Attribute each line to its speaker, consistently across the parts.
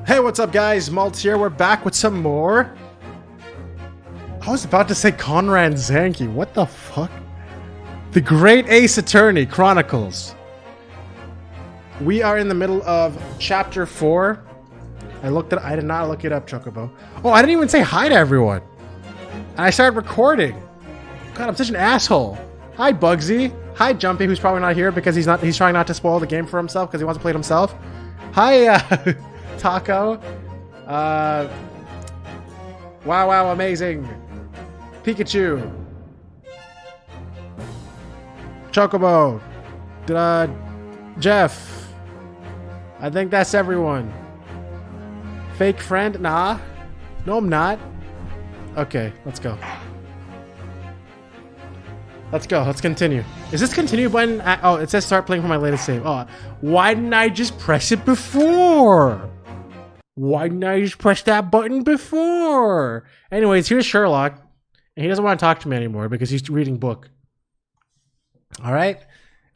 Speaker 1: Hey, what's up guys? Maltosier, we're back with some more. I was about to say Conrad Zanke. What the fuck? The Great Ace Attorney Chronicles. We are in the middle of chapter 4. I did not look it up, Chocobo. Oh, I didn't even say hi to everyone. And I started recording. God, I'm such an asshole. Hi, Bugsy. Hi, Jumpy, who's probably not here because he's trying not to spoil the game for himself because he wants to play it himself. Hi, Taco. Wow, amazing. Pikachu. Chocobo. Jeff. I think that's everyone. Fake friend? Nah. No, I'm not. Okay, let's go. Let's continue. Is this continue button? Oh, it says start playing for my latest save. Oh, why didn't I just press it before? Why didn't I just press that button before? Anyways, here's Sherlock. And he doesn't want to talk to me anymore because he's reading book. Alright?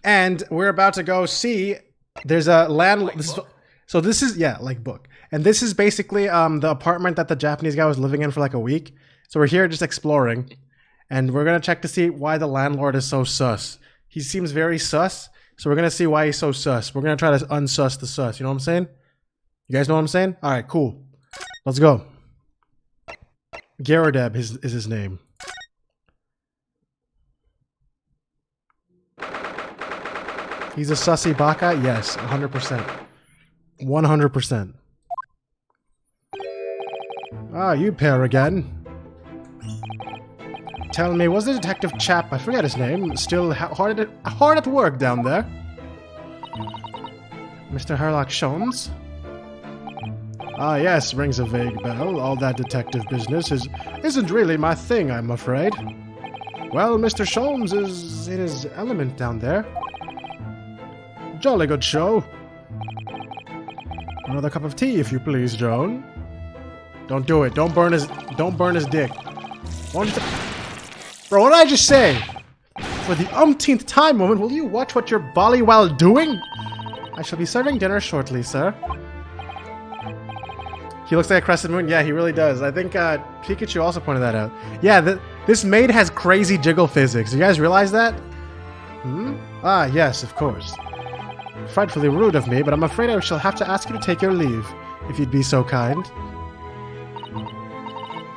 Speaker 1: And we're about to go see... There's a landlord... This is like book. And this is basically the apartment that the Japanese guy was living in for like a week. So we're here just exploring. And we're going to check to see why the landlord is so sus. He seems very sus. So we're going to see why he's so sus. We're going to try to unsus the sus. You know what I'm saying? You guys know what I'm saying? All right, cool. Let's go. Garadeb is his name. He's a sussy baka? Yes, 100%. 100%. Ah, you pair again. Tell me, was the detective chap, I forget his name, still hard at work down there? Mr. Sherlock Sholmes? Ah yes, rings a vague bell. All that detective business isn't really my thing, I'm afraid. Well, Mr. Sholmes is in his element down there. Jolly good show. Another cup of tea, if you please, Joan. Don't do it. Don't burn his dick. Bro, what did I just say? For the umpteenth time, woman, will you watch what you're while doing? I shall be serving dinner shortly, sir. He looks like a crescent moon. Yeah, he really does. I think Pikachu also pointed that out. Yeah, this maid has crazy jiggle physics. You guys realize that? Hmm? Ah, yes, of course. Frightfully rude of me, but I'm afraid I shall have to ask you to take your leave, if you'd be so kind.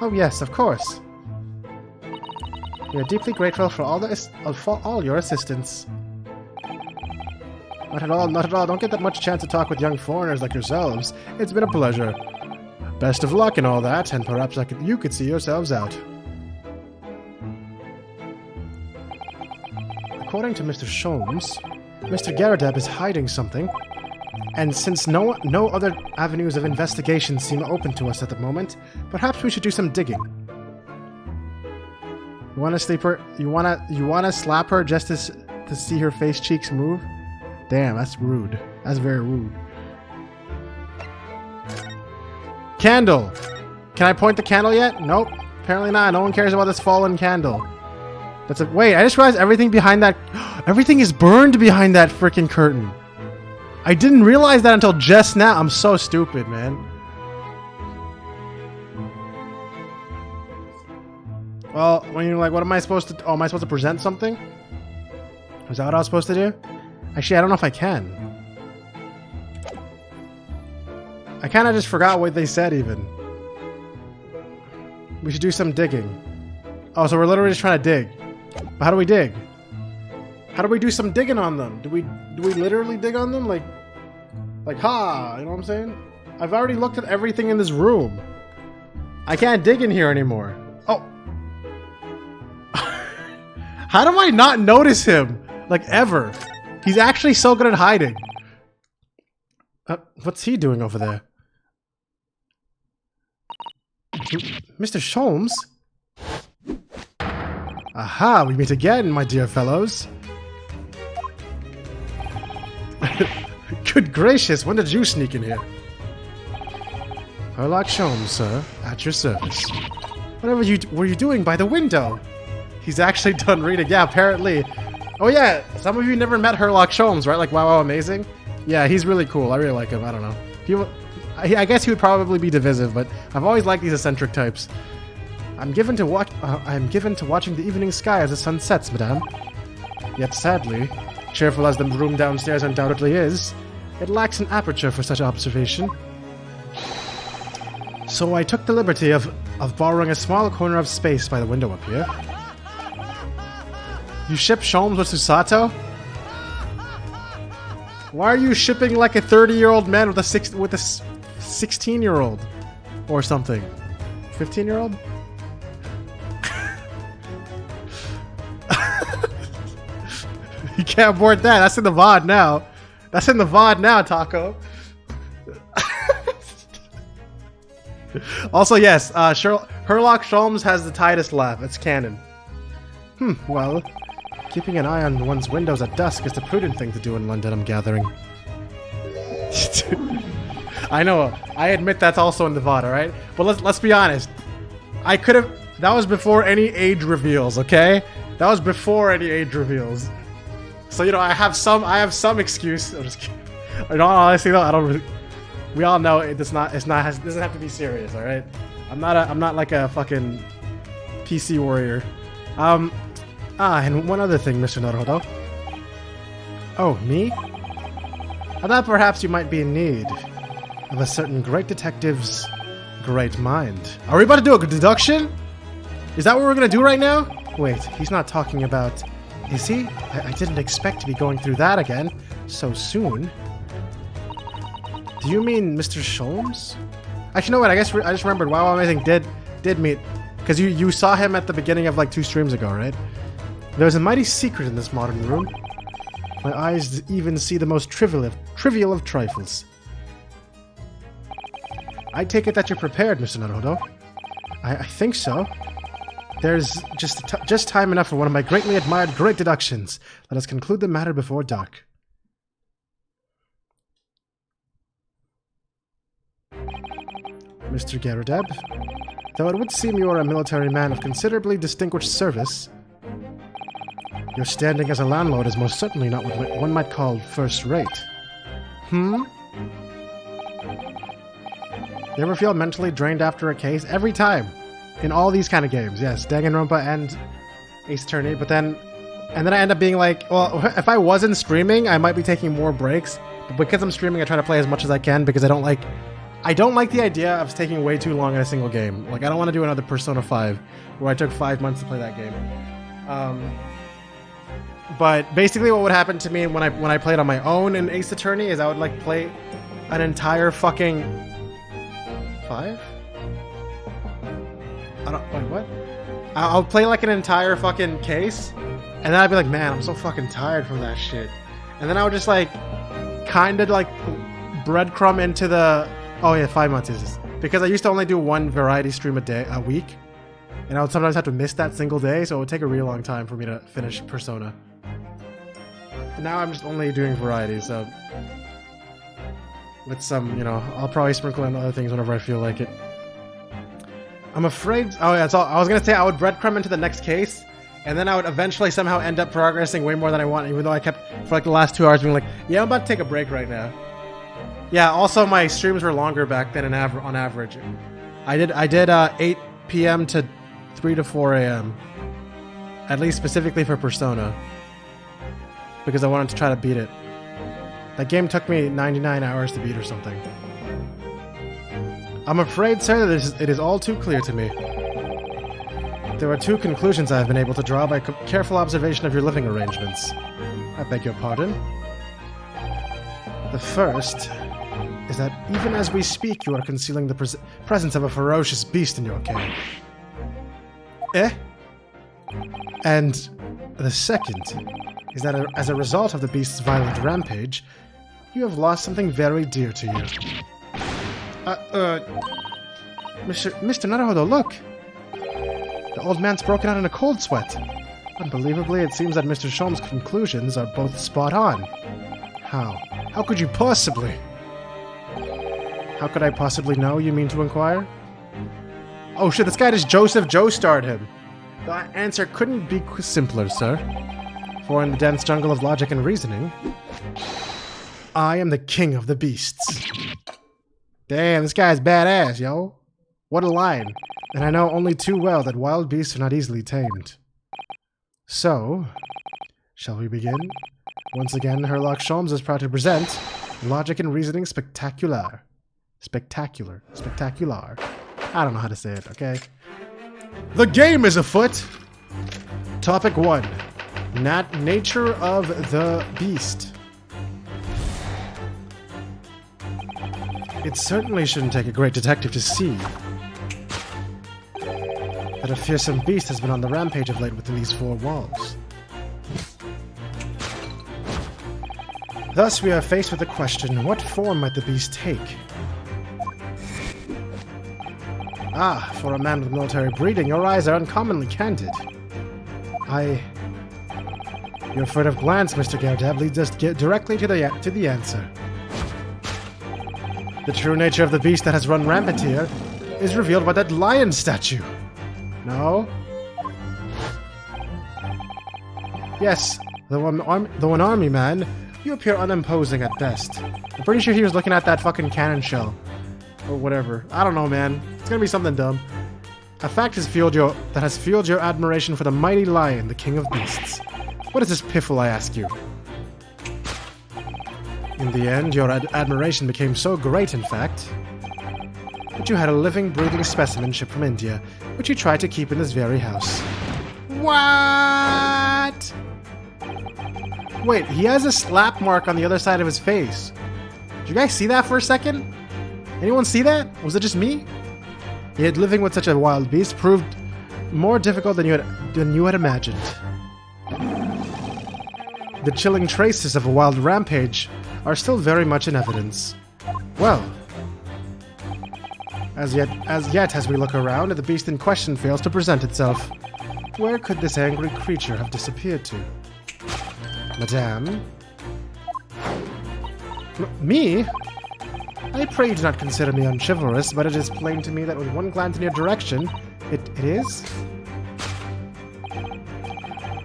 Speaker 1: Oh yes, of course. We are deeply grateful for all your assistance. Not at all, not at all. Don't get that much chance to talk with young foreigners like yourselves. It's been a pleasure. Best of luck and all that, and perhaps you could see yourselves out. According to Mr. Sholmes, Mr. Garadeb is hiding something, and since no other avenues of investigation seem open to us at the moment, perhaps we should do some digging. You wanna sleep her? You wanna slap her just to see her face cheeks move? Damn, that's rude. That's very rude. Candle! Can I point the candle yet? Nope. Apparently not. No one cares about this fallen candle. Wait, I just realized everything behind that... Everything is burned behind that freaking curtain. I didn't realize that until just now. I'm so stupid, man. Well, when you're like, what am I supposed to... Oh, am I supposed to present something? Is that what I was supposed to do? Actually, I don't know if I can. I kind of just forgot what they said, even. We should do some digging. Oh, so we're literally just trying to dig. But how do we dig? How do we do some digging on them? Do we literally dig on them? Like, ha! You know what I'm saying? I've already looked at everything in this room. I can't dig in here anymore. Oh. How do I not notice him? Like, ever. He's actually so good at hiding. What's he doing over there? Mr. Sholmes? Aha, we meet again, my dear fellows. Good gracious, when did you sneak in here? Sherlock Sholmes, sir, at your service. Whatever were you doing by the window? He's actually done reading. Yeah, apparently. Oh yeah, some of you never met Sherlock Sholmes, right? Like, wow, amazing. Yeah, he's really cool. I really like him. I don't know. I guess he would probably be divisive, but I've always liked these eccentric types. I'm given to watching the evening sky as the sun sets, madame. Yet sadly, cheerful as the room downstairs undoubtedly is, it lacks an aperture for such observation. So I took the liberty of borrowing a small corner of space by the window up here. You ship Sholmes with Susato? Why are you shipping like a 30-year-old man with a 16-year-old? Or something. 15-year-old? You can't abort that. That's in the VOD now. That's in the VOD now, Taco. Also, yes, Herlock Sholmes has the tightest laugh. It's canon. Well, keeping an eye on one's windows at dusk is the prudent thing to do in London, I'm gathering. I know, I admit that's also in the VOD, alright? But let's be honest. I could have... That was before any age reveals, okay? That was before any age reveals. So, you know, I have some excuse. I'm just kidding. In all honesty, though, I don't really... We all know it doesn't have to be serious, alright? I'm not like a fucking PC warrior. And one other thing, Mr. Naruto. Oh, me? I thought perhaps you might be in need of a certain great detective's great mind. Are we about to do a deduction? Is that what we're gonna do right now? Wait, he's not talking about... Is he? I didn't expect to be going through that again so soon. Do you mean Mr. Sholmes? Actually, no, wait, I guess I just remembered Wow Amazing did meet... Because you saw him at the beginning of like 2 streams ago, right? There's a mighty secret in this modern room. My eyes even see the most trivial of trifles. I take it that you're prepared, Mr. Naruto. I think so. There's just time enough for one of my greatly admired great deductions. Let us conclude the matter before dark. Mr. Garudeb, though it would seem you are a military man of considerably distinguished service, your standing as a landlord is most certainly not what one might call first-rate. You ever feel mentally drained after a case? Every time. In all these kind of games, yes. Danganronpa and Ace Attorney, but then... And then I end up being like, well, if I wasn't streaming, I might be taking more breaks. But because I'm streaming, I try to play as much as I can because I don't like the idea of taking way too long in a single game. Like, I don't want to do another Persona 5, where I took 5 months to play that game. But basically what would happen to me when I played on my own in Ace Attorney is I would, like, play an entire fucking... 5? Wait, what? I'll play, like, an entire fucking case, and then I'd be like, man, I'm so fucking tired from that shit. And then I would just, like, kind of, like, breadcrumb into the... Oh, yeah, 5 months is this. Because I used to only do 1 variety stream a week, and I would sometimes have to miss that single day, so it would take a really long time for me to finish Persona. And now I'm just only doing variety, so... With some, you know, I'll probably sprinkle in other things whenever I feel like it. I'm afraid... Oh, yeah, so I was gonna say I would breadcrumb into the next case, and then I would eventually somehow end up progressing way more than I want, even though I kept, for like the last 2 hours, being like, yeah, I'm about to take a break right now. Yeah, also my streams were longer back then on average. I did 8 p.m. to 3 to 4 a.m. At least specifically for Persona. Because I wanted to try to beat it. That game took me 99 hours to beat or something. I'm afraid, sir, that it is all too clear to me. There are 2 conclusions I have been able to draw by careful observation of your living arrangements. I beg your pardon. The first is that even as we speak, you are concealing the presence of a ferocious beast in your cave. And the second is that as a result of the beast's violent rampage, you have lost something very dear to you. Mr. Naruhodo, look! The old man's broken out in a cold sweat. Unbelievably, it seems that Mr. Sholmes' conclusions are both spot on. How? How could you possibly? How could I possibly know, you mean to inquire? Oh shit, this guy just Joseph Joestarred him. The answer couldn't be simpler, sir. For in the dense jungle of logic and reasoning, I am the king of the beasts. Damn, this guy's badass, yo. What a line. And I know only too well that wild beasts are not easily tamed. So, shall we begin? Once again, Herlock Sholmes is proud to present Logic and Reasoning Spectacular. Spectacular. I don't know how to say it, okay? The game is afoot! Topic 1. Nature of the beast. It certainly shouldn't take a great detective to see that a fearsome beast has been on the rampage of late within these four walls. Thus, we are faced with the question, what form might the beast take? Ah, for a man with military breeding, your eyes are uncommonly candid. Your furtive glance, Mr. Gardeb, leads us directly to the answer. The true nature of the beast that has run rampant here is revealed by that lion statue. No? Yes, the one army man, you appear unimposing at best. I'm pretty sure he was looking at that fucking cannon shell. Or whatever. I don't know, man. It's gonna be something dumb. A fact has fueled your admiration for the mighty lion, the king of beasts. What is this piffle, I ask you? In the end, your admiration became so great, in fact, that you had a living, breathing specimen shipped from India, which you tried to keep in this very house. What? Wait, he has a slap mark on the other side of his face. Did you guys see that for a second? Anyone see that? Was it just me? Yet living with such a wild beast proved more difficult than you had imagined. The chilling traces of a wild rampage are still very much in evidence. Well, as yet as we look around, the beast in question fails to present itself. Where could this angry creature have disappeared to? Madame? Me? I pray you do not consider me unchivalrous, but it is plain to me that with one glance in your direction, it is?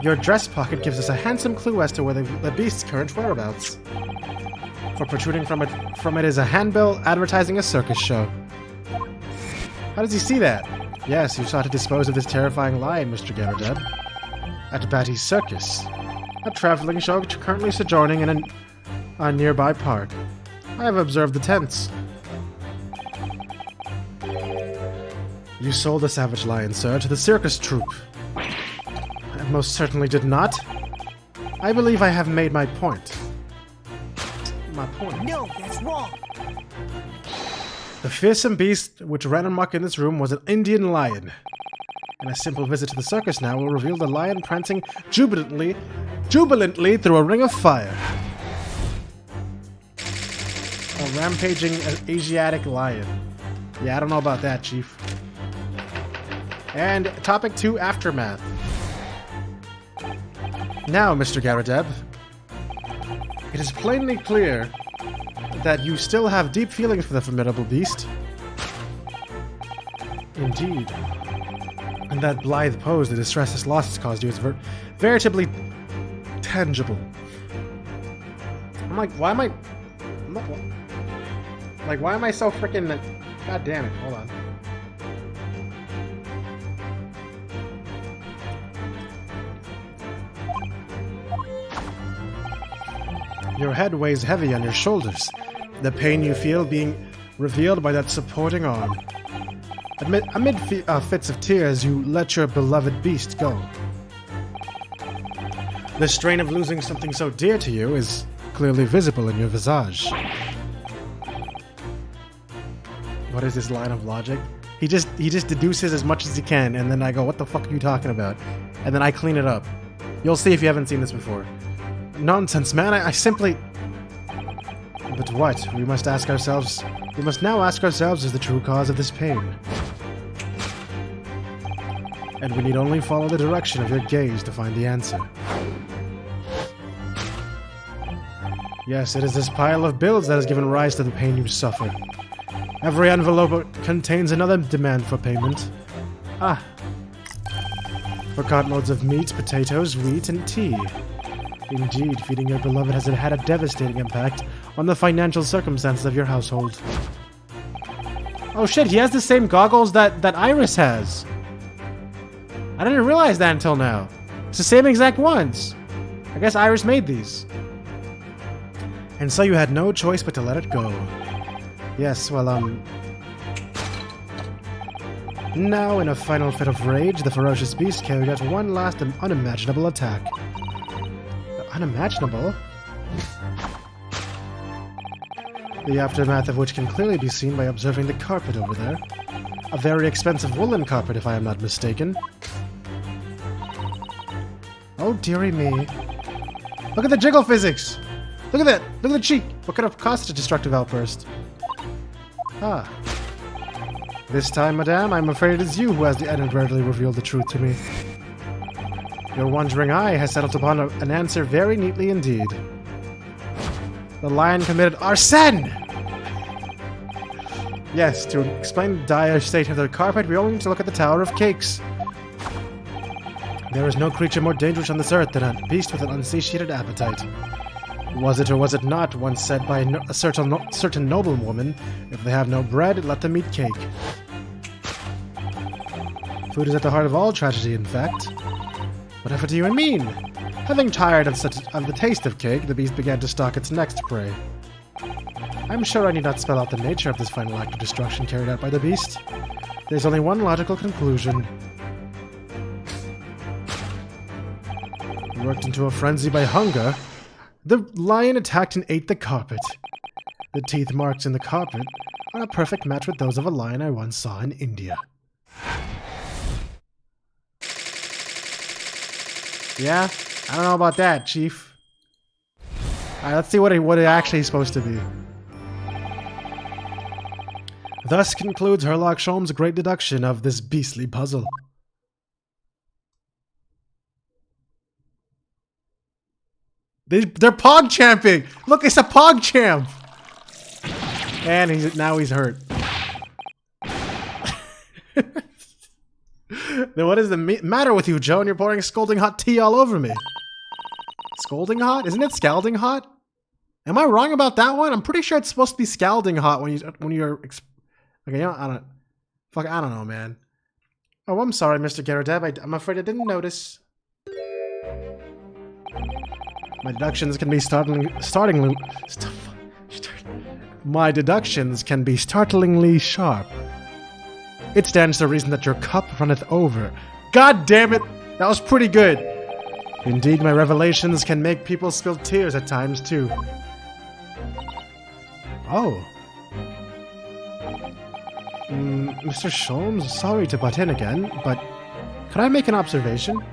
Speaker 1: Your dress pocket gives us a handsome clue as to where the beast's current whereabouts. For protruding from it is a handbill advertising a circus show. How does he see that? Yes, you sought to dispose of this terrifying lion, Mr. Garadeb. At Batty's Circus, a traveling show currently sojourning in a nearby park. I have observed the tents. You sold the savage lion, sir, to the circus troupe. I most certainly did not. I believe I have made my point. My point?
Speaker 2: No, that's wrong.
Speaker 1: The fearsome beast which ran amok in this room was an Indian lion. And a simple visit to the circus now will reveal the lion prancing jubilantly through a ring of fire. A rampaging Asiatic lion. Yeah, I don't know about that, Chief. And topic 2, Aftermath. Now, Mr. Garadeb, it is plainly clear that you still have deep feelings for the formidable beast. Indeed. And that blithe pose the distress this loss has caused you is veritably tangible. I'm like, why am I... Like, why am I so freaking... God damn it, hold on. Your head weighs heavy on your shoulders, the pain you feel being revealed by that supporting arm. Amid fits of tears, you let your beloved beast go. The strain of losing something so dear to you is clearly visible in your visage. What is this line of logic? He just deduces as much as he can, and then I go, what the fuck are you talking about? And then I clean it up. You'll see if you haven't seen this before. Nonsense, man, I simply... But what? We must now ask ourselves is the true cause of this pain. And we need only follow the direction of your gaze to find the answer. Yes, it is this pile of bills that has given rise to the pain you suffer. Every envelope contains another demand for payment. Ah. For cartloads of meat, potatoes, wheat, and tea. Indeed, feeding your beloved has had a devastating impact on the financial circumstances of your household. Oh shit, he has the same goggles that Iris has. I didn't realize that until now. It's the same exact ones. I guess Iris made these. And so you had no choice but to let it go. Yes, well, Now, in a final fit of rage, the ferocious beast carried out one last and unimaginable attack. Unimaginable? The aftermath of which can clearly be seen by observing the carpet over there. A very expensive woolen carpet, if I am not mistaken. Oh, dearie me. Look at the jiggle physics! Look at that! Look at the cheek! What could have caused such a destructive outburst? Ah. This time, madame, I'm afraid it is you who has inadvertently revealed the truth to me. Your wandering eye has settled upon an answer very neatly indeed. The lion committed arson! Yes, to explain the dire state of the carpet, we only need to look at the Tower of Cakes. There is no creature more dangerous on this earth than a beast with an unsatiated appetite. Was it or was it not once said by a certain noblewoman, if they have no bread, let them eat cake. Food is at the heart of all tragedy, in fact. Whatever do you mean? Having tired of the taste of cake, the beast began to stalk its next prey. I'm sure I need not spell out the nature of this final act of destruction carried out by the beast. There's only one logical conclusion. Worked into a frenzy by hunger, the lion attacked and ate the carpet. The teeth marks in the carpet are a perfect match with those of a lion I once saw in India. Yeah? I don't know about that, Chief. Alright, let's see what it actually is supposed to be. Thus concludes Herlock Sholmes' great deduction of this beastly puzzle. They're pog champing! Look, it's a pog champ! And now he's hurt. Then what is the matter with you, Joan? You're pouring scalding hot tea all over me. Scalding hot? Isn't it scalding hot? Am I wrong about that one? I'm pretty sure it's supposed to be scalding hot when you're... Okay, you know, I don't know, man. Oh, I'm sorry, Mr. Garadeb. I'm afraid I didn't notice. My deductions can be startlingly sharp. It stands to reason that your cup runneth over. God damn it! That was pretty good. Indeed, my revelations can make people spill tears at times, too. Oh. Mr. Sholmes, sorry to butt in again, but could I make an observation?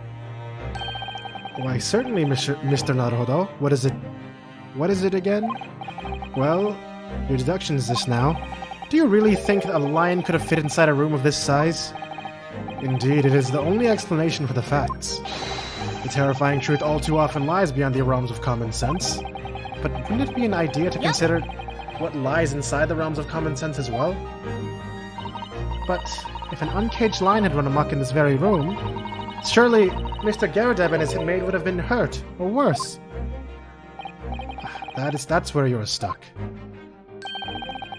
Speaker 1: Why, certainly, Mr. Naruhodo. What is it? What is it again? Well, your deduction is this now. Do you really think that a lion could have fit inside a room of this size? Indeed, it is the only explanation for the facts. The terrifying truth all too often lies beyond the realms of common sense. But wouldn't it be an idea to consider what lies inside the realms of common sense as well? But if an uncaged lion had run amok in this very room, surely Mr. Garadeb and his maid would have been hurt, or worse. That's where you're stuck.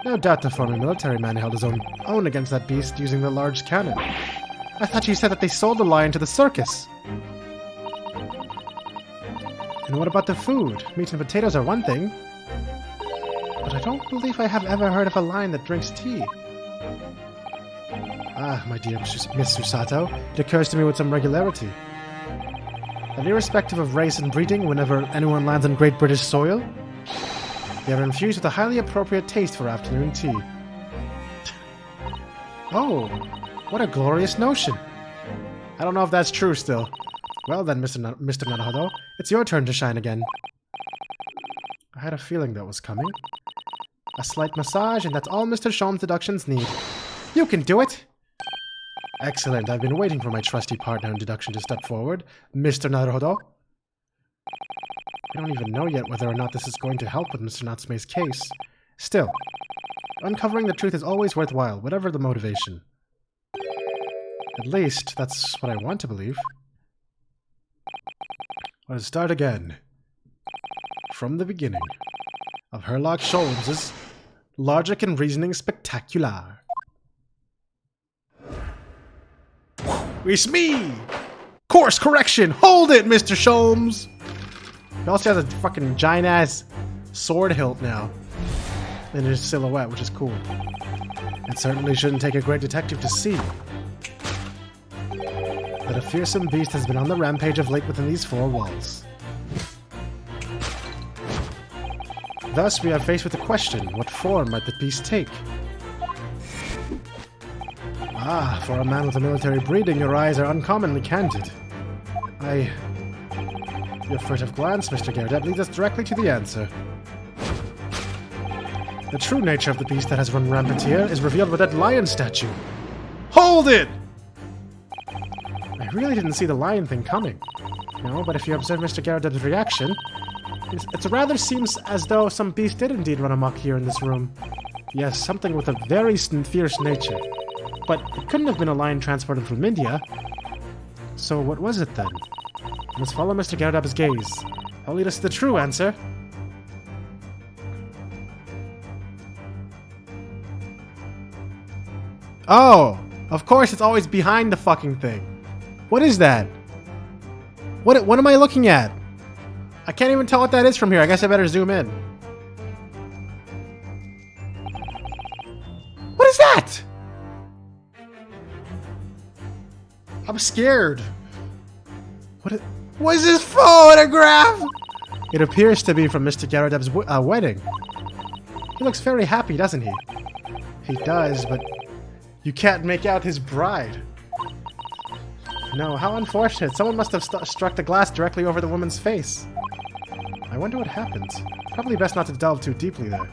Speaker 1: No doubt the former military man held his own against that beast using the large cannon. I thought you said that they sold the lion to the circus. And what about the food? Meat and potatoes are one thing. But I don't believe I have ever heard of a lion that drinks tea. Ah, my dear Miss Susato, it occurs to me with some regularity that irrespective of race and breeding, whenever anyone lands on Great British soil, they are infused with a highly appropriate taste for afternoon tea. Oh, what a glorious notion. I don't know if that's true still. Well then, Mr. Naruhodo, it's your turn to shine again. I had a feeling that was coming. A slight massage, and that's all Mr. Sholmes' deductions need. You can do it! Excellent, I've been waiting for my trusty partner in deduction to step forward, Mr. Naruhodo. I don't even know yet whether or not this is going to help with Mr. Natsume's case. Still, uncovering the truth is always worthwhile, whatever the motivation. At least, that's what I want to believe. Let's start again. From the beginning of Herlock Sholmes' Logic and Reasoning Spectacular. It's me! Course correction! Hold it, Mr. Sholmes! He also has a fucking giant-ass sword hilt now in his silhouette, which is cool. It certainly shouldn't take a great detective to see that a fearsome beast has been on the rampage of late within these four walls. Thus, we are faced with the question, what form might the beast take? Ah, for a man with a military breeding, your eyes are uncommonly candid. Your furtive glance, Mr. Gerardep, leads us directly to the answer. The true nature of the beast that has run rampant here is revealed with that lion statue. Hold it! I really didn't see the lion thing coming. No, but if you observe Mr. Gerardep's reaction, it rather seems as though some beast did indeed run amok here in this room. Yes, something with a very fierce nature. But it couldn't have been a lion transported from India. So what was it then? We must follow Mr. Gerardep's gaze. That'll lead us to the true answer. Oh! Of course it's always behind the fucking thing. What is that? What am I looking at? I can't even tell what that is from here. I guess I better zoom in. What is that? I'm scared. What is this photograph? It appears to be from Mr. Gerardep's wedding. He looks very happy, doesn't he? He does, but you can't make out his bride. No, how unfortunate. Someone must have struck the glass directly over the woman's face. I wonder what happened. Probably best not to delve too deeply there.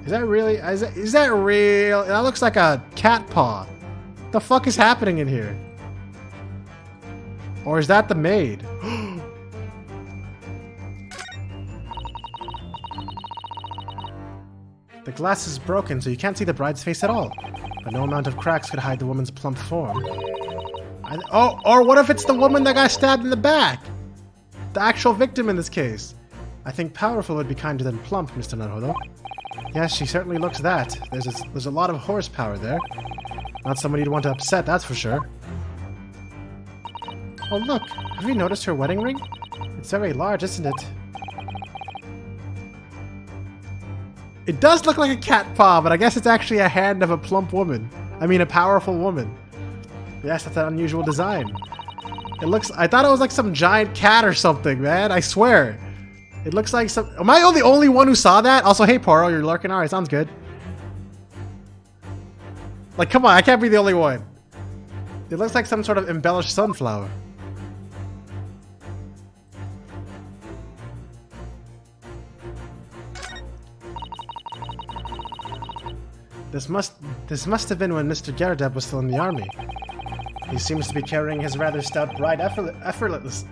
Speaker 1: Is that really? Is that real? That looks like a cat paw. What the fuck is happening in here? Or is that the maid? The glass is broken, so you can't see the bride's face at all. But no amount of cracks could hide the woman's plump form. Or what if it's the woman that got stabbed in the back? The actual victim in this case. I think powerful would be kinder than plump, Mr. Naruto. Yes, she certainly looks that. There's a lot of horsepower there. Not somebody you'd want to upset, that's for sure. Oh look, have you noticed her wedding ring? It's very large, isn't it? It does look like a cat paw, but I guess it's actually a hand of a plump woman. I mean, a powerful woman. Yes, that's an unusual design. I thought it was like some giant cat or something, man. I swear. It looks like some... Am I the only one who saw that? Also, hey, Poro, you're lurking. Alright, sounds good. Like, come on, I can't be the only one. It looks like some sort of embellished sunflower. This must have been when Mr. Gerardep was still in the army. He seems to be carrying his rather stout bride effortless.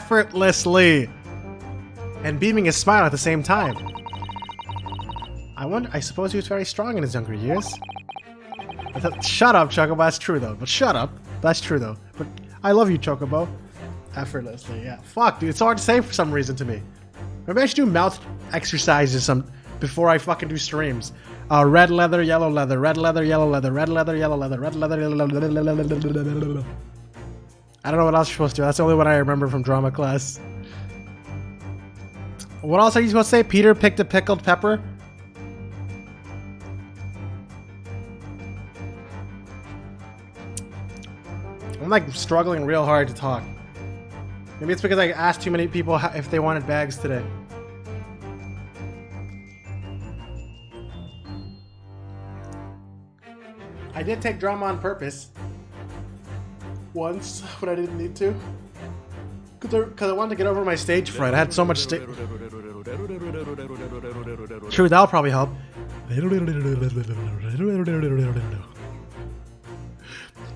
Speaker 1: Effortlessly. And beaming his smile at the same time. I suppose he was very strong in his younger years. Shut up, Chocobo. That's true, though. But shut up. That's true, though. But I love you, Chocobo. Effortlessly, yeah. Fuck, dude. It's hard to say for some reason to me. Maybe I should do mouth exercises before I fucking do streams. Red leather, yellow leather, red leather, yellow leather, red leather, yellow leather, red leather, yellow leather. I don't know what else you're supposed to do. That's the only one I remember from drama class. What else are you supposed to say? Peter picked a pickled pepper? I'm like struggling real hard to talk. Maybe it's because I asked too many people if they wanted bags today. I did take drama on purpose. Once, when I didn't need to. Because I wanted to get over my stage fright. I had so much stage... True, that'll probably help.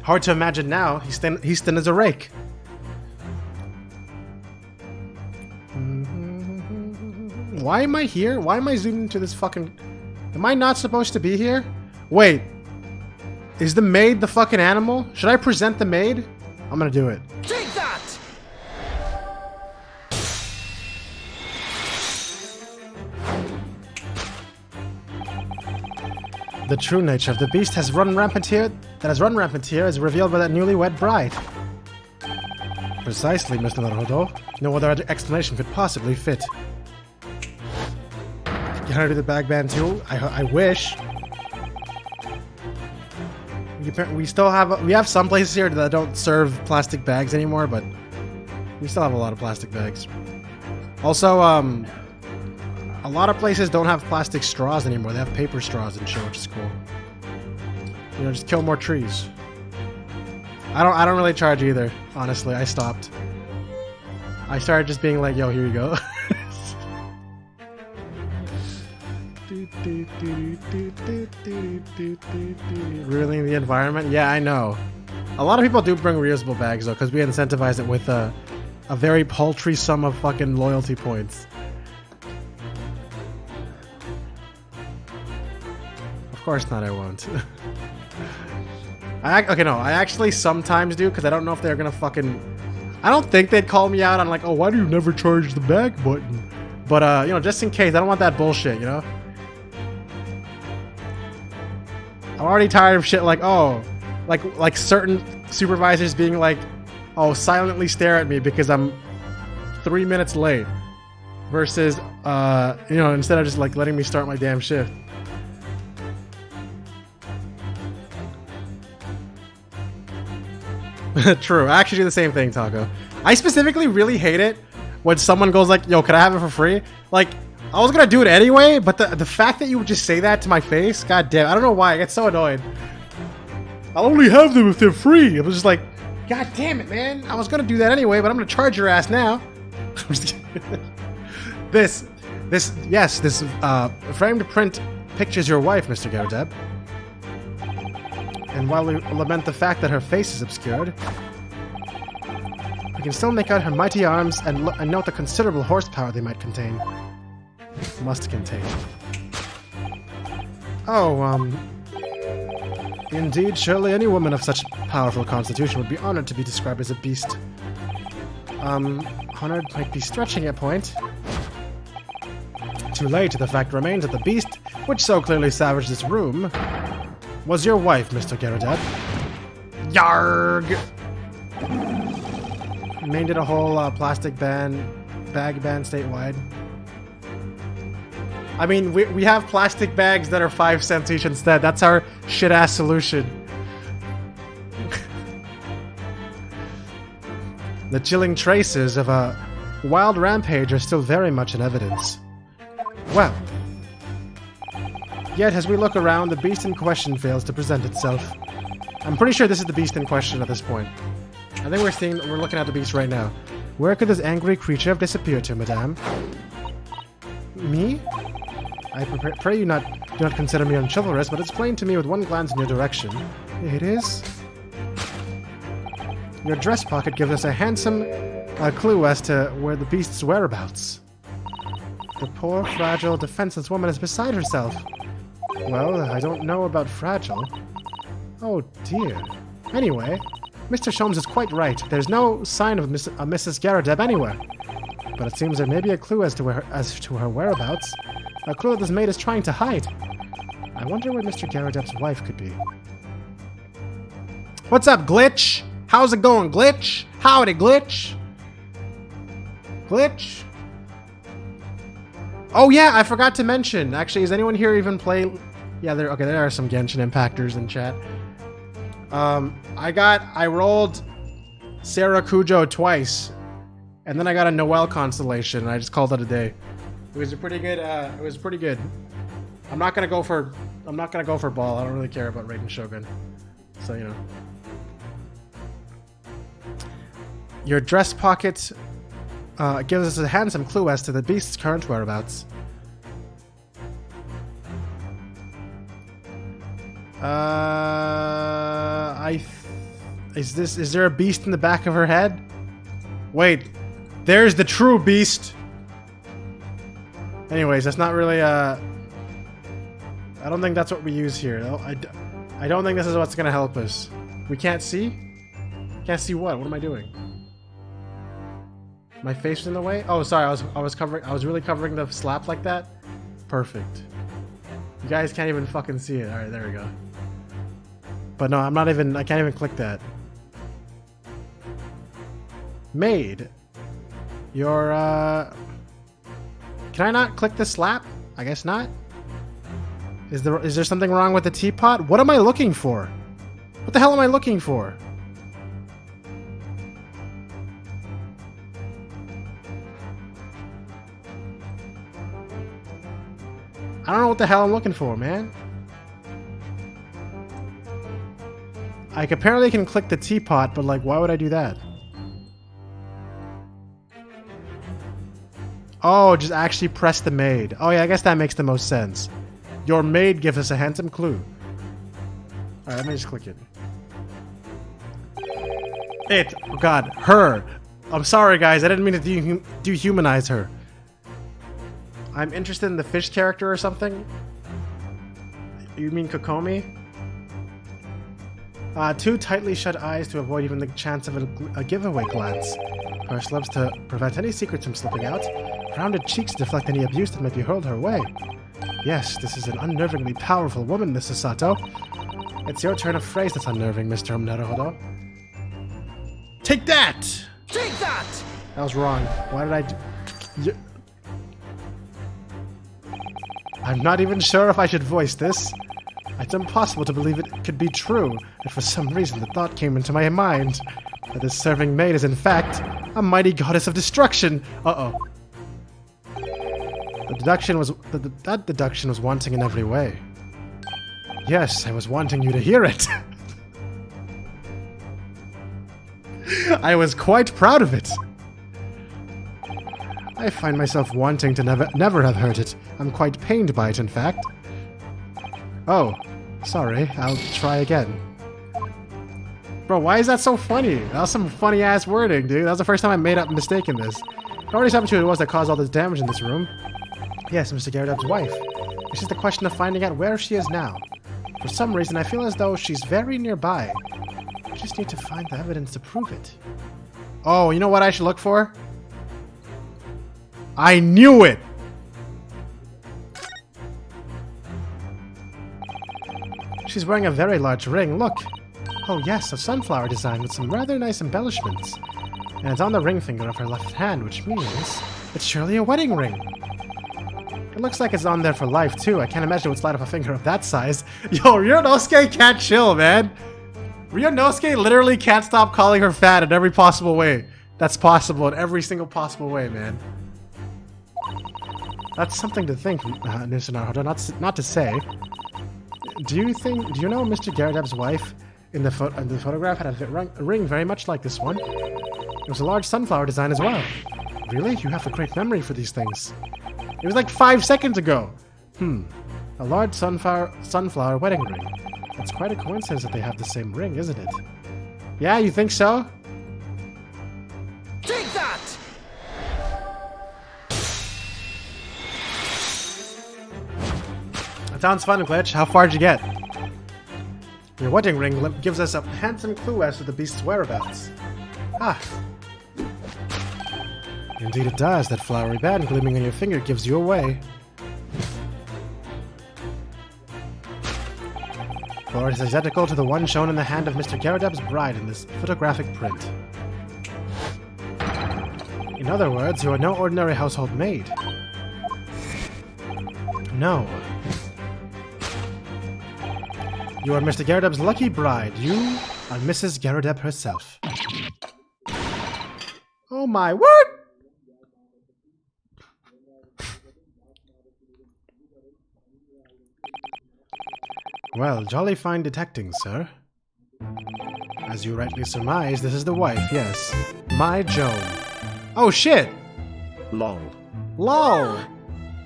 Speaker 1: Hard to imagine now. He's thin as a rake. Why am I here? Why am I zoomed into this fucking... Am I not supposed to be here? Wait. Is the maid the fucking animal? Should I present the maid? I'm gonna do it.
Speaker 2: Take that!
Speaker 1: The true nature of the beast has run rampant here. Is revealed by that newlywed bride. Precisely, Mr. Naruto. No other explanation could possibly fit. Can I do the bag ban too? I wish. We still have some places here that don't serve plastic bags anymore, but we still have a lot of plastic bags. Also, a lot of places don't have plastic straws anymore. They have paper straws and shit, which is cool. You know, just kill more trees. I don't really charge either, honestly. I stopped. I started just being like, yo, here you go. Ruining the environment? Yeah, I know. A lot of people do bring reusable bags though, because we incentivize it with a very paltry sum of fucking loyalty points. Of course not, I won't. I actually sometimes do, because I don't know if they're gonna fucking... I don't think they'd call me out on like, oh, why do you never charge the bag button? But, you know, just in case, I don't want that bullshit, you know? I'm already tired of shit like, oh, like certain supervisors being like, oh, silently stare at me because I'm 3 minutes late. Versus, you know, instead of just like letting me start my damn shift. True. I actually do the same thing, Taco. I specifically really hate it when someone goes like, yo, can I have it for free? Like, I was gonna do it anyway, but the fact that you would just say that to my face, god damn, I don't know why, I get so annoyed. I'll only have them if they're free. I was just like, god damn it, man. I was gonna do that anyway, but I'm gonna charge your ass now. This framed print pictures your wife, Mr. Garadeb. And while we lament the fact that her face is obscured, we can still make out her mighty arms and note the considerable horsepower they might contain. Must contain. Oh, indeed, surely any woman of such powerful constitution would be honored to be described as a beast. Honored might be stretching a point. Too late, the fact remains that the beast, which so clearly savaged this room, was your wife, Mr. Garadeb. Yarg! Maine did a whole plastic bag ban statewide. I mean, we have plastic bags that are 5 cents each instead. That's our shit-ass solution. The chilling traces of a wild rampage are still very much in evidence. Well, yet as we look around, the beast in question fails to present itself. I'm pretty sure this is the beast in question at this point. I think we're looking at the beast right now. Where could this angry creature have disappeared to, madame? Me? I pray you do not consider me unchivalrous, but it's plain to me with one glance in your direction. It is? Your dress pocket gives us a handsome clue as to where the beast's whereabouts. The poor, fragile, defenseless woman is beside herself. Well, I don't know about fragile. Oh dear. Anyway, Mr. Sholmes is quite right. There's no sign of Mrs. Garadeb anywhere. But it seems there may be a clue as to her whereabouts. A clue that this maid is trying to hide. I wonder where Mr. Garadeb's wife could be. What's up, Glitch? How's it going, Glitch? Howdy, Glitch? Glitch? Oh yeah, I forgot to mention. Actually, is anyone here even play? Yeah, there are some Genshin Impactors in chat. I rolled Sarah Kujo twice, and then I got a Noelle constellation, and I just called it a day. It was a pretty good. It was pretty good. I'm not gonna go for ball. I don't really care about Raiden Shogun, so you know. Your dress pocket gives us a handsome clue as to the beast's current whereabouts. Is there a beast in the back of her head? Wait, there's the true beast. Anyways, that's not really I don't think that's what we use here. I don't think this is what's gonna help us. We can't see? Can't see what? What am I doing? My face is in the way? Oh, sorry. I was really covering the slap like that. Perfect. You guys can't even fucking see it. All right, there we go. But no, I can't even click that. Maid. Your Can I not click the slap? I guess not. Is there something wrong with the teapot? What am I looking for? What the hell am I looking for? I don't know what the hell I'm looking for, man. I apparently can click the teapot, but like, why would I do that? Oh, just actually press the maid. Oh yeah, I guess that makes the most sense. Your maid gives us a handsome clue. Alright, let me just click it. Oh god, her. I'm sorry guys, I didn't mean to dehumanize her. I'm interested in the fish character or something? You mean Kokomi? Two tightly shut eyes to avoid even the chance of a giveaway glance. Pursed lips to prevent any secrets from slipping out. Rounded cheeks to deflect any abuse that might be hurled her way. Yes, this is an unnervingly powerful woman, Mrs. Sato. It's your turn of phrase that's unnerving, Mr. Naruhodo. Take that!
Speaker 2: Take that!
Speaker 1: That was wrong. Why did I do... I'm not even sure if I should voice this. It's impossible to believe it could be true, but for some reason the thought came into my mind that this serving maid is in fact a mighty goddess of destruction. Uh-oh. That deduction was wanting in every way. Yes, I was wanting you to hear it. I was quite proud of it. I find myself wanting to never have heard it. I'm quite pained by it, in fact. Oh, sorry. I'll try again. Bro, why is that so funny? That was some funny-ass wording, dude. That was the first time I made a mistake in this. I already saw who it was that caused all this damage in this room. Yes, Mr. Garredub's wife. It's just a question of finding out where she is now. For some reason, I feel as though she's very nearby. I just need to find the evidence to prove it. Oh, you know what I should look for? I knew it! She's wearing a very large ring, look! Oh yes, a sunflower design with some rather nice embellishments. And it's on the ring finger of her left hand, which means it's surely a wedding ring. It looks like it's on there for life, too. I can't imagine it would slide off a finger of that size. Yo, Ryunosuke can't chill, man! Ryunosuke literally can't stop calling her fat in every possible way. That's possible in every single possible way, man. That's something to think, Mr. Naruhodo, not to say. Do you know Mr. Garredub's wife in the photograph had a ring very much like this one? It was a large sunflower design as well. Really? You have a great memory for these things. It was like 5 seconds ago. A large sunflower wedding ring. It's quite a coincidence that they have the same ring, isn't it? Yeah, you think so?
Speaker 2: Take that!
Speaker 1: That sounds fun, Glitch. How far did you get? Your wedding ring gives us a handsome clue as to the beast's whereabouts. Ah. Indeed it does. That flowery band gleaming on your finger gives you away. For it is identical to the one shown in the hand of Mr. Garredub's bride in this photographic print. In other words, you are no ordinary household maid. No. You are Mr. Garredub's lucky bride. You are Mrs. Garredub herself. Oh my, what? Well, jolly fine detecting, sir. As you rightly surmise, this is the wife, yes. My Joan. Oh shit!
Speaker 2: Lol.
Speaker 1: LOL!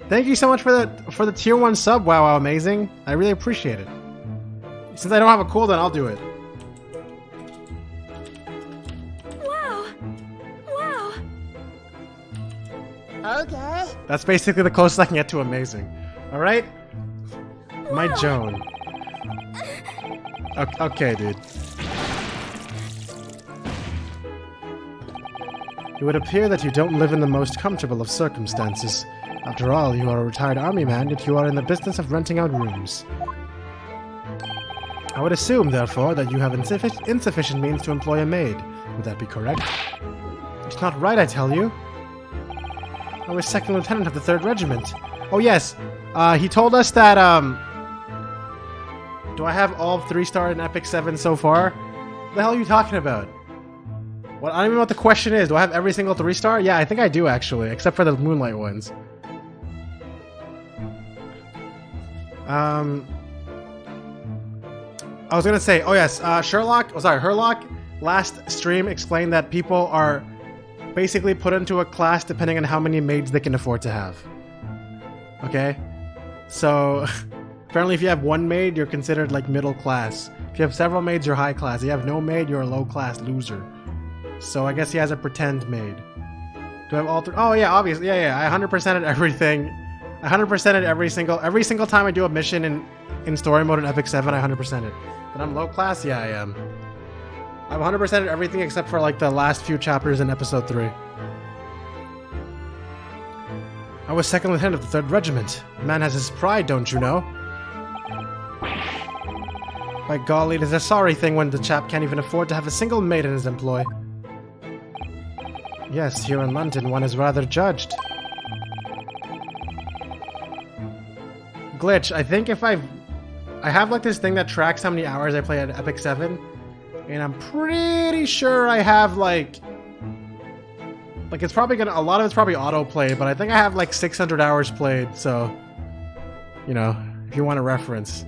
Speaker 1: Thank you so much for the tier 1 sub, wow, amazing. I really appreciate it. Since I don't have a cooldown, I'll do it.
Speaker 3: Wow! Wow! Okay.
Speaker 1: That's basically the closest I can get to amazing. Alright? My Joan. Okay, dude. It would appear that you don't live in the most comfortable of circumstances. After all, you are a retired army man, yet you are in the business of renting out rooms. I would assume, therefore, that you have insufficient means to employ a maid. Would that be correct? It's not right, I tell you. I was second lieutenant of the 3rd Regiment. Oh, yes. He told us that, do I have all 3-star in Epic 7 so far? What the hell are you talking about? What? I don't even know what the question is. Do I have every single 3-star? Yeah, I think I do, actually. Except for the Moonlight ones. I was gonna say, oh yes, Herlock last stream explained that people are basically put into a class depending on how many maids they can afford to have. Okay? So, apparently if you have one maid, you're considered like middle class. If you have several maids, you're high class. If you have no maid, you're a low class loser. So I guess he has a pretend maid. Do I have all 3? Oh yeah, obviously, yeah, I 100%ed everything. I 100%ed every single time I do a mission in story mode in Epic 7, I 100%ed it. But I'm low class? Yeah, I am. I've 100%ed everything except for like the last few chapters in episode 3. I was second lieutenant of the 3rd Regiment. A man has his pride, don't you know? By golly, it is a sorry thing when the chap can't even afford to have a single maid in his employ. Yes, here in London one is rather judged. Glitch, I think if I have like this thing that tracks how many hours I play at Epic 7, and I'm pretty sure I have like it's probably gonna, a lot of it's probably autoplay, but I think I have like 600 hours played, so, you know, if you want a reference.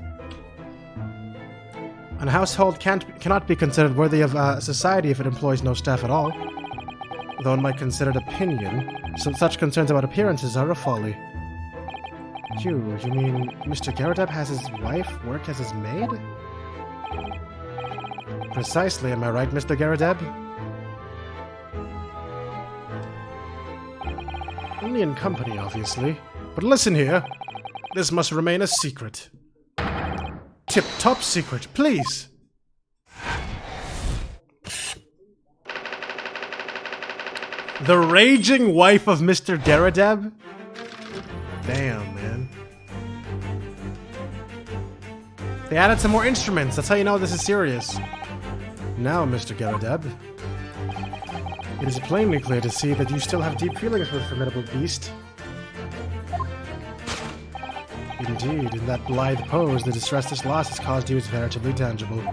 Speaker 1: A household cannot be considered worthy of society if it employs no staff at all. Though in my considered opinion, such concerns about appearances are a folly. You mean Mr. Garadeb has his wife work as his maid? Precisely, am I right, Mr. Garadeb? Only in company, obviously. But listen here, this must remain a secret. Tip-top secret, please! The raging wife of Mr. Garadeb? Damn, man. They added some more instruments. That's how you know this is serious. Now, Mr. Garadeb, it is plainly clear to see that you still have deep feelings for the formidable beast. Indeed, in that blithe pose, the distress this loss has caused you is veritably tangible.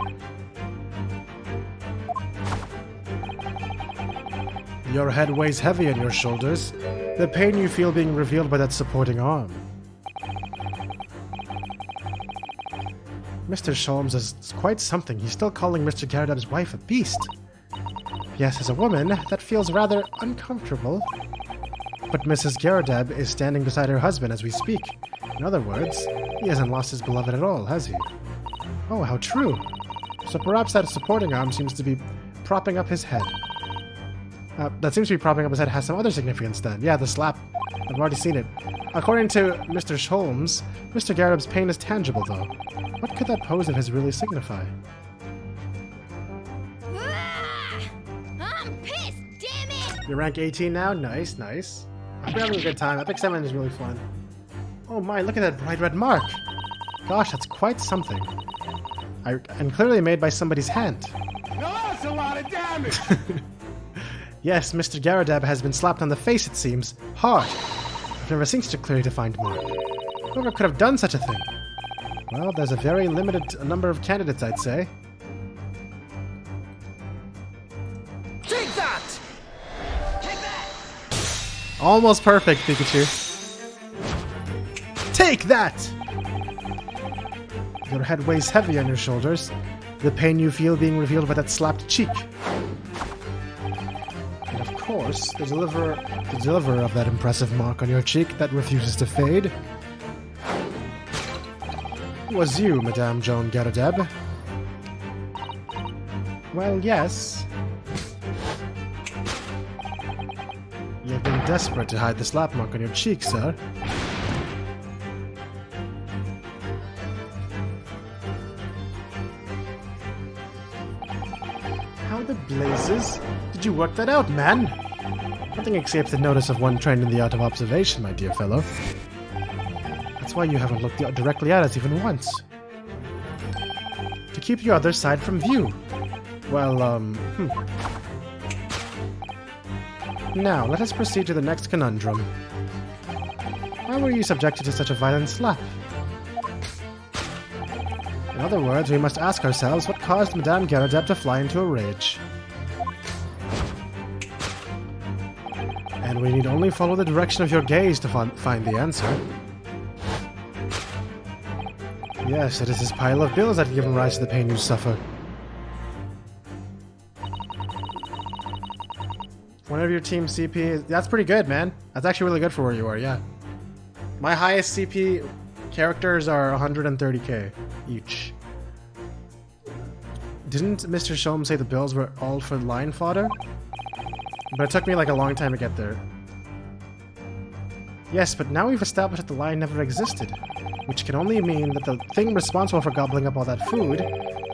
Speaker 1: Your head weighs heavy on your shoulders. The pain you feel being revealed by that supporting arm. Mr. Sholmes is quite something. He's still calling Mr. Garadeb's wife a beast. Yes, as a woman, that feels rather uncomfortable. But Mrs. Garadeb is standing beside her husband as we speak. In other words, he hasn't lost his beloved at all, has he? Oh, how true. So perhaps that supporting arm seems to be propping up his head. That seems to be propping up his head has some other significance then. Yeah, the slap. I've already seen it. According to Mr. Sholmes, Mr. Garadeb's pain is tangible, though. What could that pose of his really signify?
Speaker 3: I'm pissed, damn it!
Speaker 1: You're rank 18 now? Nice, nice. I'm having a good time. Epic 7 is really fun. Oh my, look at that bright red mark. Gosh, that's quite something. And clearly made by somebody's hand.
Speaker 2: Now that's a lot of damage!
Speaker 1: Yes, Mr. Garadeb has been slapped on the face, it seems. Hard. I've never seen such a clearly defined mark. Whoever could have done such a thing? Well, there's a very limited number of candidates, I'd say.
Speaker 2: Take that!
Speaker 1: Almost perfect, Pikachu. Take that! Your head weighs heavy on your shoulders. The pain you feel being revealed by that slapped cheek. And of course, the deliverer of that impressive mark on your cheek that refuses to fade was you, Madame Joan Garadeb. Well, yes. You've been desperate to hide the slap mark on your cheek, sir. How the blazes did you work that out, man? Nothing escapes the notice of one trained in the art of observation, my dear fellow. That's why you haven't looked directly at us even once. To keep your other side from view. Well, Now, let us proceed to the next conundrum. Why were you subjected to such a violent slap? In other words, we must ask ourselves what caused Madame Garadeb to fly into a rage. And we need only follow the direction of your gaze to find the answer. Yes, it is this pile of bills that have given rise to the pain you suffer. One of your team CP is... That's pretty good, man. That's actually really good for where you are, yeah. My highest CP characters are 130k each. Didn't Mr. Sholm say the bills were all for line fodder? But it took me like a long time to get there. Yes, but now we've established that the line never existed, which can only mean that the thing responsible for gobbling up all that food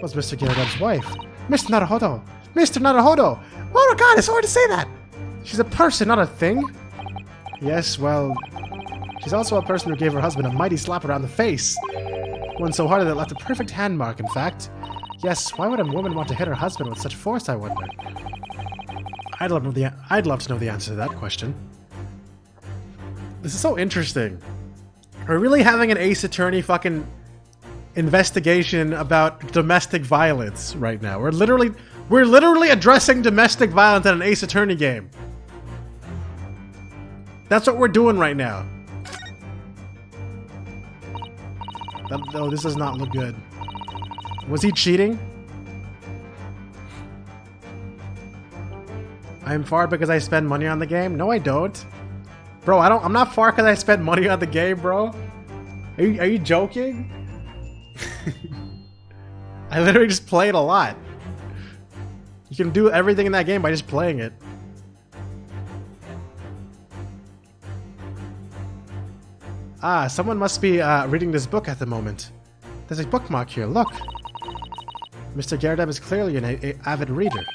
Speaker 1: was Mr. Garadeb's wife. Mr. Naruhodo! Mr. Naruhodo! Oh my god, it's hard to say that! She's a person, not a thing! Yes, well... She's also a person who gave her husband a mighty slap around the face. One so hard that it left a perfect hand mark, in fact. Yes, why would a woman want to hit her husband with such force, I wonder? I'd love to know the answer to that question. This is so interesting. We're really having an Ace Attorney fucking investigation about domestic violence right now. We're literally addressing domestic violence in an Ace Attorney game. That's what we're doing right now. Oh, this does not look good. Was he cheating? I'm far because I spend money on the game? No, I don't. Bro, I'm not far because I spend money on the game, bro. Are you joking? I literally just play it a lot. You can do everything in that game by just playing it. Ah, someone must be reading this book at the moment. There's a bookmark here, look. Mr. Garadeb is clearly an avid reader.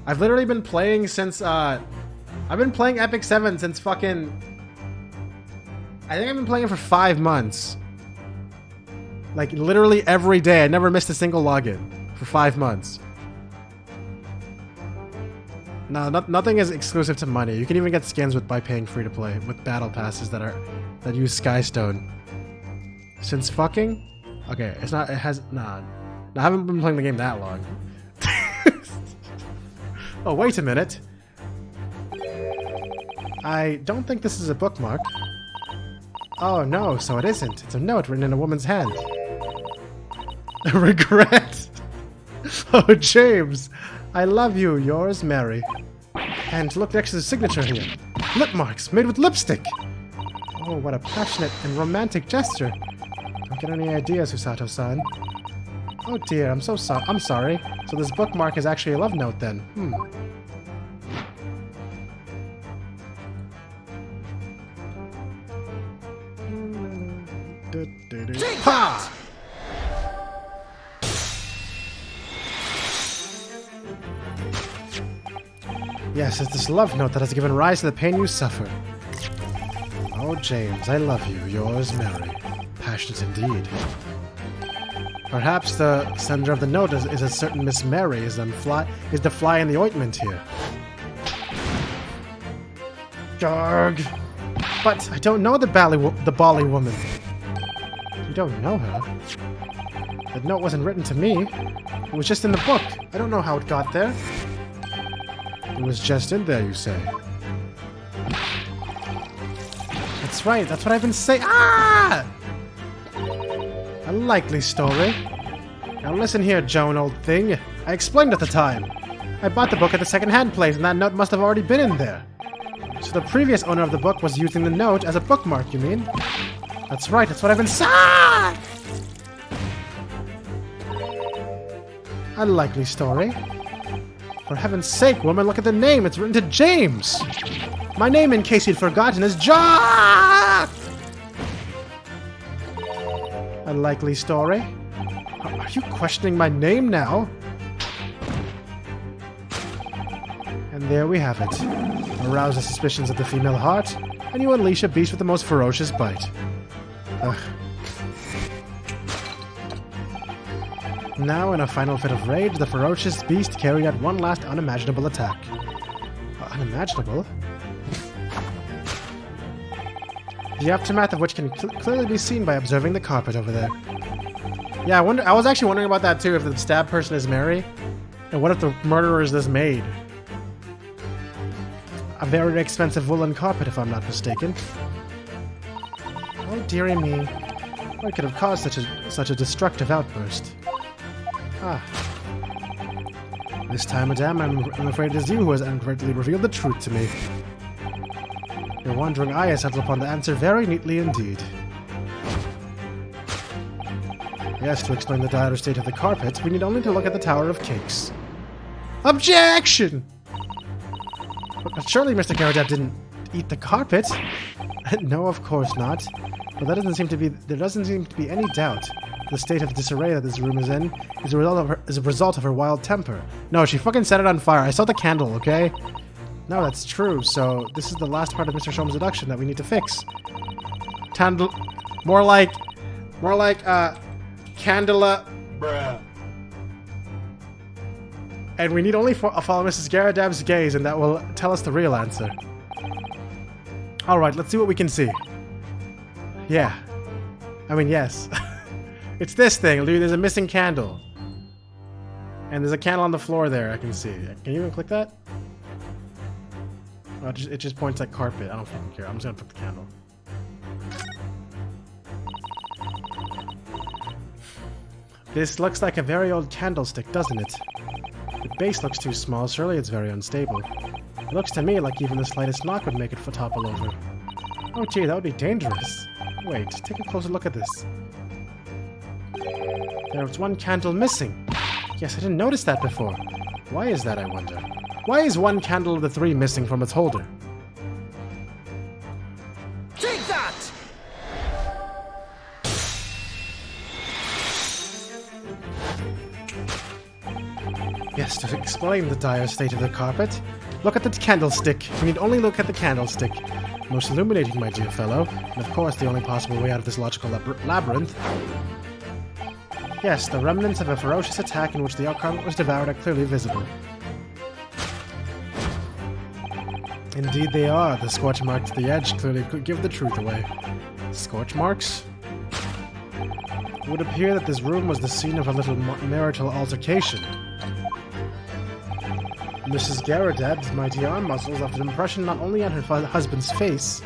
Speaker 1: I've literally been playing since, I've been playing Epic 7 since fucking... I think I've been playing it for 5 months. Like, literally every day. I never missed a single login for 5 months. No, nothing is exclusive to money. You can even get skins by paying free to play with battle passes that use Skystone. Since fucking? Okay, it's not. It has nah. I haven't been playing the game that long. Oh, wait a minute. I don't think this is a bookmark. Oh no, so it isn't. It's a note written in a woman's hand. Regret. Oh, James. I love you, yours, Mary. And look next to the signature here. Lip marks made with lipstick. Oh, what a passionate and romantic gesture. Don't get any ideas, Usato-san. Oh dear, I'm sorry. So this bookmark is actually a love note then. Ha! Yes, it's this love note that has given rise to the pain you suffer. Oh, James, I love you. Yours, Mary. Passionate indeed. Perhaps the sender of the note is a certain Miss Mary is the fly in the ointment here. Darg. But I don't know the Bali woman. You don't know her? The note wasn't written to me. It was just in the book. I don't know how it got there. It was just in there, you say? That's right, that's what I've been saying. Ah! A likely story. Now listen here, Joan, old thing. I explained at the time. I bought the book at the second-hand place, and that note must have already been in there. So the previous owner of the book was using the note as a bookmark, you mean? That's right, that's what I've been saying. Ah! A likely story. For heaven's sake, woman, look at the name. It's written to James. My name, in case you'd forgotten, is Jock! A likely story. Are you questioning my name now? And there we have it. Arouse the suspicions of the female heart, and you unleash a beast with the most ferocious bite. Ugh. Now, in a final fit of rage, the ferocious beast carried out one last unimaginable attack. Unimaginable? The aftermath of which can clearly be seen by observing the carpet over there. Yeah, I was actually wondering about that too, if the stabbed person is Mary, and what if the murderer is this maid? A very expensive woolen carpet, if I'm not mistaken. Oh, dearie me. What could have caused such a destructive outburst? Ah. This time, madame, I'm afraid it is you who has inadvertently revealed the truth to me. Your wandering eye has settled upon the answer very neatly indeed. Yes, to explain the dire state of the carpet, we need only to look at the Tower of Cakes. Objection! But surely Mr. Garadab didn't eat the carpet? No, of course not. But there doesn't seem to be any doubt. The state of disarray that this room is in is a result of her wild temper. No, she fucking set it on fire. I saw the candle, okay? No, that's true. So this is the last part of Mr. Sholmes' deduction that we need to fix. More like, Candela.
Speaker 2: Bruh.
Speaker 1: And we need only follow Mrs. Garadab's gaze, and that will tell us the real answer. Alright, let's see what we can see. Yeah. I mean, yes. It's this thing, dude. There's a missing candle. And there's a candle on the floor there, I can see. Can you even click that? Oh, it just points at carpet. I don't fucking care. I'm just gonna put the candle. This looks like a very old candlestick, doesn't it? The base looks too small. Surely it's very unstable. It looks to me like even the slightest knock would make it topple over. Oh gee, that would be dangerous. Wait, take a closer look at this. There's one candle missing. Yes, I didn't notice that before. Why is that, I wonder? Why is one candle of the three missing from its holder?
Speaker 2: Take that!
Speaker 1: Yes, to explain the dire state of the carpet, look at the candlestick. We need only look at the candlestick. Most illuminating, my dear fellow, and of course the only possible way out of this logical labyrinth. Yes, the remnants of a ferocious attack in which the carpet was devoured are clearly visible. Indeed they are. The scorch marks at the edge clearly could give the truth away. Scorch marks? It would appear that this room was the scene of a little marital altercation. Mrs. Garadab's mighty arm muscles left an impression not only on her husband's face,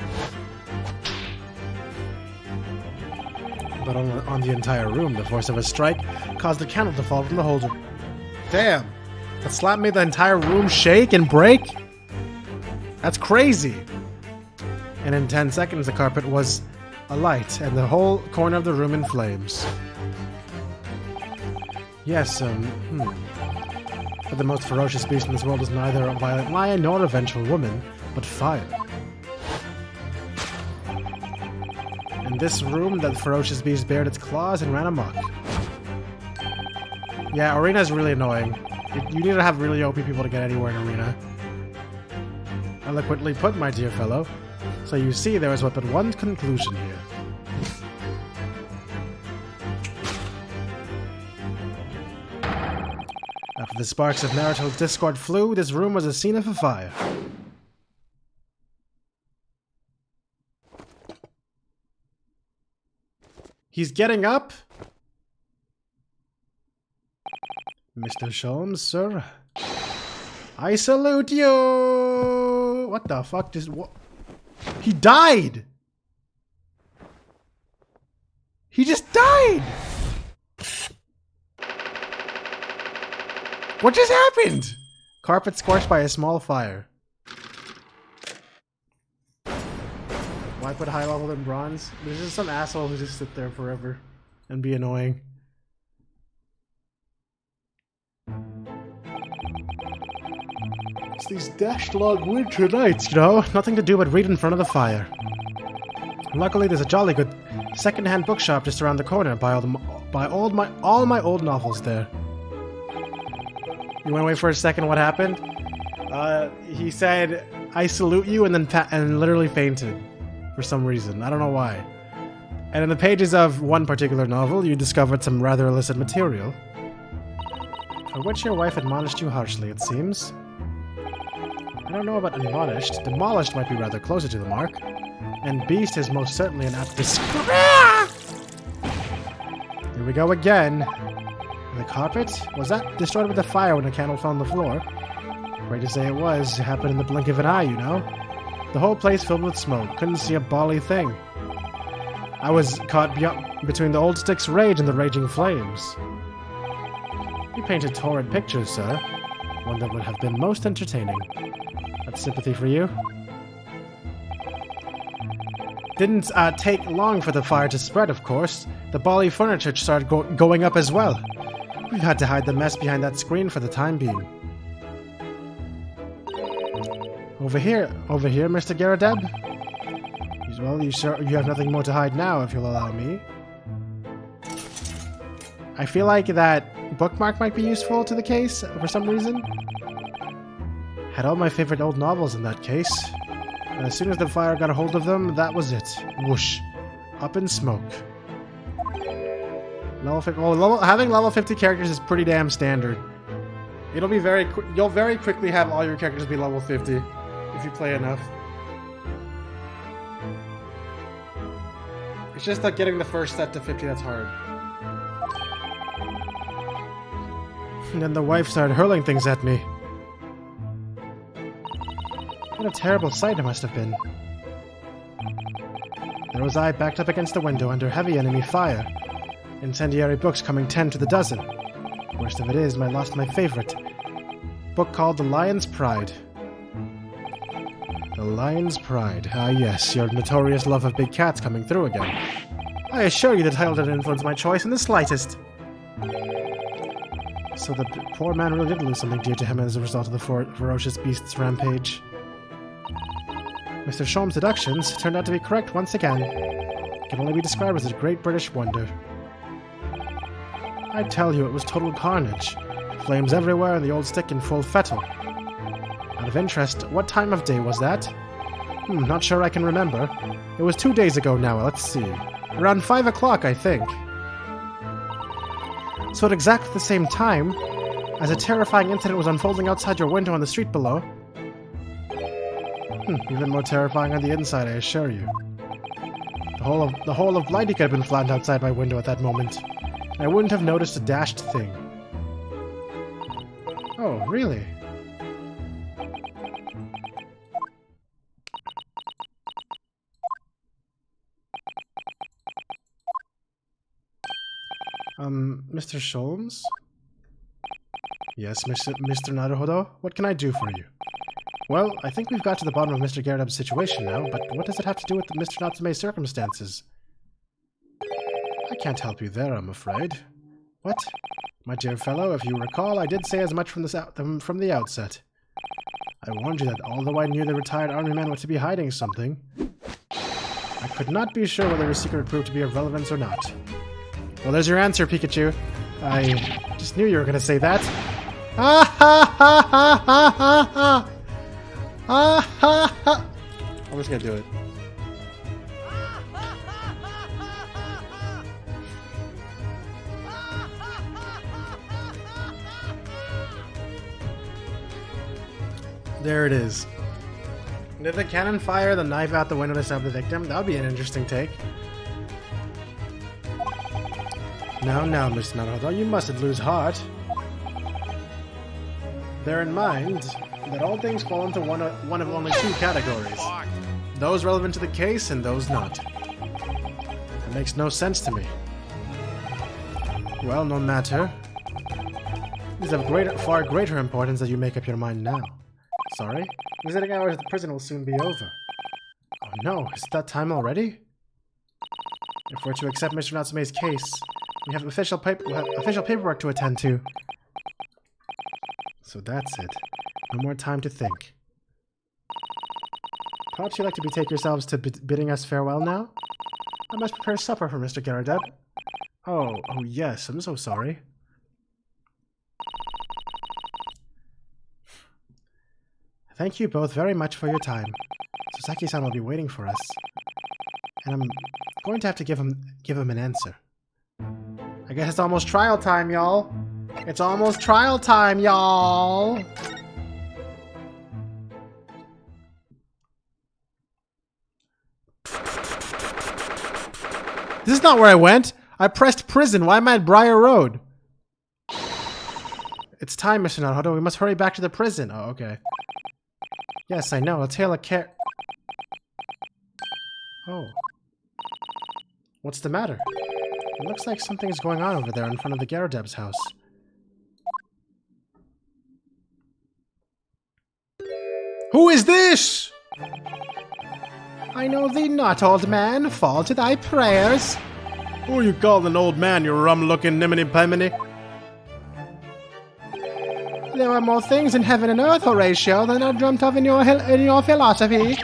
Speaker 1: but on the entire room. The force of a strike caused the candle to fall from the holder. Damn! That slap made the entire room shake and break? That's crazy! And in 10 seconds the carpet was alight and the whole corner of the room in flames. Yes, But the most ferocious beast in this world is neither a violent lion nor a vengeful woman, but fire. In this room, the ferocious beast bared its claws and ran amok. Yeah, Arena's really annoying. You need to have really OP people to get anywhere in Arena. Eloquently put, my dear fellow. So you see, there is but one conclusion here. After the sparks of marital discord flew, this room was a scene of a fire. He's getting up? Mr. Sholmes, sir. I salute you! What the fuck just what? He died! He just died! What just happened? Carpet scorched by a small fire. Why put high level in bronze? There's just some asshole who just sit there forever and be annoying. It's these dashed long winter nights, you know? Nothing to do but read in front of the fire. Luckily, there's a jolly good second-hand bookshop just around the corner. Buy all my old novels there. You went away for a second, what happened? He said, "I salute you," and then and literally fainted for some reason. I don't know why. And in the pages of one particular novel, you discovered some rather illicit material, for which your wife admonished you harshly, it seems. I don't know about admonished. Demolished might be rather closer to the mark. And beast is most certainly an apt descriptor. Here we go again. The carpet? Was that destroyed with a fire when a candle fell on the floor? Great to say it was. It happened in the blink of an eye, you know. The whole place filled with smoke. Couldn't see a bally thing. I was caught between the old stick's rage and the raging flames. You painted torrid pictures, sir. One that would have been most entertaining. That's sympathy for you. Didn't take long for the fire to spread, of course. The bally furniture started going up as well. We've had to hide the mess behind that screen for the time being. Over here, Mr. Garadeb? Well, you have nothing more to hide now, if you'll allow me. I feel like that bookmark might be useful to the case, for some reason. Had all my favorite old novels in that case. And as soon as the fire got a hold of them, that was it. Whoosh. Up in smoke. Having level 50 characters is pretty damn standard. It'll be you'll very quickly have all your characters be level 50 if you play enough. It's just like getting the first set to 50 that's hard. And then the wife started hurling things at me. What a terrible sight it must have been. There was I backed up against the window under heavy enemy fire. Incendiary books coming 10 to the dozen. Worst of it is, I lost my favorite. Book called The Lion's Pride. The Lion's Pride. Ah yes, your notorious love of big cats coming through again. I assure you the title didn't influence my choice in the slightest. So the poor man really did lose something dear to him as a result of the ferocious beast's rampage. Mr. Sholm's deductions turned out to be correct once again. It can only be described as a great British wonder. I tell you, it was total carnage. Flames everywhere and the old stick in full fettle. Out of interest, what time of day was that? Not sure I can remember. It was 2 days ago now, let's see. Around 5 o'clock, I think. So at exactly the same time, as a terrifying incident was unfolding outside your window on the street below. Even more terrifying on the inside, I assure you. The whole of Blighty could have been flattened outside my window at that moment. And I wouldn't have noticed a dashed thing. Oh, really? Mr. Sholmes? Yes, Mr. Naruhodo? What can I do for you? Well, I think we've got to the bottom of Mr. Garadeb's situation now, but what does it have to do with Mr. Natsume's circumstances? I can't help you there, I'm afraid. What? My dear fellow, if you recall, I did say as much from the outset. I warned you that although I knew the retired army man was to be hiding something, I could not be sure whether his secret would prove to be of relevance or not. Well, there's your answer, Pikachu. I just knew you were going to say that. Ah ha ha ha ha ha ha! Ah ha ha! I'm just going to do it. There it is. Did the cannon fire the knife out the window to stab the victim? That would be an interesting take. Now, Mr. Naruhodo, you mustn't lose heart. Bear in mind that all things fall into one of only two categories. Those relevant to the case and those not. That makes no sense to me. Well, no matter. It is of far greater importance that you make up your mind now. Sorry? Visiting hours at the prison will soon be over. Oh no, is it that time already? If we're to accept Mr. Natsume's case, we have official paperwork to attend to. So that's it. No more time to think. Perhaps you'd like to betake yourselves to bidding us farewell now? I must prepare supper for Mr. Garadeb. Oh yes, I'm so sorry. Thank you both very much for your time. Sasaki-san will be waiting for us. And I'm going to have to give him an answer. I guess it's almost trial time, y'all. It's almost trial time, y'all. This is not where I went. I pressed prison. Why am I at Briar Road? It's time, Mr. Naruto. We must hurry back to the prison. Oh, okay. Yes, I know. A tale of care. Oh. What's the matter? It looks like something's going on over there in front of the Garadeb's house. Who is this? I know thee not, old man. Fall to thy prayers. Who you call an old man, you rum-looking niminy-piminy? There are more things in heaven and earth, Horatio, than are dreamt of in your philosophy.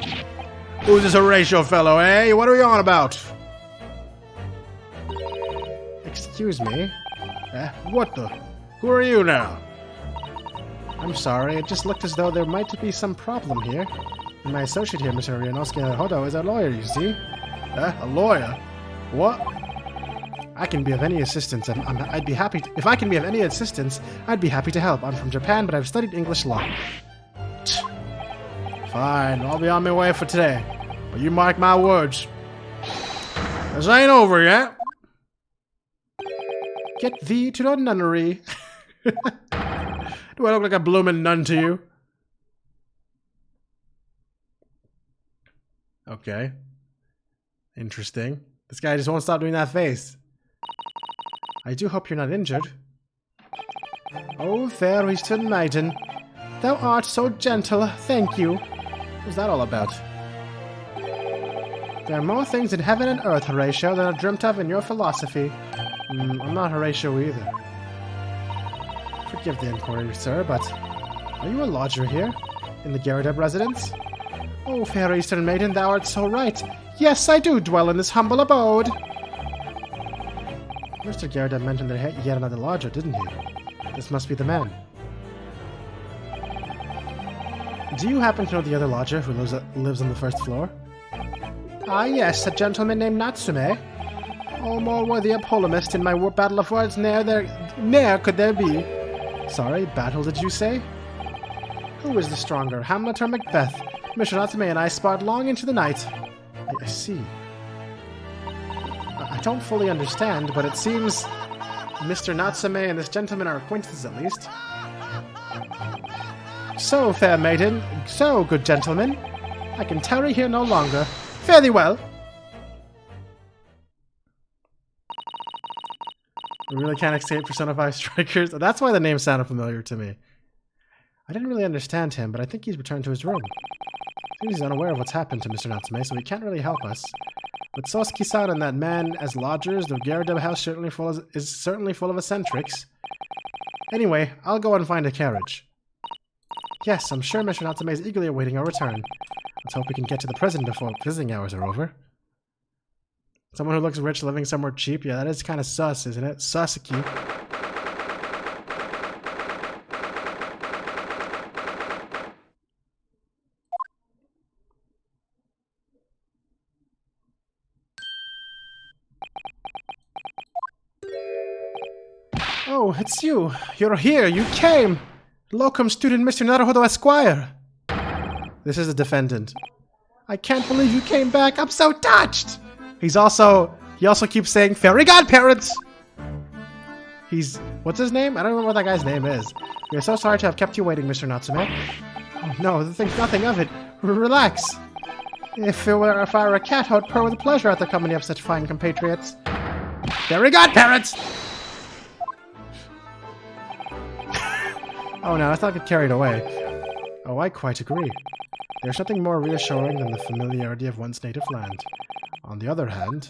Speaker 1: Who's this Horatio fellow, eh? What are we on about? Excuse me? What the? Who are you now? I'm sorry, it just looked as though there might be some problem here. And my associate here, Mr. Ryunosuke Naruto, is a lawyer, you see? A lawyer? What? I can be of any assistance. I'd be happy to, if I can be of any assistance, I'd be happy to help. I'm from Japan, but I've studied English law. Fine, I'll be on my way for today. But you mark my words. This ain't over yet. Get thee to the nunnery. Do I look like a bloomin' nun to you? Okay. Interesting. This guy just won't stop doing that face. I do hope you're not injured. Oh, fair Eastern maiden. Thou art so gentle, thank you. What's that all about? There are more things in heaven and earth, Horatio, than are dreamt of in your philosophy. I'm not Horatio either. Forgive the inquiry, sir, but are you a lodger here? In the Garadeb residence? Oh, fair Eastern maiden, thou art so right. Yes, I do dwell in this humble abode. Mr. Garadeb mentioned that he had another lodger, didn't he? This must be the man. Do you happen to know the other lodger who lives on the first floor? Ah, yes, a gentleman named Natsume. Oh, more worthy a polemist in my battle of words ne'er could there be. Sorry, battle did you say? Who is the stronger, Hamlet or Macbeth? Mr. Natsume and I sparred long into the night. I see. I don't fully understand, but it seems Mr. Natsume and this gentleman are acquaintances at least. So, fair maiden, so, good gentleman, I can tarry here no longer. Fare thee well! We really can't escape Persona 5 Strikers. That's why the name sounded familiar to me. I didn't really understand him, but I think he's returned to his room. He's unaware of what's happened to Mr. Natsume, so he can't really help us. But Sosuke-san and that man as lodgers, the Garadeb house is certainly full of eccentrics. Anyway, I'll go and find a carriage. Yes, I'm sure Mr. Natsume is eagerly awaiting our return. Let's hope we can get to the prison before visiting hours are over. Someone who looks rich living somewhere cheap? Yeah, that is kind of sus, isn't it? Sasuke. Oh, it's you. You're here. You came. Locum student Mr. Naruhodo Esquire. This is a defendant. I can't believe you came back. I'm so touched. He also keeps saying fairy godparents. What's his name? I don't remember what that guy's name is. We are so sorry to have kept you waiting, Mr. Natsume. Oh no, think nothing of it. Relax. If I were a cat, I would purr with pleasure at the company of such fine compatriots. Fairy godparents! Oh no, I thought I'd get carried away. Oh, I quite agree. There's nothing more reassuring than the familiarity of one's native land. On the other hand,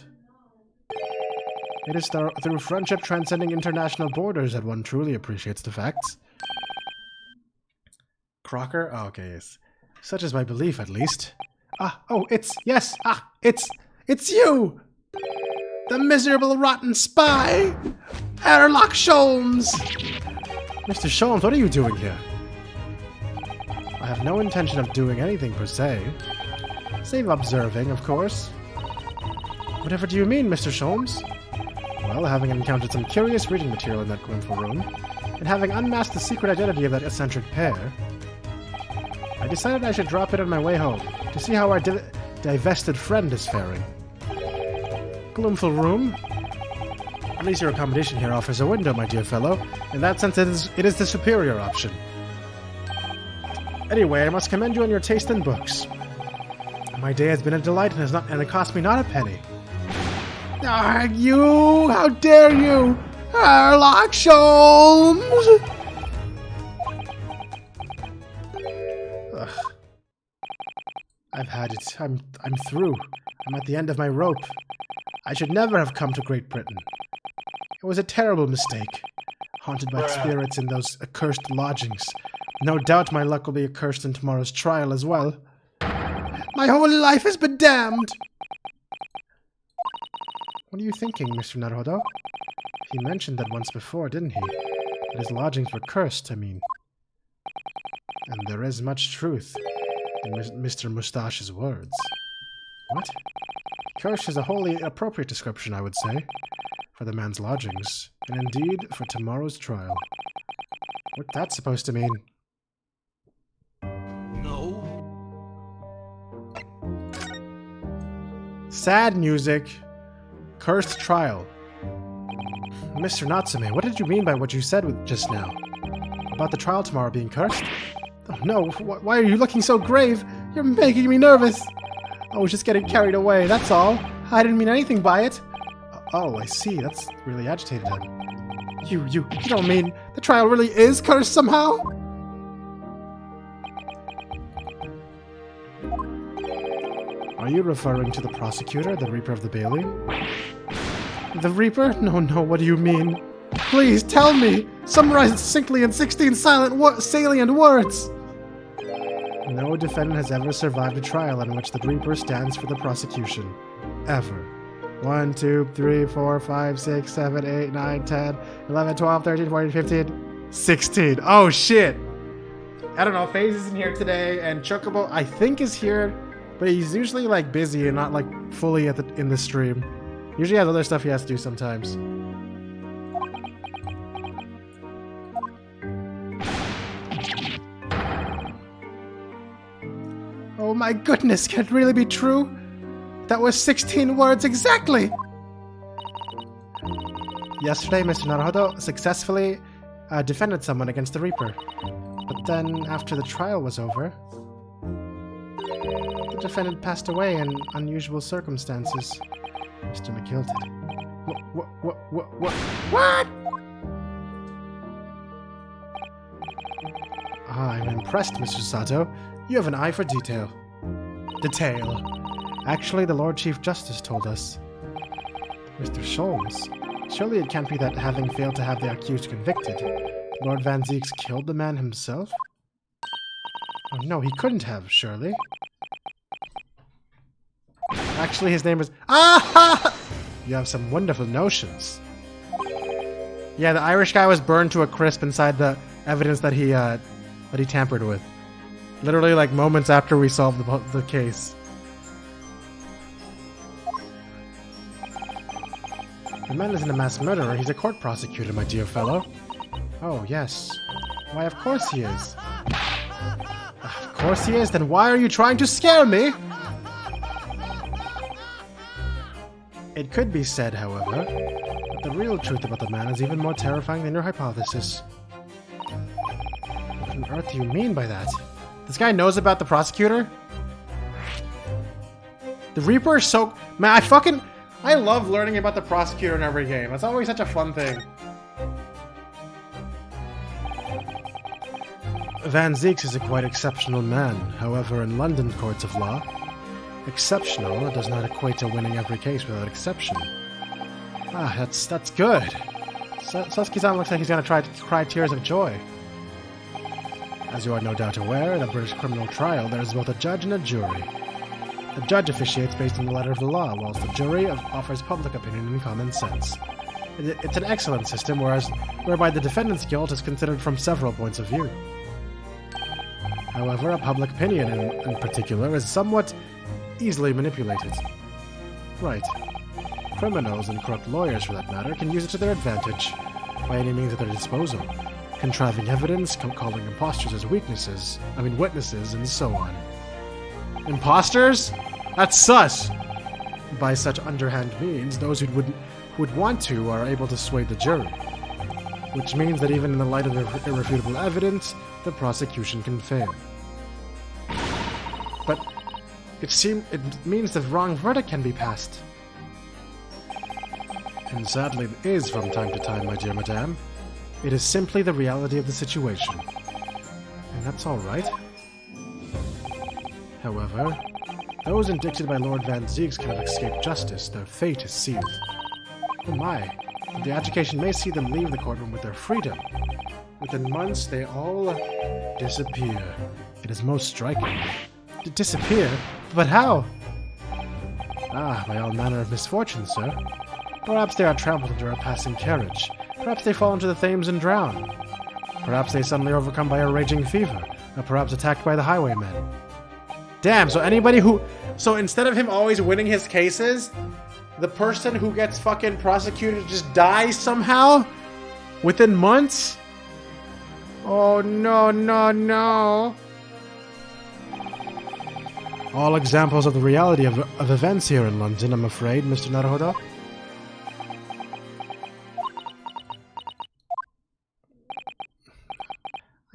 Speaker 1: it is through friendship transcending international borders that one truly appreciates the facts. Crocker? Oh, okay, yes. Such is my belief, at least. It's you! The miserable, rotten spy! Sherlock Sholmes! Mr. Sholmes, what are you doing here? I have no intention of doing anything per se. Save observing, of course. Whatever do you mean, Mr. Sholmes? Well, having encountered some curious reading material in that gloomful room, and having unmasked the secret identity of that eccentric pair, I decided I should drop in on my way home to see how our divested friend is faring. Gloomful room? At least your accommodation here offers a window, my dear fellow. In that sense, it is the superior option. Anyway, I must commend you on your taste in books. My day has been a delight and it cost me not a penny. Ah, you! How dare you! Sherlock Sholmes! Ugh. I've had it. I'm through. I'm at the end of my rope. I should never have come to Great Britain. It was a terrible mistake. Haunted by spirits in those accursed lodgings. No doubt my luck will be accursed in tomorrow's trial as well. My whole life has been damned! What are you thinking, Mr. Naruhodo? He mentioned that once before, didn't he? That his lodgings were cursed, I mean. And there is much truth in Mr. Mustache's words. What? Cursed is a wholly appropriate description, I would say, for the man's lodgings, and indeed for tomorrow's trial. What's that supposed to mean?
Speaker 2: No.
Speaker 1: Sad music. Cursed trial. Mr. Natsume, what did you mean by what you said just now? About the trial tomorrow being cursed? Oh no, why are you looking so grave? You're making me nervous. I was just getting carried away, that's all. I didn't mean anything by it. Oh, I see, that's really agitated him. You don't mean the trial really is cursed somehow? Are you referring to the prosecutor, the Reaper of the Bailey? The Reaper? No, what do you mean? Please, tell me! Summarize it succinctly in 16 salient words! No defendant has ever survived a trial in which the Reaper stands for the prosecution. Ever. 1, 2, 3, 4, 5, 6, 7, 8, 9, 10, 11, 12, 13, 14, 15, 16. Oh shit! I don't know, FaZe isn't here today, and Chocobo, I think, is here, but he's usually like busy and not like fully in the stream. Usually has other stuff he has to do sometimes. Oh my goodness, can it really be true? That was 16 words exactly! Yesterday, Mr. Naruhodo successfully defended someone against the Reaper. But then, after the trial was over, the defendant passed away in unusual circumstances. Mr. McGill did. What? I'm impressed, Mr. Sato. You have an eye for detail. Actually, the Lord Chief Justice told us. Mr. Sholmes, surely it can't be that having failed to have the accused convicted, Lord Van Zieks killed the man himself? Oh, no, he couldn't have, surely. Actually, his name is... Ah! You have some wonderful notions. Yeah, the Irish guy was burned to a crisp inside the evidence that he tampered with. Literally, like, moments after we solved the case. The man isn't a mass murderer, he's a court prosecutor, my dear fellow. Oh, yes. Why, of course he is. Of course he is, then why are you trying to scare me? It could be said, however, that the real truth about the man is even more terrifying than your hypothesis. What on earth do you mean by that? This guy knows about the prosecutor? The Reaper is so... Man, I love learning about the prosecutor in every game. It's always such a fun thing. Van Zieks is a quite exceptional man. However, in London courts of law, exceptional does not equate to winning every case without exception. Ah, that's good. Susky-san looks like he's gonna try to cry tears of joy. As you are no doubt aware, in a British criminal trial there is both a judge and a jury. The judge officiates based on the letter of the law, whilst the jury offers public opinion and common sense. It's an excellent system, whereby the defendant's guilt is considered from several points of view. However, public opinion in particular is somewhat easily manipulated. Right. Criminals and corrupt lawyers, for that matter, can use it to their advantage by any means at their disposal, contriving evidence, calling imposters as witnesses, and so on. Imposters? That's sus! By such underhand means, those who would want to are able to sway the jury, which means that even in the light of irrefutable evidence, the prosecution can fail. But it means the wrong verdict can be passed. And sadly it is from time to time, my dear madame. It is simply the reality of the situation. And that's alright. However, those indicted by Lord Van Ziegs cannot escape justice. Their fate is sealed. Oh my. The education may see them leave the courtroom with their freedom. Within months, they all disappear. It is most striking. Disappear? But how? Ah, by all manner of misfortune, sir. Perhaps they are trampled under a passing carriage. Perhaps they fall into the Thames and drown. Perhaps they suddenly overcome by a raging fever. Or perhaps attacked by the highwaymen. Damn, so anybody who... So instead of him always winning his cases, the person who gets fucking prosecuted just dies somehow? Within months? Oh, no, no, no. All examples of the reality of events here in London, I'm afraid, Mr. Naruhodo.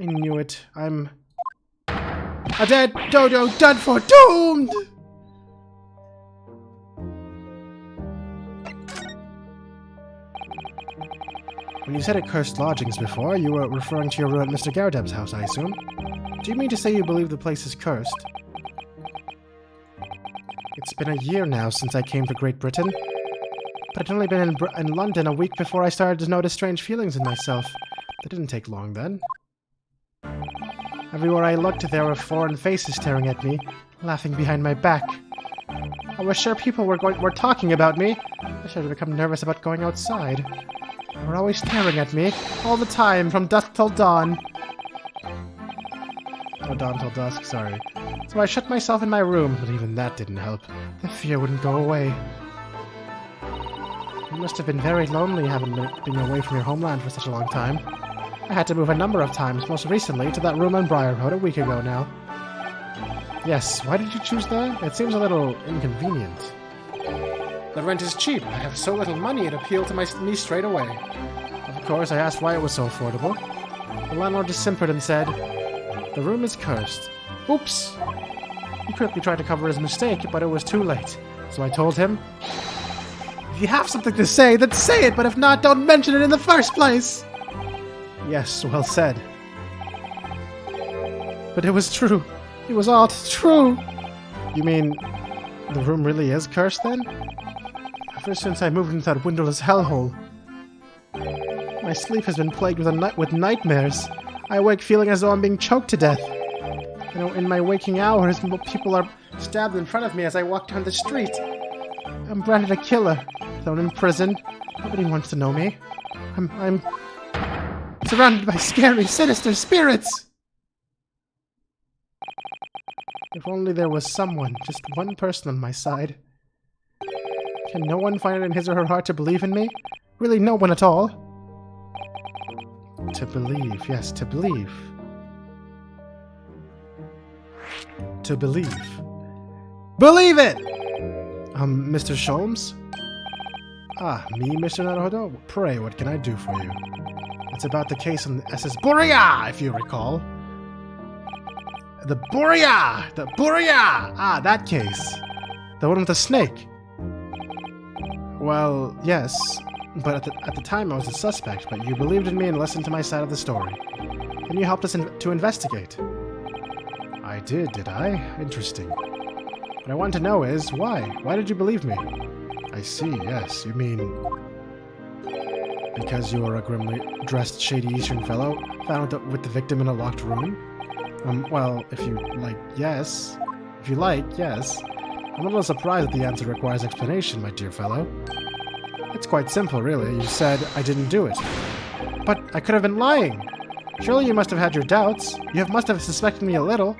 Speaker 1: I knew it. I'm... a dead dodo, done for, doomed! When you said accursed lodgings before, you were referring to your room at Mr. Gardeb's house, I assume? Do you mean to say you believe the place is cursed? It's been a year now since I came to Great Britain, but I'd only been in London a week before I started to notice strange feelings in myself. That didn't take long then. Everywhere I looked, there were foreign faces staring at me, laughing behind my back. I was sure people were talking about me. I should have become nervous about going outside. They were always staring at me, all the time, from dusk till dawn. Oh, dawn till dusk, sorry. So I shut myself in my room, but even that didn't help. The fear wouldn't go away. You must have been very lonely having been away from your homeland for such a long time. I had to move a number of times, most recently to that room on Briar Road a week ago now. Yes, why did you choose that? It seems a little inconvenient. The rent is cheap. I have so little money it appealed to me straight away. Of course, I asked why it was so affordable. The landlord just simpered and said, "The room is cursed." Oops! He quickly tried to cover his mistake, but it was too late. So I told him, "If you have something to say, then say it, but if not, don't mention it in the first place!" Yes, well said. But it was true. It was all true. You mean, the room really is cursed then? Ever since I moved into that windowless hellhole. My sleep has been plagued with nightmares. I awake feeling as though I'm being choked to death. You know, in my waking hours, people are stabbed in front of me as I walk down the street. I'm branded a killer, thrown in prison. Nobody wants to know me. I'm surrounded by scary, sinister spirits! If only there was someone, just one person on my side. Can no one find it in his or her heart to believe in me? Really, no one at all? To believe, yes, to believe. To believe. Believe it! Mr. Sholmes? Ah, me, Mr. Naruhodo? Pray, what can I do for you? It's about the case on the SS Buria, if you recall. The Buria! The Buria! Ah, that case. The one with the snake. Well, yes, but at the time I was a suspect, but you believed in me and listened to my side of the story. And you helped us to investigate. I did I? Interesting. What I want to know is, why? Why did you believe me? I see, yes, you mean... because you were a grimly dressed, shady Eastern fellow found with the victim in a locked room? Well, if you like, yes. If you like, yes. I'm a little surprised that the answer requires explanation, my dear fellow. It's quite simple, really. You said I didn't do it. But I could have been lying. Surely you must have had your doubts. You must have suspected me a little.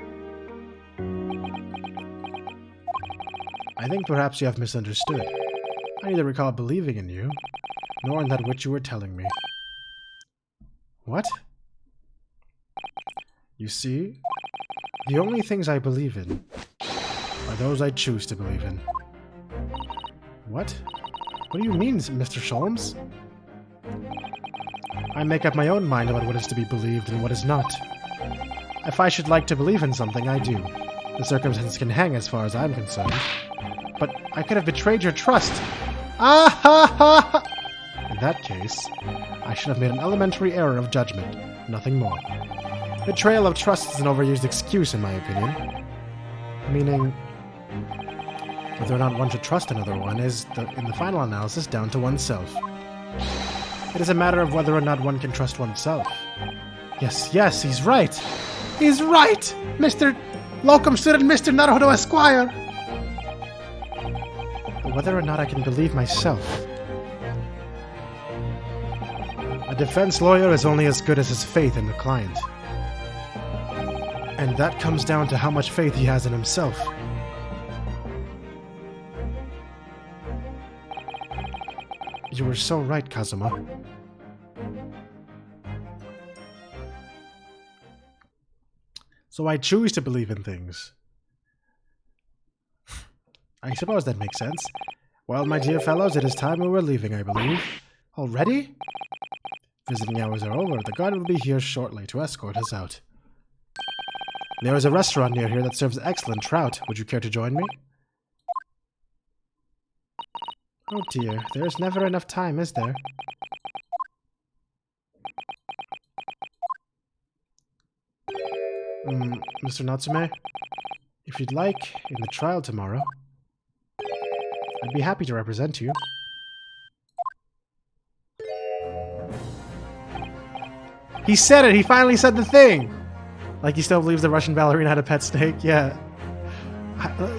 Speaker 1: I think perhaps you have misunderstood. I neither recall believing in you, nor in that which you were telling me. What? You see, the only things I believe in are those I choose to believe in. What? What do you mean, Mr. Sholmes? I make up my own mind about what is to be believed and what is not. If I should like to believe in something, I do. The circumstances can hang as far as I'm concerned. But I could have betrayed your trust. Ah ha ha! In that case, I should have made an elementary error of judgment, nothing more. Betrayal of trust is an overused excuse, in my opinion. Meaning, whether or not one should trust another one is, in the final analysis, down to oneself. It is a matter of whether or not one can trust oneself. Yes, he's right! He's right! Mr. Locum Student Mr. Naruhodo Esquire! But whether or not I can believe myself. A defense lawyer is only as good as his faith in the client. And that comes down to how much faith he has in himself. You were so right, Kazuma. So I choose to believe in things. I suppose that makes sense. Well, my dear fellows, it is time we were leaving, I believe. Already? Visiting hours are over. The guard will be here shortly to escort us out. There is a restaurant near here that serves excellent trout. Would you care to join me? Oh dear, there's never enough time, is there? Mr. Natsume? If you'd like, in the trial tomorrow, I'd be happy to represent you. He said it! He finally said the thing! Like he still believes the Russian ballerina had a pet snake? Yeah.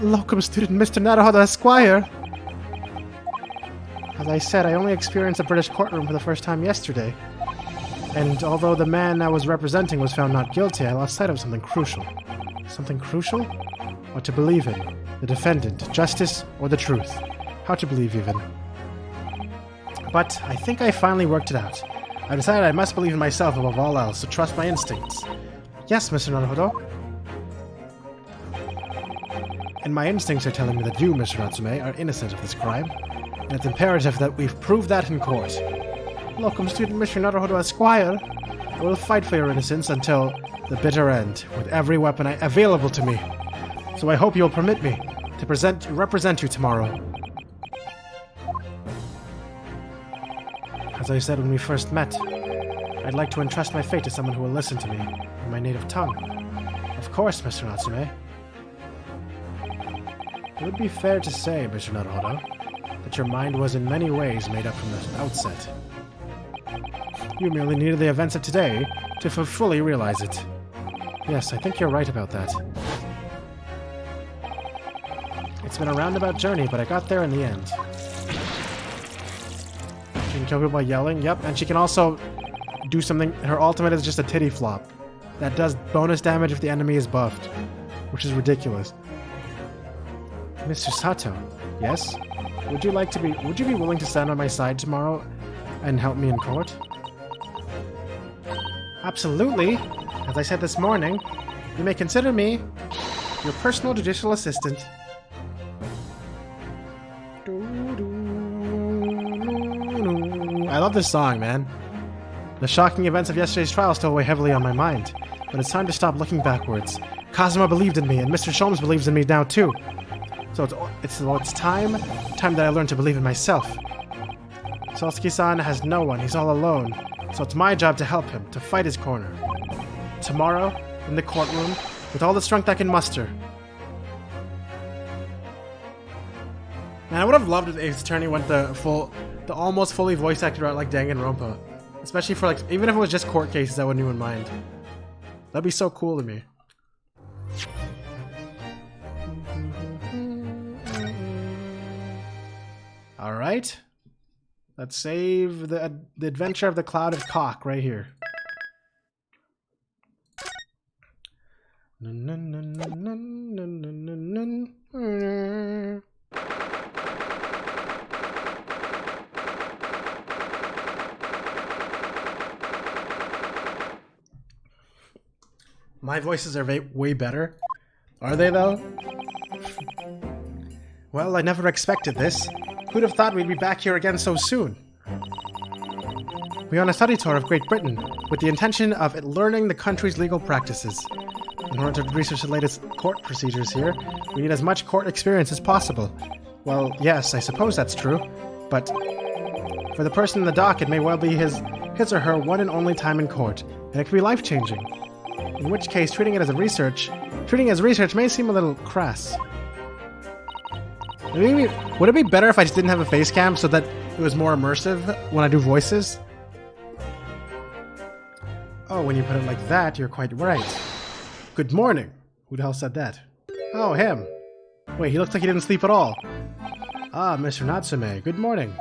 Speaker 1: Locum Student Mr. Naruhodo Esquire! As I said, I only experienced a British courtroom for the first time yesterday. And although the man I was representing was found not guilty, I lost sight of something crucial. Something crucial? What to believe in. The defendant, justice, or the truth. How to believe even. But I think I finally worked it out. I decided I must believe in myself above all else, to trust my instincts. Yes, Mr. Naruhodo. And my instincts are telling me that you, Mr. Natsume, are innocent of this crime. And it's imperative that we've proved that in court. Locum Student Mr. Naruhodo Esquire, I will fight for your innocence until the bitter end, with every weapon available to me. So I hope you'll permit me to represent you tomorrow. As I said when we first met, I'd like to entrust my fate to someone who will listen to me in my native tongue. Of course, Mr. Natsume. It would be fair to say, Mr. Naruhodo, that your mind was in many ways made up from the outset. You merely needed the events of today to fully realize it. Yes, I think you're right about that. It's been a roundabout journey, but I got there in the end. She can kill people by yelling, yep, and she can also do something. Her ultimate is just a titty flop. That does bonus damage if the enemy is buffed, which is ridiculous. Mr. Sato, yes? Would you be willing to stand on my side tomorrow and help me in court? Absolutely. As I said this morning, you may consider me your personal judicial assistant. I love this song, man. The shocking events of yesterday's trial still weigh heavily on my mind, but it's time to stop looking backwards. Kazuma believed in me, and Mr. Sholmes believes in me now too. So it's time that I learn to believe in myself. Soseki-san has no one, he's all alone. So it's my job to help him, to fight his corner. Tomorrow, in the courtroom, with all the strength I can muster. Man, I would have loved if Ace Attorney went the almost fully voice acted route like Danganronpa. Especially for even if it was just court cases, I wouldn't even mind. That'd be so cool to me. Alright. Let's save the adventure of the Clouded Cock right here. My voices are way better. Are they, though? Well, I never expected this. Who'd have thought we'd be back here again so soon? We're on a study tour of Great Britain, with the intention of learning the country's legal practices. In order to research the latest court procedures here, we need as much court experience as possible. Well, yes, I suppose that's true, but for the person in the dock, it may well be his or her one and only time in court, and it could be life-changing. In which case, treating it as research may seem a little crass. Would it be better if I just didn't have a face cam so that it was more immersive when I do voices? Oh, when you put it like that, you're quite right. Good morning. Who the hell said that? Oh, him. Wait, he looks like he didn't sleep at all. Ah, Mr. Natsume, good morning.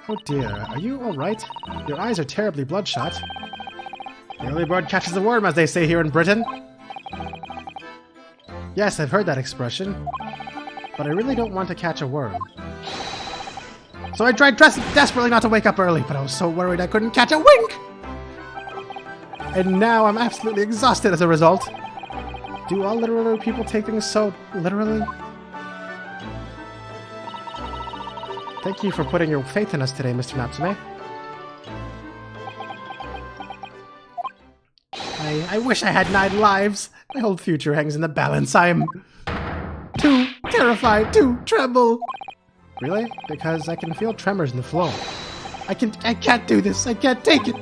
Speaker 1: Oh dear, are you alright? Your eyes are terribly bloodshot. The early bird catches the worm, as they say here in Britain. Yes, I've heard that expression. But I really don't want to catch a worm. So I tried desperately not to wake up early, but I was so worried I couldn't catch a wink! And now I'm absolutely exhausted as a result. Do all literary people take things so literally? Thank you for putting your faith in us today, Mr. Natsume. I wish I had 9 lives. My whole future hangs in the balance. I'm too terrified to tremble. Really? Because I can feel tremors in the floor. I can't do this. I can't take it.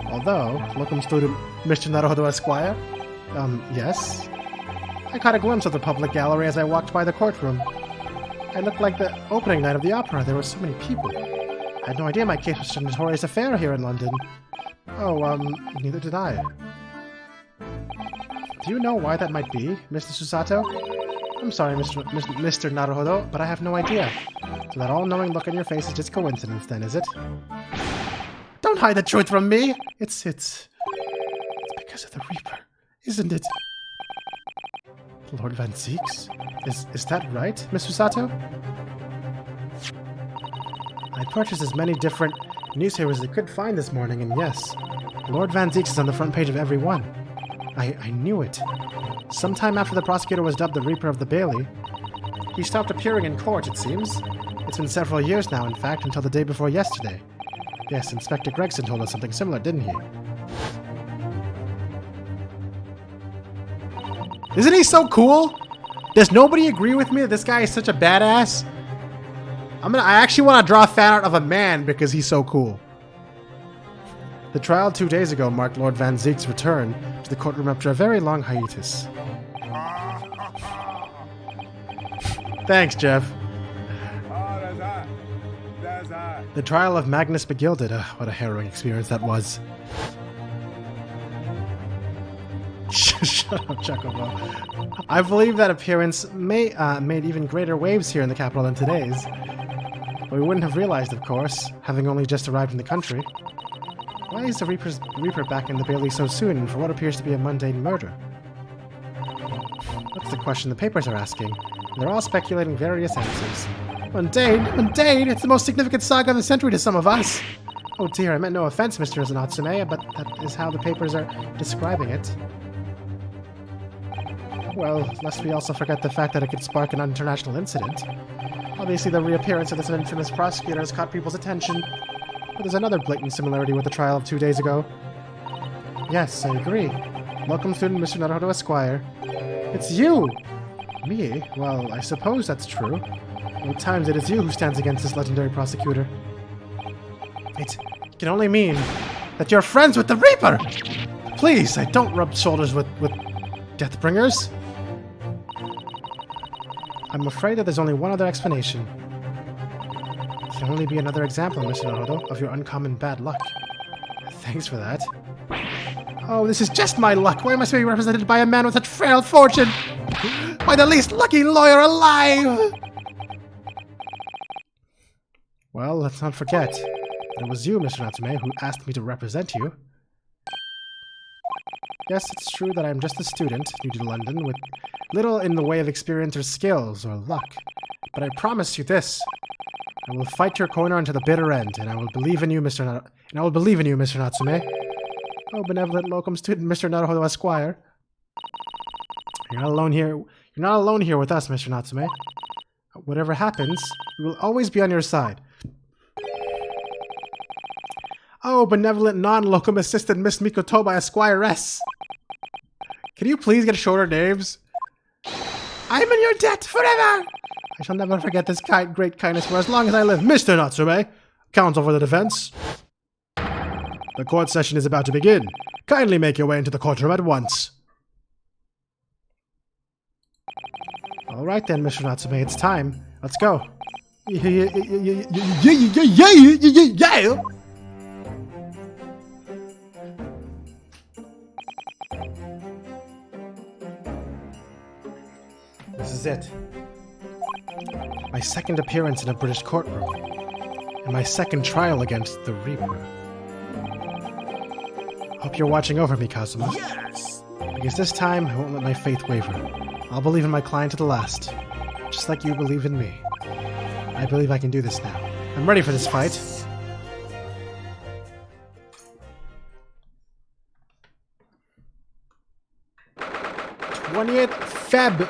Speaker 1: Although, welcome to Mr. Naruhodo Esquire. Yes? I caught a glimpse of the public gallery as I walked by the courtroom. It looked like the opening night of the opera. There were so many people. I had no idea my case was such a notorious affair here in London. Oh, neither did I. Do you know why that might be, Mr. Susato? I'm sorry, Mr. Naruhodo, but I have no idea. So that all-knowing look on your face is just coincidence, then, is it? Don't hide the truth from me! It's because of the Reaper, isn't it? Lord Van Zeeks? Is that right, Miss Susato? I purchased as many different newspapers as I could find this morning, and yes, Lord Van Zeeks is on the front page of every one. I knew it. Sometime after the prosecutor was dubbed the Reaper of the Bailey, he stopped appearing in court, it seems. It's been several years now, in fact, until the day before yesterday. Yes, Inspector Gregson told us something similar, didn't he? Isn't he so cool? Does nobody agree with me that this guy is such a badass? I actually want to draw a fan art of a man because he's so cool. The trial 2 days ago marked Lord Van Zeek's return to the courtroom after a very long hiatus. Thanks, Jeff.
Speaker 2: Oh, that's hot. That's hot.
Speaker 1: The trial of Magnus Begilded. What a harrowing experience that was. Shut up, Chocobo. I believe that appearance made even greater waves here in the capital than today's. But we wouldn't have realized, of course, having only just arrived in the country. Why is the Reaper back in the Bailey so soon, and for what appears to be a mundane murder? That's the question the papers are asking. They're all speculating various answers. Mundane? Mundane? It's the most significant saga of the century to some of us! Oh dear, I meant no offense, Mr. Natsume, but that is how the papers are describing it. Well, lest we also forget the fact that it could spark an international incident. Obviously, the reappearance of this infamous prosecutor has caught people's attention. But there's another blatant similarity with the trial of 2 days ago. Yes, I agree. Welcome, student Mr. Naruhodo Esquire. It's you! Me? Well, I suppose that's true. At times it is you who stands against this legendary prosecutor. It can only mean that you're friends with the Reaper! Please, I don't rub shoulders with Deathbringers. I'm afraid that there's only one other explanation. It can only be another example, Mr. Naruhodo, of your uncommon bad luck. Thanks for that. Oh, this is just my luck. Why must I be represented by a man with such frail fortune? By the least lucky lawyer alive! Well, let's not forget that it was you, Mr. Natsume, who asked me to represent you. Yes, it's true that I'm just a student, new to London, with little in the way of experience or skills or luck. But I promise you this. I will fight your corner until the bitter end, and I will believe in you, Mr. Natsume. Oh, benevolent locum student, Mr. Naruhodo Esquire. You're not alone here. You're not alone here with us, Mr. Natsume. Whatever happens, we will always be on your side. Oh, benevolent non-locum assistant Miss Mikotoba Esquiress. Can you please get shorter names? I'm in your debt forever! I shall never forget this great kindness for as long as I live. Mr. Natsume, counsel for the defense. The court session is about to begin. Kindly make your way into the courtroom at once. Alright then, Mr. Natsume, it's time. Let's go. Yeah! This is it. My second appearance in a British courtroom. And my second trial against the Reaper. Hope you're watching over me, Kazuma. Yes! Because this time, I won't let my faith waver. I'll believe in my client to the last. Just like you believe in me. I believe I can do this now. I'm ready for this fight. Feb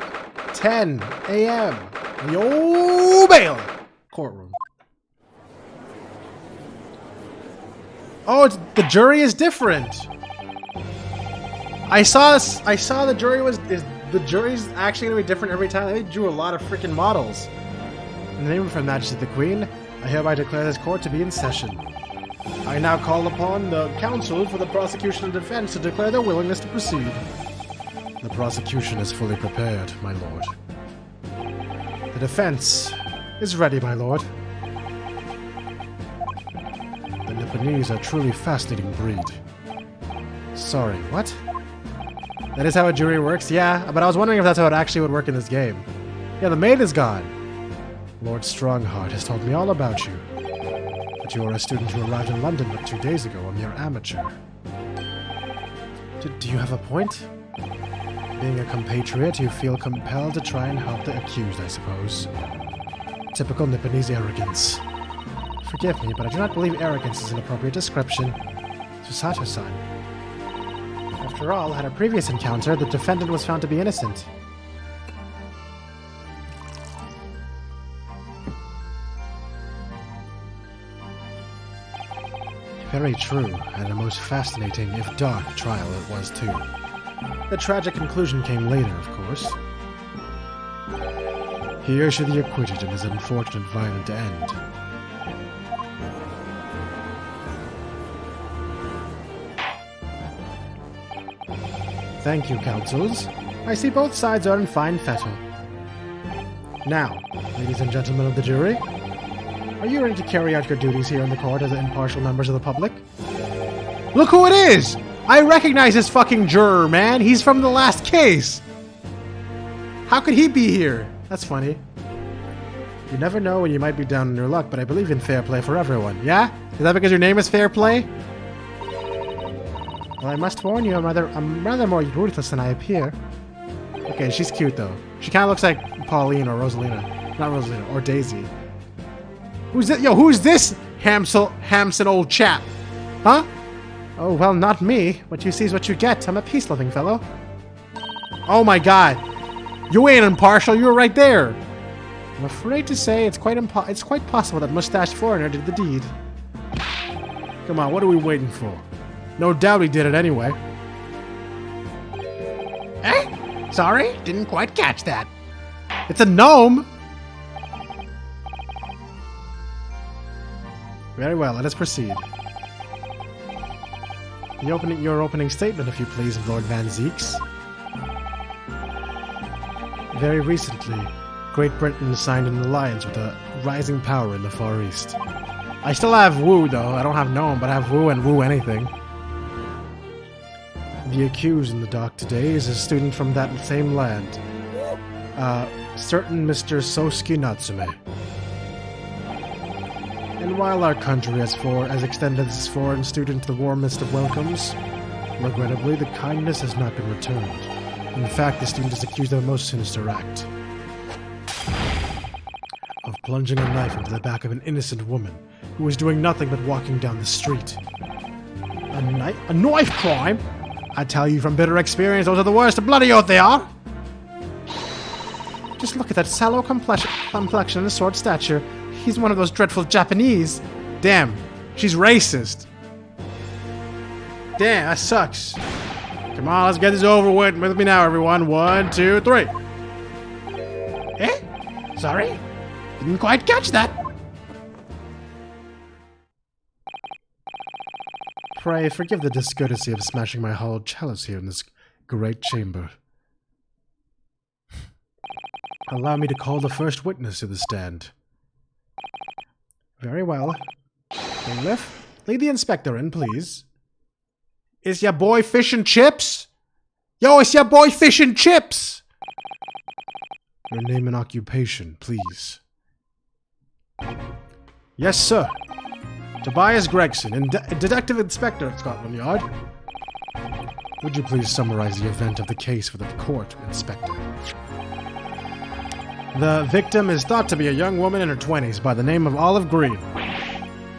Speaker 1: 10 a.m. Yo Bailey courtroom. Oh, the jury is different. I saw the jury the jury's actually gonna be different every time. They drew a lot of freaking models. In the name of Her Majesty the Queen, I hereby declare this court to be in session. I now call upon the counsel for the prosecution and defense to declare their willingness to proceed. The prosecution is fully prepared, my lord. The defense is ready, my lord. The Nipponese are a truly fascinating breed. Sorry, what? That is how a jury works? Yeah, but I was wondering if that's how it actually would work in this game. Yeah, the maid is gone. Lord Strongheart has told me all about you. That you are a student who arrived in London but 2 days ago, a mere amateur. Do you have a point? Being a compatriot, you feel compelled to try and help the accused, I suppose. Typical Nipponese arrogance. Forgive me, but I do not believe arrogance is an appropriate description. Susato-san. After all, at a previous encounter, the defendant was found to be innocent. Very true, and a most fascinating, if dark, trial it was too. The tragic conclusion came later, of course. Here should the acquitted in his unfortunate violent end. Thank you, counsels. I see both sides are in fine fettle. Now, ladies and gentlemen of the jury, are you ready to carry out your duties here in the court as impartial members of the public? Look who it is! I recognize this fucking juror, man! He's from the last case! How could he be here? That's funny. You never know when you might be down in your luck, but I believe in fair play for everyone, yeah? Is that because your name is Fair Play? Well, I must warn you, I'm rather more ruthless than I appear. Okay, she's cute, though. She kind of looks like Pauline or Rosalina. Not Rosalina, or Daisy. Who's this? Yo, who's this Hamson old chap? Huh? Oh, well, not me. What you see is what you get. I'm a peace-loving fellow. Oh my god. You ain't impartial, you were right there. I'm afraid to say it's quite possible that mustached foreigner did the deed. Come on, what are we waiting for? No doubt he did it anyway. Eh? Sorry? Didn't quite catch that. It's a gnome! Very well, let us proceed. Your opening statement, if you please, Lord Van Zeeks. Very recently, Great Britain signed an alliance with a rising power in the Far East. I still have Wu, though. I don't have Gnome, but I have Wu and Wu anything. The accused in the dock today is a student from that same land. Certain Mr. Sosuke Natsume. And while our country has extended its foreign student the warmest of welcomes, Regrettably, the kindness has not been returned. In fact, the student is accused of a most sinister act. Of plunging a knife into the back of an innocent woman who was doing nothing but walking down the street. A knife crime? I tell you from bitter experience, those are the worst. Bloody oath they are! Just look at that sallow complexion and the short stature. He's one of those dreadful Japanese. Damn, she's racist. Damn, that sucks. Come on, let's get this over with me now, everyone. 1, 2, 3. Eh? Sorry? Didn't quite catch that. Pray forgive the discourtesy of smashing my hollowed chalice here in this great chamber. Allow me to call the first witness to the stand. Very well. Bailiff, lead the inspector in, please. Is your boy fish and chips? Yo, it's your boy fish and chips! Your name and occupation, please. Yes, sir. Tobias Gregson, Detective Inspector at Scotland Yard. Would you please summarize the event of the case for the court, Inspector? The victim is thought to be a young woman in her 20s by the name of Olive Green.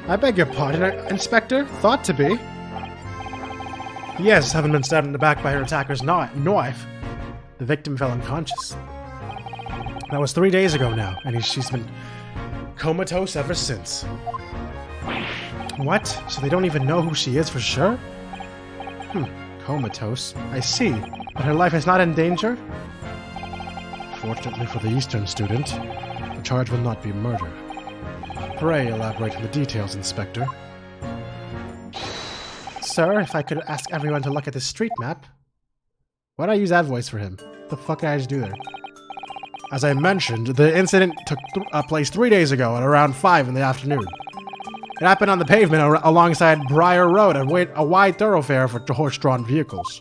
Speaker 1: I beg your pardon, Inspector? Thought to be? Yes, having been stabbed in the back by her attacker's knife, the victim fell unconscious. That was 3 days ago now, and she's been comatose ever since. What? So they don't even know who she is for sure? Comatose. I see. But her life is not in danger? Fortunately for the Eastern student, the charge will not be murder. Pray elaborate on the details, Inspector. Sir, if I could ask everyone to look at this street map. Why'd I use that voice for him? What the fuck did I just do there? As I mentioned, the incident took place 3 days ago at around 5 in the afternoon. It happened on the pavement alongside Briar Road, a wide thoroughfare for horse-drawn vehicles.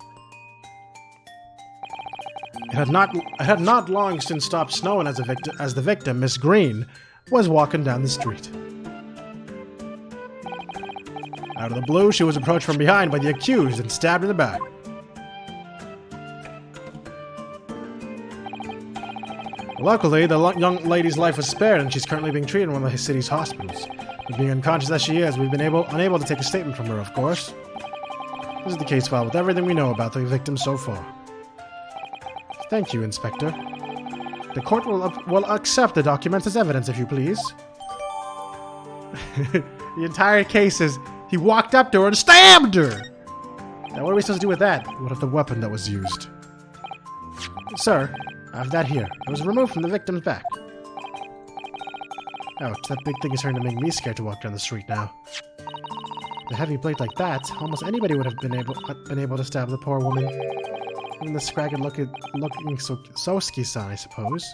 Speaker 1: It had not long since stopped snowing as the victim, Miss Green, was walking down the street. Out of the blue, she was approached from behind by the accused and stabbed in the back. Luckily, the young lady's life was spared and she's currently being treated in one of the city's hospitals. But being unconscious as she is, we've been unable to take a statement from her, of course. This is the case file with everything we know about the victim so far. Thank you, Inspector. The court will accept the documents as evidence, if you please. The entire case is he walked up to her and stabbed her! Now, what are we supposed to do with that? What of the weapon that was used? Sir, I have that here. It was removed from the victim's back. Ouch, that big thing is starting to make me scared to walk down the street now. With a heavy blade like that, almost anybody would have been able to stab the poor woman. Even the scragged looking Soski-san, I suppose.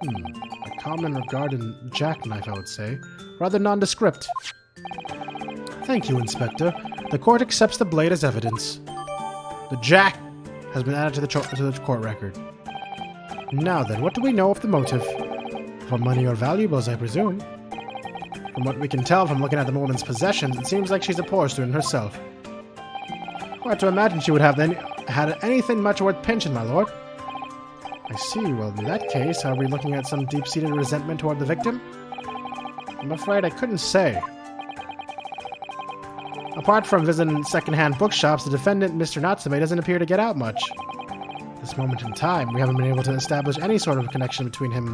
Speaker 1: A common or garden jackknife, I would say. Rather nondescript. Thank you, Inspector. The court accepts the blade as evidence. The jack has been added to the court record. Now then, what do we know of the motive? For money or valuables, I presume. From what we can tell from looking at the woman's possessions, it seems like she's a poor student herself. Hard to imagine she would have had anything much worth pinching, my lord. I see. Well, in that case, are we looking at some deep-seated resentment toward the victim? I'm afraid I couldn't say. Apart from visiting second-hand bookshops, the defendant, Mr. Natsume, doesn't appear to get out much. At this moment in time, we haven't been able to establish any sort of connection between him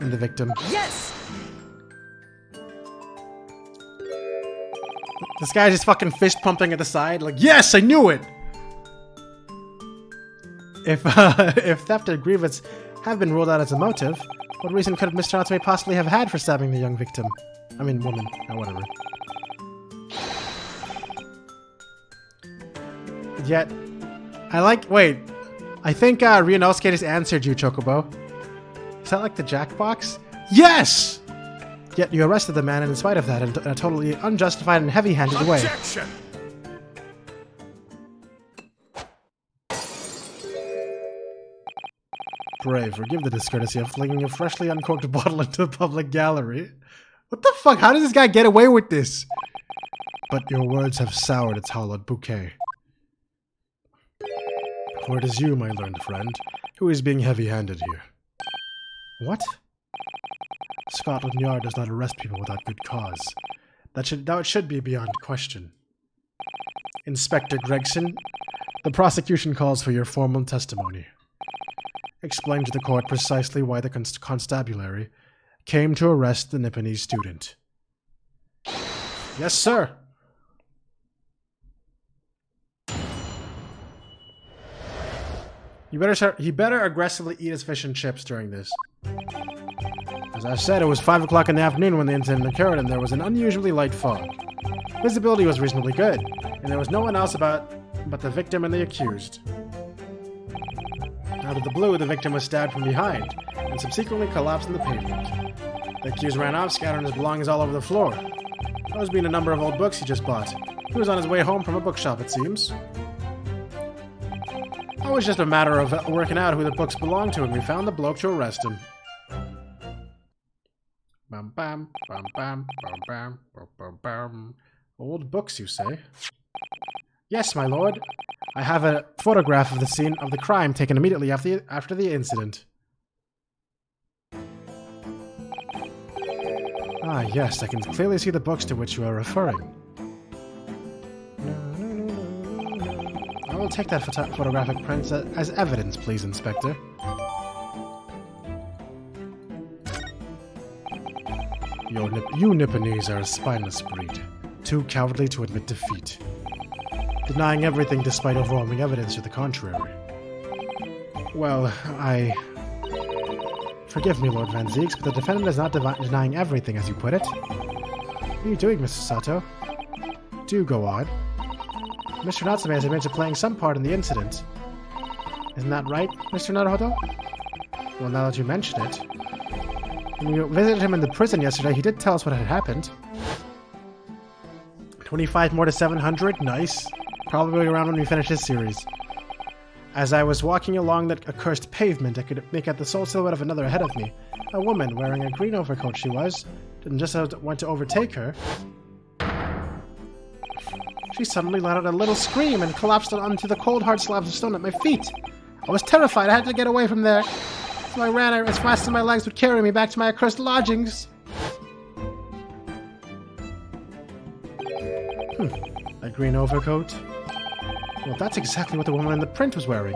Speaker 1: and the victim.
Speaker 4: Yes!
Speaker 1: This guy's just fucking fist pumping at the side, like, yes, I knew it! If theft or grievance have been ruled out as a motive, what reason could Mr. Natsume possibly have had for stabbing the young victim? I mean, woman, or whatever. Yet, I think Ryunosuke just answered you, Chocobo. Is that like the Jackbox? Yes! Yet you arrested the man in spite of that in a totally unjustified and heavy-handed way.
Speaker 2: Objection!
Speaker 1: Pray, forgive the discourtesy of flinging a freshly uncorked bottle into the public gallery. What the fuck? How does this guy get away with this? But your words have soured its hallowed bouquet. For it is you, my learned friend, who is being heavy-handed here. What? Scotland Yard does not arrest people without good cause. That should be beyond question. Inspector Gregson, the prosecution calls for your formal testimony. Explain to the court precisely why the constabulary came to arrest the Nipponese student. Yes, sir. He better aggressively eat his fish and chips during this. As I said, it was 5 o'clock in the afternoon when the incident occurred, and there was an unusually light fog. Visibility was reasonably good, and there was no one else but the victim and the accused. Out of the blue, the victim was stabbed from behind, and subsequently collapsed on the pavement. The accused ran off, scattering his belongings all over the floor. Those being a number of old books he just bought. He was on his way home from a bookshop, it seems. It was just a matter of working out who the books belonged to, and we found the bloke to arrest him. Bam bam, bam bam, bam bam, bam bam bam. Old books, you say? Yes, my lord. I have a photograph of the scene of the crime taken immediately after the incident. Ah, yes, I can clearly see the books to which you are referring. I will take that photographic print as evidence, please, Inspector. You Nipponese are a spineless breed, too cowardly to admit defeat, denying everything despite overwhelming evidence to the contrary. Well, Forgive me, Lord Van Zieks, but the defendant is not denying everything, as you put it. What are you doing, Mr. Sato? Do go on. Mr. Natsume has admitted to playing some part in the incident. Isn't that right, Mr. Naruhodo? Well, now that you mention it. When we visited him in the prison yesterday, he did tell us what had happened. 25 more to 700? Nice. Probably around when we finish this series. As I was walking along that accursed pavement, I could make out the sole silhouette of another ahead of me. A woman, wearing a green overcoat she was. And just as I went to overtake her, she suddenly let out a little scream and collapsed onto the cold, hard slabs of stone at my feet. I was terrified. I had to get away from there. So I ran as fast as my legs would carry me back to my accursed lodgings. A green overcoat? Well, that's exactly what the woman in the print was wearing.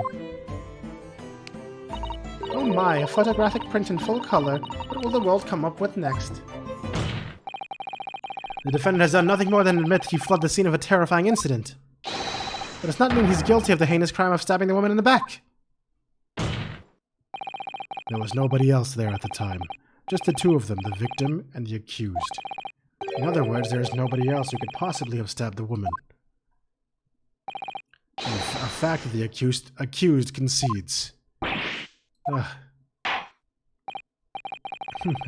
Speaker 1: Oh my, a photographic print in full color. What will the world come up with next? The defendant has done nothing more than admit he fled the scene of a terrifying incident. But does not mean he's guilty of the heinous crime of stabbing the woman in the back. There was nobody else there at the time. Just the two of them, the victim and the accused. In other words, there is nobody else who could possibly have stabbed the woman. A fact that the accused concedes. It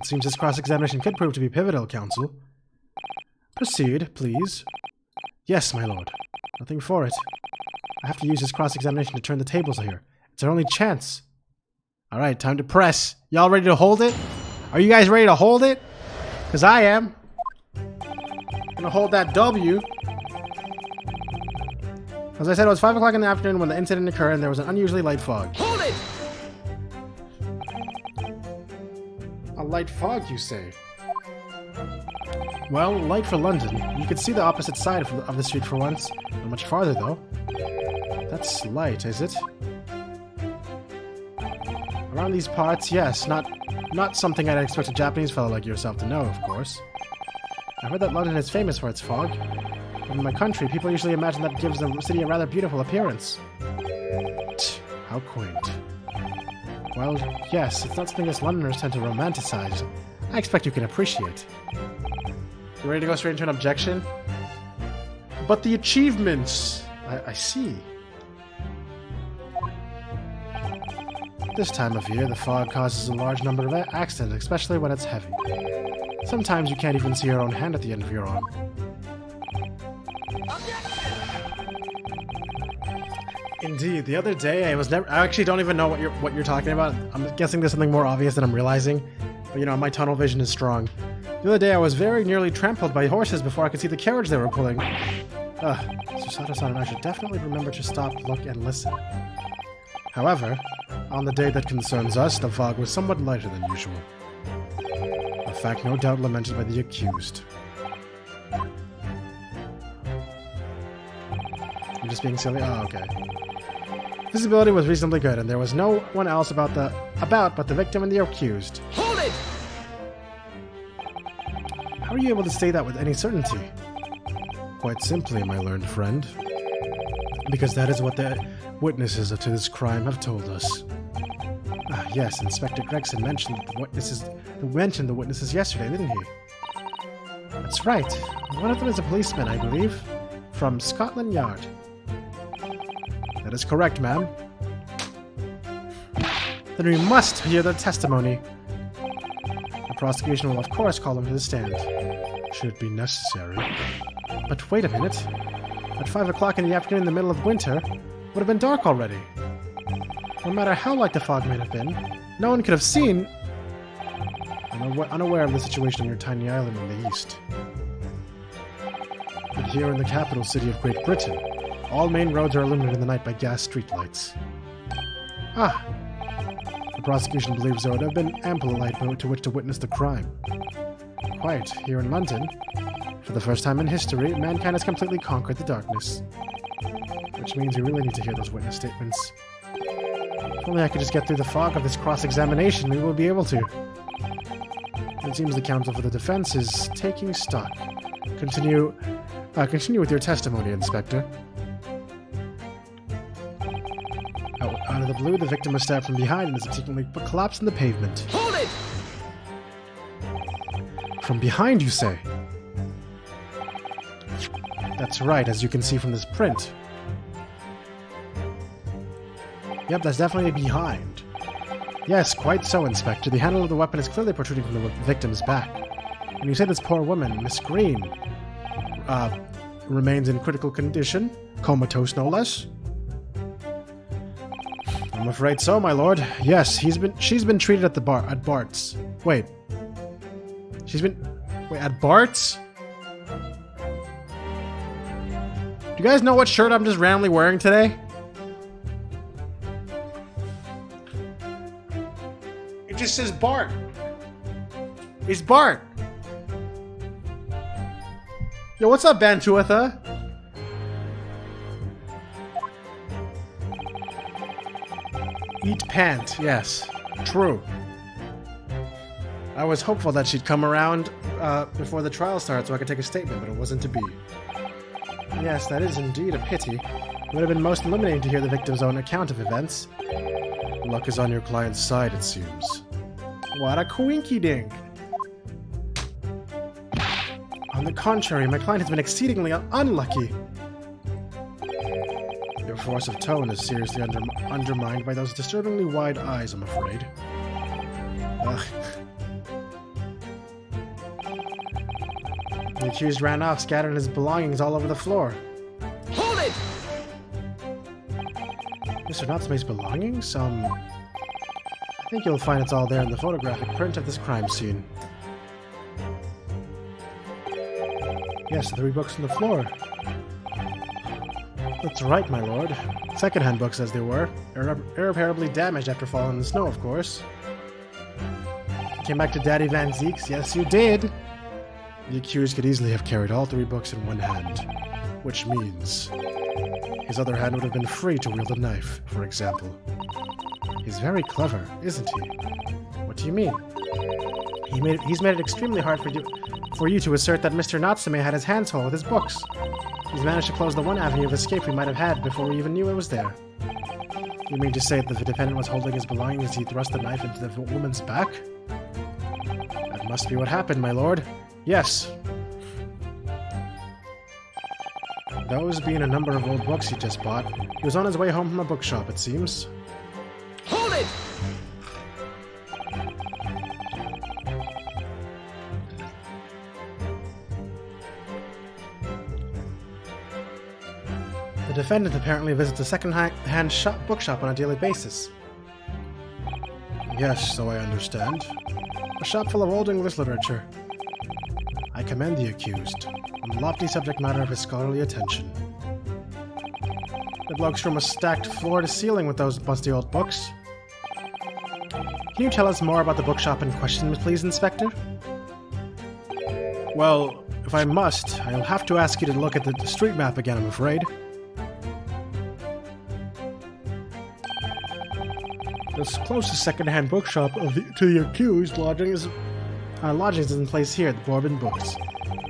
Speaker 1: seems this cross-examination could prove to be pivotal, counsel. Proceed, please. Yes, my lord. Nothing for it. I have to use this cross-examination to turn the tables here. It's our only chance. Alright, time to press. Y'all ready to hold it? Are you guys ready to hold it? Because I am. I'm gonna hold that W. As I said, it was 5 o'clock in the afternoon when the incident occurred and there was an unusually light fog. Hold it! A light fog, you say? Well, light for London. You could see the opposite side of the street for once. Not much farther, though. That's light, is it? Around these parts, yes. Not something I'd expect a Japanese fellow like yourself to know, of course. I heard that London is famous for its fog. In my country, people usually imagine that gives the city a rather beautiful appearance. How quaint. Well, yes, it's not something us Londoners tend to romanticize. I expect you can appreciate. You ready to go straight into an objection? But the achievements! I see. This time of year, the fog causes a large number of accidents, especially when it's heavy. Sometimes you can't even see your own hand at the end of your arm. Indeed, the other day I actually don't even know what you're talking about. I'm guessing there's something more obvious than I'm realizing. But you know, my tunnel vision is strong. The other day I was very nearly trampled by horses before I could see the carriage they were pulling. Susato-san and I should definitely remember to stop, look, and listen. However, on the day that concerns us, the fog was somewhat lighter than usual. A fact no doubt lamented by the accused. I'm just being silly? Oh, okay. Visibility was reasonably good, and there was no one else about but the victim and the accused.
Speaker 4: Hold it!
Speaker 1: How are you able to say that with any certainty? Quite simply, my learned friend. Because that is what the witnesses to this crime have told us. Ah, yes, Inspector Gregson mentioned the witnesses yesterday, didn't he? That's right. One of them is a policeman, I believe, from Scotland Yard. That is correct, ma'am. Then we must hear their testimony. The prosecution will, of course, call them to the stand, should it be necessary. But wait a minute. At 5 o'clock in the afternoon in the middle of winter, it would have been dark already. No matter how light the fog may have been, no one could have seen... unaware of the situation on your tiny island in the east. But here in the capital city of Great Britain, all main roads are illuminated in the night by gas streetlights. Ah! The prosecution believes there would have been ample light to which to witness the crime. Quite, here in London, for the first time in history, mankind has completely conquered the darkness. Which means we really need to hear those witness statements. If only I could just get through the fog of this cross-examination, we will be able to. It seems the counsel for the defense is taking stock. Continue with your testimony, Inspector. Out of the blue, the victim was stabbed from behind and subsequently collapsed on the pavement.
Speaker 4: Hold it!
Speaker 1: From behind, you say? That's right, as you can see from this print. Yep, that's definitely behind. Yes, quite so, Inspector. The handle of the weapon is clearly protruding from the victim's back. And you say this poor woman, Miss Green, remains in critical condition? Comatose, no less? I'm afraid so, my lord. Yes, she's been treated at Bart's. Wait. At Bart's? Do you guys know what shirt I'm just randomly wearing today? It just says Bart. It's Bart. Yo, what's up, Bantuatha? Eat pant, yes. True. I was hopeful that she'd come around before the trial started so I could take a statement, but it wasn't to be. Yes, that is indeed a pity. It would have been most illuminating to hear the victim's own account of events. Luck is on your client's side, it seems. What a coinky-dink! On the contrary, my client has been exceedingly unlucky. Your force of tone is seriously undermined by those disturbingly wide eyes, I'm afraid. Ugh. The accused ran off, scattering his belongings all over the floor.
Speaker 4: Hold it!
Speaker 1: Mr. Natsume's belongings? I think you'll find it's all there in the photographic print of this crime scene. Yes, the 3 books on the floor. That's right, my lord. Second-hand books, as they were. Irreparably damaged after falling in the snow, of course. Came back to Daddy Van Zeek's? Yes, you did! The accused could easily have carried all 3 books in one hand. Which means... his other hand would have been free to wield a knife, for example. He's very clever, isn't he? What do you mean? He's made it extremely hard for you to assert that Mr. Natsume had his hands full with his books. He's managed to close the one avenue of escape we might have had before we even knew it was there. You mean to say that the defendant was holding his belongings as he thrust the knife into the woman's back? That must be what happened, my lord. Yes. Those being a number of old books he just bought, he was on his way home from a bookshop, it seems.
Speaker 4: Hold it!
Speaker 1: The defendant apparently visits a second-hand bookshop on a daily basis. Yes, so I understand. A shop full of old English literature. I commend the accused on the lofty subject matter of his scholarly attention. The bloke's room was stacked floor to ceiling with those busty old books. Can you tell us more about the bookshop in question, please, Inspector? Well, if I must, I'll have to ask you to look at the street map again, I'm afraid. The closest second-hand bookshop to the accused lodgings is in place here at the Bourbon Books.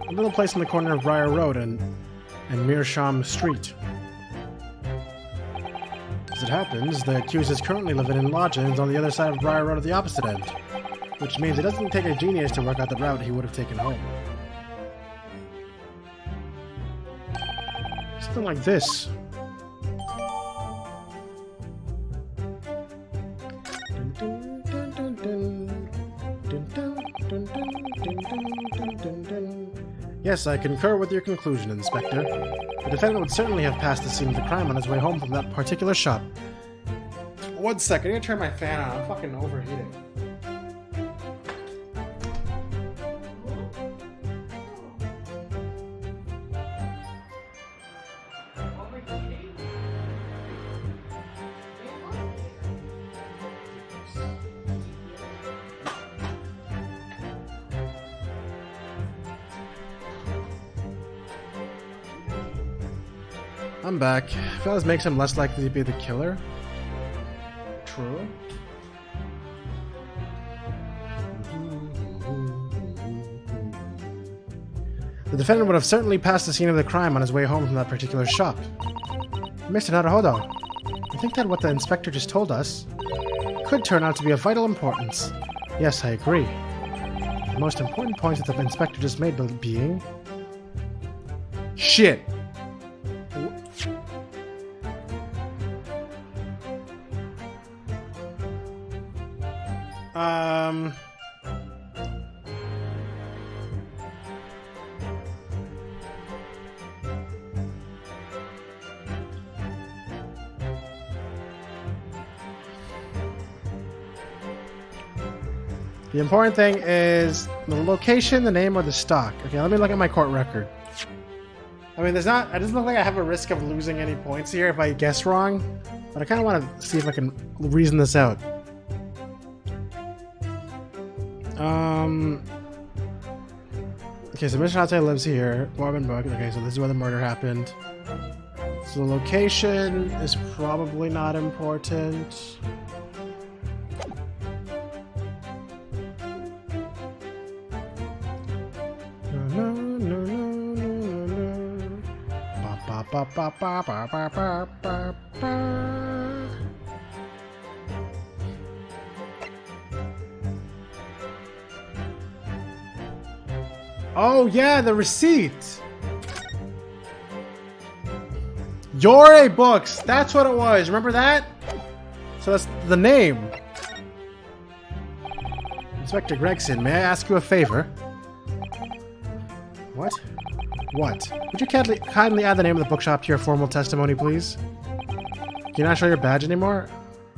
Speaker 1: A little place on the corner of Briar Road and Meerschaum Street. As it happens, the accused is currently living in lodgings on the other side of Briar Road at the opposite end, which means it doesn't take a genius to work out the route he would have taken home. Something like this. Yes, I concur with your conclusion, Inspector. The defendant would certainly have passed the scene of the crime on his way home from that particular shop. 1 second, I need to turn my fan on. I'm fucking overheating. I'm back. I feel this makes him less likely to be the killer. True. The defendant would have certainly passed the scene of the crime on his way home from that particular shop. Mr. Naruhodo, I think that what the inspector just told us could turn out to be of vital importance. Yes, I agree. The most important point that the inspector just made being... Shit! The important thing is the location, the name, or the stock. Okay, let me look at my court record. I mean, it doesn't look like I have a risk of losing any points here if I guess wrong, but I kind of want to see if I can reason this out. Okay, so Mr. Nate lives here. Bourbon Book. Okay, so this is where the murder happened. So the location is probably not important. Oh yeah, the receipt. Yore Books. That's what it was. Remember that? So that's the name. Inspector Gregson, may I ask you a favor? What? What? Would you kindly add the name of the bookshop to your formal testimony, please? Can you not show your badge anymore?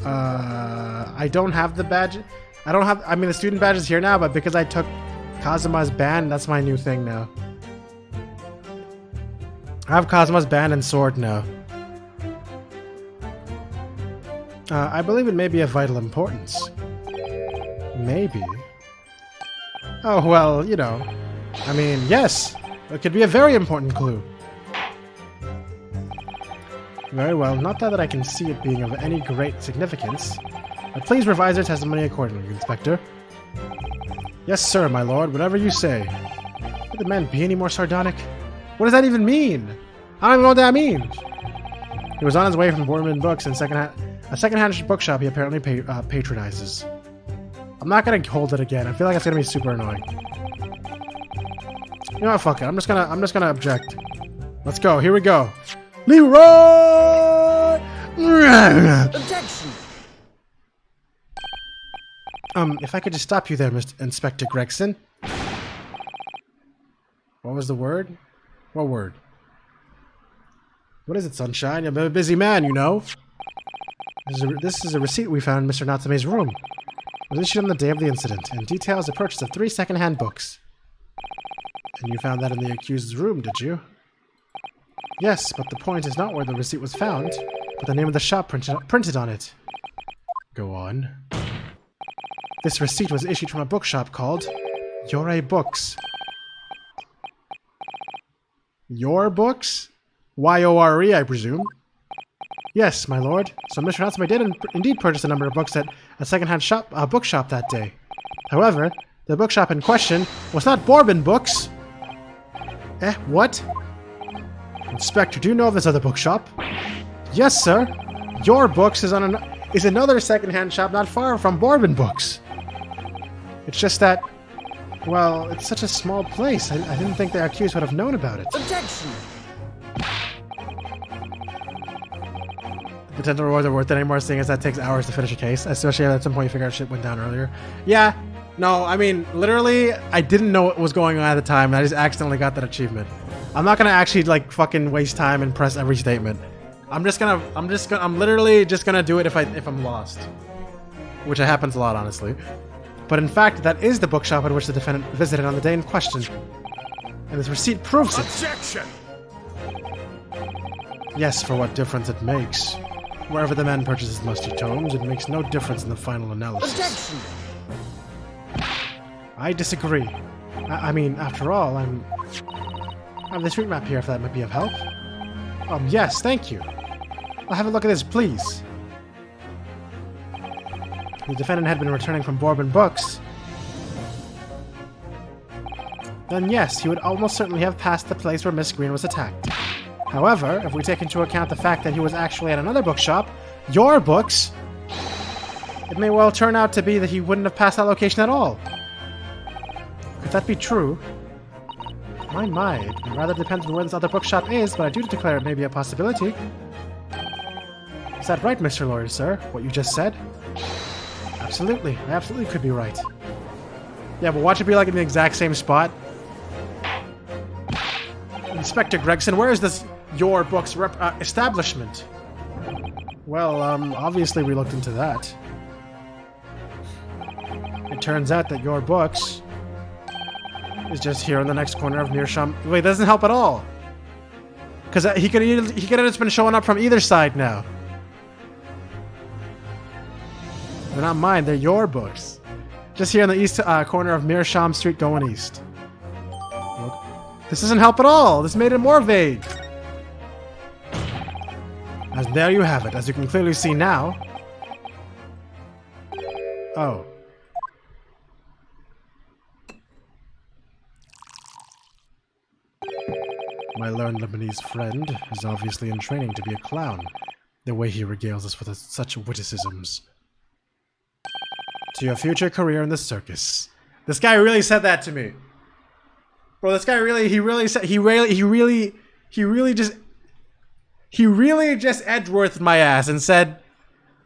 Speaker 1: I don't have the badge. I mean, the student badge is here now, but because I took Kazuma's band, that's my new thing now. I have Kazuma's band and sword now. I believe it may be of vital importance. Maybe. Oh, well, you know. I mean, yes! It could be a very important clue. Very well, not that I can see it being of any great significance. But please revise your testimony accordingly, Inspector. Yes, sir, my lord, whatever you say. Could the man be any more sardonic? What does that even mean? I don't even know what that means. He was on his way from Bourbon Books and a second-hand bookshop he apparently patronizes. I'm not gonna hold it again. I feel like it's gonna be super annoying. You know what? Fuck it. I'm just gonna object. Let's go. Here we go. Leroy.
Speaker 4: Objection!
Speaker 1: If I could just stop you there, Mr. Inspector Gregson. What was the word? What word? What is it, Sunshine? I'm a busy man, you know. This is a receipt we found in Mr. Natsume's room. It was issued on the day of the incident and details the purchase of 3 second-hand books. And you found that in the accused's room, did you? Yes, but the point is not where the receipt was found, but the name of the shop printed on it. Go on. This receipt was issued from a bookshop called Yore Books. Your Books? Y-O-R-E, I presume? Yes, my lord. So Mr. Natsume did indeed purchase a number of books at a second-hand bookshop that day. However, the bookshop in question was not Bourbon Books. Eh, what? Inspector, do you know of this other bookshop? Yes, sir. Your Books is another second-hand shop not far from Bourbon Books. It's just that, well, it's such a small place. I didn't think the accused would have known about it.
Speaker 4: Objection!
Speaker 1: Potential rewards are worth it anymore, seeing as that takes hours to finish a case, especially at some point you figure out shit went down earlier. Yeah, no, I mean, literally, I didn't know what was going on at the time, and I just accidentally got that achievement. I'm not gonna actually, like, fucking waste time and press every statement. I'm literally just gonna do it if I'm lost. Which happens a lot, honestly. But in fact, that is the bookshop at which the defendant visited on the day in question. And this receipt proves it.
Speaker 2: Objection!
Speaker 1: Yes, for what difference it makes. Wherever the man purchases musty tomes, it makes no difference in the final analysis.
Speaker 4: Objection!
Speaker 1: I disagree. I mean, after all, I have this route map here if that might be of help. Yes, thank you. I'll have a look at this, please. The defendant had been returning from Bourbon Books. Then yes, he would almost certainly have passed the place where Miss Green was attacked. However, if we take into account the fact that he was actually at another bookshop, Your Books, it may well turn out to be that he wouldn't have passed that location at all. Could that be true? My, it rather depends on where this other bookshop is, but I do declare it may be a possibility. Is that right, Mr. Lawyer, sir? What you just said? Absolutely. I absolutely could be right. Yeah, but watch it be like in the exact same spot. Inspector Gregson, where is this Your Books establishment? Well, obviously we looked into that. It turns out that Your Books is just here in the next corner of Meerschaum. Wait, that doesn't help at all. Because he could have just been showing up from either side now. They're not mine, they're Your Books. Just here in the east corner of Meerschaum Street going east. Look. This doesn't help at all. This made it more vague. As there you have it. As you can clearly see now. Oh. My learned Lebanese friend is obviously in training to be a clown. The way he regales us with such witticisms. To your future career in the circus. This guy really said that to me. Bro, this guy really just Edgeworthed my ass and said,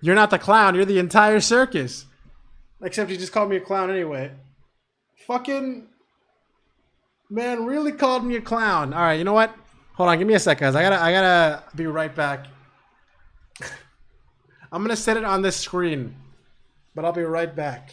Speaker 1: "You're not the clown, you're the entire circus." Except he just called me a clown anyway. Fucking man really called me a clown. Alright, you know what? Hold on, give me a sec, guys. I gotta be right back. I'm gonna set it on this screen. But I'll be right back.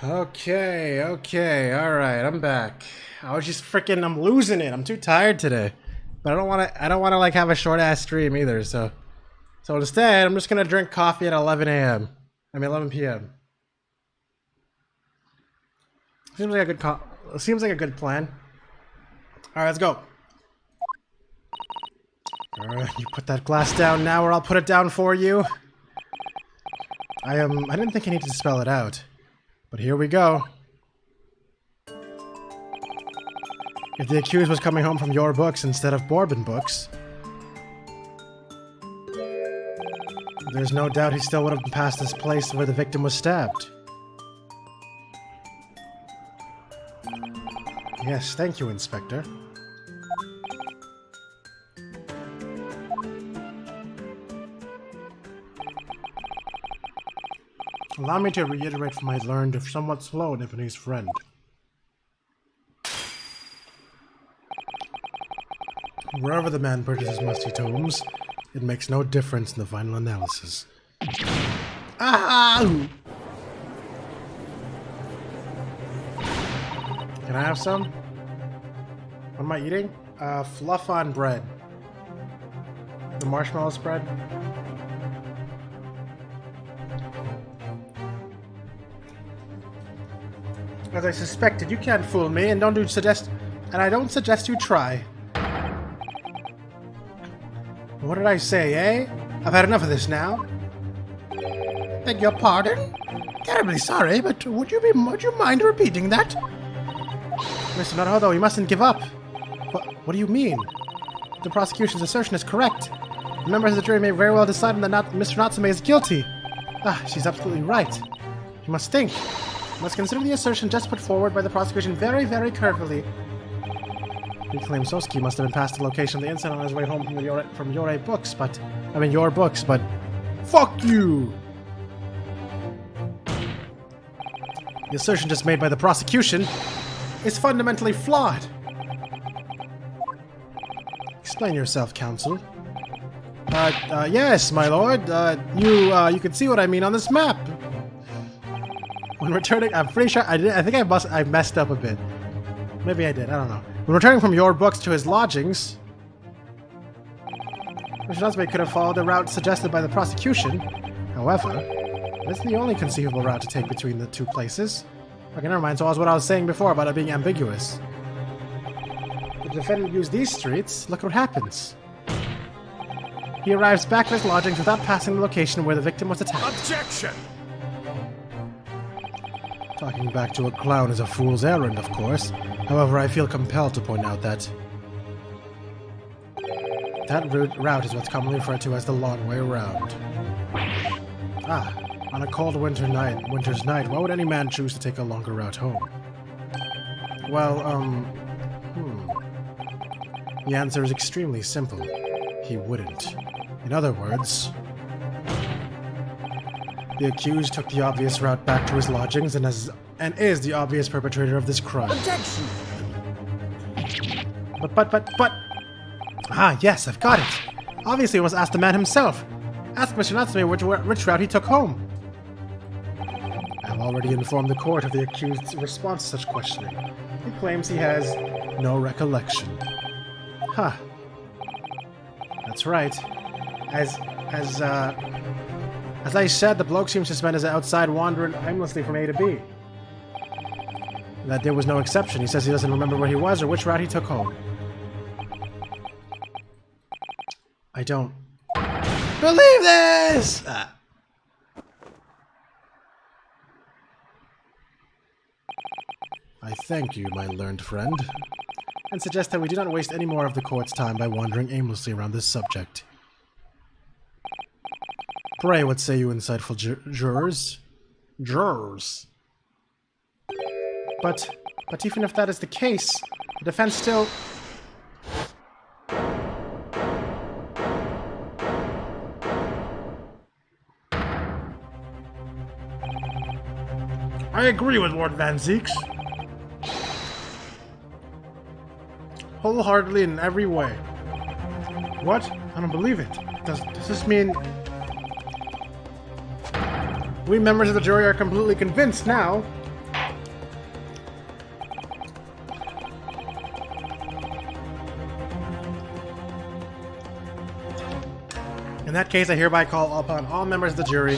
Speaker 1: Okay, alright, I'm back. I'm losing it. I'm too tired today. But I don't wanna like have a short ass stream either, so instead I'm just gonna drink coffee at 11 a.m. I mean 11 p.m. Seems like a good plan. Alright, let's go. Alright, you put that glass down now or I'll put it down for you. I didn't think I needed to spell it out. But here we go. If the accused was coming home from your books instead of Bourbon books, there's no doubt he still would have passed this place where the victim was stabbed. Yes, thank you, Inspector. Allow me to reiterate from my learned, if somewhat slow, Nipponese friend. Wherever the man purchases musty tomes, it makes no difference in the final analysis. Ah! Can I have some? What am I eating? Fluff on bread. The marshmallow spread. As I suspected, you can't fool me, and I don't suggest you try. What did I say, eh? I've had enough of this now. Beg your pardon? Terribly sorry, but would you mind repeating that? Mr. Naruhodo, you mustn't give up. What do you mean? The prosecution's assertion is correct. The members of the jury may very well decide that Mr. Natsume is guilty. Ah, she's absolutely right. You must think. You must consider the assertion just put forward by the prosecution very, very carefully. He claims Sosuke must have been past the location of the incident on his way home from your books, but... Fuck you! The assertion just made by the prosecution is fundamentally flawed. Explain yourself, counsel. Yes, my lord. You can see what I mean on this map. When returning, I'm pretty sure I think I messed up a bit. Maybe I did, I don't know. When returning from your books to his lodgings, Mr. Natsume could have followed the route suggested by the prosecution. However, this is the only conceivable route to take between the two places. Okay, never mind, so that's what I was saying before about it being ambiguous. The defendant used these streets, look what happens. He arrives back at his lodgings without passing the location where the victim was attacked.
Speaker 2: Objection!
Speaker 1: Talking back to a clown is a fool's errand, of course. However, I feel compelled to point out that route is what's commonly referred to as the long way around. Ah, on a cold winter's night, why would any man choose to take a longer route home? Well, The answer is extremely simple. He wouldn't. In other words, the accused took the obvious route back to his lodgings and is the obvious perpetrator of this crime.
Speaker 4: Objection!
Speaker 1: But... Ah, yes, I've got it. Obviously, we must ask the man himself. Ask Mr. Natsume which route he took home. I've already informed the court of the accused's response to such questioning. He claims he has no recollection. Huh. That's right. As I said, the bloke seems to spend his outside wandering aimlessly from A to B. That day was no exception. He says he doesn't remember where he was or which route he took home. I don't believe this! I thank you, my learned friend, and suggest that we do not waste any more of the court's time by wandering aimlessly around this subject. Pray, what say you, insightful jurors? Jurors. But even if that is the case, the defense still... I agree with Lord Van Zeeks. Wholeheartedly in every way. What? I don't believe it. Does this mean... We members of the jury are completely convinced now. that case, I hereby call upon all members of the jury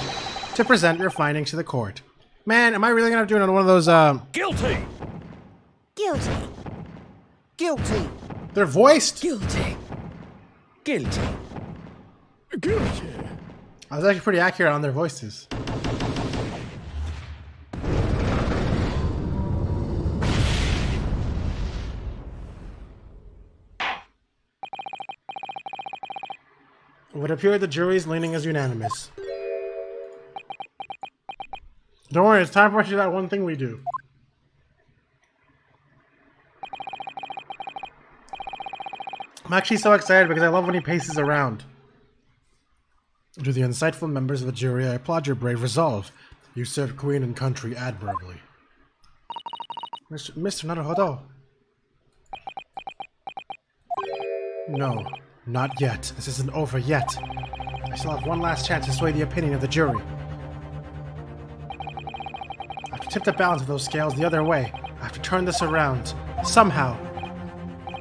Speaker 1: to present your findings to the court. Man, am I really gonna have to do another one of those,
Speaker 4: Guilty.
Speaker 3: Guilty.
Speaker 4: Guilty.
Speaker 1: they're voiced?
Speaker 4: Guilty. Guilty.
Speaker 2: Guilty.
Speaker 1: I was actually pretty accurate on their voices. It would appear the jury's leaning is unanimous. Don't worry, it's time for us to do that one thing we do. I'm actually so excited because I love when he paces around. To the insightful members of the jury, I applaud your brave resolve. You served Queen and country admirably. Mr. Naruhodo. No, not yet. This isn't over yet. I still have one last chance to sway the opinion of the jury. I have to tip the balance of those scales the other way. I have to turn this around. Somehow.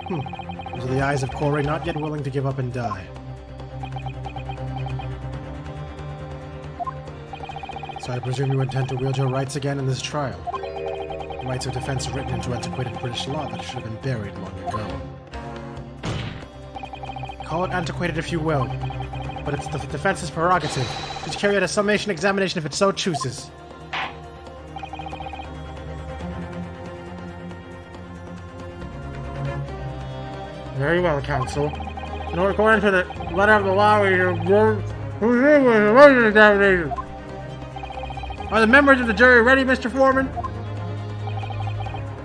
Speaker 1: Those are the eyes of Corey, not yet willing to give up and die. So I presume you intend to wield your rights again in this trial. Rights of defense written into antiquated British law that should have been buried long ago. Call it antiquated if you will, but it's the defense's prerogative to carry out a summation examination if it so chooses. Very well, counsel. According to the letter of the law, examination. Are the members of the jury ready, Mr. Foreman?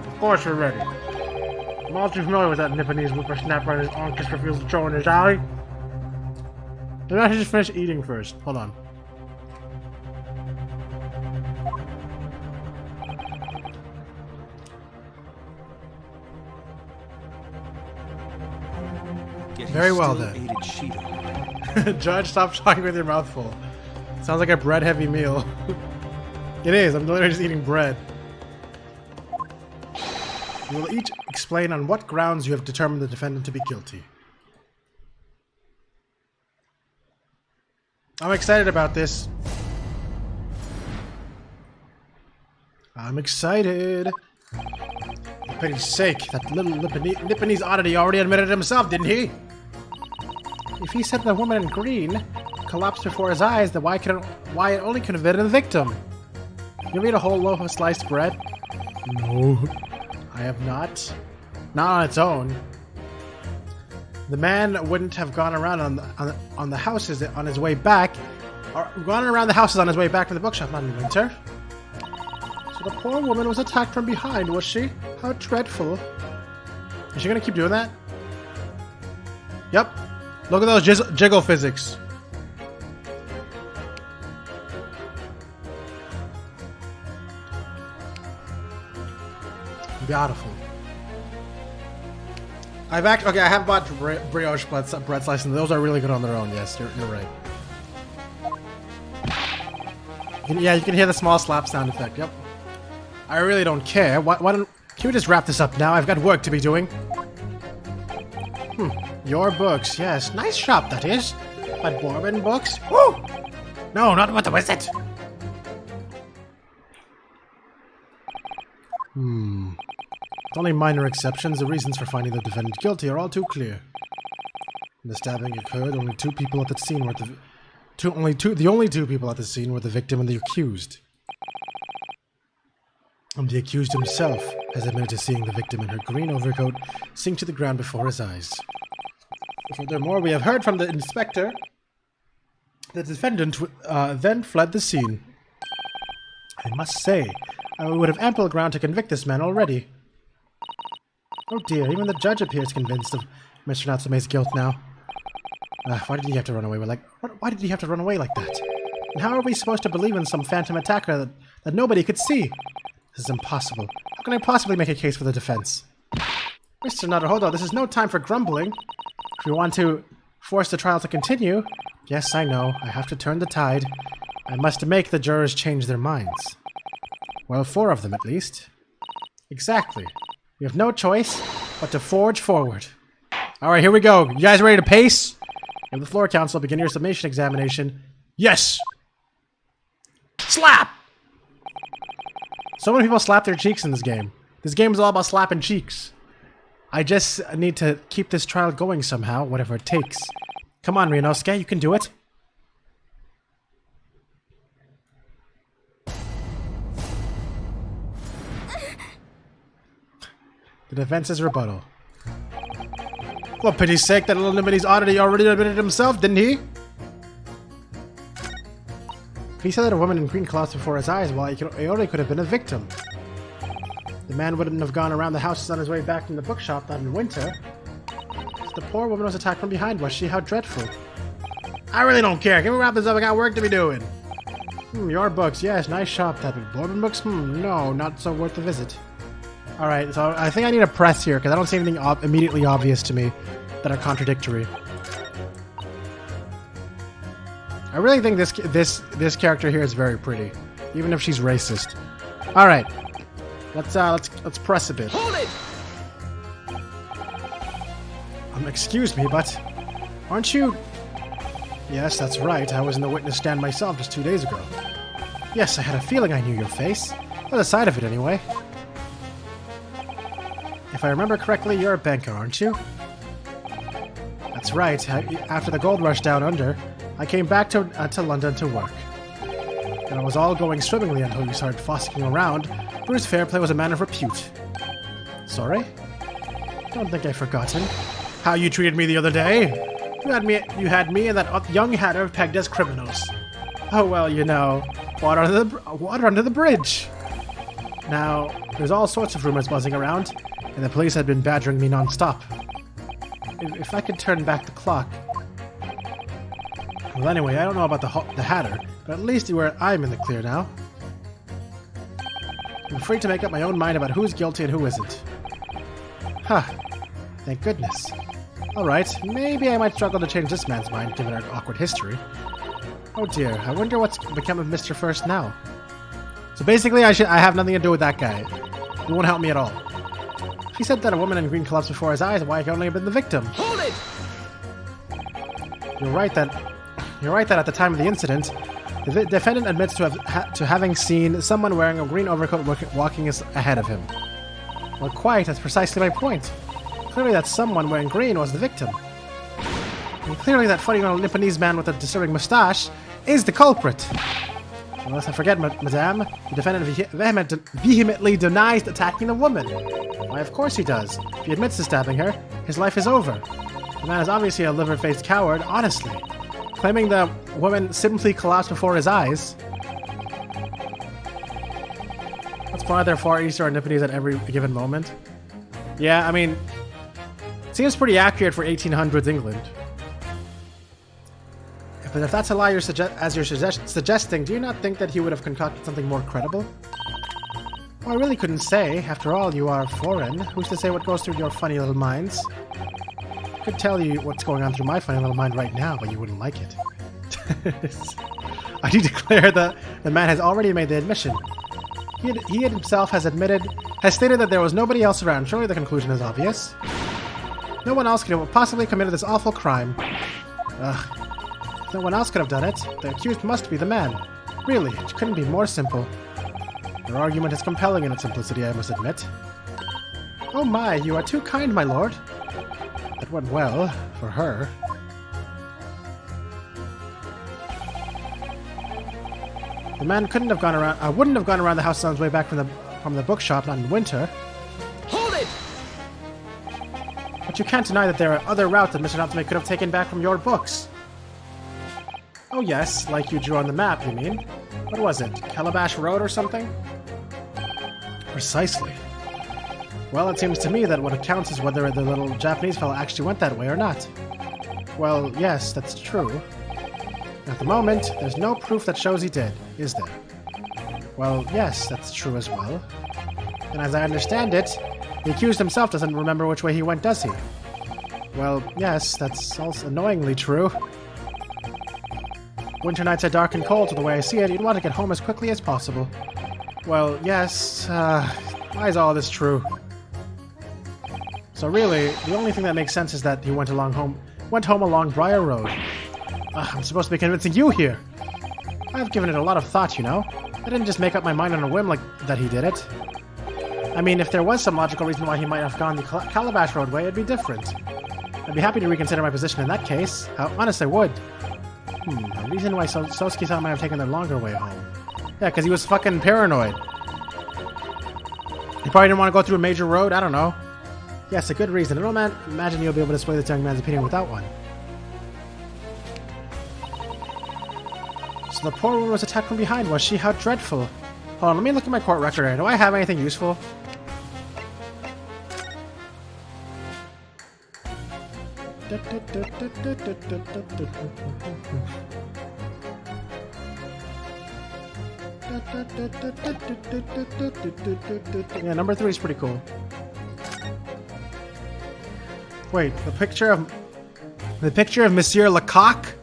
Speaker 1: Of course we're ready. I'm all too familiar with that Nipponese whippersnapper and his uncas refusal to throw in his alley. Maybe I should just finish eating first. Hold on. Very well then. Judge, stop talking with your mouth full. Sounds like a bread-heavy meal. It is. I'm literally just eating bread. You will each explain on what grounds you have determined the defendant to be guilty. I'm excited about this. I'm excited. For pity's sake, that little Nipponese oddity already admitted it himself, didn't he? If he said the woman in green collapsed before his eyes, then why it only could have been the victim? You eat a whole loaf of sliced bread? No, I have not. Not on its own. The man wouldn't have gone around on the houses on his way back, or gone around the houses on his way back from the bookshop, not in winter. So the poor woman was attacked from behind, was she? How dreadful. Is she gonna keep doing that? Yep. Look at those jiggle physics. Beautiful. I have bought brioche bread slices, and those are really good on their own. Yes, you're right. Yeah, you can hear the small slap sound effect. Yep. I really don't care. Can we just wrap this up now? I've got work to be doing. Your books, yes. Nice shop, that is. But Bourbon books? Woo! No, not what was it? With only minor exceptions, the reasons for finding the defendant guilty are all too clear. When the stabbing occurred, only two people at the scene were the only two people at the scene were the victim and the accused. And the accused himself has admitted to seeing the victim in her green overcoat sink to the ground before his eyes. Furthermore, we have heard from the inspector the defendant then fled the scene. I must say, I would have ample ground to convict this man already. Oh dear, even the judge appears convinced of Mr. Natsume's guilt now. Why did he have to run away why did he have to run away like that? And how are we supposed to believe in some phantom attacker that nobody could see? This is impossible. How can I possibly make a case for the defense? Mr. Naruhodo, this is no time for grumbling. If you want to force the trial to continue, yes, I know, I have to turn the tide. I must make the jurors change their minds. Well, 4 of them at least. Exactly. We have no choice but to forge forward. Alright, here we go. You guys ready to pace? Will the floor council begin your summation examination? Yes! Slap! So many people slap their cheeks in this game. This game is all about slapping cheeks. I just need to keep this trial going somehow, whatever it takes. Come on, Ryunosuke, you can do it. The defense's rebuttal. For pity's sake, that little Nimbity's already admitted himself, didn't he? He said that a woman in green collapsed before his eyes, while he only could have been a victim. The man wouldn't have gone around the houses on his way back from the bookshop, not in winter. The poor woman was attacked from behind, was she? How dreadful. I really don't care. Can we wrap this up? I got work to be doing. Your books. Yes, nice shop, that big Bourbon books? No, not so worth the visit. Alright, so I think I need a press here, because I don't see anything immediately obvious to me that are contradictory. I really think this character here is very pretty, even if she's racist. Alright. Let's press a bit.
Speaker 4: Hold it!
Speaker 1: Excuse me, but aren't you... Yes, that's right. I was in the witness stand myself just 2 days ago. Yes, I had a feeling I knew your face. Or the side of it, anyway. If I remember correctly, you're a banker, aren't you? That's right. After the gold rush down under, I came back to London to work. And it was all going swimmingly until you started fossicking around. Bruce Fairplay was a man of repute. Sorry? Don't think I've forgotten how you treated me the other day. You had me and that young hatter pegged as criminals. Oh well, you know, water under the bridge. Now, there's all sorts of rumors buzzing around, and the police had been badgering me non-stop. If I could turn back the clock... Well, anyway, I don't know about the hatter, but at least I'm in the clear now. I'm free to make up my own mind about who's guilty and who isn't. Huh. Thank goodness. Alright, maybe I might struggle to change this man's mind, given our awkward history. Oh dear, I wonder what's become of Mr. First now. So basically, I have nothing to do with that guy. He won't help me at all. He said that a woman in green collapsed before his eyes, why I could only have been the victim.
Speaker 4: Hold it!
Speaker 1: You're right that at the time of the incident, the defendant admits to having seen someone wearing a green overcoat walking ahead of him. Well, quite, that's precisely my point. Clearly that someone wearing green was the victim. And clearly that funny little Nipponese man with a disturbing moustache is the culprit. Unless I forget, madame, the defendant vehemently denies attacking the woman. Why, of course he does. If he admits to stabbing her, his life is over. The man is obviously a liver-faced coward, honestly. Claiming the woman simply collapsed before his eyes. That's why they're Far East or Nipponese at every given moment. Yeah, I mean, seems pretty accurate for 1800s England. But if that's a lie you're suggesting, do you not think that he would have concocted something more credible? Well, I really couldn't say. After all, you are foreign. Who's to say what goes through your funny little minds? I could tell you what's going on through my funny little mind right now, but you wouldn't like it. I declare that the man has already made the admission. He himself has stated that there was nobody else around. Surely the conclusion is obvious. No one else could have possibly committed this awful crime. Ugh. No one else could have done it. The accused must be the man. Really, it couldn't be more simple. Your argument is compelling in its simplicity, I must admit. Oh my, you are too kind, my lord. That went well, for her. The man wouldn't have gone around the house on his way back from the bookshop, not in winter.
Speaker 4: Hold it!
Speaker 1: But you can't deny that there are other routes that Mr. Natsume could have taken back from your books. Oh yes, like you drew on the map, you mean? What was it? Calabash Road or something? Precisely. Well, it seems to me that what counts is whether the little Japanese fellow actually went that way or not. Well, yes, that's true. At the moment, there's no proof that shows he did, is there? Well, yes, that's true as well. And as I understand it, the accused himself doesn't remember which way he went, does he? Well, yes, that's also annoyingly true. Winter nights are dark and cold, so the way I see it, you'd want to get home as quickly as possible. Well, yes, why is all this true? So really, the only thing that makes sense is that he went along home Went home along Briar Road. I'm supposed to be convincing you here. I've given it a lot of thought, you know. I didn't just make up my mind on a whim like that he did it. I mean, if there was some logical reason why he might have gone the Calabash Road way, it'd be different. I'd be happy to reconsider my position in that case. Honest, I would. A reason why Sosuke-san might have taken the longer way home. Yeah, because he was fucking paranoid. He probably didn't want to go through a major road, I don't know. Yes, a good reason. I don't imagine you'll be able to sway this young man's opinion without one. So the poor woman was attacked from behind, was she? How dreadful. Hold on, let me look at my court record here. Do I have anything useful? Yeah, number 3 is pretty cool. Wait, the picture of Monsieur Lecoq?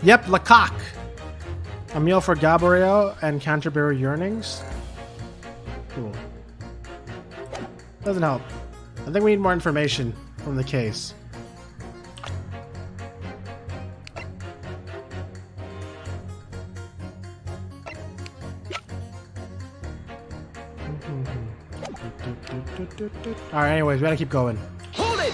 Speaker 1: Yep, Lecoq. A meal for Gabrielle and Canterbury Yearnings. Cool. Doesn't help. I think we need more information from the case. Alright, anyways, we gotta keep going.
Speaker 4: Hold it!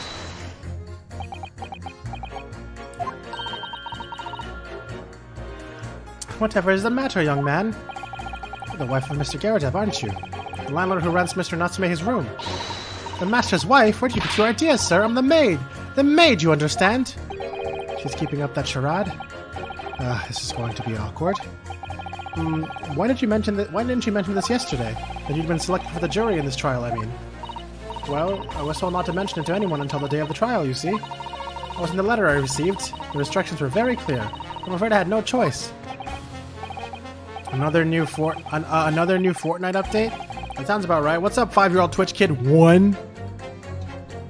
Speaker 1: Whatever is the matter, young man? You're the wife of Mr. Garrett, aren't you? The landlord who rents Mr. Natsume his room. The master's wife? Where'd you get your ideas, sir? I'm the maid! The maid, you understand? She's keeping up that charade. This is going to be awkward. Why didn't you mention this yesterday? That you'd been selected for the jury in this trial, I mean. Well, I was told not to mention it to anyone until the day of the trial, you see. It was in the letter I received. The instructions were very clear. I'm afraid I had no choice. Another new Fortnite update? That sounds about right. What's up, 5-year-old Twitch Kid 1?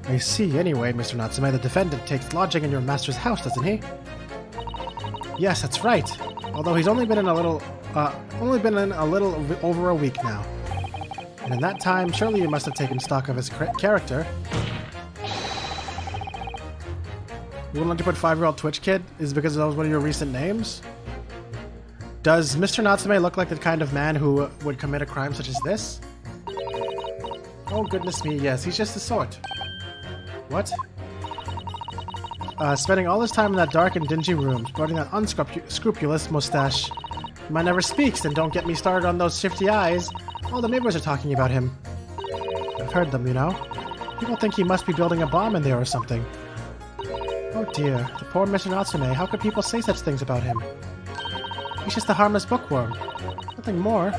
Speaker 1: I see. Anyway, Mr. Natsume, the defendant takes lodging in your master's house, doesn't he? Yes, that's right. Although he's only been in a little over a week now. And in that time, surely you must have taken stock of his character. You wouldn't like to put 5-year-old Twitch Kid? Is it because that was one of your recent names? Does Mr. Natsume look like the kind of man who would commit a crime such as this? Oh, goodness me, yes, he's just the sort. What? Spending all his time in that dark and dingy room, sporting that unscrupulous mustache. The man never speaks, and don't get me started on those shifty eyes. All the neighbors are talking about him. I've heard them, you know. People think he must be building a bomb in there or something. Oh dear, the poor Mr. Natsume, how could people say such things about him? He's just a harmless bookworm. Nothing more.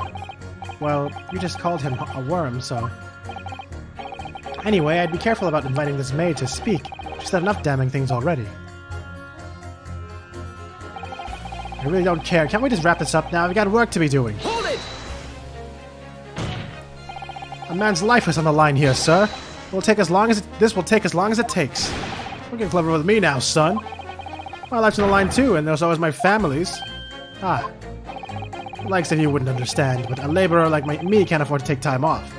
Speaker 1: Well, you just called him a worm, so... Anyway, I'd be careful about inviting this maid to speak. She's said enough damning things already. I really don't care. Can't we just wrap this up now? We've got work to be doing.
Speaker 4: Hold it!
Speaker 1: A man's life is on the line here, sir. This will take as long as it takes. Don't get clever with me now, son. My life's on the line too, and so is my family's. Likes of you wouldn't understand, but a laborer like me can't afford to take time off.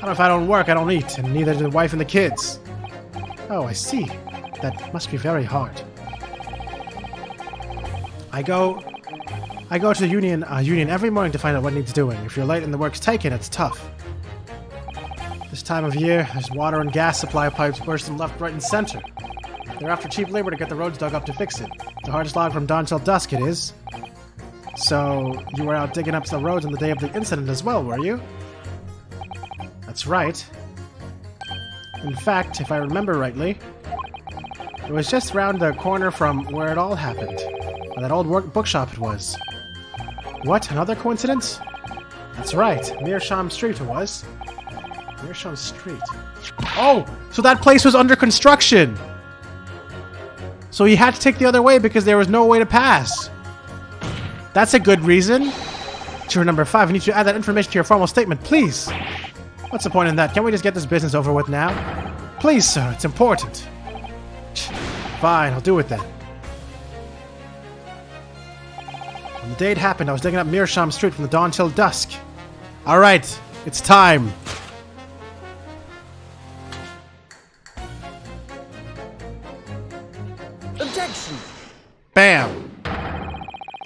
Speaker 1: And if I don't work, I don't eat, and neither do the wife and the kids. Oh, I see. That must be very hard. I go to the union every morning to find out what needs doing. If you're late and the work's taken, it's tough. This time of year, there's water and gas supply pipes bursting left, right, and center. They're after cheap labor to get the roads dug up to fix it. The hardest slog from dawn till dusk it is. So, you were out digging up the roads on the day of the incident as well, were you? That's right. In fact, if I remember rightly, it was just round the corner from where it all happened. Where that old bookshop it was. What? Another coincidence? That's right. Meerschaum Street it was. Meerschaum Street. Oh! So that place was under construction! So he had to take the other way because there was no way to pass. That's a good reason. Sure, number 5, I need you to add that information to your formal statement, please. What's the point in that? Can't we just get this business over with now? Please, sir, it's important. Fine, I'll do it then. On the day it happened, I was digging up Meerschaum Street from the dawn till dusk. Alright, it's time.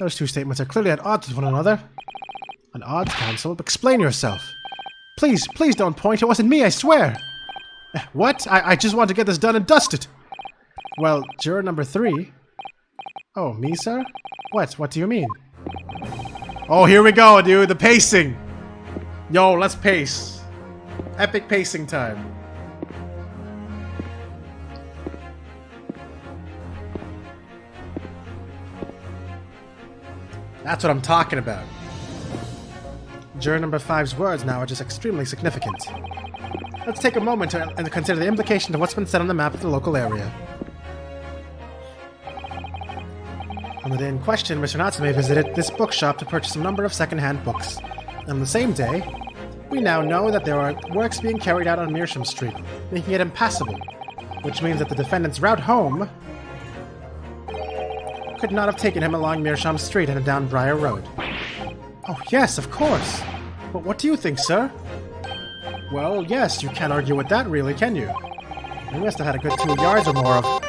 Speaker 1: Those two statements are clearly at odds with one another. An odds, counsel? Explain yourself. Please don't point. It wasn't me, I swear. What? I just want to get this done and dusted. Well, juror number 3. Oh, me, sir? What do you mean? Oh, here we go, dude. The pacing. Yo, let's pace. Epic pacing time. That's what I'm talking about. Juror number 5's words now are just extremely significant. Let's take a moment to consider the implications of what's been said on the map of the local area. On the day in question, Mr. Natsume visited this bookshop to purchase a number of second-hand books. And on the same day, we now know that there are works being carried out on Mearsham Street, making it impassable, which means that the defendant's route home could not have taken him along Mearsham Street and down Briar Road. Oh, yes, of course. But what do you think, sir? Well, yes, you can't argue with that, really, can you? You must have had a good 2 yards or more of...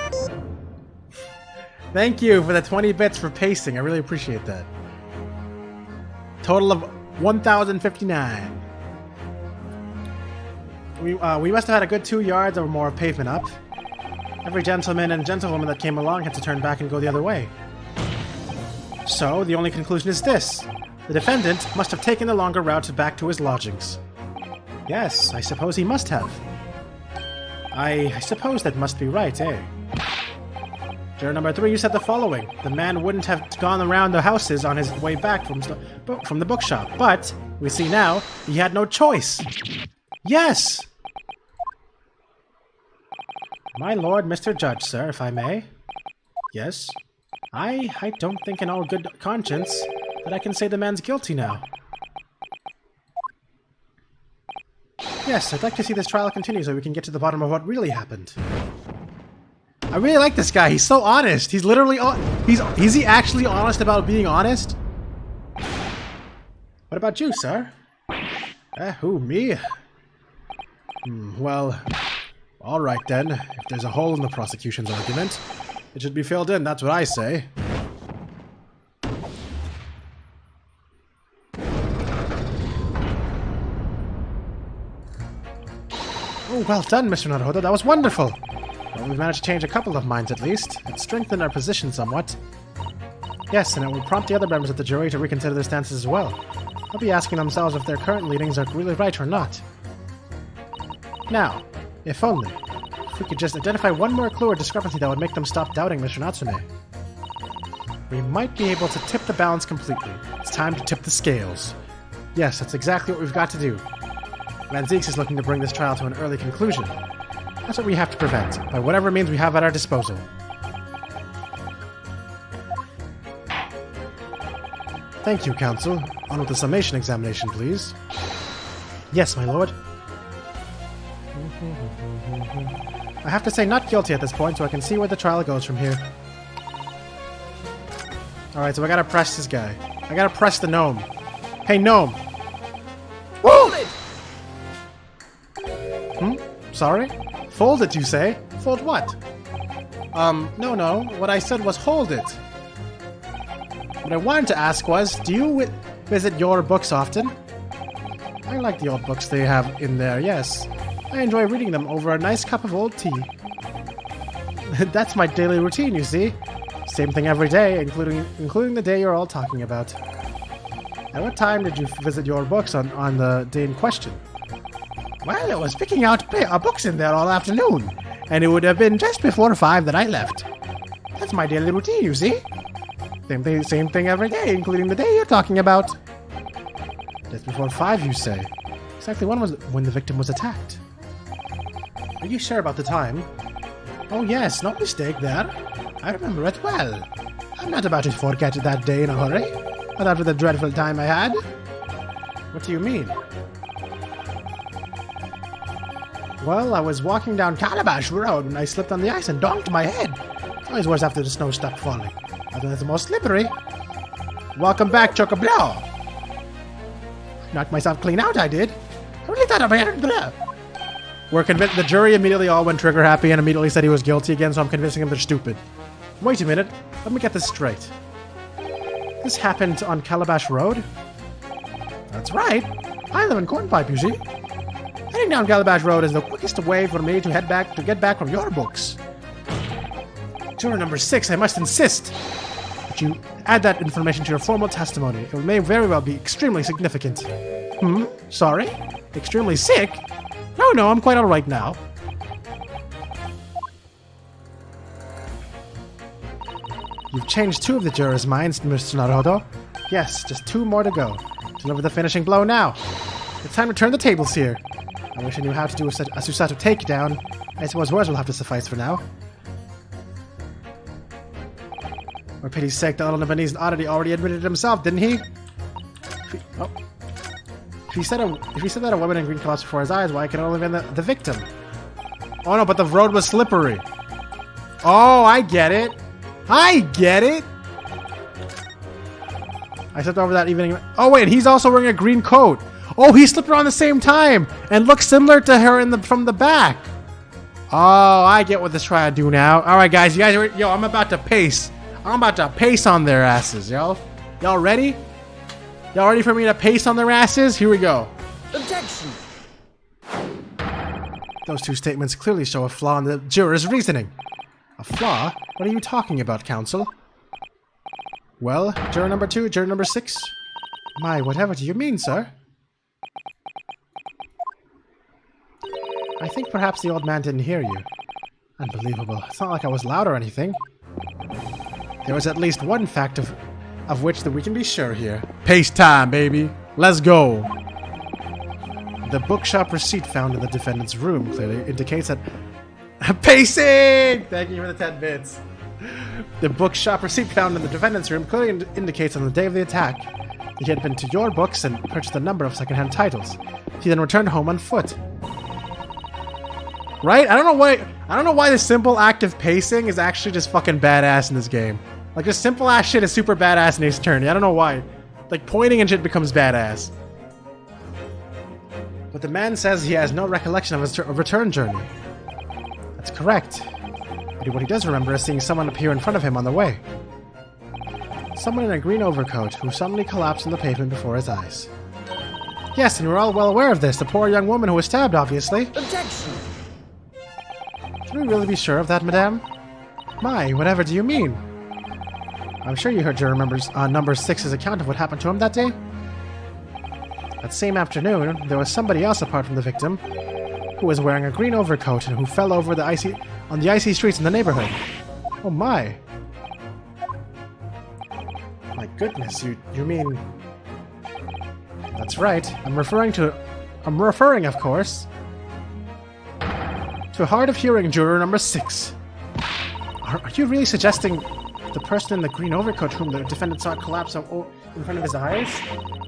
Speaker 1: Thank you for the 20 bits for pacing. I really appreciate that. Total of 1,059. We must have had a good 2 yards or more of pavement up. Every gentleman and gentlewoman that came along had to turn back and go the other way. So, the only conclusion is this. The defendant must have taken the longer route back to his lodgings. Yes, I suppose he must have. I suppose that must be right, eh? Juror number 3, you said the following. The man wouldn't have gone around the houses on his way back from the bookshop, but we see now he had no choice. Yes! My lord, Mr. Judge, sir, if I may. Yes? I don't think in all good conscience that I can say the man's guilty now. Yes, I'd like to see this trial continue so we can get to the bottom of what really happened. I really like this guy. He's so honest. He's literally... Is he actually honest about being honest? What about you, sir? Who, me? Well... Alright then. If there's a hole in the prosecution's argument, it should be filled in, that's what I say. Oh, well done, Mr. Naruhodo. That was wonderful. Well, we've managed to change a couple of minds at least. It strengthened our position somewhat. Yes, and it will prompt the other members of the jury to reconsider their stances as well. They'll be asking themselves if their current leanings are really right or not. Now, if only, if we could just identify one more clue or discrepancy that would make them stop doubting Mr. Natsume. We might be able to tip the balance completely. It's time to tip the scales. Yes, that's exactly what we've got to do. Van Zieks is looking to bring this trial to an early conclusion. That's what we have to prevent, by whatever means we have at our disposal. Thank you, counsel. On with the summation examination, please. Yes, my lord. I have to say not guilty at this point, so I can see where the trial goes from here. Alright, so I gotta press this guy. I gotta press the gnome. Hey, gnome! Woo! Sorry? Fold it, you say? Fold what? No. What I said was hold it. What I wanted to ask was, do you visit your books often? I like the old books they have in there, yes. I enjoy reading them over a nice cup of old tea. That's my daily routine, you see. Same thing every day, including the day you're all talking about. At what time did you visit your books on the day in question? Well, I was picking out books in there all afternoon, and it would have been just before 5 that I left. That's my daily routine, you see. Same thing every day, including the day you're talking about. Just before 5, you say. Exactly when the victim was attacked. Are you sure about the time? Oh yes, no mistake there. I remember it well. I'm not about to forget that day in a hurry. Not after the dreadful time I had. What do you mean? Well, I was walking down Calabash Road when I slipped on the ice and donked my head. Always worse after the snow stopped falling. I think it's more slippery. Welcome back, Chocoblo. Knocked myself clean out, I did. I really thought I had blah. We're convinced. The jury immediately all went trigger happy and immediately said he was guilty again, so I'm convincing him they're stupid. Wait a minute. Let me get this straight. This happened on Calabash Road? That's right. I live in Cornpipe, you see. Heading down Calabash Road is the quickest way for me to get back from your books. Juror number 6, I must insist that you add that information to your formal testimony. It may very well be extremely significant. Sorry? Extremely sick? No, I'm quite alright now. You've changed 2 of the jurors' minds, Mr. Naruto. Yes, just 2 more to go. Deliver the finishing blow now. It's time to turn the tables here. I wish I knew how to do a Susato takedown. I suppose words will have to suffice for now. For pity's sake, the little Lebanese oddity already admitted it himself, didn't he? If he said that a woman in green collapsed before his eyes, why can it only be the victim? Oh no, but the road was slippery. Oh, I get it. I stepped over that evening. Oh wait, he's also wearing a green coat. Oh, he slipped around the same time and looks similar to her from the back. Oh, I get what this trying to do now. All right, guys, yo, I'm about to pace. I'm about to pace on their asses, yo. Y'all ready? Y'all ready for me to pace on their asses? Here we go.
Speaker 4: Objection!
Speaker 1: Those 2 statements clearly show a flaw in the juror's reasoning. A flaw? What are you talking about, counsel? Well, juror number 2, juror number 6? My, whatever do you mean, sir? I think perhaps the old man didn't hear you. Unbelievable. It's not like I was loud or anything. There was at least one fact of which that we can be sure here. Pace time, baby. Let's go. The bookshop receipt found in the defendant's room clearly indicates that... Pacing! Thank you for the 10 bits. The bookshop receipt found in the defendant's room clearly indicates on the day of the attack that he had been to your books and purchased a number of secondhand titles. He then returned home on foot. Right? I don't know why the simple act of pacing is actually just fucking badass in this game. Like, this simple ass shit is super badass in Ace Attorney. I don't know why. Like, pointing and shit becomes badass. But the man says he has no recollection of his return journey. That's correct. But what he does remember is seeing someone appear in front of him on the way. Someone in a green overcoat who suddenly collapsed on the pavement before his eyes. Yes, and we're all well aware of this. The poor young woman who was stabbed, obviously.
Speaker 4: Objection!
Speaker 1: Can we really be sure of that, madame? My, whatever do you mean? I'm sure you heard juror number 6's account of what happened to him that day. That same afternoon, there was somebody else apart from the victim who was wearing a green overcoat and who fell over on the icy streets in the neighborhood. Oh my. My goodness, you mean... That's right. I'm referring, of course, to hard of hearing juror number 6. Are you really suggesting the person in the green overcoat whom the defendant saw collapse in front of his eyes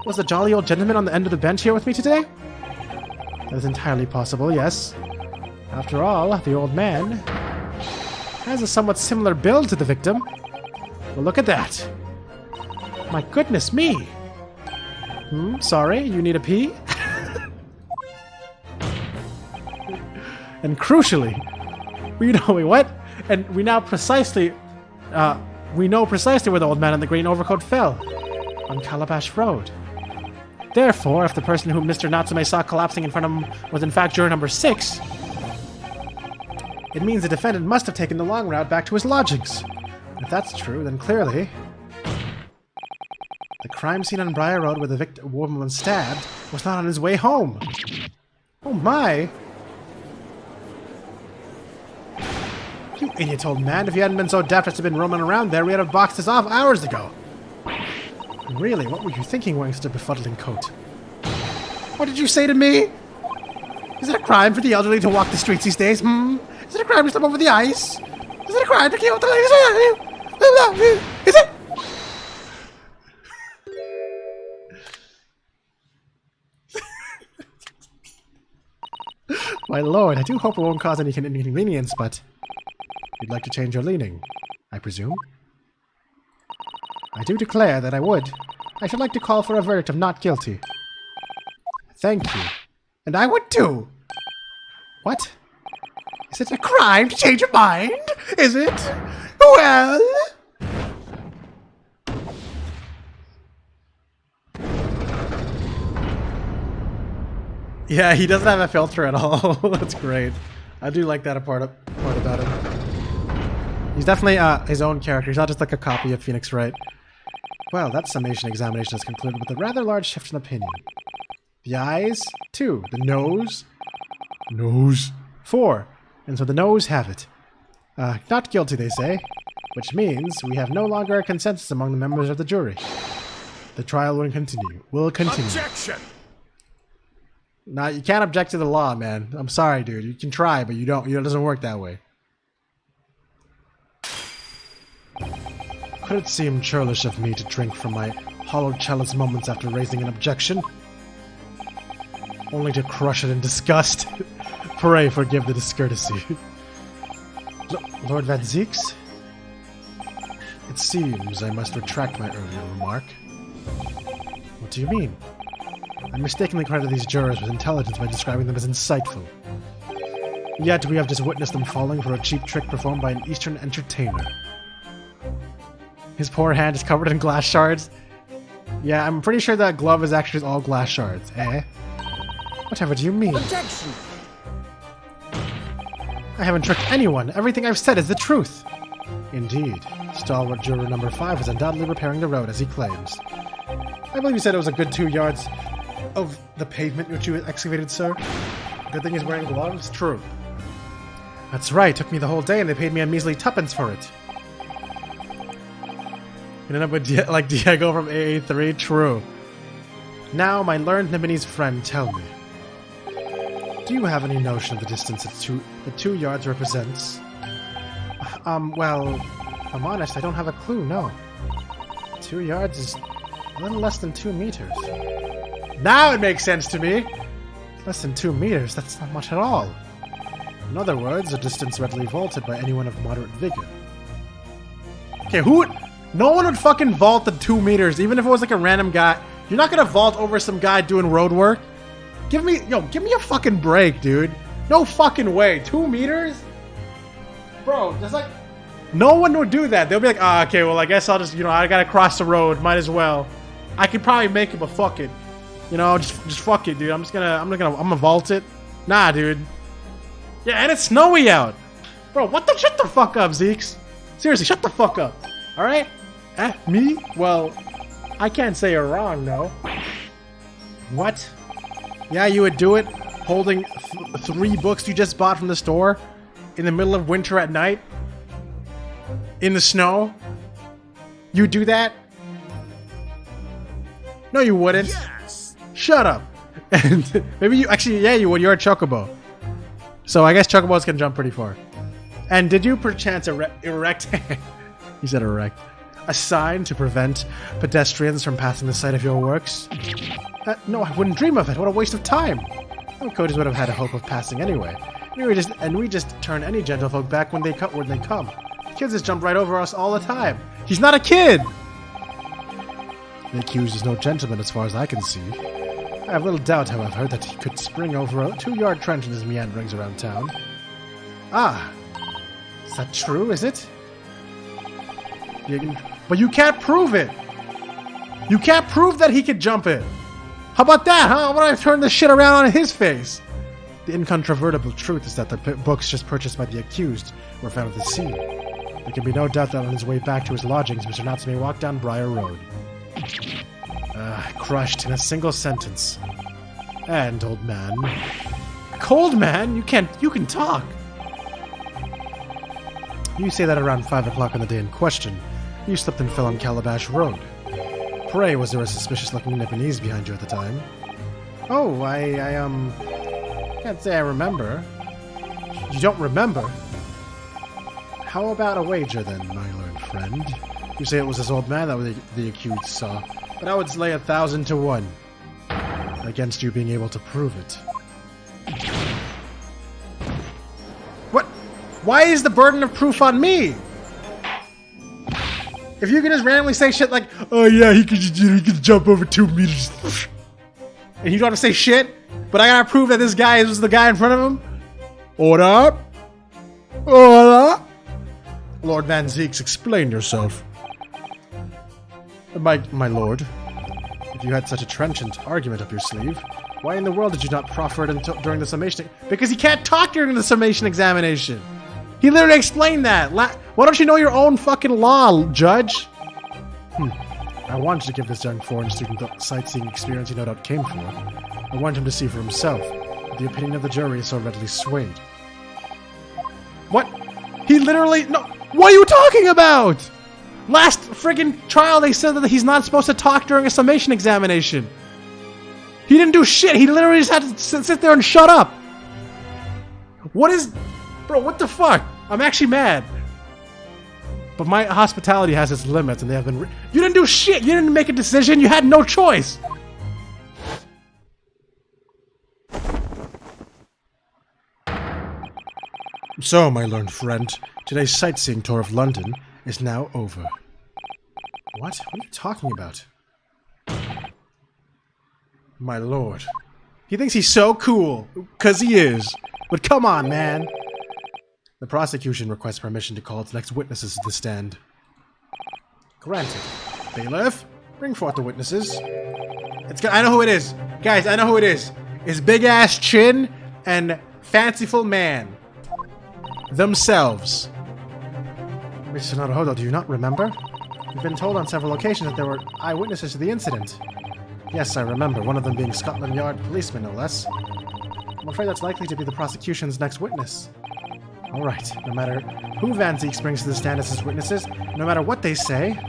Speaker 1: was the jolly old gentleman on the end of the bench here with me today? That is entirely possible, yes. After all, the old man has a somewhat similar build to the victim. Well, look at that. My goodness me. Sorry, you need a pee? And crucially, we know precisely where the old man in the green overcoat fell. On Calabash Road. Therefore, if the person whom Mr. Natsume saw collapsing in front of him was in fact juror number 6, it means the defendant must have taken the long route back to his lodgings. If that's true, then clearly the crime scene on Briar Road where the woman was stabbed was not on his way home. Oh my! You idiot old man, if you hadn't been so deaf as to have been roaming around there, we would have boxed this off hours ago. Really, what were you thinking wearing such a befuddling coat? What did you say to me? Is it a crime for the elderly to walk the streets these days? Is it a crime to step over the ice? Is it a crime to kill the ladies? Is it? My lord, I do hope it won't cause any inconvenience, but you'd like to change your leaning, I presume? I do declare that I would. I should like to call for a verdict of not guilty. Thank you. And I would too. What? Is it a crime to change your mind? Is it? Well... Yeah, he doesn't have a filter at all. That's great. I do like that part about him. He's definitely his own character. He's not just like a copy of Phoenix Wright. Well, that summation examination has concluded with a rather large shift in opinion. The eyes, 2. The nose, 4. And so the nose have it. Not guilty, they say. Which means we have no longer a consensus among the members of the jury. The trial will continue.
Speaker 2: Objection!
Speaker 1: Nah, you can't object to the law, man. I'm sorry, dude. You can try, but you don't. It doesn't work that way. Could it seem churlish of me to drink from my hollow chalice moments after raising an objection? Only to crush it in disgust. Pray forgive the discourtesy. Lord Van Zieks? It seems I must retract my earlier remark. What do you mean? I mistakenly credited these jurors with intelligence by describing them as insightful. Yet we have just witnessed them falling for a cheap trick performed by an Eastern entertainer. His poor hand is covered in glass shards. Yeah, I'm pretty sure that glove is actually all glass shards, eh? Whatever do you mean?
Speaker 4: Objection!
Speaker 1: I haven't tricked anyone. Everything I've said is the truth. Indeed. Stalwart juror number 5 is undoubtedly repairing the road, as he claims. I believe you said it was a good 2 yards of the pavement which you excavated, sir. Good thing he's wearing gloves? True. That's right. Took me the whole day and they paid me a measly tuppence for it. You end up with like Diego from AA3? True. Now, my learned Nibonese friend, tell me. Do you have any notion of the distance that 2 yards represents? Well, if I'm honest, I don't have a clue, no. 2 yards is a little less than 2 meters. Now it makes sense to me! Less than 2 meters, that's not much at all. In other words, a distance readily vaulted by anyone of moderate vigor. Okay, no one would fucking vault the 2 meters, even if it was like a random guy. You're not gonna vault over some guy doing road work? Give me a fucking break, dude. No fucking way. 2 meters? Bro, there's like... No one would do that. They'll be like, okay, well, I guess I'll just, I gotta cross the road. Might as well. I could probably make it, but fuck it. Just fuck it, dude. I'm gonna vault it. Nah, dude. Yeah, and it's snowy out. Bro, shut the fuck up, Zeeks. Seriously, shut the fuck up. Alright? Me? Well, I can't say you're wrong, no. What? Yeah, you would do it? Holding 3 books you just bought from the store? In the middle of winter at night? In the snow? You would do that? No, you wouldn't.
Speaker 2: Yes!
Speaker 1: Shut up. And maybe you... Actually, yeah, you would. You're a chocobo. So I guess chocobos can jump pretty far. And did you perchance erect... He said erect. A sign to prevent pedestrians from passing the site of your works? No, I wouldn't dream of it. What a waste of time. No coaches would have had a hope of passing anyway. We just turn any gentlefolk back when they come. Kids just jump right over us all the time. He's not a kid! The accused is no gentleman as far as I can see. I have little doubt, however, that he could spring over a 2-yard trench in his meanderings around town. Ah! Is that true, is it? But you can't prove it! You can't prove that he could jump it! How about that, huh? What if I turn this shit around on his face? The incontrovertible truth is that the books just purchased by the accused were found at the scene. There can be no doubt that on his way back to his lodgings, Mr. Natsume walked down Briar Road. Crushed in a single sentence. And, old man... Cold man? You can talk! You say that around 5 o'clock on the day in question. You slipped and fell on Calabash Road. Pray, was there a suspicious-looking Nipponese behind you at the time? Oh, I can't say I remember. You don't remember? How about a wager, then, my learned friend? You say it was this old man that the accused saw, but I would lay 1,000 to 1 against you being able to prove it. What? Why is the burden of proof on me? If you can just randomly say shit like, oh yeah, he could jump over 2 meters, and you don't have to say shit, but I gotta prove that this guy was the guy in front of him? Order! Order! Lord Van Zieks, explain yourself. My lord, if you had such a trenchant argument up your sleeve, Why in the world did you not proffer it during the summation? Because he can't talk during the summation examination. He literally explained that. Why don't you know your own fucking law, Judge? I wanted to give this young foreign student the sightseeing experience he no doubt came for. I wanted him to see for himself, but the opinion of the jury is so readily swayed. What? He literally... No, what are you talking about? Last friggin' trial they said that he's not supposed to talk during a summation examination. He didn't do shit. He literally just had to sit there and shut up. What is... Bro, what the fuck? I'm actually mad. But my hospitality has its limits, and they have been... You didn't do shit! You didn't make a decision! You had no choice! So, my learned friend, today's sightseeing tour of London is now over. What? What are you talking about? My lord. He thinks he's so cool, 'cause he is. But come on, man! The prosecution requests permission to call its next witnesses to the stand. Granted. Bailiff, bring forth the witnesses. I know who it is. Guys, I know who it is. It's Big Ass Chin and Fanciful Man. Themselves. Mr. Naruhodo, do you not remember? You've been told on several occasions that there were eyewitnesses to the incident. Yes, I remember, one of them being Scotland Yard policeman, no less. I'm afraid that's likely to be the prosecution's next witness. Alright, no matter who Van Zeeks brings to the stand as his witnesses, no matter what they say,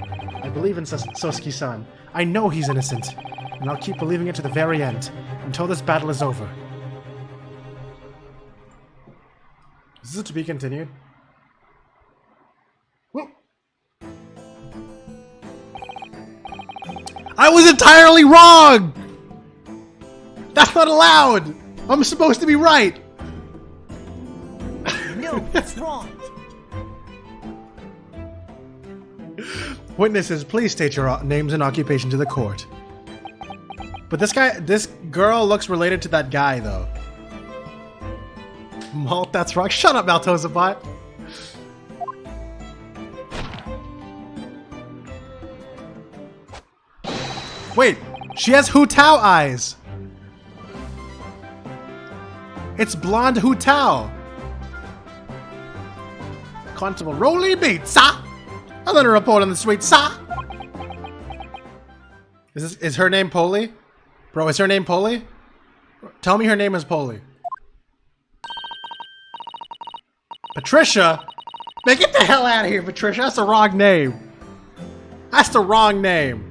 Speaker 1: I believe in Sosuke-san. I know he's innocent, and I'll keep believing it to the very end, until this battle is over. Is this to be continued? I was entirely wrong! That's not allowed! I'm supposed to be right!
Speaker 4: No, that's wrong.
Speaker 1: Witnesses, please state your names and occupation to the court. But this girl looks related to that guy, though. Malt, that's wrong. Shut up, Maltosier bot. Wait, she has Hu Tao eyes. It's blonde Hu Tao. Constable Rolly Beat, sir. I'll let her report on the street, sir. Is her name Polly? Bro, is her name Polly? Tell me her name is Polly. Patricia? Man, get the hell out of here, Patricia. That's the wrong name. That's the wrong name.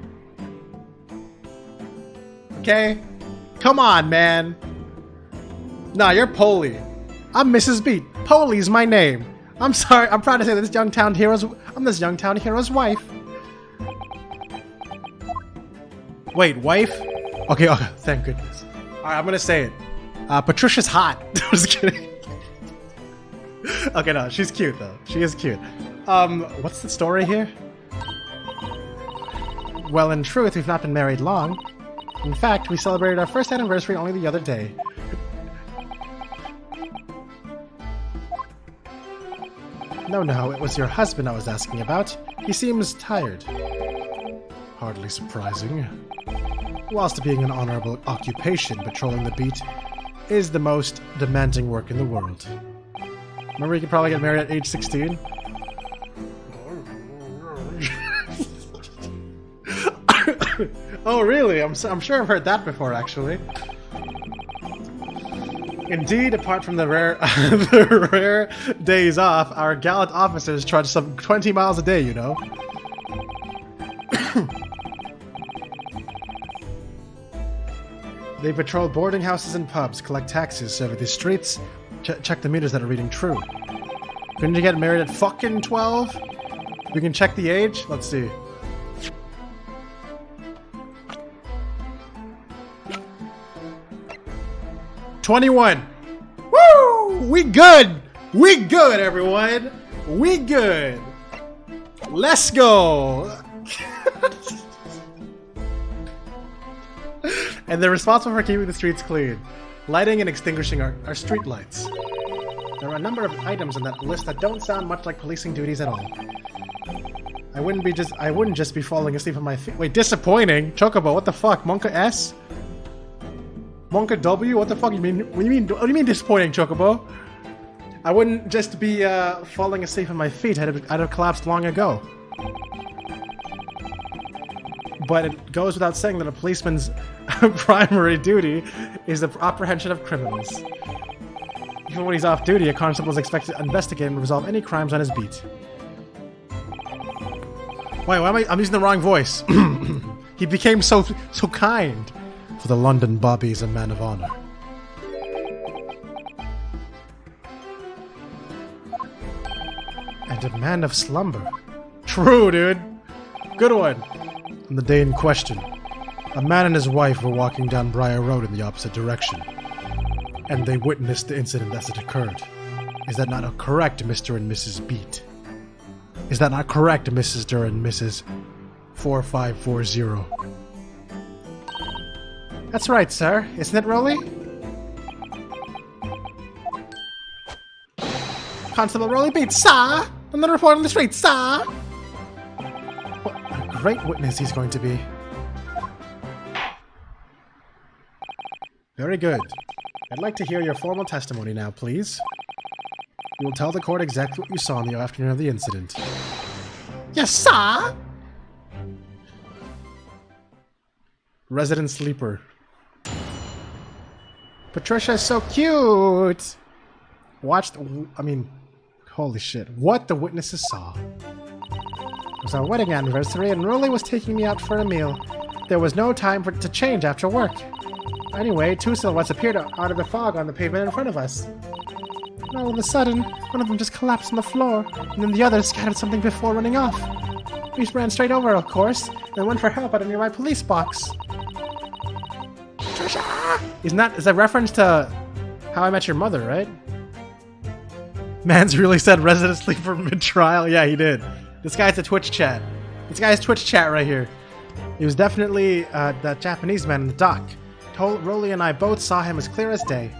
Speaker 1: Okay? Come on, man. Nah, you're Polly. I'm Mrs. Beat. Polly's my name. I'm sorry. I'm proud to say that I'm this young town hero's wife. Wait, wife? Okay, thank goodness. Alright, I'm gonna say it. Patricia's hot. I'm just kidding. Okay, no, she's cute though. She is cute. What's the story here? Well, in truth, we've not been married long. In fact, we celebrated our first anniversary only the other day. No, it was your husband I was asking about. He seems tired. Hardly surprising. Whilst being an honorable occupation, patrolling the beat is the most demanding work in the world. Remember, you could probably get married at age 16? Oh, really? I'm sure I've heard that before, actually. Indeed, apart from the rare days off, our gallant officers trudge some 20 miles a day, you know. They patrol boarding houses and pubs, collect taxes, survey the streets, check the meters that are reading true. Couldn't you get married at fucking 12? We can check the age? Let's see. $21. Woo! We good! We good, everyone! We good! Let's go! And they're responsible for keeping the streets clean, lighting and extinguishing our street lights. There are a number of items on that list that don't sound much like policing duties at all. I wouldn't just be falling asleep on my feet. Wait, disappointing? Chocobo, what the fuck? Monka S? Monka W? What the fuck you mean? What do you mean disappointing, Chocobo? I wouldn't just be falling asleep on my feet. I'd have collapsed long ago. But it goes without saying that a policeman's primary duty is the apprehension of criminals. Even when he's off duty, a constable is expected to investigate and resolve any crimes on his beat. Wait, why am I'm using the wrong voice. He became so kind. For the London Bobby is a man of honor. And a man of slumber. True, dude. Good one. On the day in question, a man and his wife were walking down Briar Road in the opposite direction, and they witnessed the incident as it occurred. Is that not correct, Mr. and Mrs. Beat? Is that not correct, Mr. and Mrs. 4540? That's right, sir. Isn't it, Rolly? Constable Rolly Beat, sir! I'm the report on the street, sir! What a great witness he's going to be. Very good. I'd like to hear your formal testimony now, please. You will tell the court exactly what you saw on the afternoon of the incident. Yes, sir! Resident sleeper. Patricia's so cute! Holy shit. What the witnesses saw. It was our wedding anniversary and Rolly was taking me out for a meal. There was no time to change after work. Anyway, two silhouettes appeared out of the fog on the pavement in front of us. And all of a sudden, one of them just collapsed on the floor, and then the other scattered something before running off. We ran straight over, of course, and went for help at a nearby police box. Trisha! Is that reference to How I Met Your Mother, right? Mans really said resident sleeper mid-trial? Yeah, he did. This guy's a Twitch chat. This guy's Twitch chat right here. He was definitely that Japanese man in the dock. Rolly and I both saw him as clear as day.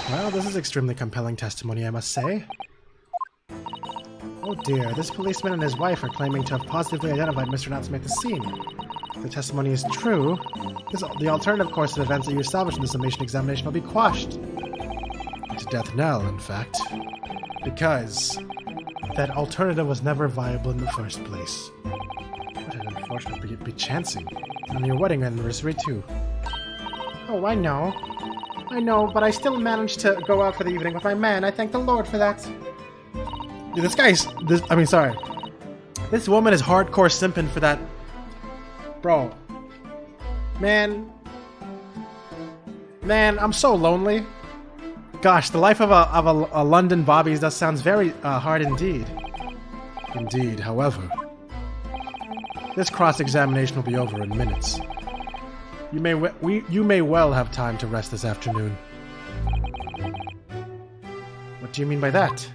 Speaker 1: Well, this is extremely compelling testimony, I must say. Oh dear, this policeman and his wife are claiming to have positively identified Mr. Natsume at the scene. If the testimony is true, the alternative course of events that you established in the summation examination will be quashed. It's a death knell, in fact. Because that alternative was never viable in the first place. What an unfortunate be chancing. On your wedding anniversary, too. Oh, I know. I know, but I still managed to go out for the evening with my man. I thank the Lord for that. Dude, this woman is hardcore simping for that. Bro. Man, I'm so lonely. Gosh, the life of a London Bobby does sounds very hard indeed. Indeed, however, this cross-examination will be over in minutes. You may well have time to rest this afternoon. What do you mean by that?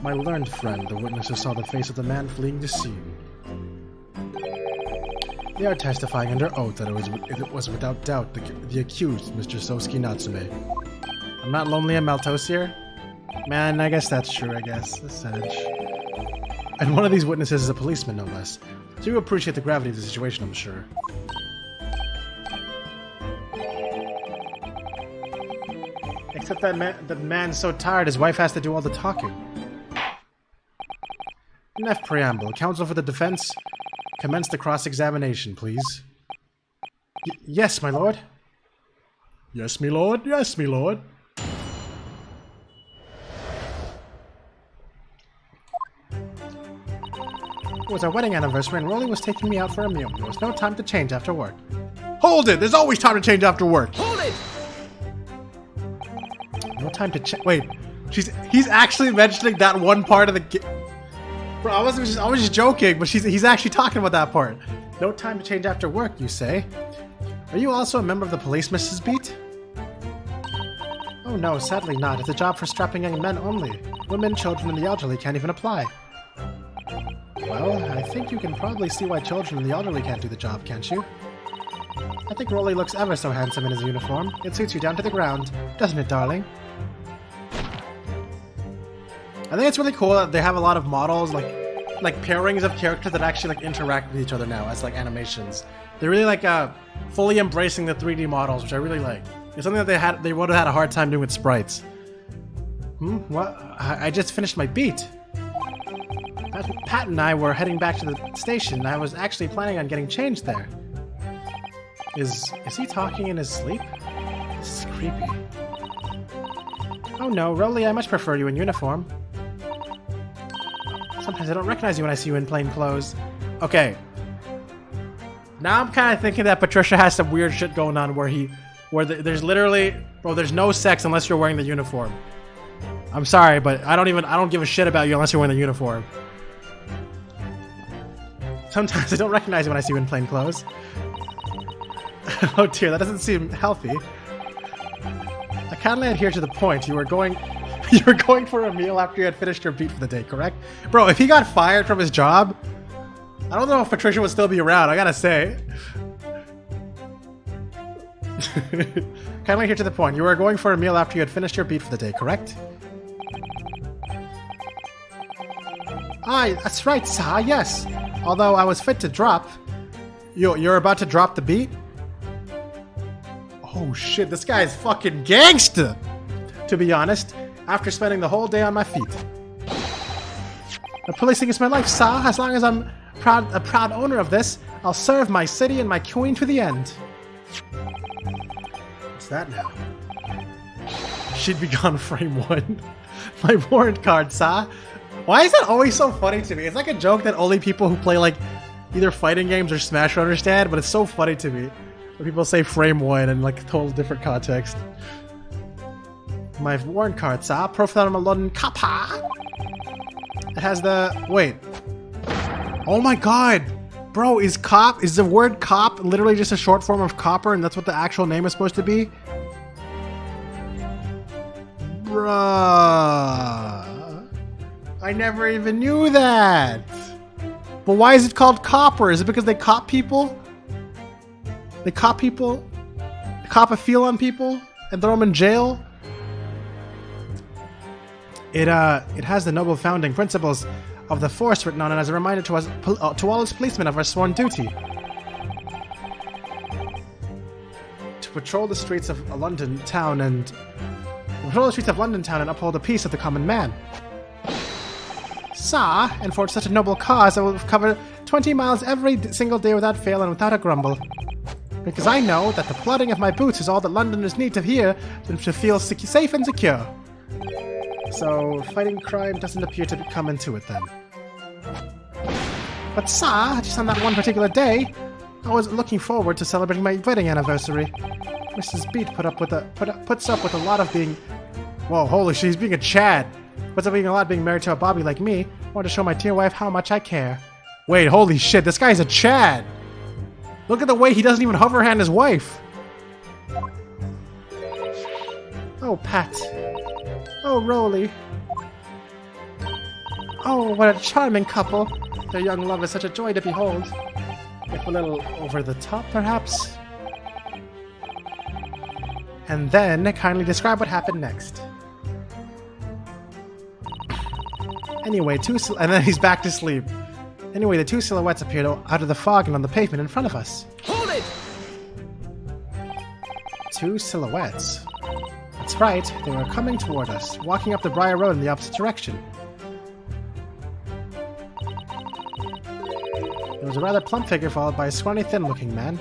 Speaker 1: My learned friend, the witness who saw the face of the man fleeing the scene. They are testifying under oath that it was without doubt the accused, Mr. Sosuke Natsume. I'm not lonely in Maltosier? Man, I guess that's true, I guess. That's sad. And one of these witnesses is a policeman, no less. So you appreciate the gravity of the situation, I'm sure. Except that the man's so tired, his wife has to do all the talking. Enough preamble. Counsel for the defense, commence the cross-examination, please. Yes, my lord. Yes, me lord. Yes, me lord. It was our wedding anniversary and Rolly was taking me out for a meal. There was no time to change after work. Hold it! There's always time to change after work!
Speaker 4: Hold it!
Speaker 1: No time to change. Wait, he's actually mentioning that one part of the Bro, I was just joking, but he's actually talking about that part. No time to change after work, you say? Are you also a member of the police, Mrs. Beat? Oh no, sadly not. It's a job for strapping young men only. Women, children, and the elderly can't even apply. Well, I think you can probably see why children and the elderly can't do the job, can't you? I think Rolly looks ever so handsome in his uniform. It suits you down to the ground, doesn't it, darling? I think it's really cool that they have a lot of models, like pairings of characters that actually like interact with each other now as like animations. They're really like fully embracing the 3D models, which I really like. It's something that they would have had a hard time doing with sprites. What? I just finished my beat. Pat and I were heading back to the station. I was actually planning on getting changed there. Is he talking in his sleep? This is creepy. Oh no, Rolly, I much prefer you in uniform. Sometimes I don't recognize you when I see you in plain clothes. Okay. Now I'm kind of thinking that Patricia has some weird shit going on where there's literally, bro, there's no sex unless you're wearing the uniform. I'm sorry, but I don't give a shit about you unless you're wearing the uniform. Sometimes I don't recognize you when I see you in plain clothes. Oh dear, that doesn't seem healthy. I kindly adhere to the point. You were going for a meal after you had finished your beat for the day, correct? Bro, if he got fired from his job, I don't know if Patricia would still be around, I gotta say. Kindly adhere to the point. You were going for a meal after you had finished your beat for the day, correct? Aye, that's right, sir, yes. Although I was fit to drop. You're about to drop the beat? Oh shit, this guy is fucking gangster! To be honest, after spending the whole day on my feet. The policing is my life, sir. As long as I'm a proud owner of this, I'll serve my city and my queen to the end. What's that now? She'd be gone frame 1. My warrant card, sir. Why is that always so funny to me? It's like a joke that only people who play like either fighting games or Smash will understand, but it's so funny to me when people say frame 1 in like a total different context. My warrant card, sir. Profile of London Kappa. It has the... Wait. Oh my god! Bro, is the word cop literally just a short form of copper and that's what the actual name is supposed to be? Bruh. I never even knew that! But why is it called copper? Is it because they cop people? They cop people? They cop a feel on people? And throw them in jail? It has the noble founding principles of the force written on it as a reminder to us, to all its policemen, of our sworn duty. To patrol the streets of London town and uphold the peace of the common man. Sir, and for such a noble cause, I will cover 20 miles every single day without fail and without a grumble. Because I know that the plodding of my boots is all that Londoners need to hear to feel safe and secure. So, fighting crime doesn't appear to come into it then. But sir, just on that one particular day, I was looking forward to celebrating my wedding anniversary. Mrs. Beat puts up with a lot of being... Whoa, holy shit, he's being a Chad. Puts up with a lot being married to a Bobby like me. I want to show my dear wife how much I care. Wait, holy shit, this guy's a Chad. Look at the way he doesn't even hover hand his wife. Oh, Pat. Oh, Rolly. Oh, what a charming couple. Their young love is such a joy to behold. If a little over the top, perhaps. And then, kindly describe what happened next. Anyway, and then he's back to sleep. Anyway, the two silhouettes appeared out of the fog and on the pavement in front of us.
Speaker 4: Hold it!
Speaker 1: Two silhouettes. That's right, they were coming toward us, walking up the Briar Road in the opposite direction. There was a rather plump figure followed by a scrawny, thin-looking man.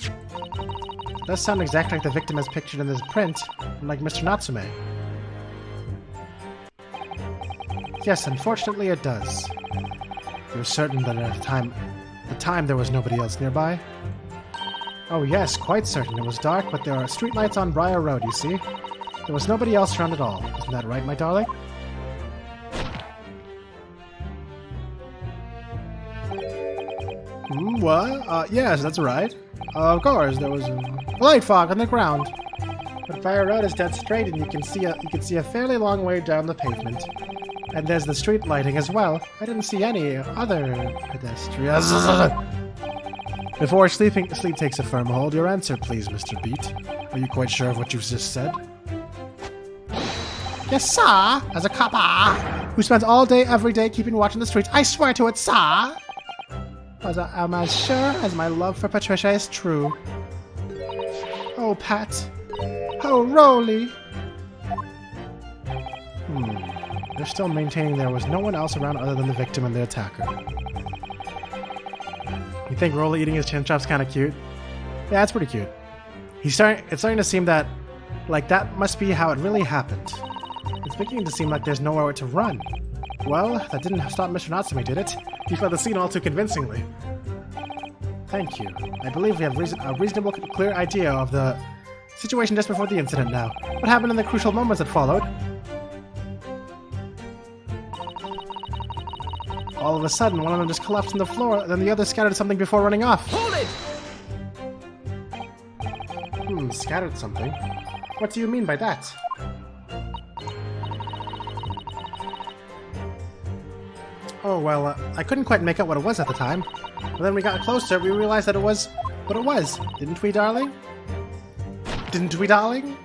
Speaker 1: It does sound exactly like the victim as pictured in this print, and like Mr. Natsume. Yes, unfortunately it does. You're certain that at the time there was nobody else nearby? Oh yes, quite certain. It was dark, but there are streetlights on Briar Road, you see. There was nobody else around at all. Isn't that right, my darling? What? Yes, that's right. Of course, there was a light fog on the ground. But Briar Road is dead straight, and you can see a fairly long way down the pavement. And there's the street lighting as well. I didn't see any other pedestrians. Before sleep takes a firm hold, your answer, please, Mr. Beat. Are you quite sure of what you've just said? Yes, sir. As a copper who spends all day, every day, keeping watch on the streets, I swear to it, sir. I'm as sure as my love for Patricia is true. Oh, Pat. Oh, Rolly. They're still maintaining there was no one else around other than the victim and the attacker. You think Rolly eating his chin chop's kind of cute? Yeah, it's pretty cute. It's starting to seem that, like, that must be how it really happened. It's beginning to seem like there's nowhere to run. Well, that didn't stop Mr. Natsume, did it? He fled the scene all too convincingly. Thank you. I believe we have a reasonable, clear idea of the situation just before the incident now. What happened in the crucial moments that followed? All of a sudden, one of them just collapsed on the floor, then the other scattered something before running off.
Speaker 4: Hold it!
Speaker 1: Scattered something? What do you mean by that? Oh, well, I couldn't quite make out what it was at the time. But then we got closer, we realized that it was what it was. Didn't we, darling? Didn't we, darling?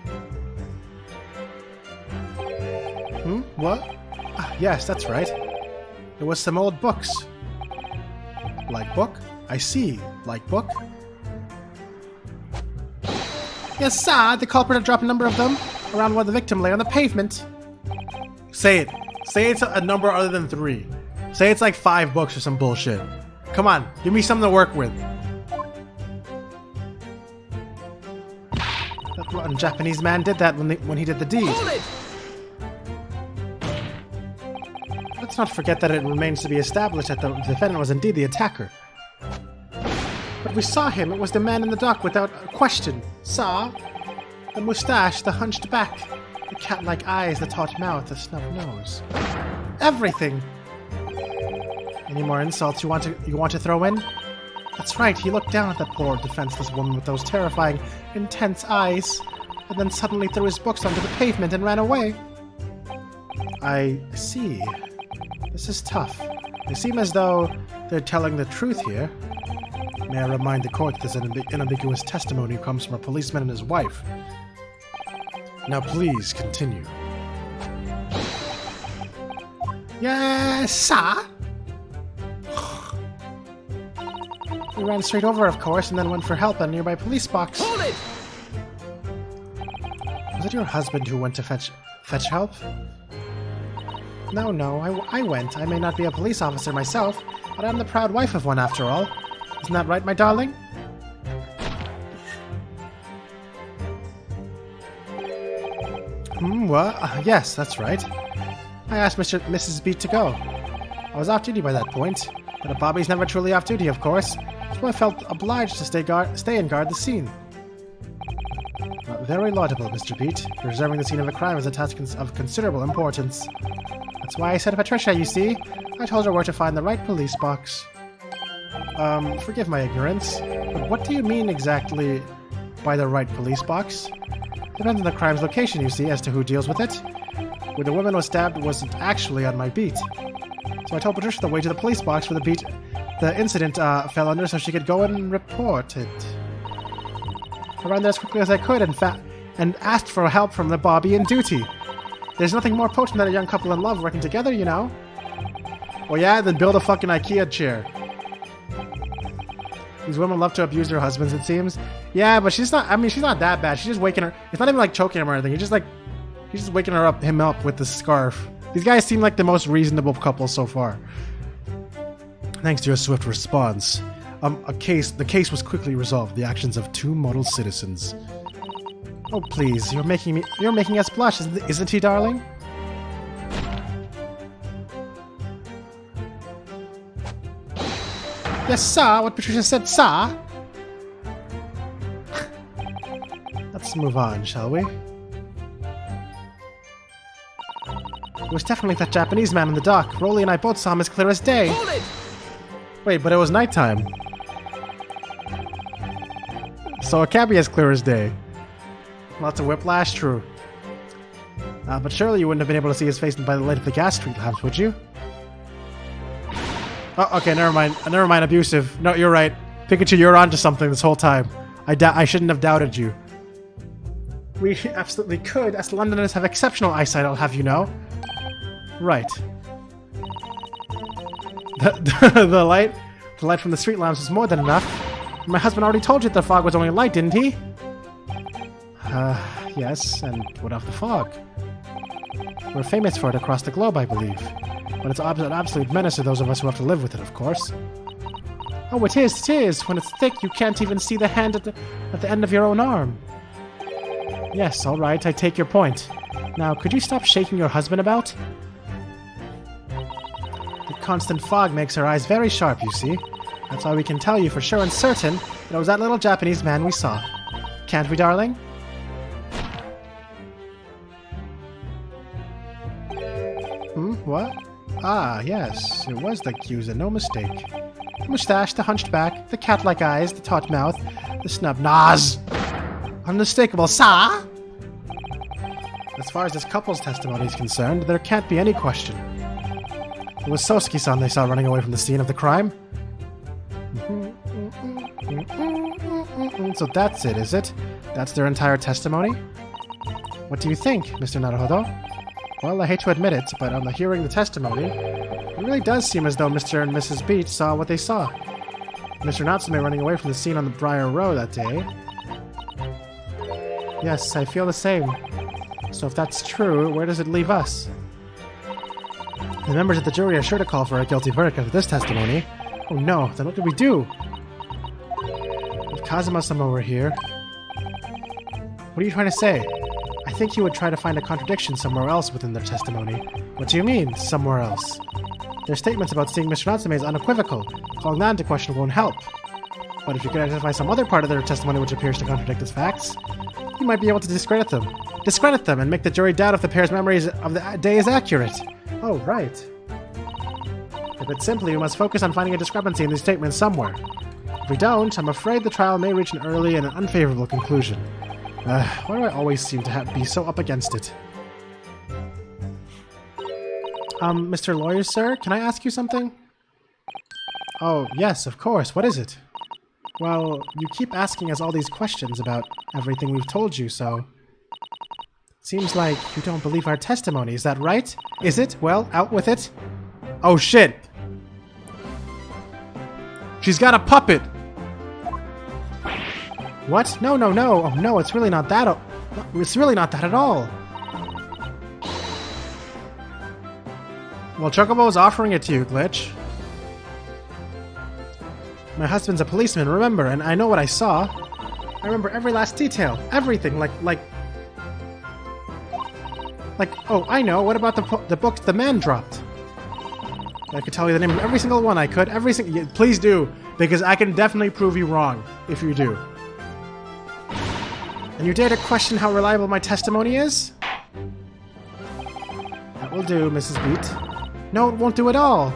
Speaker 1: What? Ah, yes, that's right. It was some old books. Like book? I see. Like book? Yes, sir. The culprit had dropped a number of them around where the victim lay on the pavement. Say it. Say it's a number other than 3. Say it's like 5 books or some bullshit. Come on, give me something to work with. That rotten Japanese man did that when he did the deed.
Speaker 4: Hold it!
Speaker 1: Let's not forget that it remains to be established that the defendant was indeed the attacker. But we saw him. It was the man in the dock without a question. Saw? The mustache, the hunched back, the cat-like eyes, the taut mouth, the snub nose. Everything! Any more insults you want to throw in? That's right, he looked down at that poor, defenseless woman with those terrifying, intense eyes, and then suddenly threw his books onto the pavement and ran away. I see. This is tough. They seem as though they're telling the truth here. May I remind the court that this unambiguous testimony comes from a policeman and his wife. Now please, continue. Yes, sir? We ran straight over, of course, and then went for help at a nearby police box.
Speaker 4: Hold it!
Speaker 1: Was it your husband who went to fetch help? No, I went. I may not be a police officer myself, but I'm the proud wife of one after all. Isn't that right, my darling? What? Yes, that's right. I asked Mrs. Beat to go. I was off duty by that point, but a Bobby's never truly off duty, of course, so I felt obliged to stay and guard the scene. Very laudable, Mr. Beat. Preserving the scene of a crime is a task of considerable importance. That's why I said to Patricia, you see. I told her where to find the right police box. Forgive my ignorance, but what do you mean exactly by the right police box? Depends on the crime's location, you see, as to who deals with it. Where the woman was stabbed wasn't actually on my beat. So I told Patricia the way to the police box where the incident fell under so she could go and report it. I ran there as quickly as I could and asked for help from the Bobby in duty. There's nothing more potent than a young couple in love working together, you know. Well, yeah, then build a fucking IKEA chair. These women love to abuse their husbands, it seems. Yeah, but she's not that bad. She's just waking her. It's not even like choking him or anything. He's just waking him up with the scarf. These guys seem like the most reasonable couple so far. Thanks to your swift response, the case was quickly resolved. The actions of 2 model citizens. Oh please, you're making us blush, isn't he, darling? Yes, sir. What Patricia said, sir. Let's move on, shall we? It was definitely that Japanese man in the dock. Rolly and I both saw him as clear as day.
Speaker 4: Hold it!
Speaker 1: Wait, but it was nighttime. So it can't be as clear as day. Lots of whiplash, true. But surely you wouldn't have been able to see his face by the light of the gas street lamps, would you? Oh, okay, never mind. Never mind, abusive. No, you're right. Pikachu, you're onto something this whole time. I shouldn't have doubted you. We absolutely could, as Londoners have exceptional eyesight, I'll have you know. Right. The The light from the street lamps was more than enough. My husband already told you that the fog was only light, didn't he? Yes, and what of the fog? We're famous for it across the globe, I believe. But it's an absolute menace to those of us who have to live with it, of course. Oh, it is. When it's thick, you can't even see the hand at the end of your own arm. Yes, all right, I take your point. Now, could you stop shaking your husband about? The constant fog makes our eyes very sharp, you see. That's why we can tell you for sure and certain that it was that little Japanese man we saw. Can't we, darling? What? Ah, yes, it was the accuser, no mistake. The mustache, the hunched back, the cat-like eyes, the taut mouth, the snub nose. Unmistakable, sir! As far as this couple's testimony is concerned, there can't be any question. It was Sosuke-san they saw running away from the scene of the crime. So that's it, is it? That's their entire testimony? What do you think, Mr. Naruhodo? Well, I hate to admit it, but on hearing the testimony, it really does seem as though Mr. and Mrs. Beach saw what they saw. Mr. Natsume running away from the scene on the Briar Road that day. Yes, I feel the same. So if that's true, where does it leave us? The members of the jury are sure to call for a guilty verdict after this testimony. Oh no, then what do we do? If Kazuma-sama were here... What are you trying to say? I think he would try to find a contradiction somewhere else within their testimony. What do you mean, somewhere else? Their statements about seeing Mr. Natsume is unequivocal. Calling that into question won't help. But if you can identify some other part of their testimony which appears to contradict its facts, you might be able to discredit them. Discredit them and make the jury doubt if the pair's memories of the day is accurate. Oh, right. To put simply, we must focus on finding a discrepancy in these statements somewhere. If we don't, I'm afraid the trial may reach an early and an unfavorable conclusion. Why do I always seem to be so up against it? Mr. Lawyer, sir, can I ask you something? Oh, yes, of course. What is it? Well, you keep asking us all these questions about everything we've told you, so... Seems like you don't believe our testimony, is that right? Is it? Well, out with it. Oh, shit! She's got a puppet! What? No. Oh, no, it's really not that. It's really not that at all. Well, Chocobo's offering it to you, Glitch. My husband's a policeman, remember, and I know what I saw. I remember every last detail. Everything, like, oh, I know. What about the books the man dropped? I could tell you the name of every single one I could. Please do, because I can definitely prove you wrong if you do. And you dare to question how reliable my testimony is? That will do, Mrs. Beat. No, it won't do at all.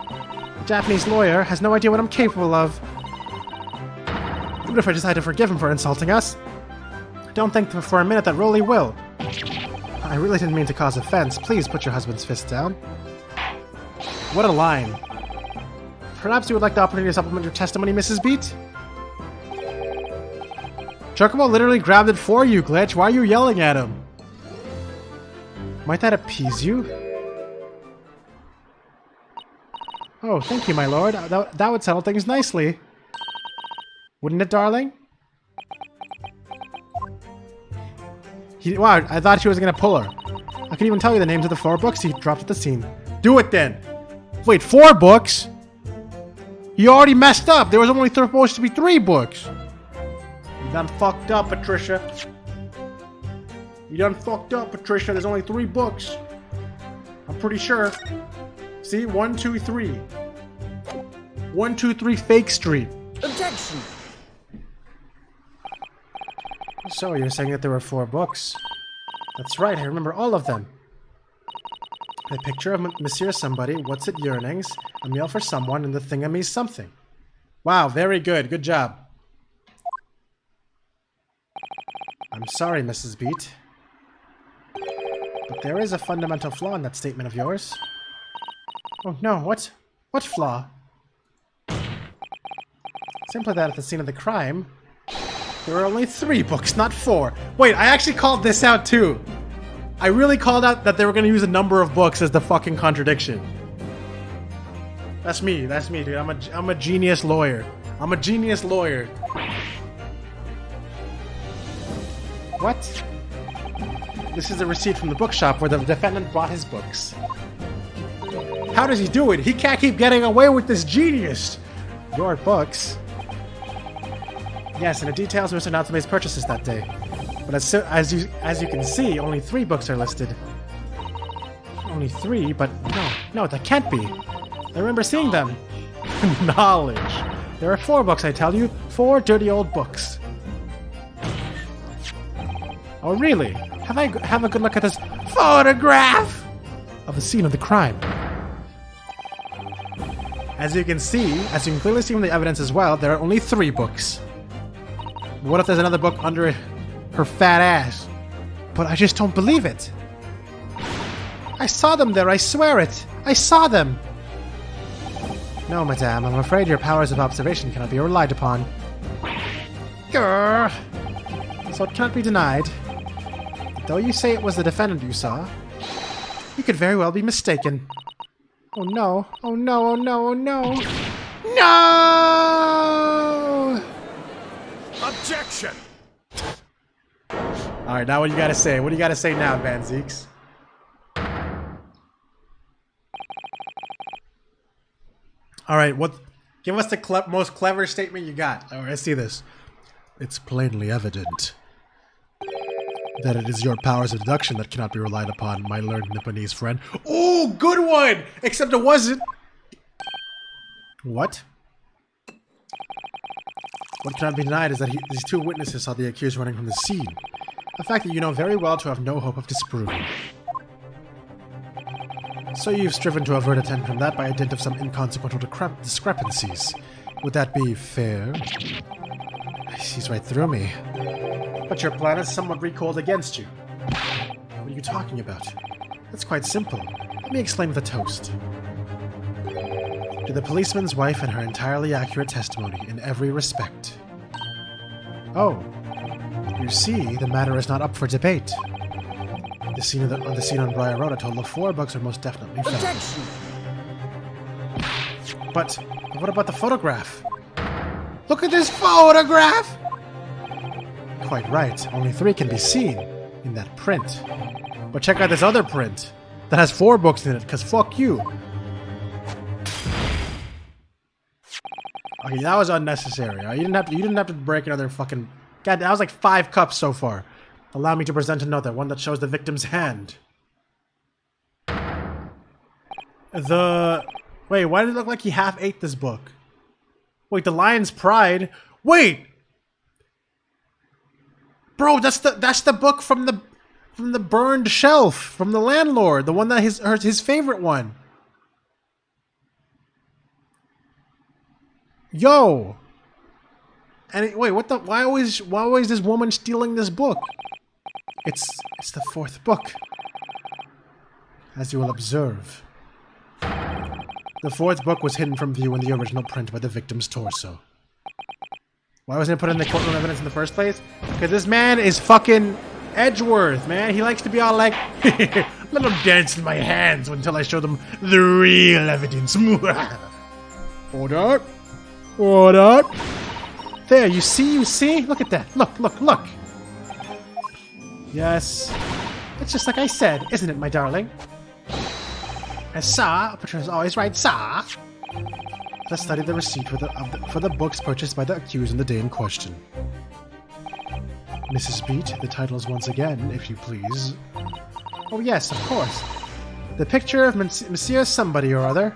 Speaker 1: The Japanese lawyer has no idea what I'm capable of. Even if I decide to forgive him for insulting us, don't think for a minute that Rolly will. I really didn't mean to cause offense. Please put your husband's fist down. What a line. Perhaps you would like the opportunity to supplement your testimony, Mrs. Beat? Chocobo literally grabbed it for you, Glitch. Why are you yelling at him? Might that appease you? Oh, thank you, my lord. That would settle things nicely. Wouldn't it, darling? Wow, I thought she was going to pull her. I can even tell you the names of the 4 books he dropped at the scene. Do it then! Wait, 4 books? You already messed up! There was only supposed to be 3 books! You done fucked up, Patricia. You done fucked up, Patricia. There's only 3 books. I'm pretty sure. See? 1, 2, 3. 1, 2, 3 Fake Street.
Speaker 4: Objection!
Speaker 1: So, you're saying that there were 4 books? That's right, I remember all of them. A picture of Monsieur Somebody, What's It Yearnings, a meal for someone, and the Thingamy's something. Wow, very good. Good job. I'm sorry, Mrs. Beat. But there is a fundamental flaw in that statement of yours. Oh no, what? What flaw? Simply that at the scene of the crime, there were only 3 books, not 4. Wait, I actually called this out too. I really called out that they were going to use a number of books as the fucking contradiction. That's me, dude. I'm a genius lawyer. I'm a genius lawyer. What? This is a receipt from the bookshop where the defendant bought his books. How does he do it? He can't keep getting away with this genius. Your books. Yes, and it details Mr. Natsume's purchases that day. But as you can see, only 3 books are listed. Only 3, but no, that can't be. I remember seeing them. Knowledge. There are 4 books, I tell you. 4 dirty old books. Oh, really? Have a good look at this photograph of the scene of the crime. As you can clearly see from the evidence as well, there are only 3 books. What if there's another book under her fat ass? But I just don't believe it. I saw them there, I swear it. I saw them. No, madame, I'm afraid your powers of observation cannot be relied upon. Grr. So it can't be denied. Though you say it was the defendant you saw, you could very well be mistaken. Oh no, oh no, oh no, oh no. No!
Speaker 4: Objection!
Speaker 1: Alright, now what you gotta say? What do you gotta say now, Van Zeeks? Alright, give us the most clever statement you got. Alright, let's see this. It's plainly evident that it is your powers of deduction that cannot be relied upon, my learned Nipponese friend. Oh, good one! Except it wasn't. What? What cannot be denied is that these 2 witnesses saw the accused running from the scene. A fact that you know very well to have no hope of disproving. So you've striven to avert attention from that by dint of some inconsequential discrepancies. Would that be fair? He sees right through me. But your plan is somewhat recalled against you. What are you talking about? That's quite simple. Let me explain with a toast. To the policeman's wife and her entirely accurate testimony in every respect. Oh, you see, the matter is not up for debate. The scene on Briar Road, a total of 4 books are most definitely found.
Speaker 4: Objection!
Speaker 1: But what about the photograph? Look at this photograph! Quite right, only 3 can be seen in that print. But check out this other print that has 4 books in it, because fuck you. Okay, that was unnecessary. You didn't have to break another fucking... God, that was like 5 cups so far. Allow me to present another, one that shows the victim's hand. Wait, why did it look like he half ate this book? Wait, the Lion's Pride? Wait! Bro, that's the book from the burned shelf, from the landlord, the one that his favorite one. Yo! And wait, what the? Why always this woman stealing this book? It's the 4th book, as you will observe. The 4th book was hidden from view in the original print by the victim's torso. Why wasn't it put in the courtroom evidence in the first place? Because this man is fucking Edgeworth, man. He likes to be all like, let them dance in my hands until I show them the real evidence. Hold up. Hold up. There, you see? Look at that. Look. Yes. It's just like I said, isn't it, my darling? As Sa, Patricia's always right, Sa. Let's study the receipt for the books purchased by the accused on the day in question. Mrs. Beat, the titles once again, if you please. Oh yes, of course. The picture of Monsieur somebody or other.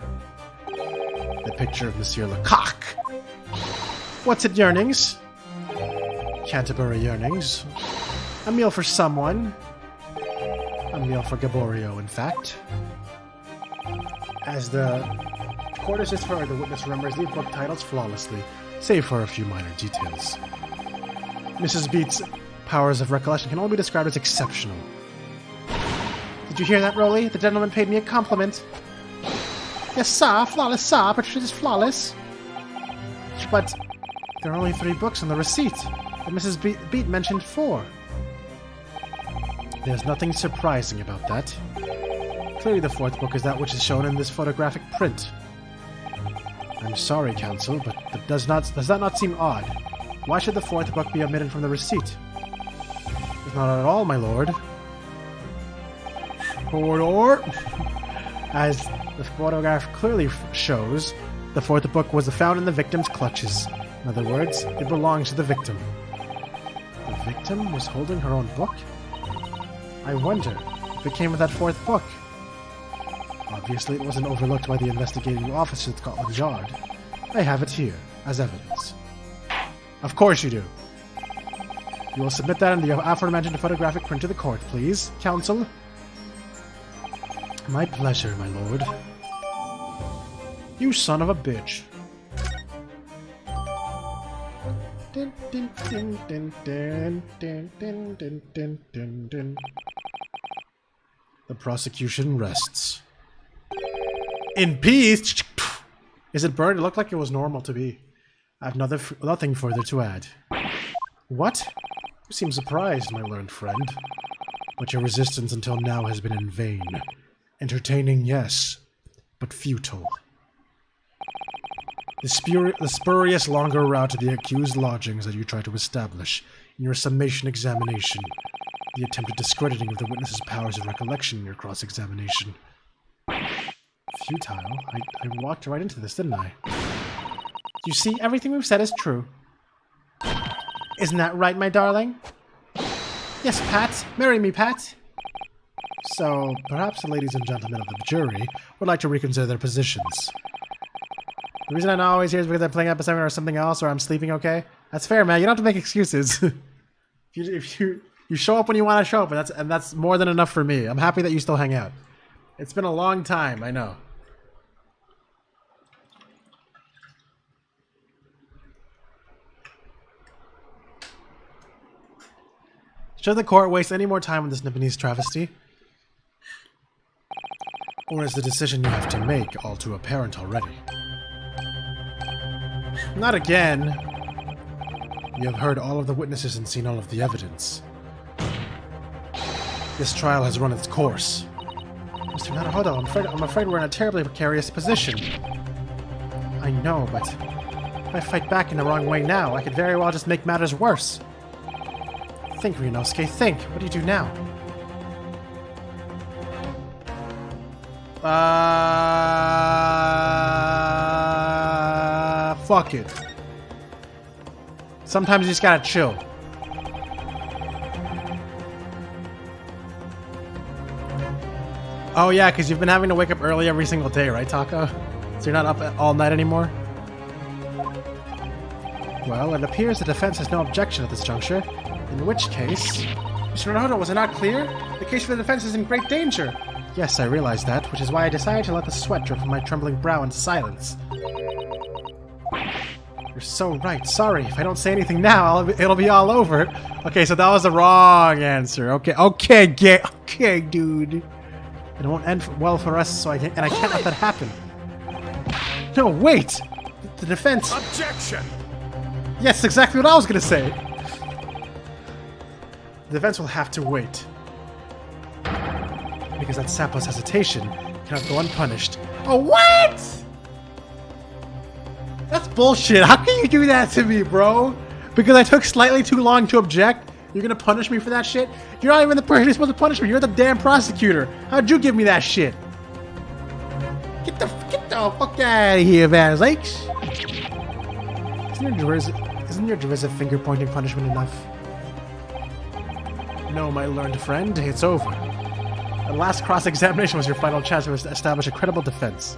Speaker 1: The picture of Monsieur Lecoq. What's it, yearnings? Canterbury yearnings. A meal for someone. A meal for Gaborio, in fact. As the court has just heard, the witness remembers these book titles flawlessly, save for a few minor details. Mrs. Beat's powers of recollection can only be described as exceptional. Did you hear that, Rolly? The gentleman paid me a compliment. Yes, sir, flawless, sir, Patricia's flawless. But there are only 3 books on the receipt, and Mrs. Beat mentioned 4. There's nothing surprising about that. Clearly the 4th book is that which is shown in this photographic print. I'm sorry, Counsel, but does that not seem odd? Why should the fourth book be omitted from the receipt? It's not at all, my lord. Order! As the photograph clearly shows, the fourth book was found in the victim's clutches. In other words, it belongs to the victim. The victim was holding her own book? I wonder if it came with that fourth book. Obviously, it wasn't overlooked by the investigating officer at Scotland Yard. I have it here, as evidence. Of course you do. You will submit that in the aforementioned photographic print to the court, please, Counsel. My pleasure, my lord. You son of a bitch. Dun, dun, dun, dun, dun, dun, dun, dun, dun, dun, dun. The prosecution rests. In peace? Is it burned? It looked like it was normal to be. I have nothing further to add. What? You seem surprised, my learned friend. But your resistance until now has been in vain. Entertaining, yes, but futile. The spurious longer route to the accused lodgings that you try to establish in your summation examination, the attempted discrediting of the witness's powers of recollection in your cross-examination. Futile? I walked right into this, didn't I? You see, everything we've said is true. Isn't that right, my darling? Yes, Pat. Marry me, Pat. So, perhaps the ladies and gentlemen of the jury would like to reconsider their positions. The reason I'm not always here is because I'm playing episode or something else, or I'm sleeping, okay? That's fair, man. You don't have to make excuses. if you show up when you want to show up, and that's more than enough for me. I'm happy that you still hang out. It's been a long time, I know. Should the court waste any more time on this Nipponese travesty? Or is the decision you have to make all too apparent already? Not again. You have heard all of the witnesses and seen all of the evidence. This trial has run its course. Mr. Naruhodo, I'm afraid we're in a terribly precarious position. I know, but if I fight back in the wrong way now, I could very well just make matters worse. Think, Ryunosuke, think. What do you do now? Fuck it. Sometimes you just gotta chill. Oh yeah, because you've been having to wake up early every single day, right, Taco? So you're not up all night anymore? Well, it appears the defense has no objection at this juncture. In which case... Mr. Naruhodo, was it not clear? The case for the defense is in great danger. Yes, I realize that, which is why I decided to let the sweat drip from my trembling brow in silence. You're so right. Sorry, if I don't say anything now, it'll be all over. Okay, so that was the wrong answer. Okay, dude. It won't end well for us, so I can't let that happen. No, wait! The defense...
Speaker 4: Objection!
Speaker 1: Yes, exactly what I was gonna say. The defense will have to wait. Because that sapless hesitation cannot go unpunished. Oh, what?! That's bullshit. How can you do that to me, bro? Because I took slightly too long to object? You're gonna punish me for that shit? You're not even the person who's supposed to punish me. You're the damn prosecutor. How'd you give me that shit? Get the fuck out of here, Van Lakes. Isn't your derisive finger-pointing punishment enough? No, my learned friend, it's over. The last cross-examination was your final chance to establish a credible defense.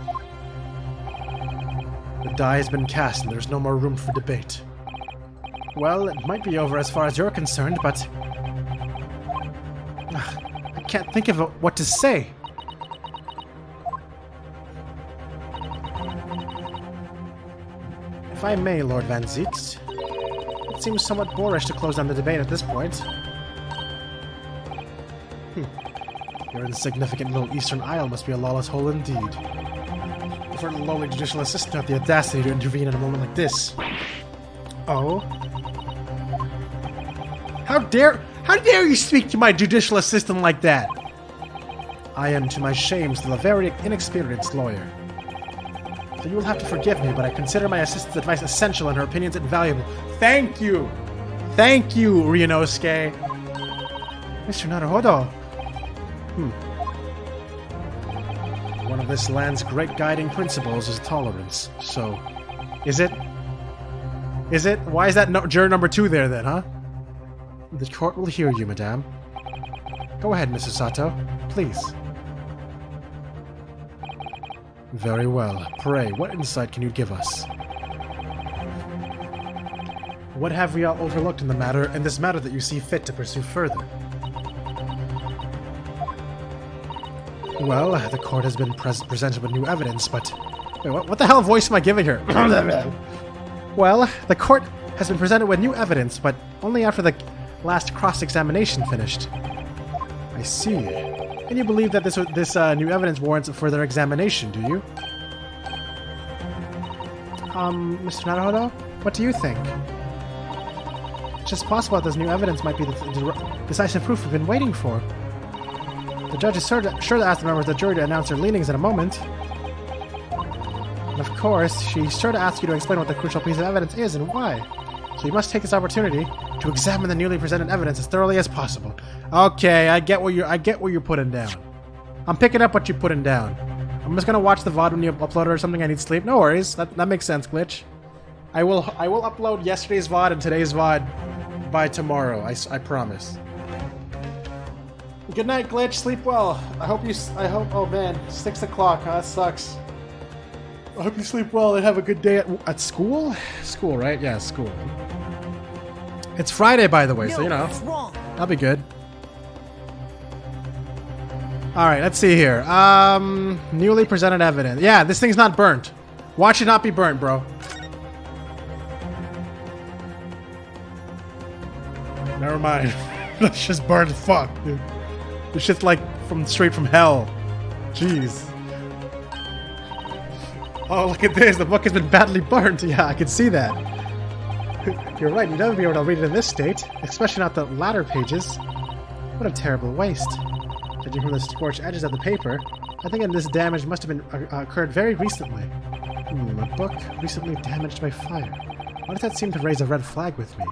Speaker 1: The die has been cast and there's no more room for debate. Well, it might be over as far as you're concerned, but... I can't think of what to say. If I may, Lord Van Ziet, it seems somewhat boorish to close down the debate at this point. Your insignificant little Eastern Isle must be a lawless hole indeed. For a lowly judicial assistant to have the audacity to intervene in a moment like this. Oh? How dare you speak to my judicial assistant like that? I am, to my shame, still a very inexperienced lawyer. So you will have to forgive me, but I consider my assistant's advice essential and her opinions invaluable. Thank you! Thank you, Ryunosuke! Mr. Naruhodo. One of this land's great guiding principles is tolerance. So, is it? Is it? Why is that juror number 2 there then, huh? The court will hear you, madame. Go ahead, Mrs. Sato. Please. Very well. Pray, what insight can you give us? What have we all overlooked in this matter that you see fit to pursue further? Well, the court has been presented with new evidence, but... Wait, what the hell voice am I giving her? Well, the court has been presented with new evidence, but only after the last cross-examination finished. I see. And you believe that this new evidence warrants a further examination, do you? Mr. Naruhodo, what do you think? It's just possible that this new evidence might be the decisive proof we've been waiting for. The judge is sure to ask the members of the jury to announce their leanings in a moment. And of course, she's sure to ask you to explain what the crucial piece of evidence is and why. So you must take this opportunity to examine the newly presented evidence as thoroughly as possible. Okay, I get what you're putting down. I'm picking up what you're putting down. I'm just gonna watch the VOD when you upload it or something. I need sleep. No worries. That makes sense, Glitch. I will upload yesterday's VOD and today's VOD by tomorrow. I promise. Good night, Glitch. Sleep well. I hope. Oh man, 6 o'clock. Huh? That sucks. I hope you sleep well and have a good day at school. School, right? Yeah, school. It's Friday, by the way, so you know that'll be good. All right, let's see here. Newly presented evidence. Yeah, this thing's not burnt. Watch it not be burnt, bro. Never mind. That's just burnt as fuck, dude. This shit's like straight from hell. Jeez. Oh, look at this. The book has been badly burnt. Yeah, I can see that. You're right. You'd never be able to read it in this state, especially not the latter pages. What a terrible waste. Judging from the scorched edges of the paper, I think that this damage must have been occurred very recently. A book recently damaged by fire. Why does that seem to raise a red flag with me?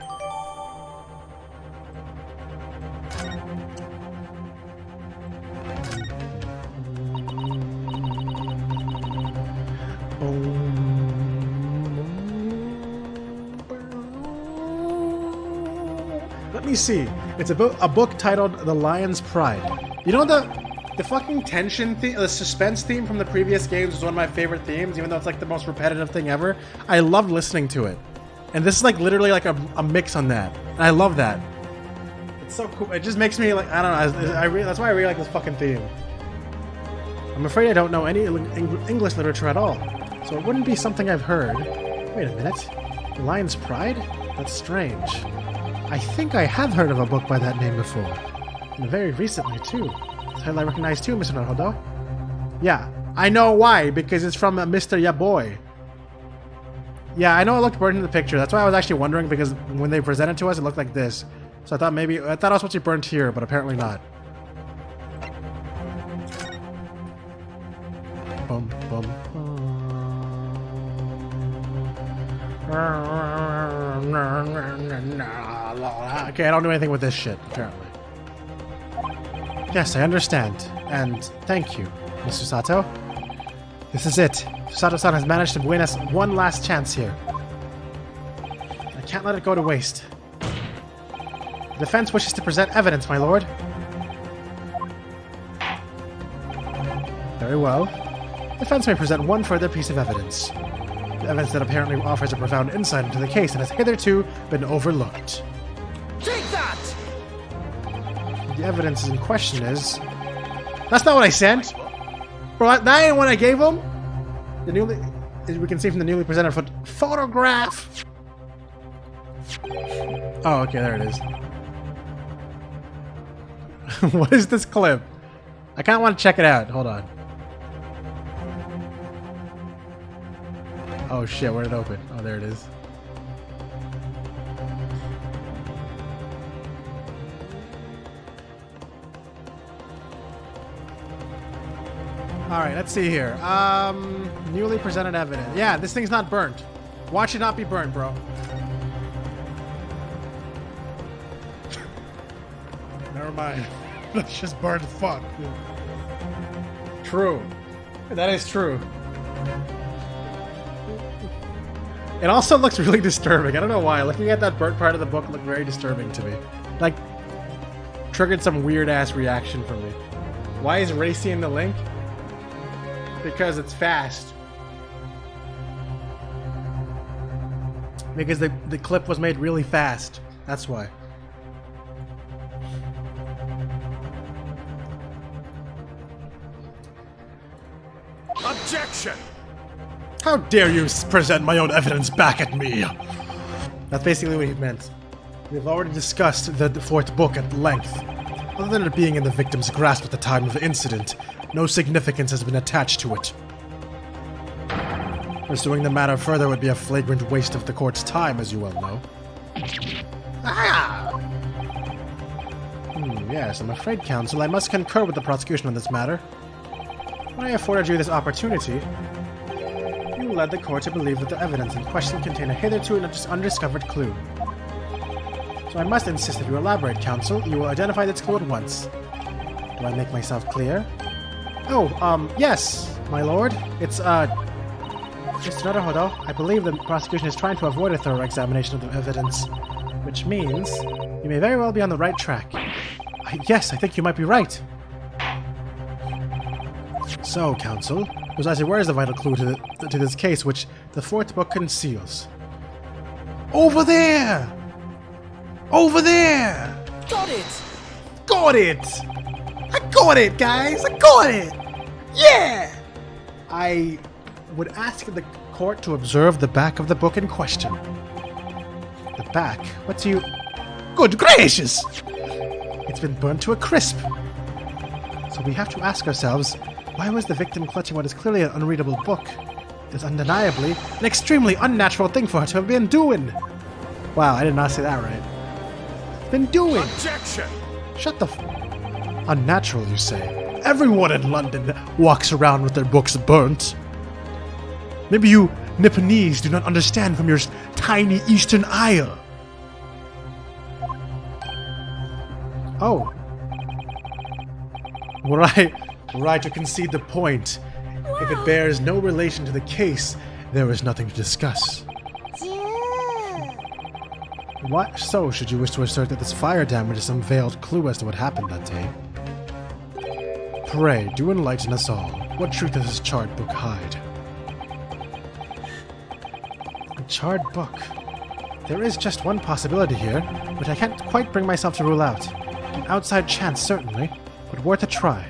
Speaker 1: Let me see. It's a book titled The Lion's Pride. You know the fucking tension theme, the suspense theme from the previous games was one of my favorite themes, even though it's like the most repetitive thing ever. I loved listening to it. And this is like literally like a mix on that. And I love that. It's so cool. It just makes me like, I don't know, that's why I really like this fucking theme. I'm afraid I don't know any English literature at all, so it wouldn't be something I've heard. Wait a minute. The Lion's Pride? That's strange. I think I have heard of a book by that name before. And very recently, too. It's title I recognize too, Mr. Naruhodo. Yeah, I know why, because it's from Mr. Yaboy. Yeah, I know it looked burnt in the picture. That's why I was actually wondering, because when they presented to us, it looked like this. So I thought I thought I was supposed to be burnt here, but apparently not. Bum, bum, bum. Okay, I don't do anything with this shit, apparently. Yes, I understand. And thank you, Mr. Sato. This is it. Sato-san has managed to win us one last chance here. I can't let it go to waste. The defense wishes to present evidence, my lord. Very well. The defense may present one further piece of evidence. The evidence that apparently offers a profound insight into the case and has hitherto been overlooked.
Speaker 4: Take that!
Speaker 1: The evidence in question is... That's not what I sent! Bro, that ain't what I gave him! As we can see from the newly presented photograph! Oh, okay, there it is. What is this clip? I kind of want to check it out. Hold on. Oh shit, where did it open? Oh, there it is. Alright, let's see here. Newly presented evidence. Yeah, this thing's not burnt. Watch it not be burnt, bro. Never mind. Let's just burn the fuck. True. That is true. It also looks really disturbing. I don't know why. Looking at that burnt part of the book looked very disturbing to me. Like, triggered some weird-ass reaction from me. Why is Racy in the link? Because it's fast. Because the clip was made really fast. That's why.
Speaker 4: Objection!
Speaker 1: How dare you present my own evidence back at me? That's basically what he meant. We've already discussed the fourth book at length. Other than it being in the victim's grasp at the time of the incident, no significance has been attached to it. Pursuing the matter further would be a flagrant waste of the court's time, as you well know. Ah! Yes, I'm afraid, counsel, I must concur with the prosecution on this matter. When I afforded you this opportunity, you led the court to believe that the evidence in question contained a hitherto undiscovered clue. So I must insist that you elaborate, counsel. You will identify this clue at once. Do I make myself clear? Oh, yes, my lord. It's, Mr. Naruhodo, I believe the prosecution is trying to avoid a thorough examination of the evidence, which means you may very well be on the right track. Yes, I think you might be right. So, counsel, precisely where is the vital clue to this case which the fourth book conceals? Over there! Over there!
Speaker 5: Got it!
Speaker 1: Got it! I got it, guys! I got it! Yeah! I would ask the court to observe the back of the book in question. The back? What do you... Good gracious! It's been burnt to a crisp. So we have to ask ourselves, why was the victim clutching what is clearly an unreadable book? It is undeniably an extremely unnatural thing for her to have been doing. Wow, I did not say that right. Been doing.
Speaker 4: Objection!
Speaker 1: Shut the Unnatural, you say? Everyone in London walks around with their books burnt. Maybe you Nipponese do not understand from your tiny eastern isle. Oh. Were I to concede the point, if it bears no relation to the case, there is nothing to discuss. What? So, should you wish to assert that this fire damage is some veiled clue as to what happened that day? Pray, do enlighten us all. What truth does this charred book hide? A charred book? There is just one possibility here, which I can't quite bring myself to rule out. An outside chance, certainly, but worth a try.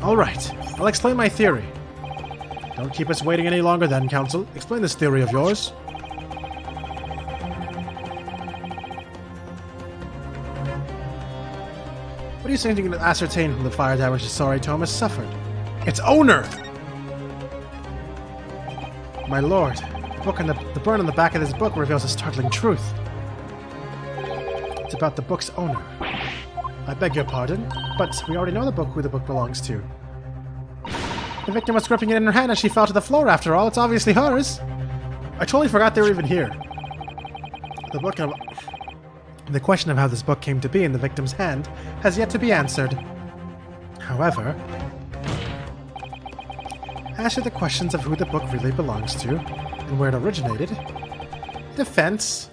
Speaker 1: Alright, I'll explain my theory. Don't keep us waiting any longer then, Counsel. Explain this theory of yours. What are you saying you can ascertain from the fire damage the sorry Thomas suffered? Its owner! My lord, the burn on the back of this book reveals a startling truth. It's about the book's owner. I beg your pardon, but we already know who the book belongs to. The victim was gripping it in her hand as she fell to the floor after all. It's obviously hers. I totally forgot they were even here. The question of how this book came to be in the victim's hand has yet to be answered. However, as to the questions of who the book really belongs to and where it originated, the defense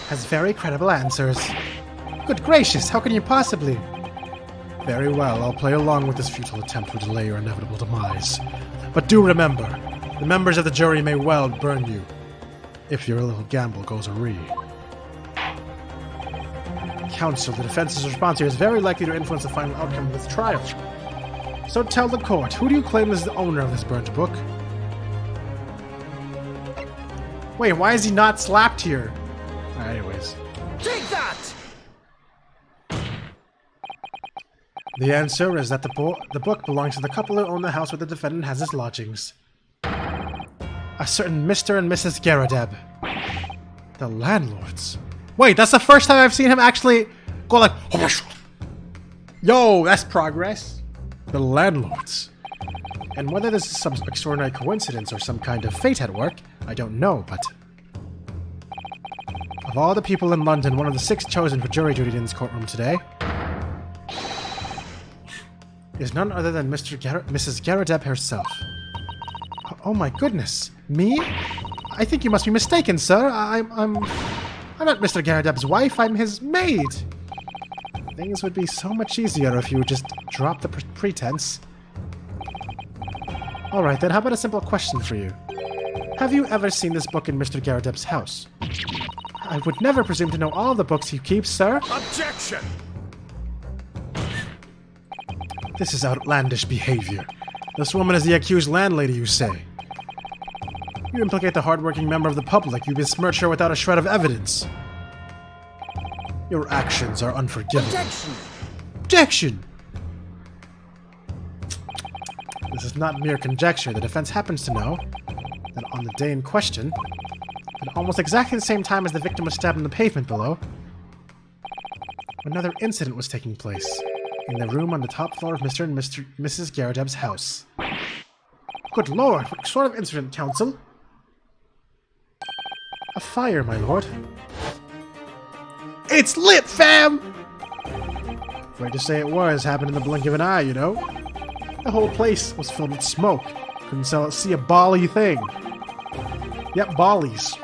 Speaker 1: has very credible answers. Good gracious, how can you possibly? Very well, I'll play along with this futile attempt to delay your inevitable demise. But do remember, the members of the jury may well burn you, if your little gamble goes awry. Counsel, the defense's response here is very likely to influence the final outcome of this trial. So tell the court, who do you claim is the owner of this burnt book? Wait, why is he not slapped here? Anyways.
Speaker 5: Take that!
Speaker 1: The answer is that the book belongs to the couple who own the house where the defendant has his lodgings. A certain Mr. and Mrs. Garadeb. The landlords. Wait, that's the first time I've seen him actually go like... Yo, that's progress. The landlords. And whether this is some extraordinary coincidence or some kind of fate at work, I don't know, but... Of all the people in London, one of the 6 chosen for jury duty in this courtroom today is none other than Mrs. Garradeb herself. Oh my goodness! Me? I think you must be mistaken, sir. I'm not Mr. Garradeb's wife, I'm his maid! Things would be so much easier if you would just drop the pretense. Alright then, how about a simple question for you? Have you ever seen this book in Mr. Garradeb's house? I would never presume to know all the books he keeps, sir.
Speaker 4: Objection!
Speaker 1: This is outlandish behavior. This woman is the accused landlady, you say. You implicate the hardworking member of the public. You besmirch her without a shred of evidence. Your actions are unforgivable.
Speaker 4: Objection!
Speaker 1: Objection! This is not mere conjecture. The defense happens to know that on the day in question, at almost exactly the same time as the victim was stabbed on the pavement below, another incident was taking place in the room on the top floor of Mr. and Mrs. Garradeb's house. Good lord, what sort of incident, counsel? A fire, my lord. It's lit, fam! Afraid to say it was. Happened in the blink of an eye, you know? The whole place was filled with smoke. Couldn't see a bally thing. Yep, bollies.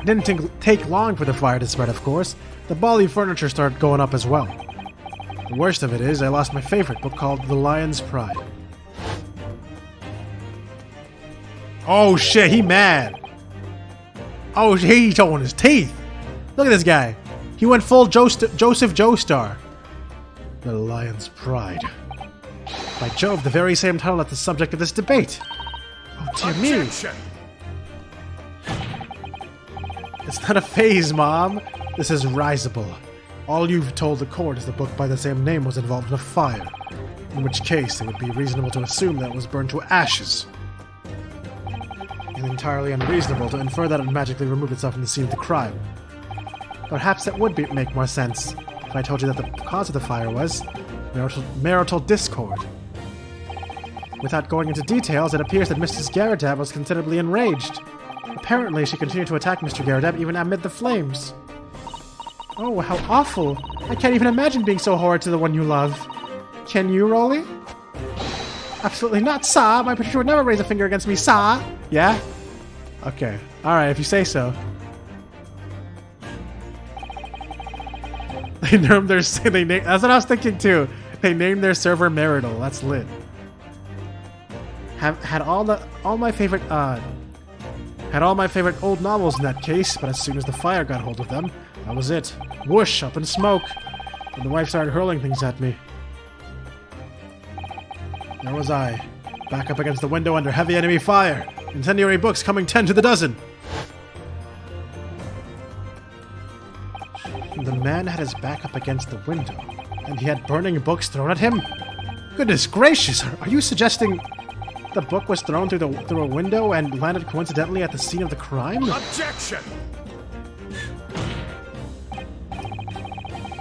Speaker 1: Didn't take long for the fire to spread, of course. The bally furniture started going up as well. The worst of it is, I lost my favorite book called The Lion's Pride. Oh shit, he mad. Oh, he's showing his teeth. Look at this guy. He went full Joseph Joestar. The Lion's Pride. By Jove, the very same title that's the subject of this debate. Oh dear me.
Speaker 4: Objection!
Speaker 1: It's not a phase, Mom. This is risible. All you've told the court is the book by the same name was involved in a fire, in which case it would be reasonable to assume that it was burned to ashes. And entirely unreasonable to infer that it magically removed itself from the scene of the crime. Perhaps it would make more sense if I told you that the cause of the fire was marital discord. Without going into details, it appears that Mrs. Garradeb was considerably enraged. Apparently, she continued to attack Mr. Garradeb even amid the flames. Oh, how awful! I can't even imagine being so horrid to the one you love. Can you, Rolly? Absolutely not, sir! My Patricia would never raise a finger against me, sir! Yeah? Okay. Alright, if you say so. They named their... that's what I was thinking too. They named their server Marital. That's lit. Had all my favorite old novels in that case, but as soon as the fire got hold of them, that was it. Whoosh, up in smoke. And the wife started hurling things at me. There was I, back up against the window under heavy enemy fire. Incendiary books coming 10 to the dozen. The man had his back up against the window, and he had burning books thrown at him? Goodness gracious, are you suggesting the book was thrown through a window and landed coincidentally at the scene of the crime?
Speaker 4: Objection!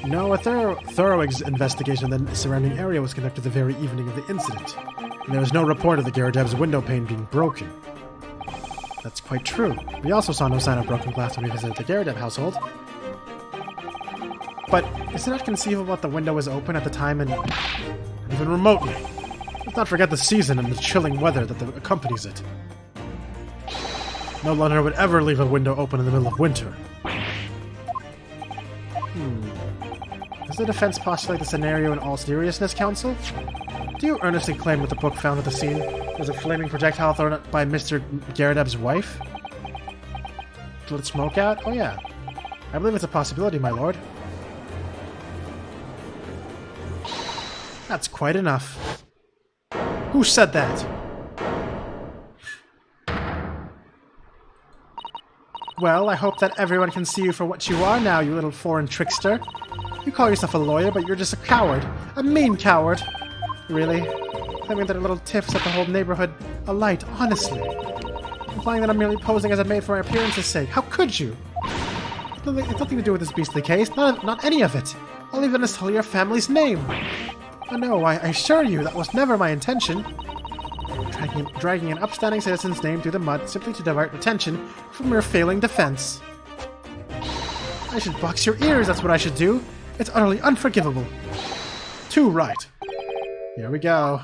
Speaker 1: No, a thorough investigation of the surrounding area was conducted the very evening of the incident, and there was no report of the Garradeb's window pane being broken. That's quite true. We also saw no sign of broken glass when we visited the Garradeb household. But is it not conceivable that the window was open at the time and even remotely? Let's not forget the season and the chilling weather that accompanies it. No Londoner would ever leave a window open in the middle of winter. Does the defense postulate the scenario in all seriousness, counsel? Do you earnestly claim that the book found at the scene was a flaming projectile thrown out by Mr. Garradeb's wife? To let smoke out? Oh yeah. I believe it's a possibility, my lord. That's quite enough. Who said that? Well, I hope that everyone can see you for what you are now, you little foreign trickster. You call yourself a lawyer, but you're just a coward. A mean coward. Really? Claiming that a little tiff set the whole neighborhood alight, honestly. Implying that I'm merely posing as a maid for my appearance's sake. How could you? It's nothing to do with this beastly case. Not any of it. I'll even sully your family's name. Oh no, I assure you, that was never my intention. dragging an upstanding citizen's name through the mud simply to divert attention from your failing defense. I should box your ears, that's what I should do. It's utterly unforgivable. Too right. Here we go.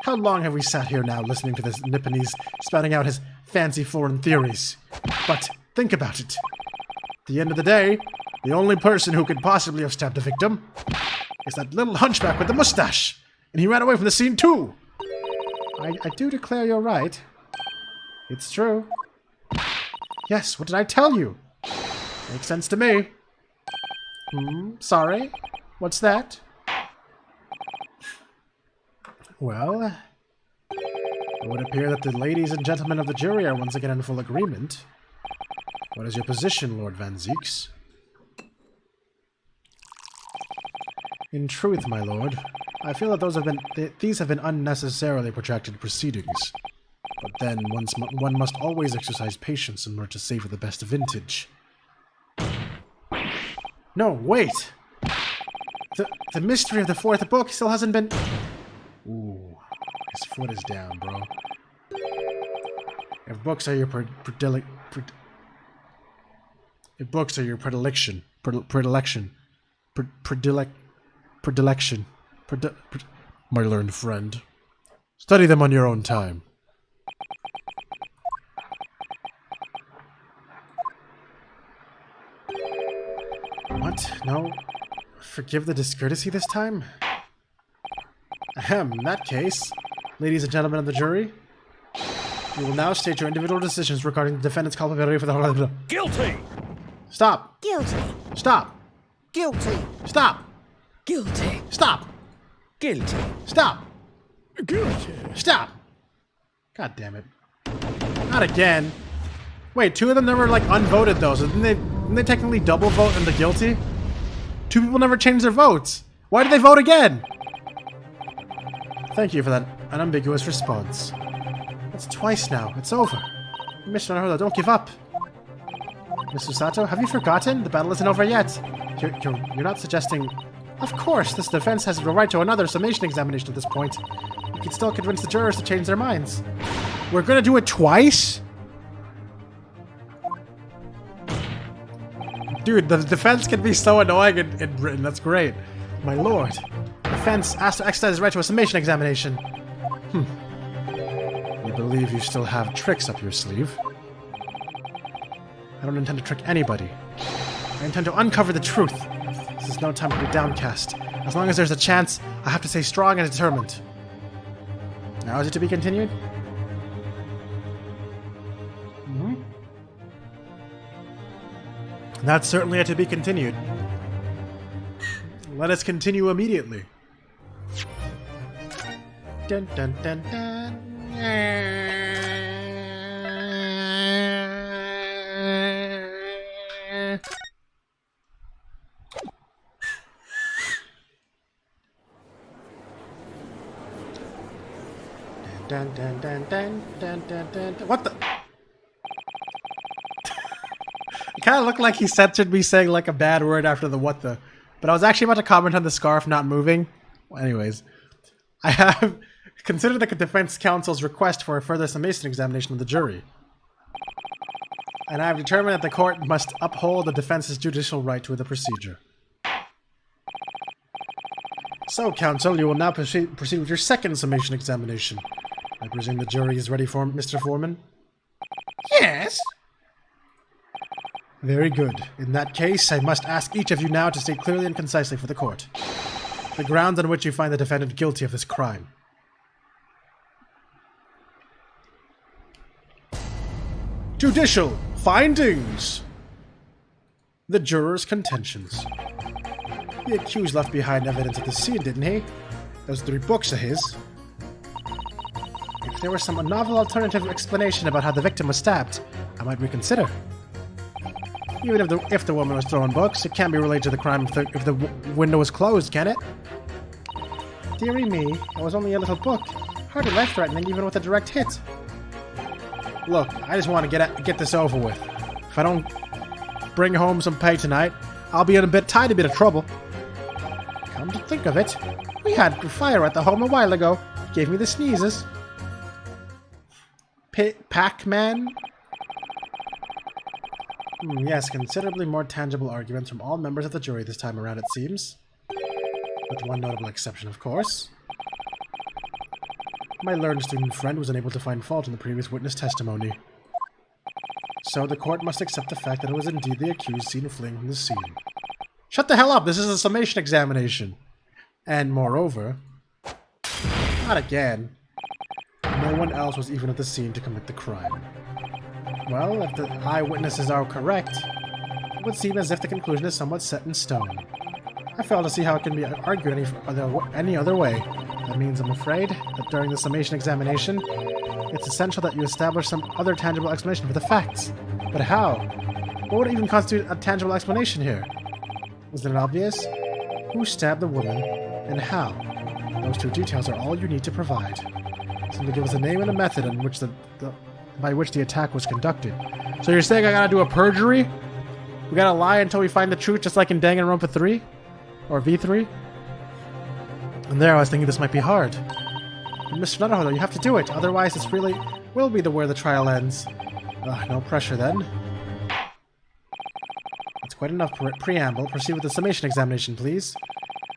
Speaker 1: How long have we sat here now listening to this Nipponese spouting out his fancy foreign theories? But think about it. At the end of the day, the only person who could possibly have stabbed the victim is that little hunchback with the mustache. And he ran away from the scene too. I do declare you're right. It's true. Yes, what did I tell you? Makes sense to me. Sorry? What's that? Well, it would appear that the ladies and gentlemen of the jury are once again in full agreement. What is your position, Lord Van Zieks? In truth, my lord, I feel that these have been unnecessarily protracted proceedings. But then, one must always exercise patience in order to savor the best vintage. No, wait! The mystery of the fourth book still hasn't been... Ooh, his foot is down, bro. If books are your my learned friend, study them on your own time. What? No? Forgive the discourtesy this time? Ahem, in that case, ladies and gentlemen of the jury, you will now state your individual decisions regarding the defendant's culpability for the...
Speaker 4: Guilty!
Speaker 1: Stop!
Speaker 3: Guilty.
Speaker 1: Stop!
Speaker 3: Guilty.
Speaker 1: Stop!
Speaker 3: Guilty.
Speaker 1: Stop!
Speaker 3: Guilty.
Speaker 1: Stop!
Speaker 4: Guilty!
Speaker 1: Stop! God damn it. Not again. Wait, two of them never, like, unvoted though, so didn't they technically double vote in the guilty? Two people never changed their votes. Why did they vote again? Thank you for that unambiguous response. That's twice now. It's over. Mr. Naruto, don't give up. Mr. Sato, have you forgotten? The battle isn't over yet. You're not suggesting... Of course, this defense has the right to another summation examination at this point. You can still convince the jurors to change their minds. We're gonna do it twice? Dude, the defense can be so annoying in Britain. That's great. My lord. Defense asked to exercise his right to a summation examination. You believe you still have tricks up your sleeve? I don't intend to trick anybody. I intend to uncover the truth. This is no time to be downcast. As long as there's a chance, I have to stay strong and determined. Now is it to be continued? That's certainly to be continued. Let us continue immediately. Dun dun dun dun. Dun dun dun dun dun dun dun. What the? It kind of looked like he censored me saying like a bad word after the what the. But I was actually about to comment on the scarf not moving. Well, anyways, I have considered the defense counsel's request for a further summation examination of the jury. And I have determined that the court must uphold the defense's judicial right to the procedure. So, counsel, you will now proceed with your second summation examination. I presume the jury is ready for Mr. Foreman? Yes. Very good. In that case, I must ask each of you now to state clearly and concisely for the court the grounds on which you find the defendant guilty of this crime. Judicial findings. The jurors' contentions. The accused left behind evidence at the scene, didn't he? Those 3 books of his. If there was some novel alternative explanation about how the victim was stabbed, I might reconsider. Even if the woman was throwing books, it can't be related to the crime if the window was closed, can it? Dearie me, it was only a little book. Hardly life-threatening even with a direct hit. Look, I just want to get this over with. If I don't bring home some pay tonight, I'll be in a tiny bit of trouble. Come to think of it, we had fire at the home a while ago. It gave me the sneezes. Pac-Man? Yes, considerably more tangible arguments from all members of the jury this time around, it seems. With one notable exception, of course. My learned student friend was unable to find fault in the previous witness testimony. So the court must accept the fact that it was indeed the accused seen fleeing from the scene. Shut the hell up! This is a summation examination! And moreover... Not again. No one else was even at the scene to commit the crime. Well, if the eyewitnesses are correct, it would seem as if the conclusion is somewhat set in stone. I fail to see how it can be argued any other way. That means, I'm afraid, that during the summation examination, it's essential that you establish some other tangible explanation for the facts. But how? What would even constitute a tangible explanation here? Isn't it obvious? Who stabbed the woman, and how? Those two details are all you need to provide. Simply give us a name and a method in which by which the attack was conducted. So you're saying I gotta do a perjury? We gotta lie until we find the truth, just like in Danganronpa 3? Or V3? And there I was thinking this might be hard. And Mr. Nuttahoe, you have to do it, otherwise this really will be where the trial ends. No pressure then. That's quite enough preamble. Proceed with the summation examination, please.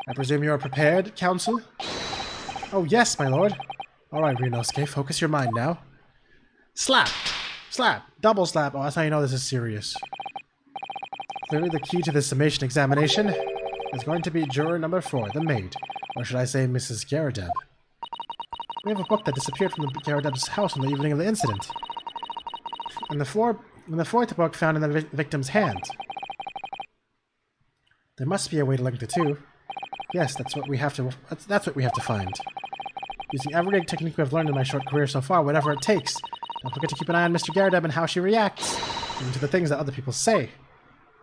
Speaker 1: I presume you are prepared, counsel? Oh yes, my lord. Alright, Ryunosuke, focus your mind now. Slap! Slap! Double slap! Oh, that's how you know this is serious. Clearly the key to this summation examination is going to be juror number 4, the maid. Or should I say Mrs. Garadeb. We have a book that disappeared from the Garadeb's house on the evening of the incident. And the fourth book found in the victim's hand. There must be a way to link the two. Yes, that's what we have to find. Using every technique we have learned in my short career so far, whatever it takes. Don't forget to keep an eye on Mr. Garadeb and how she reacts, and to the things that other people say.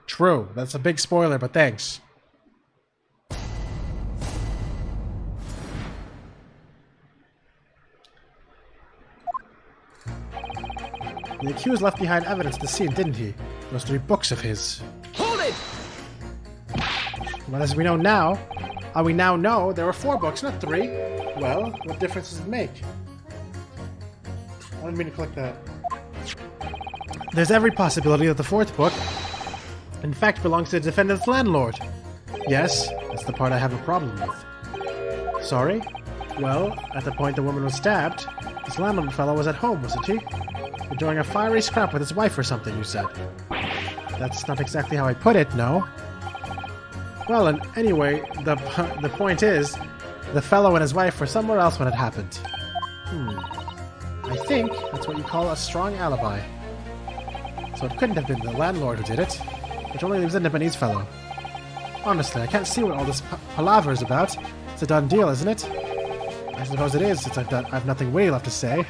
Speaker 1: True, that's a big spoiler, but thanks. The accused left behind evidence at the scene, didn't he? Those 3 books of his.
Speaker 3: Hold it!
Speaker 1: Well, as we know now, we now know there were 4 books, not 3. Well, what difference does it make? I didn't mean to click that. There's every possibility that the 4th book, in fact, belongs to the defendant's landlord. Yes, that's the part I have a problem with. Sorry? Well, at the point the woman was stabbed, this landlord fellow was at home, wasn't he? Enjoying a fiery scrap with his wife or something, you said. That's not exactly how I put it, no. Well, and anyway, the point is, the fellow and his wife were somewhere else when it happened. I think that's what you call a strong alibi. So it couldn't have been the landlord who did it, which only leaves the Nipponese fellow. Honestly, I can't see what all this palaver is about. It's a done deal, isn't it? I suppose it is, since I've nothing witty left to say.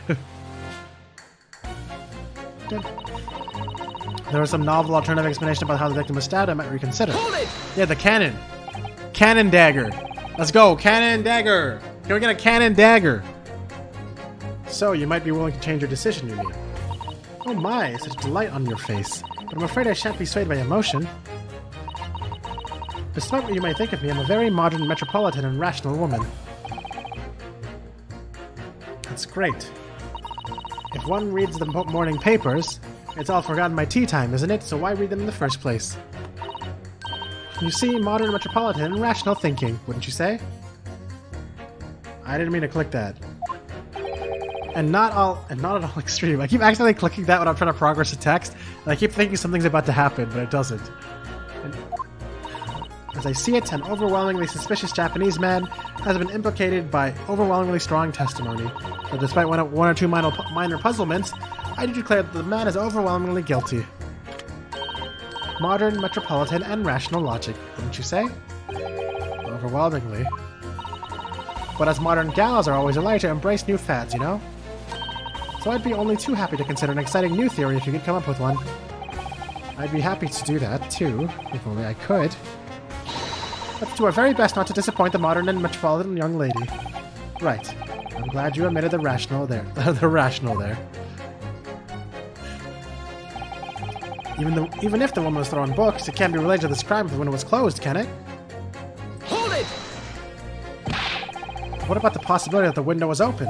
Speaker 1: There was some novel alternative explanation about how the victim was stabbed. I might reconsider.
Speaker 3: Hold it!
Speaker 1: Yeah, the cannon. Cannon dagger. Let's go. Cannon dagger. Can we get a cannon dagger? So, you might be willing to change your decision, you mean? Oh my, such delight on your face. But I'm afraid I shan't be swayed by emotion. Despite what you might think of me, I'm a very modern, metropolitan, and rational woman. That's great. If one reads the morning papers, it's all forgotten by tea time, isn't it? So why read them in the first place? You see, modern, metropolitan, and rational thinking, wouldn't you say? I didn't mean to click that. And not at all extreme. I keep accidentally clicking that when I'm trying to progress a text, and I keep thinking something's about to happen, but it doesn't. And as I see it, an overwhelmingly suspicious Japanese man has been implicated by overwhelmingly strong testimony. But despite one or two minor puzzlements, I do declare that the man is overwhelmingly guilty. Modern, metropolitan, and rational logic, wouldn't you say? Overwhelmingly. But as modern gals are always allowed to embrace new fads, you know? So I'd be only too happy to consider an exciting new theory if you could come up with one. I'd be happy to do that, too, if only I could. Let's do our very best not to disappoint the modern and metropolitan young lady. Right. I'm glad you admitted the rational there. The rational there. Even if the woman was throwing books, it can't be related to this crime if the window was closed, can it?
Speaker 3: Hold it!
Speaker 1: What about the possibility that the window was open?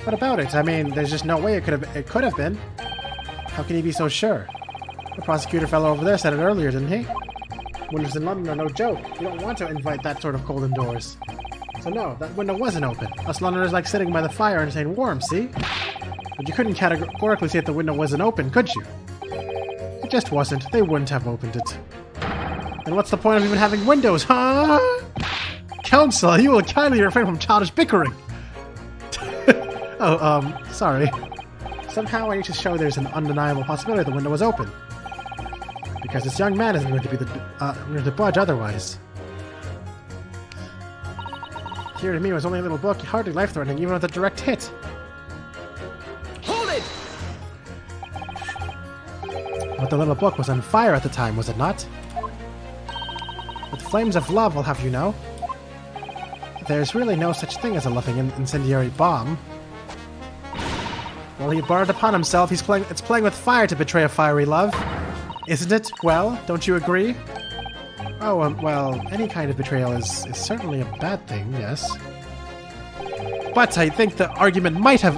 Speaker 1: What about it? I mean, there's just no way it could have been. How can you be so sure? The prosecutor fellow over there said it earlier, didn't he? Windows in London are no joke. You don't want to invite that sort of cold indoors. So no, that window wasn't open. Us Londoners like sitting by the fire and saying warm, see? But you couldn't categorically say that the window wasn't open, could you? It just wasn't. They wouldn't have opened it. Then what's the point of even having windows, huh? Counsel, you will kindly refrain from childish bickering. Sorry. Somehow I need to show there's an undeniable possibility the window was open. Because this young man isn't going to be going to budge otherwise. Here to me was only a little book, hardly life-threatening, even with a direct hit.
Speaker 3: Hold it!
Speaker 1: But the little book was on fire at the time, was it not? With flames of love, I'll have you know. There's really no such thing as a loving incendiary bomb. Well, he brought it upon himself. It's playing with fire to betray a fiery love. Isn't it? Well, don't you agree? Oh, well, any kind of betrayal is certainly a bad thing, yes. But I think the argument might have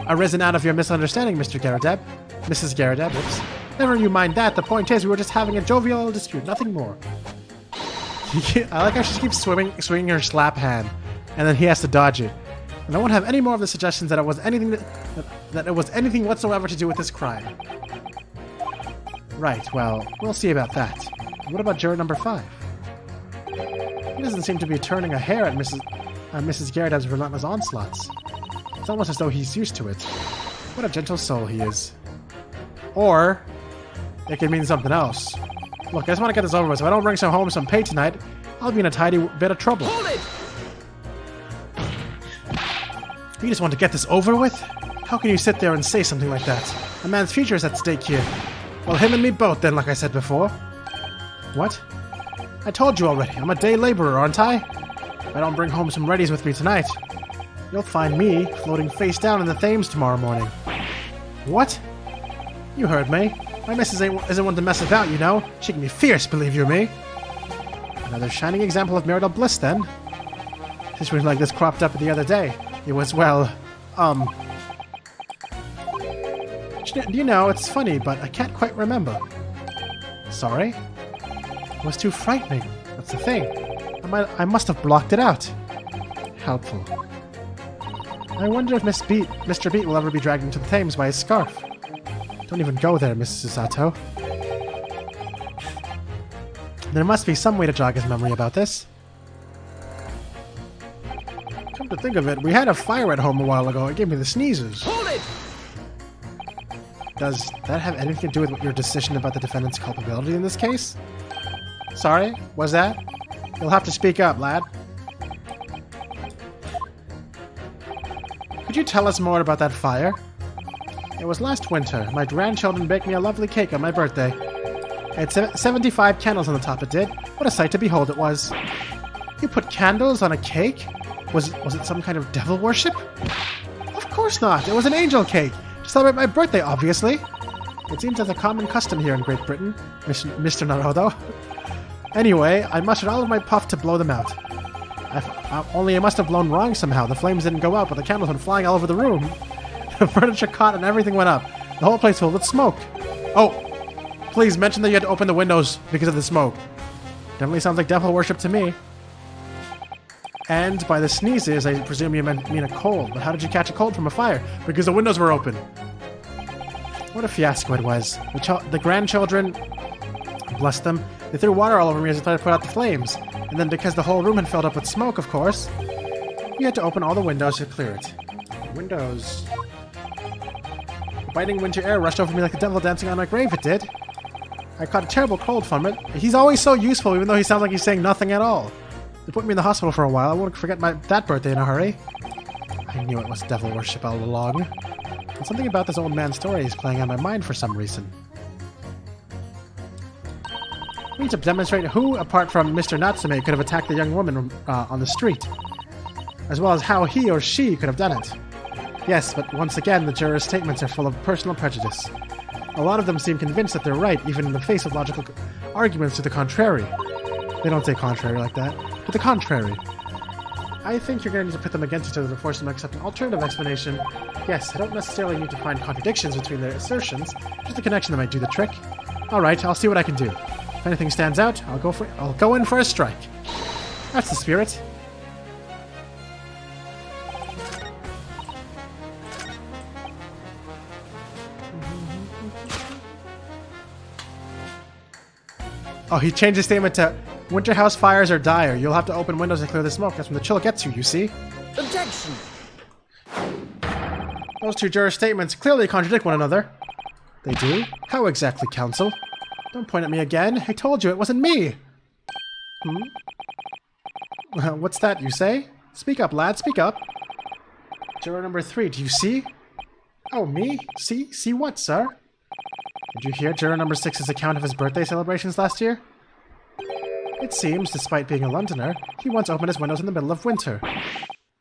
Speaker 1: arisen out of your misunderstanding, Mr. Garrideb. Mrs. Garrideb, oops. Never you mind that. The point is, we were just having a jovial dispute, nothing more. I like how she keeps swinging her slap hand, and then he has to dodge it. And I won't have any more of the suggestions that it was anything that it was anything whatsoever to do with this crime. Right, well, we'll see about that. What about juror number 5? He doesn't seem to be turning a hair at Mrs. Garrideb's relentless onslaughts. It's almost as though he's used to it. What a gentle soul he is. Or, it could mean something else. Look, I just want to get this over with. If I don't bring home some pay tonight, I'll be in a tidy bit of trouble.
Speaker 3: Hold it!
Speaker 1: You just want to get this over with? How can you sit there and say something like that? A man's future is at stake here. Well, him and me both then, like I said before. What? I told you already, I'm a day laborer, aren't I? If I don't bring home some readies with me tonight, you'll find me floating face down in the Thames tomorrow morning. What? You heard me. My missus isn't one to mess about, you know. She can be fierce, believe you me. Another shining example of marital bliss, then. Situation like this cropped up the other day. It was, well, you know, it's funny, but I can't quite remember. Sorry? It was too frightening. That's the thing. I must have blocked it out. Helpful. I wonder if Mr. Beat will ever be dragged into the Thames by his scarf. Don't even go there, Mrs. Sato. There must be some way to jog his memory about this. Come to think of it, we had a fire at home a while ago. It gave me the sneezes.
Speaker 3: Hold it!
Speaker 1: Does that have anything to do with your decision about the defendant's culpability in this case? Sorry, was that? You'll have to speak up, lad. Could you tell us more about that fire? It was last winter. My grandchildren baked me a lovely cake on my birthday. It had 75 candles on the top, it did. What a sight to behold it was. You put candles on a cake? Was it some kind of devil worship? Of course not. It was an angel cake. To celebrate my birthday, obviously. It seems that's a common custom here in Great Britain, Mr. Naruto. Anyway, I mustered all of my puff to blow them out. Only I must have blown wrong somehow. The flames didn't go out, but the candles went flying all over the room. The furniture caught and everything went up. The whole place filled with smoke. Oh, please mention that you had to open the windows because of the smoke. Definitely sounds like devil worship to me. And by the sneezes, I presume you mean a cold. But how did you catch a cold from a fire? Because the windows were open. What a fiasco it was. The grandchildren, bless them, they threw water all over me as I tried to put out the flames. And then because the whole room had filled up with smoke, of course, you had to open all the windows to clear it. Windows. The biting winter air rushed over me like the devil dancing on my grave, it did. I caught a terrible cold from it. He's always so useful, even though he sounds like he's saying nothing at all. They put me in the hospital for a while. I won't forget that birthday in a hurry. I knew it was devil worship all along. And something about this old man's story is playing on my mind for some reason. We need to demonstrate who, apart from Mr. Natsume, could have attacked the young woman on the street, as well as how he or she could have done it. Yes, but once again, the jurors' statements are full of personal prejudice. A lot of them seem convinced that they're right, even in the face of logical arguments to the contrary. They don't say contrary like that. To the contrary. I think you're going to need to pit them against each other to force them to accept an alternative explanation. Yes, I don't necessarily need to find contradictions between their assertions, just a connection that might do the trick. Alright, I'll see what I can do. If anything stands out, I'll go in for a strike. That's the spirit. Oh, he changed his statement to, winter house fires are dire. You'll have to open windows and clear the smoke. That's when the chill gets you see?
Speaker 3: Objection!
Speaker 1: Those two juror statements clearly contradict one another. They do? How exactly, counsel? Don't point at me again. I told you it wasn't me. What's that you say? Speak up, lad, speak up. Juror number 3, do you see? Oh, me? See? See what, sir? Did you hear juror number 6's account of his birthday celebrations last year? It seems, despite being a Londoner, he once opened his windows in the middle of winter.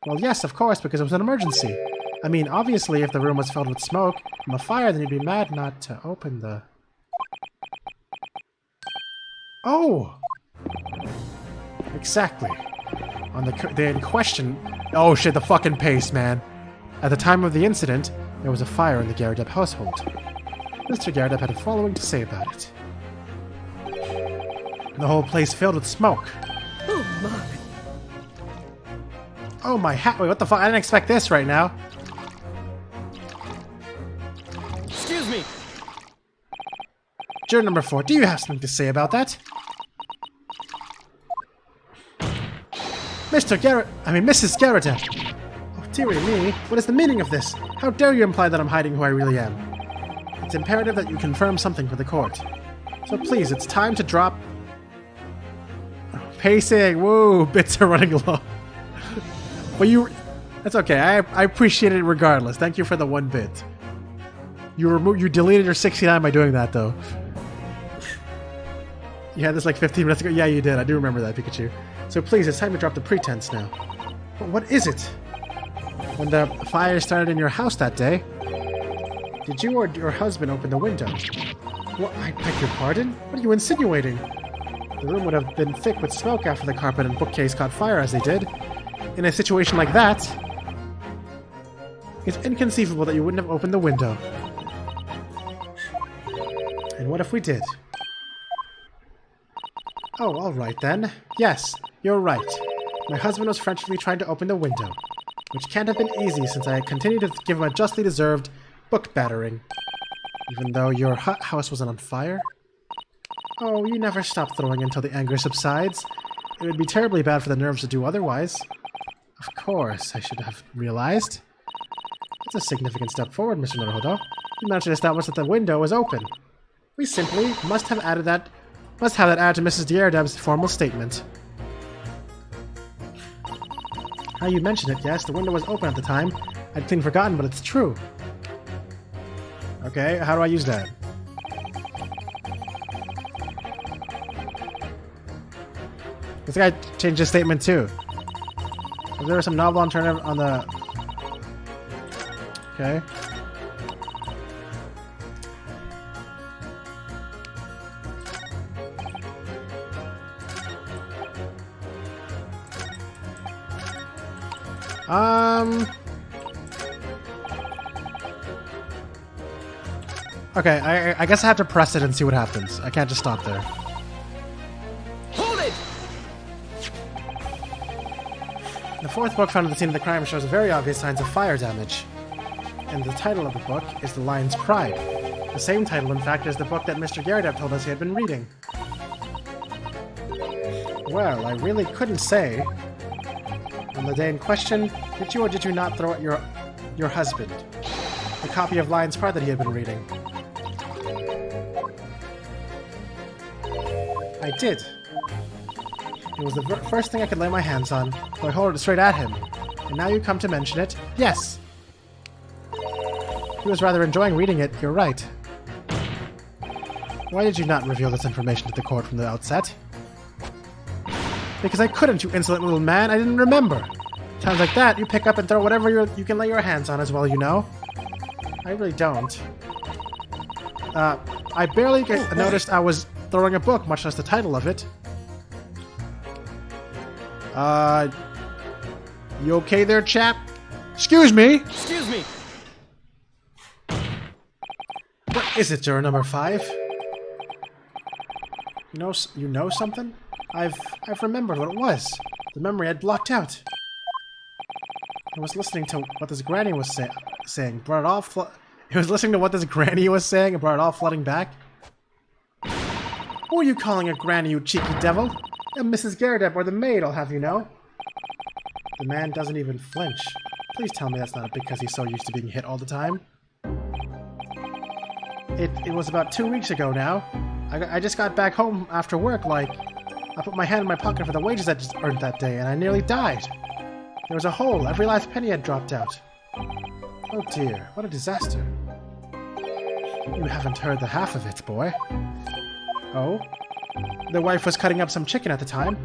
Speaker 1: Well, yes, of course, because it was an emergency. I mean, obviously, if the room was filled with smoke from a fire, then you'd be mad not to open the... Oh! Exactly. On the day in question... Oh shit, the fucking pace, man. At the time of the incident, there was a fire in the Garrideb household. Mr. Garrideb had the following to say about it. The whole place filled with smoke.
Speaker 3: Oh my.
Speaker 1: Oh my hat! Wait, what the fuck? I didn't expect this right now.
Speaker 3: Excuse me.
Speaker 1: Juror number 4, do you have something to say about that? Mrs. Garrideb. Oh, dearie me. What is the meaning of this? How dare you imply that I'm hiding who I really am? It's imperative that you confirm something for the court. So please, it's time to drop... Pacing! Woo! Bits are running low. Well, that's okay. I appreciate it regardless. Thank you for the 1 bit. You deleted your 69 by doing that, though. You had this like 15 minutes ago? Yeah, you did. I do remember that, Pikachu. So please, it's time to drop the pretense now. But what is it? When the fire started in your house that day, did you or your husband open the window? What? I beg your pardon? What are you insinuating? The room would have been thick with smoke after the carpet and bookcase caught fire as they did. In a situation like that, it's inconceivable that you wouldn't have opened the window. And what if we did? Oh, alright then. Yes, you're right. My husband was frantically trying to open the window, which can't have been easy since I continued to give him a justly deserved book battering. Even though your house wasn't on fire? Oh, you never stop throwing until the anger subsides. It would be terribly bad for the nerves to do otherwise. Of course, I should have realized. That's a significant step forward, Mr. Naruhodo. You managed to establish that the window was open. We simply must have that added to Mrs. Garrideb's formal statement. Now you mention it, yes, the window was open at the time. I'd clean forgotten, but it's true. Okay, how do I use that? This guy changed his statement too. Is there some novel alternative on the... Okay. Okay, I guess I have to press it and see what happens. I can't just stop there.
Speaker 3: Hold it!
Speaker 1: The 4th book found at the scene of the crime shows very obvious signs of fire damage. And the title of the book is The Lion's Pride. The same title, in fact, as the book that Mr. Garrideb told us he had been reading. Well, I really couldn't say. On the day in question, did you or did you not throw at your husband a copy of Lion's Pride that he had been reading? I did. It was the first thing I could lay my hands on, so I hurled it straight at him. And now you come to mention it? Yes! He was rather enjoying reading it, you're right. Why did you not reveal this information to the court from the outset? Because I couldn't, you insolent little man, I didn't remember. Times like that, you pick up and throw whatever you can lay your hands on as well, you know. I really don't. I barely noticed I was throwing a book, much less the title of it. You okay there, chap? Excuse me.
Speaker 3: Excuse me.
Speaker 1: What is it, juror number 5? You know something? I've remembered what it was. The memory I'd blocked out. I was listening to what this granny was saying. Brought it all It was listening to what this granny was saying and brought it all flooding back. Who are you calling a granny, you cheeky devil? I'm Mrs. Garrideb, or the maid, I'll have you know. The man doesn't even flinch. Please tell me that's not because he's so used to being hit all the time. It was about 2 weeks ago now. I just got back home after work, like... I put my hand in my pocket for the wages I just earned that day, and I nearly died. There was a hole. Every last penny had dropped out. Oh dear, what a disaster. You haven't heard the half of it, boy. Oh? The wife was cutting up some chicken at the time.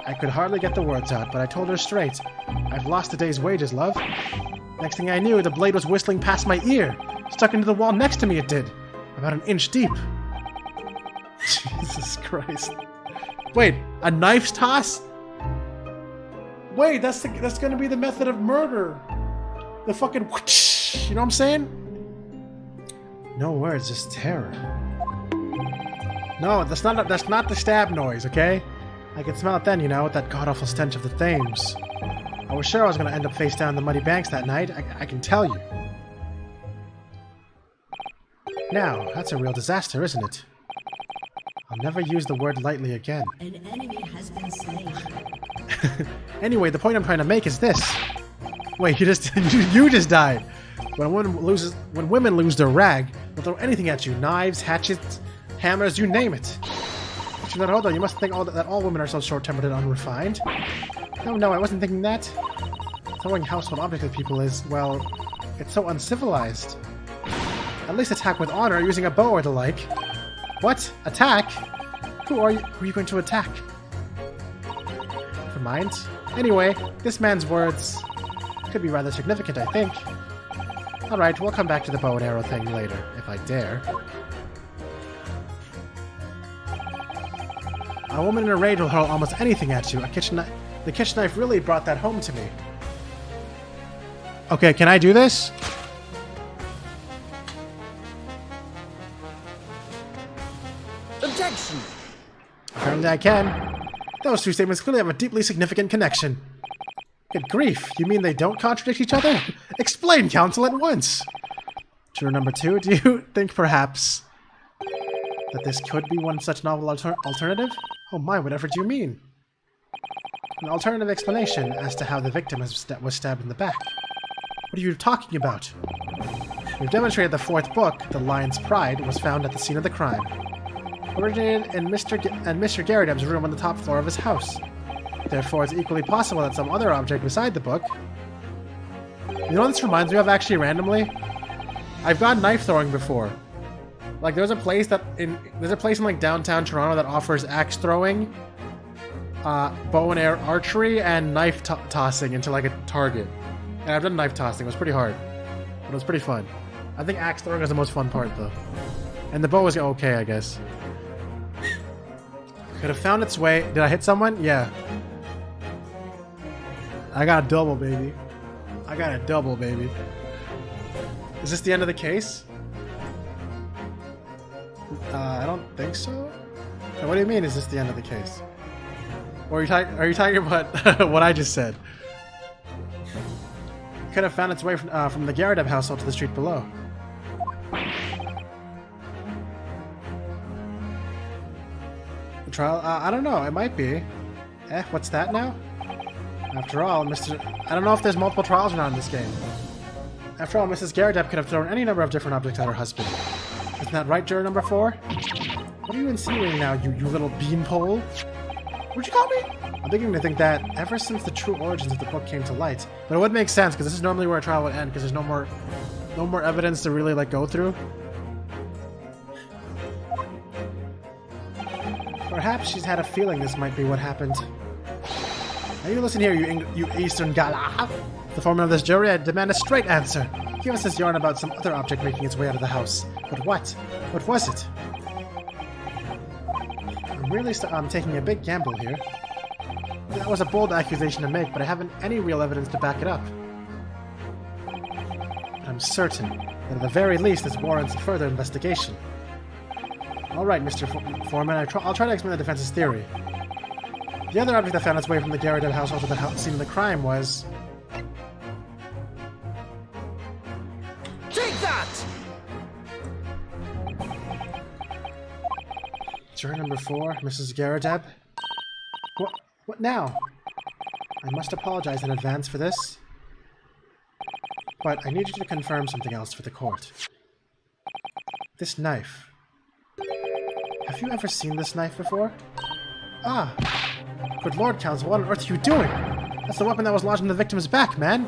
Speaker 1: I could hardly get the words out, but I told her straight. I've lost a day's wages, love. Next thing I knew, the blade was whistling past my ear. Stuck into the wall next to me, it did. About an inch deep. Jesus Christ. Wait, a knife's toss? Wait, that's gonna be the method of murder. The fucking whoosh, you know what I'm saying? No words, just terror. No, that's not the stab noise, okay? I could smell it then, you know, with that god-awful stench of the Thames. I was sure I was gonna end up face down in the muddy banks that night, I can tell you. Now, that's a real disaster, isn't it? I'll never use the word lightly again.
Speaker 5: An enemy has been slain.
Speaker 1: Anyway, the point I'm trying to make is this. Wait, you just died. When women lose their rag, they'll throw anything at you. Knives, hatchets, hammers, you name it. But you're not older, you must think that all women are so short-tempered and unrefined. No, I wasn't thinking that. Throwing household objects at people is, well, it's so uncivilized. At least attack with honor using a bow or the like. What? Attack? Who are you going to attack? Never mind. Anyway, this man's words could be rather significant, I think. Alright, we'll come back to the bow and arrow thing later, if I dare. A woman in a rage will hurl almost anything at you. The kitchen knife really brought that home to me. Okay, can I do this?
Speaker 3: Objection!
Speaker 1: Apparently I can. Those two statements clearly have a deeply significant connection. Good grief, you mean they don't contradict each other? Explain, counsel, at once! Juror number 2, do you think perhaps that this could be one such novel alternative? Oh my, whatever do you mean? An alternative explanation as to how the victim was stabbed in the back. What are you talking about? We've demonstrated the 4th book, The Lion's Pride, was found at the scene of the crime. Originated in Mr. Garrideb's room on the top floor of his house. Therefore, it's equally possible that some other object beside the book... You know what this reminds me of, actually, randomly? I've gone knife throwing before. Like, there's a place in like downtown Toronto that offers axe throwing, bow and arrow archery, and knife tossing into like a target. And I've done knife tossing. It was pretty hard, but it was pretty fun. I think axe throwing is the most fun part, though. And the bow was okay, I guess. Could have found its way. Did I hit someone? Yeah. I got a double, baby. I got a double, baby. Is this the end of the case? I don't think so. What do you mean, is this the end of the case? Or are you talking about what I just said? Could have found its way from the Garrideb household to the street below. The trial? I don't know. It might be. What's that now? After all, I don't know if there's multiple trials or not in this game. After all, Mrs. Garrideb could have thrown any number of different objects at her husband. Isn't that right, juror number 4? What are you insinuating now, you little beanpole? What'd you call me? I'm beginning to think that ever since the true origins of the book came to light, but it would make sense because this is normally where a trial would end because there's no more evidence to really like go through. Perhaps she's had a feeling this might be what happened. Now you listen here, you Eastern Gala. The foreman of this jury, I demand a straight answer. Give us this yarn about some other object making its way out of the house. But what? What was it? I'm really taking a big gamble here. That was a bold accusation to make, but I haven't any real evidence to back it up. But I'm certain that at the very least this warrants a further investigation. Alright, Mr. Foreman, I'll try to explain the defense's theory. The other object that found its way from the Garrett household to the scene of the crime was...
Speaker 3: Take that!
Speaker 1: Juror number 4, Mrs. Garadeb. What now? I must apologize in advance for this, but I need you to confirm something else for the court. This knife. Have you ever seen this knife before? Ah! Good Lord, Counsel, what on earth are you doing? That's the weapon that was lodged in the victim's back, man!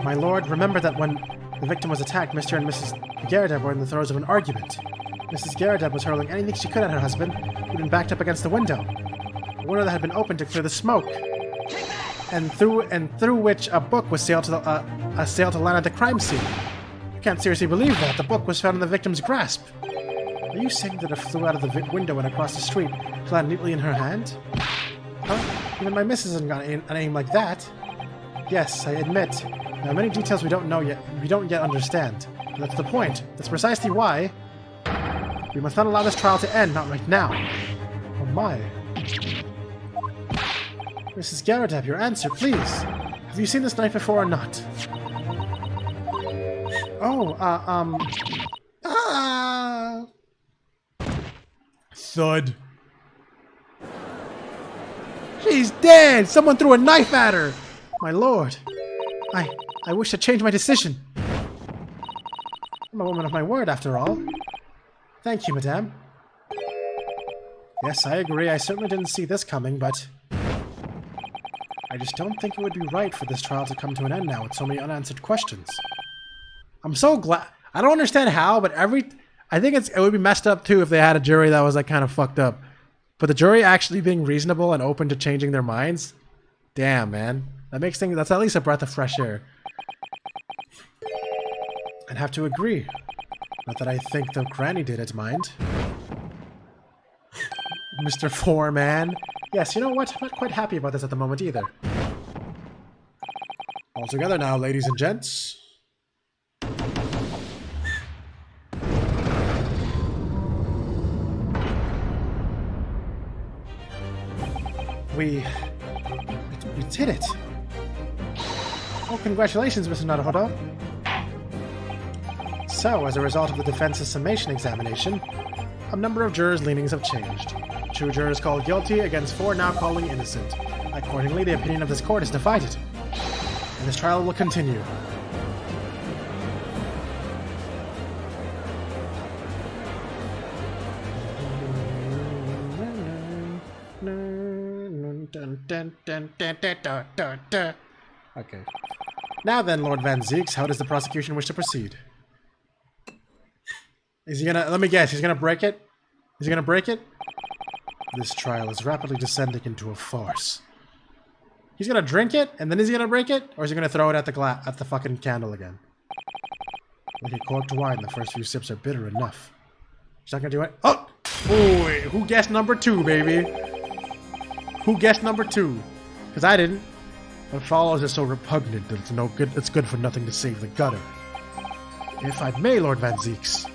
Speaker 1: My lord, remember that when the victim was attacked, Mr. and Mrs. Garadeb were in the throes of an argument. Mrs. Garadeb was hurling anything she could at her husband, who'd been backed up against the window. A window that had been opened to clear the smoke, and through which a book was sailed to land at the crime scene. I can't seriously believe that. The book was found in the victim's grasp. Are you saying that it flew out of the window and across the street to land neatly in her hand? Huh? Even my missus hasn't got an aim like that. Yes, I admit. There are many details we don't yet understand. But that's the point. That's precisely why we must not allow this trial to end, not right now. Oh my. Mrs. Garadeb, your answer, please. Have you seen this knife before or not? Oh, Thud. She's dead! Someone threw a knife at her! My lord. I wish to change my decision. I'm a woman of my word, after all. Thank you, madame. Yes, I agree. I certainly didn't see this coming, but... I just don't think it would be right for this trial to come to an end now with so many unanswered questions. I'm so glad... I don't understand how, but I think it would be messed up, too, if they had a jury that was, like, kind of fucked up. But the jury actually being reasonable and open to changing their minds? Damn, man. That's at least a breath of fresh air. I'd have to agree. Not that I think the granny did it, mind. Mr. Foreman. Yes, you know what? I'm not quite happy about this at the moment either. All together now, ladies and gents. We did it! Oh, congratulations, Mr. Naruhodo. So, as a result of the defense's summation examination, a number of jurors' leanings have changed. 2 jurors called guilty against 4 now calling innocent. Accordingly, the opinion of this court is divided, and this trial will continue. Okay. Now then, Lord Van Zeeks, how does the prosecution wish to proceed? Is he gonna... Let me guess, he's gonna break it? Is he gonna break it? This trial is rapidly descending into a farce. He's gonna drink it, and then is he gonna break it? Or is he gonna throw it at the fucking candle again? Like a corked wine, the first few sips are bitter enough. He's not gonna do it. Oh! Boy, who guessed number 2, baby? Who guessed number 2? Because I didn't. What follows is so repugnant that it's good for nothing to save the gutter. If I may, Lord Van Zeeks,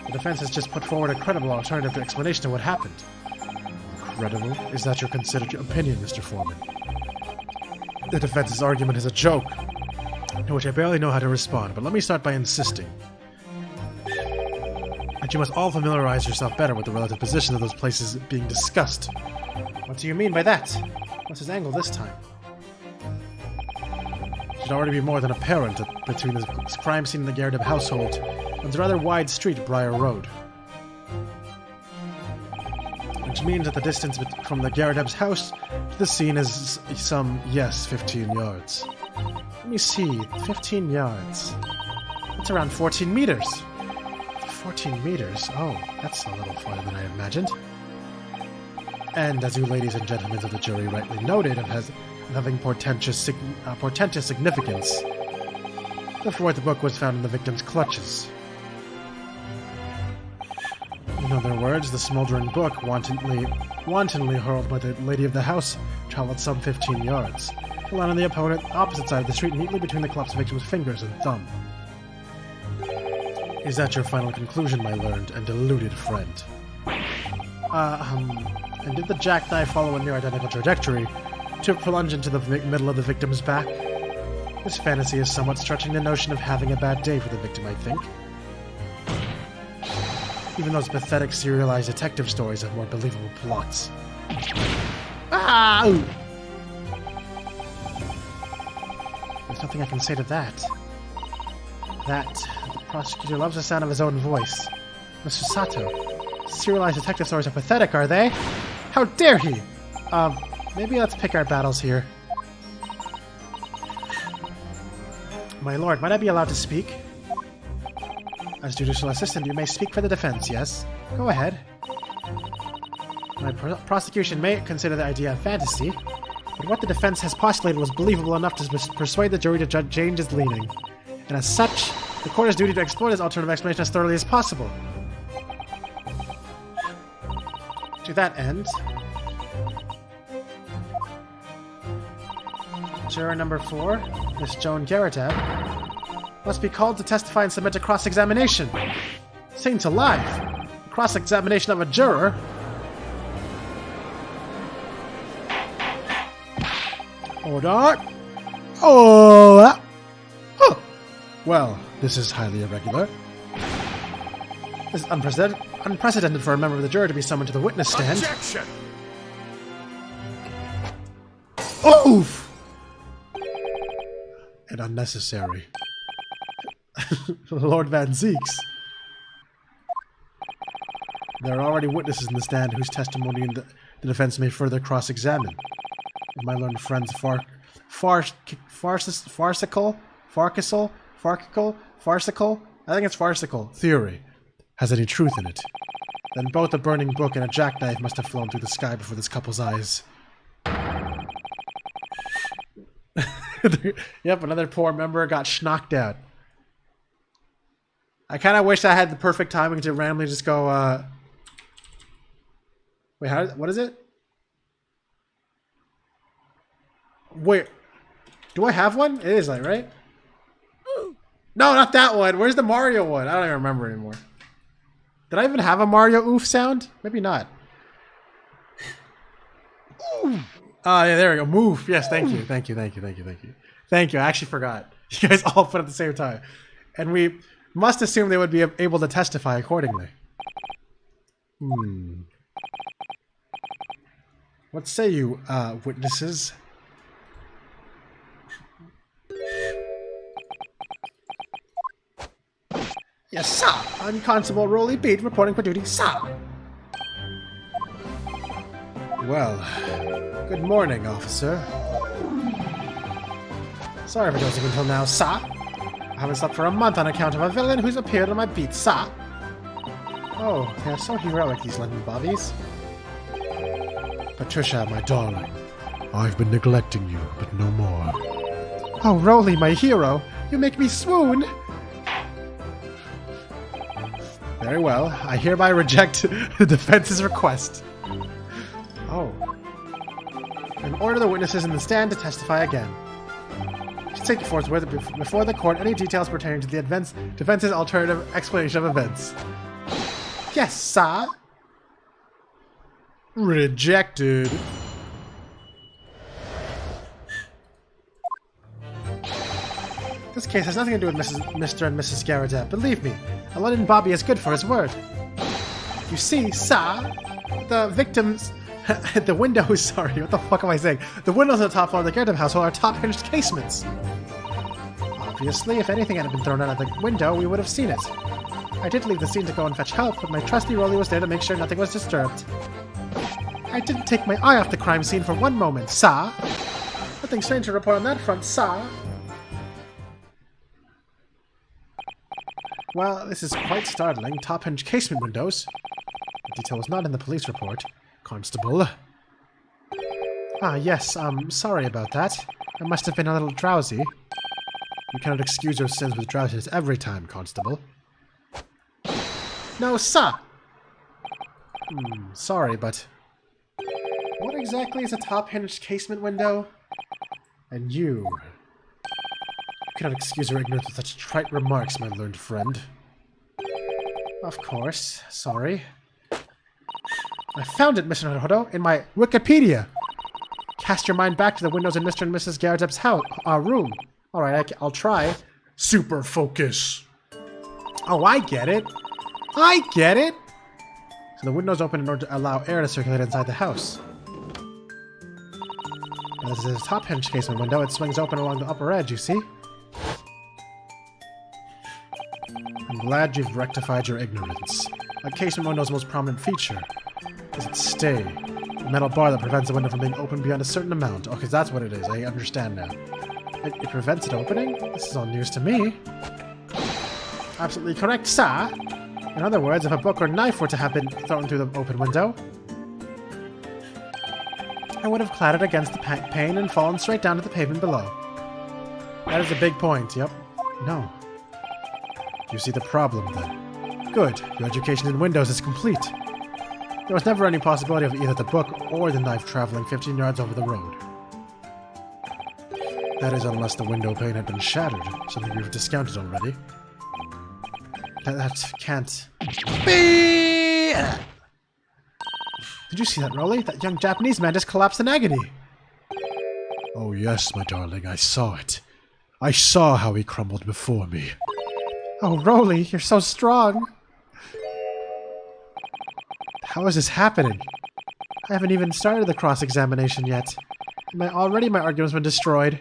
Speaker 1: the defense has just put forward a credible alternative explanation to what happened. Credible? Is that your considered opinion, Mr. Foreman? The defense's argument is a joke, to which I barely know how to respond, but let me start by insisting that you must all familiarize yourself better with the relative position of those places being discussed. What do you mean by that? What's his angle this time? It should already be more than apparent that between the crime scene and the Garadeb household runs a rather wide street, Briar Road. Which means that the distance from the Garadeb's house to the scene is some, yes, 15 yards. Let me see, 15 yards. That's around 14 meters. 14 meters? Oh, that's a little farther than I imagined. And as you ladies and gentlemen of the jury rightly noted, it has having portentous significance. The 4th book was found in the victim's clutches. In In other words, the smoldering book, wantonly hurled by the lady of the house, traveled some 15 yards, to land on the opposite side of the street, neatly between the collapsed victim's fingers and thumb. Is that your final conclusion, my learned and deluded friend? And did the jackknife follow a near identical trajectory to plunge into the middle of the victim's back? This fantasy is somewhat stretching the notion of having a bad day for the victim, I think. Even those pathetic serialized detective stories have more believable plots. Ah! Ooh. There's nothing I can say to that. The prosecutor loves the sound of his own voice. Mr. Sato, serialized detective stories are pathetic, are they? How dare he! Maybe let's pick our battles here. My lord, might I be allowed to speak? As judicial assistant, you may speak for the defense, yes? Go ahead. My prosecution may consider the idea a fantasy, but what the defense has postulated was believable enough to persuade the jury to change its leaning. And as such, the court has duty to explore this alternative explanation as thoroughly as possible. To that end, juror number 4, Miss Joan Garritab, must be called to testify and submit to cross-examination. Saints alive! Cross-examination of a juror? Hold on. Oh! Huh. Well, this is highly irregular. This is unprecedented for a member of the jury to be summoned to the witness stand.
Speaker 4: Objection!
Speaker 1: Oof! And unnecessary. Lord Van Zeeks. There are already witnesses in the stand whose testimony the defense may further cross-examine. And my learned friend's farcical theory has any truth in it. Then both a burning book and a jackknife must have flown through the sky before this couple's eyes. Yep, another poor member got schnocked out. I kind of wish I had the perfect timing to randomly just go, Wait, what is it? Wait, do I have one? It is, like, right? No, not that one. Where's the Mario one? I don't even remember anymore. Did I even have a Mario oof sound? Maybe not. Yeah, there we go. Move. Yes, thank you. Thank you. Thank you. I actually forgot. You guys all put it at the same time. And we must assume they would be able to testify accordingly. What say you, witnesses? Yes, sir. I'm Constable Rolly Beat, reporting for duty, sir. Well, good morning, officer. Sorry for dozing until now, sir. I haven't slept for a month on account of a villain who's appeared on my beat, sir. Oh, they're so heroic, these London bobbies. Patricia, my darling, I've been neglecting you, but no more. Oh, Rolly, my hero, you make me swoon. Very well, I hereby reject the defense's request. Oh. And order the witnesses in the stand to testify again. Take forthwith before the court any details pertaining to the defense's alternative explanation of events. Yes, sir. Rejected. This case has nothing to do with Mr. and Mrs. Garridat. Believe me, a London Bobby is good for his word. You see, sir, the victims... the windows, sorry, what the fuck am I saying? The windows on the top floor of the Garridat household are top-hinged casements. Obviously, if anything had been thrown out of the window, we would have seen it. I did leave the scene to go and fetch help, but my trusty Rolly was there to make sure nothing was disturbed. I didn't take my eye off the crime scene for one moment, sir. Nothing strange to report on that front, sir. Well, this is quite startling. Top-hinged casement windows. The detail was not in the police report. Constable. Ah, yes, sorry about that. I must have been a little drowsy. You cannot excuse your sins with drowsiness every time, Constable. No, sir! Sorry, but... what exactly is a top-hinged casement window? And you cannot excuse your ignorance with such trite remarks, my learned friend. Of course. Sorry. I found it, Mr. Naruto, in my Wikipedia. Cast your mind back to the windows in Mr. and Mrs. Garrett house, room. Alright, I'll try. Super focus. Oh, I get it. I get it! So the windows open in order to allow air to circulate inside the house. Now, this is a top-hinged casement window. It swings open along the upper edge, you see? I'm glad you've rectified your ignorance. A casement window's most prominent feature is its stay. A metal bar that prevents the window from being opened beyond a certain amount. Okay, that's what it is. I understand now. It prevents it opening? This is all news to me. Absolutely correct, sir. In other words, if a book or knife were to have been thrown through the open window, I would have clattered against the pane and fallen straight down to the pavement below. That is a big point, yep. No. You see the problem, then. Good. Your education in windows is complete. There was never any possibility of either the book or the knife traveling 15 yards over the road. That is unless the window pane had been shattered, something we've discounted already. That can't be! Did you see that, Rolly? That young Japanese man just collapsed in agony. Oh yes, my darling, I saw it. I saw how he crumbled before me. Oh, Rolly, you're so strong. How is this happening? I haven't even started the cross-examination yet. Already my argument's been destroyed.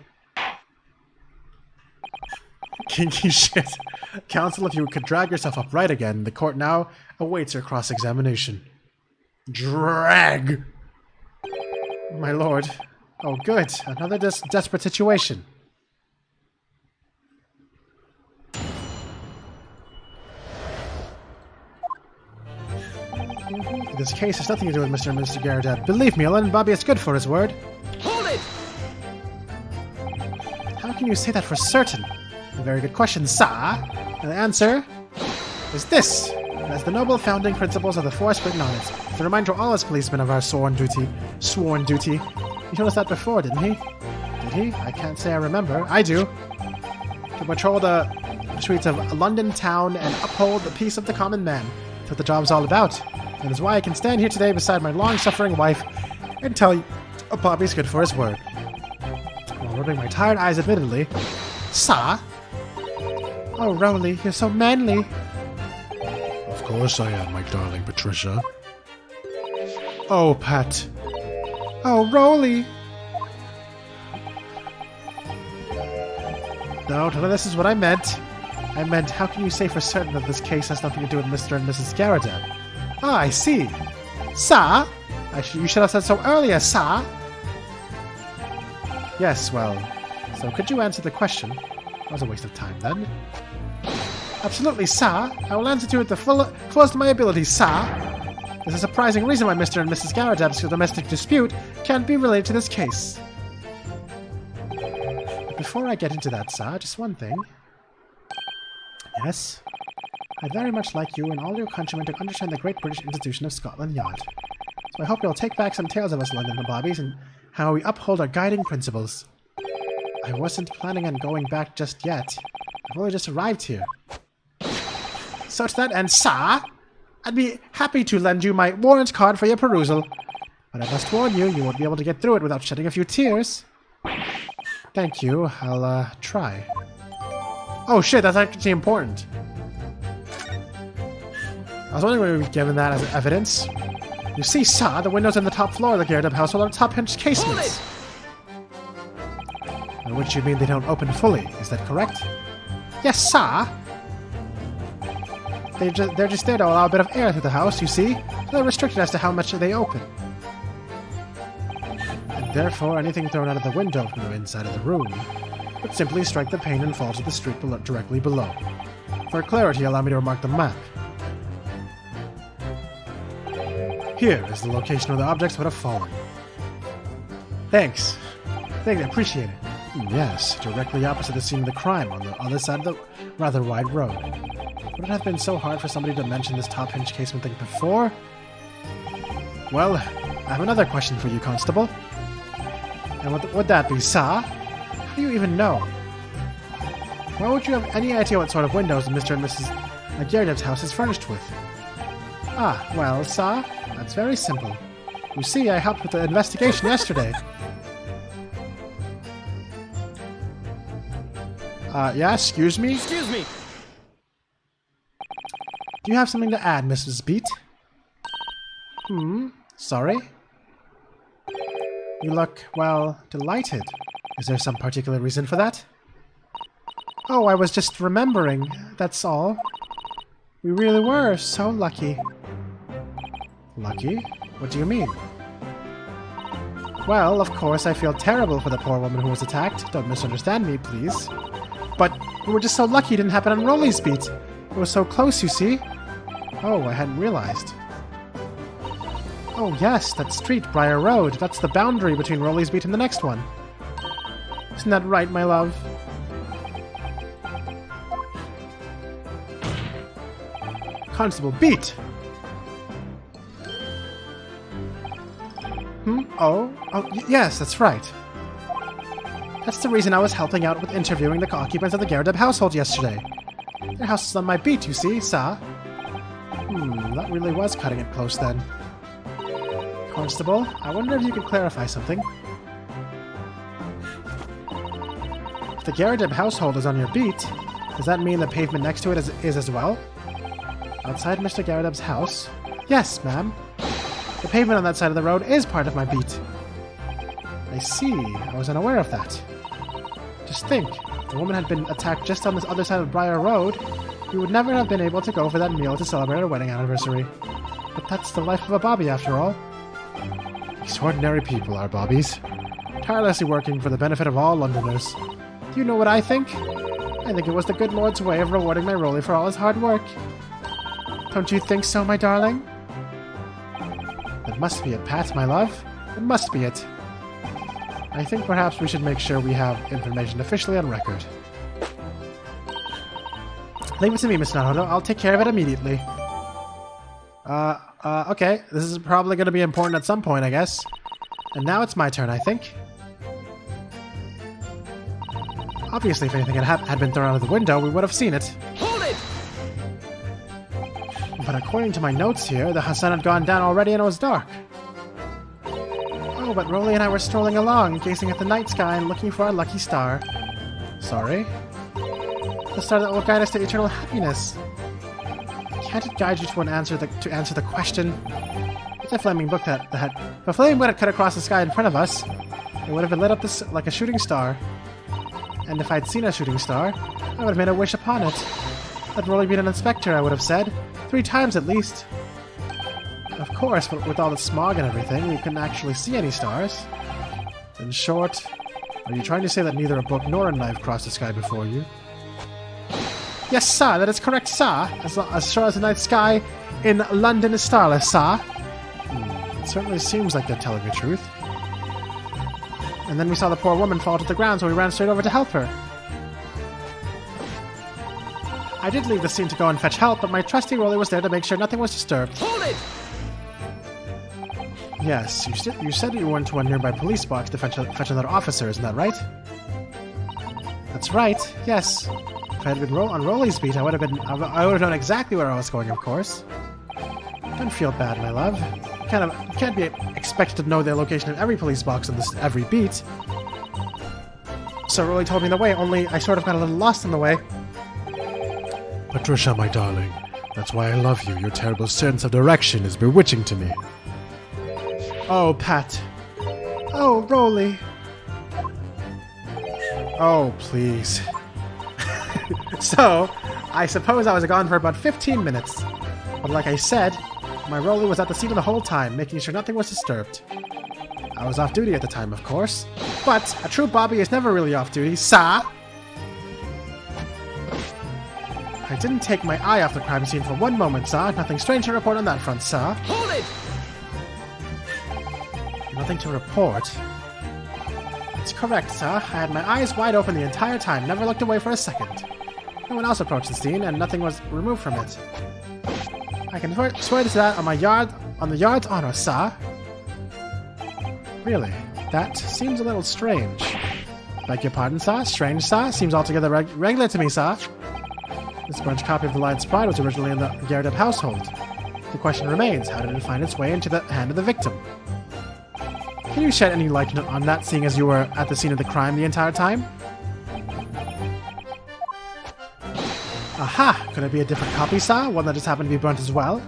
Speaker 1: Kinky shit. Counsel, if you could drag yourself upright again, the court now awaits your cross-examination. Drag! My lord. Oh, good. Another desperate situation. This case has nothing to do with Mr. and Mr. Garrett. Believe me, Ellen Bobby is good for his word.
Speaker 3: Hold it!
Speaker 1: How can you say that for certain? A very good question, sir. And the answer is this. It has the noble founding principles of the force written on it. It's a reminder to all us policemen of our sworn duty. Sworn duty. He told us that before, didn't he? Did he? I can't say I remember. I do. To patrol the streets of London town and uphold the peace of the common man. That's what the job's all about. And is why I can stand here today beside my long-suffering wife and tell you Bobby's good for his word. While rubbing my tired eyes admittedly, sir? Oh, Rowley, you're so manly. Of course I am, my darling Patricia. Oh, Pat. Oh, Rowley. No, none of this is what I meant. I meant, how can you say for certain that this case has nothing to do with Mr. and Mrs. Garrett? Ah, I see. Sir? You should have said so earlier, sir. Yes, well, so could you answer the question? That was a waste of time, then. Absolutely, sir. I will answer to it the fullest of my abilities, sir. There's a surprising reason why Mr. and Mrs. Garrett domestic dispute can't be related to this case. But before I get into that, sir, just one thing. Yes? I'd very much like you and all your countrymen to understand the great British institution of Scotland Yard. So I hope you'll take back some tales of us London Bobbies and how we uphold our guiding principles. I wasn't planning on going back just yet. I've only just arrived here. So to that end, sir, I'd be happy to lend you my warrant card for your perusal. But I must warn you, you won't be able to get through it without shedding a few tears. Thank you. I'll, try. Oh shit, that's actually important. I was wondering whether we'd given that as evidence. You see, sir, the windows in the top floor of the Garrett household are top-hinged casements. By which you mean they don't open fully, is that correct? Yes, sir. They're just there to allow a bit of air through the house, you see, so they're restricted as to how much they open. And therefore, anything thrown out of the window from the inside of the room would simply strike the pane and fall to the street directly below. For clarity, allow me to remark the map. Here is the location where the objects would have fallen. Thanks. I appreciate it. Yes, directly opposite the scene of the crime on the other side of the rather wide road. Would it have been so hard for somebody to mention this top-hinged casement thing before? Well, I have another question for you, Constable. And what would that be, sir? How do you even know? Why would you have any idea what sort of windows Mr. and Mrs. Gerardev's house is furnished with? Ah, well, sir, that's very simple. You see, I helped with the investigation yesterday. Yeah, excuse me?
Speaker 3: Excuse me.
Speaker 1: Do you have something to add, Mrs. Beat? Sorry? You look, well, delighted. Is there some particular reason for that? Oh, I was just remembering, that's all. We really were so lucky. Lucky? What do you mean? Well, of course, I feel terrible for the poor woman who was attacked. Don't misunderstand me, please. But we were just so lucky it didn't happen on Rolly's beat. It was so close, you see. Oh, I hadn't realized. Oh, yes, that street, Briar Road. That's the boundary between Rolly's beat and the next one. Isn't that right, my love? Constable Beat! Yes, that's right. That's the reason I was helping out with interviewing the occupants of the Gerardeb household yesterday. Their house is on my beat, you see, sir. That really was cutting it close then. Constable, I wonder if you could clarify something. If the Gerardeb household is on your beat, does that mean the pavement next to it is as well? Outside Mr. Gerardeb's house? Yes, ma'am. The pavement on that side of the road is part of my beat. I see. I was unaware of that. Just think, if the woman had been attacked just on this other side of Briar Road, we would never have been able to go for that meal to celebrate our wedding anniversary. But that's the life of a bobby, after all. Extraordinary people are bobbies. Tirelessly working for the benefit of all Londoners. Do you know what I think? I think it was the good Lord's way of rewarding my Rolly for all his hard work. Don't you think so, my darling? That must be it, Pat, my love. It must be it. I think perhaps we should make sure we have information officially on record. Leave it to me, Miss Naruto. I'll take care of it immediately. Okay. This is probably going to be important at some point, I guess. And now it's my turn, I think. Obviously, if anything had been thrown out of the window, we would have seen it.
Speaker 3: Hold it!
Speaker 1: But according to my notes here, the sun had gone down already and it was dark. Oh, but Rolly and I were strolling along, gazing at the night sky and looking for our lucky star. Sorry? The star that will guide us to eternal happiness. Can't it guide you to answer the question? If the flaming book if a flaming book had cut across the sky in front of us, it would have been lit up like a shooting star. And if I'd seen a shooting star, I would have made a wish upon it. Let Rolly be an inspector, I would have said. 3 times at least. Of course, but with all the smog and everything, we couldn't actually see any stars. In short, are you trying to say that neither a book nor a knife crossed the sky before you? Yes, sir, that is correct, sir. As sure as the night sky in London is starless, sir. It certainly seems like they're telling the truth. And then we saw the poor woman fall to the ground, so we ran straight over to help her. I did leave the scene to go and fetch help, but my trusty Rolly was there to make sure nothing was disturbed.
Speaker 3: Hold it!
Speaker 1: Yes, you said you went to a nearby police box to fetch another officer, isn't that right? That's right, yes. If I had been on Rolly's beat, I would have known exactly where I was going, of course. Don't feel bad, my love. You can't be expected to know the location of every police box on every beat. So Rolly told me the way, only I sort of got a little lost on the way. Patricia, my darling, that's why I love you. Your terrible sense of direction is bewitching to me. Oh, Pat. Oh, Rolly. Oh, please. So, I suppose I was gone for about 15 minutes. But like I said, my Rolly was at the scene the whole time, making sure nothing was disturbed. I was off duty at the time, of course. But a true Bobby is never really off duty, sir. I didn't take my eye off the crime scene for one moment, sir. Nothing strange to report on that front, sir.
Speaker 3: Hold it!
Speaker 1: Nothing to report. It's correct, sir. I had my eyes wide open the entire time, never looked away for a second. No one else approached the scene, and nothing was removed from it. I can swear to that on On the yard's honor, sir. Really? That seems a little strange. Beg your pardon, sir? Strange, sir? Seems altogether regular to me, sir. This French copy of the Lion's Pride was originally in the Garrett household. The question remains, how did it find its way into the hand of the victim? Can you shed any light on that, seeing as you were at the scene of the crime the entire time? Aha! Could it be a different copy, sir? One that just happened to be burnt as well?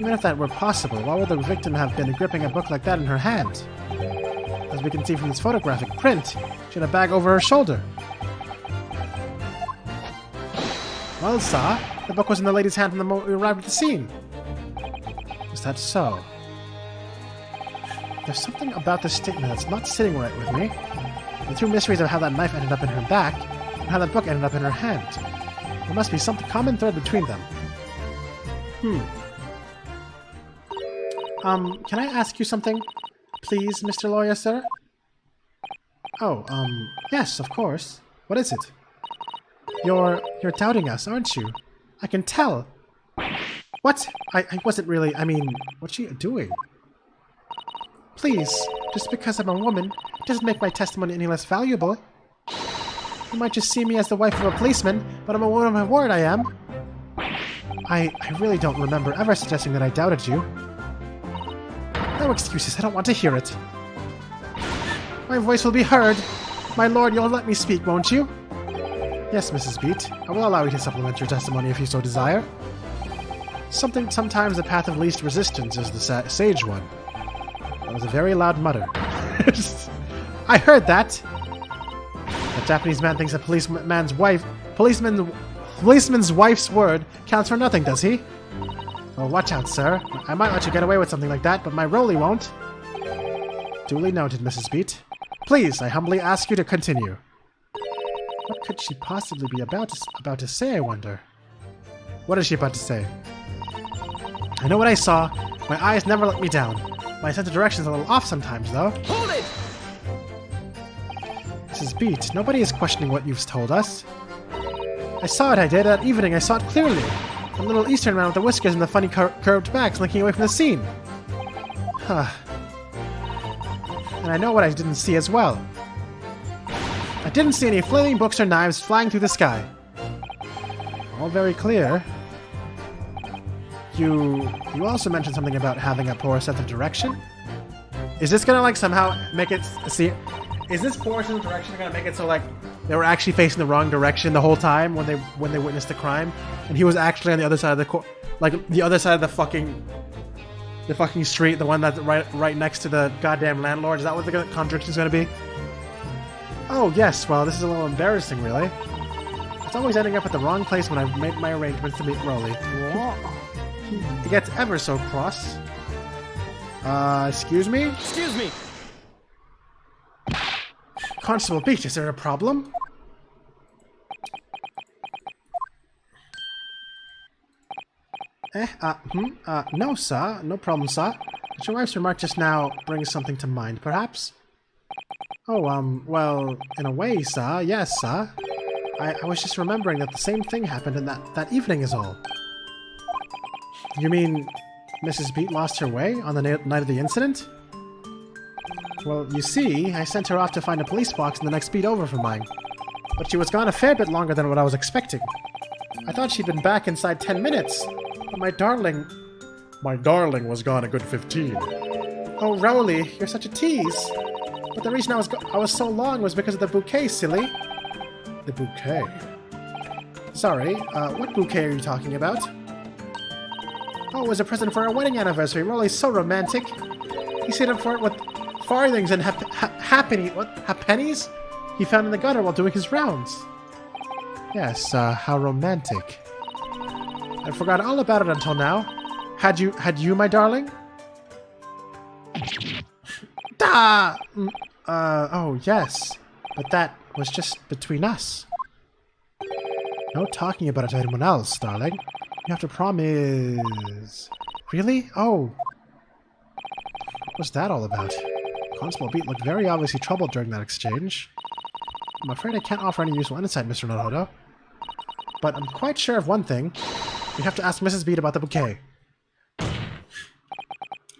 Speaker 1: Even if that were possible, why would the victim have been gripping a book like that in her hand? As we can see from this photographic print, she had a bag over her shoulder. Well, sir, the book was in the lady's hand from the moment we arrived at the scene. Is that so? There's something about this statement that's not sitting right with me. The two mysteries of how that knife ended up in her back, and how that book ended up in her hand. There must be some common thread between them. Can I ask you something? Please, Mr. Lawyer, sir? Oh, yes, of course. What is it? You're doubting us, aren't you? I can tell. What? I wasn't really, what's she doing? Please, just because I'm a woman doesn't make my testimony any less valuable. You might just see me as the wife of a policeman, but I'm a woman of my word, I am. I really don't remember ever suggesting that I doubted you. No excuses, I don't want to hear it. My voice will be heard. My lord, you'll let me speak, won't you? Yes, Mrs. Beat. I will allow you to supplement your testimony if you so desire. Sometimes the path of least resistance is the sage one. That was a very loud mutter. I heard that! The Japanese man thinks a policeman's wife's word counts for nothing, does he? Oh, watch out, sir. I might let you get away with something like that, but my Rolly won't. Duly noted, Mrs. Beat. Please, I humbly ask you to continue. What could she possibly be about to say, I wonder? What is she about to say? I know what I saw. My eyes never let me down. My sense of direction is a little off sometimes, though.
Speaker 3: Hold it!
Speaker 1: Mrs. Beat, nobody is questioning what you've told us. I saw it, I did. That evening, I saw it clearly. The little Eastern man with the whiskers and the funny curved back slinking away from the scene. Huh. And I know what I didn't see as well. I didn't see any flailing books or knives flying through the sky. All very clear. You also mentioned something about having a poor sense of direction? Is this gonna, like, somehow make it... See... Is this poor sense of direction gonna make it so, like, they were actually facing the wrong direction the whole time when they witnessed the crime? And he was actually on the other side of the... Like, the other side of the fucking street, the one that's right next to the goddamn landlord? Is that what the contradiction's gonna be? Oh, yes, well, this is a little embarrassing, really. It's always ending up at the wrong place when I've made my arrangements to meet Rolly. He gets ever so cross. Excuse me?
Speaker 3: Excuse me!
Speaker 1: Constable Beach, is there a problem? No, sir. No problem, sir. But your wife's remark just now brings something to mind, perhaps? Oh, well, in a way, sir. Yes, sir. I was just remembering that the same thing happened in that evening is all. You mean Mrs. Beat lost her way on the night of the incident? Well, you see, I sent her off to find a police box in the next beat over from mine. But she was gone a fair bit longer than what I was expecting. I thought she'd been back inside 10 minutes. But my darling was gone a good 15. Oh, Rowley, you're such a tease. But the reason I was so long was because of the bouquet, silly. The bouquet? Sorry, what bouquet are you talking about? Oh, it was a present for our wedding anniversary. Rowley's so romantic. He saved up for it with farthings and halfpennies he found in the gutter while doing his rounds. Yes, how romantic. I forgot all about it until now. Had you, my darling? Oh, yes. But that was just between us. No talking about it to anyone else, darling. You have to promise... Really? Oh. What was that all about? Constable Beat looked very obviously troubled during that exchange. I'm afraid I can't offer any useful insight, Mr. Naruto. But I'm quite sure of one thing. We have to ask Mrs. Beat about the bouquet.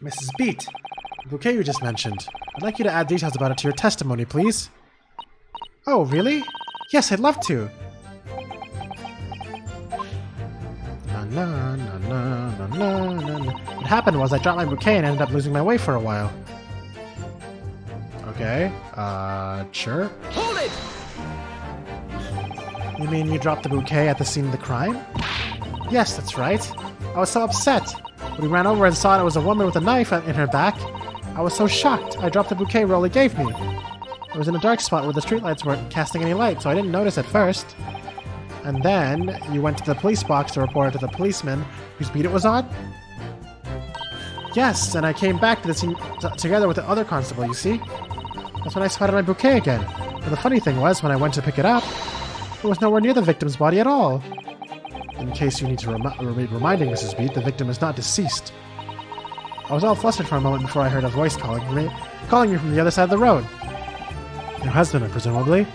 Speaker 1: Mrs. Beat, the bouquet you just mentioned. I'd like you to add details about it to your testimony, please. Oh, really? Yes, I'd love to. Na, na, na, na, na, na, na. What happened was I dropped my bouquet and ended up losing my way for a while. Okay, sure.
Speaker 3: Hold it!
Speaker 1: You mean you dropped the bouquet at the scene of the crime? Yes, that's right. I was so upset. When we ran over and saw it was a woman with a knife in her back, I was so shocked. I dropped the bouquet Rolly gave me. It was in a dark spot where the streetlights weren't casting any light, so I didn't notice at first. And then you went to the police box to report it to the policeman whose beat it was on? Yes, and I came back to the scene together with the other constable, you see? That's when I spotted my bouquet again. But the funny thing was, when I went to pick it up, it was nowhere near the victim's body at all. In case you need to reminding Mrs. Beat, the victim is not deceased. I was all flustered for a moment before I heard a voice calling me from the other side of the road. Your husband, presumably.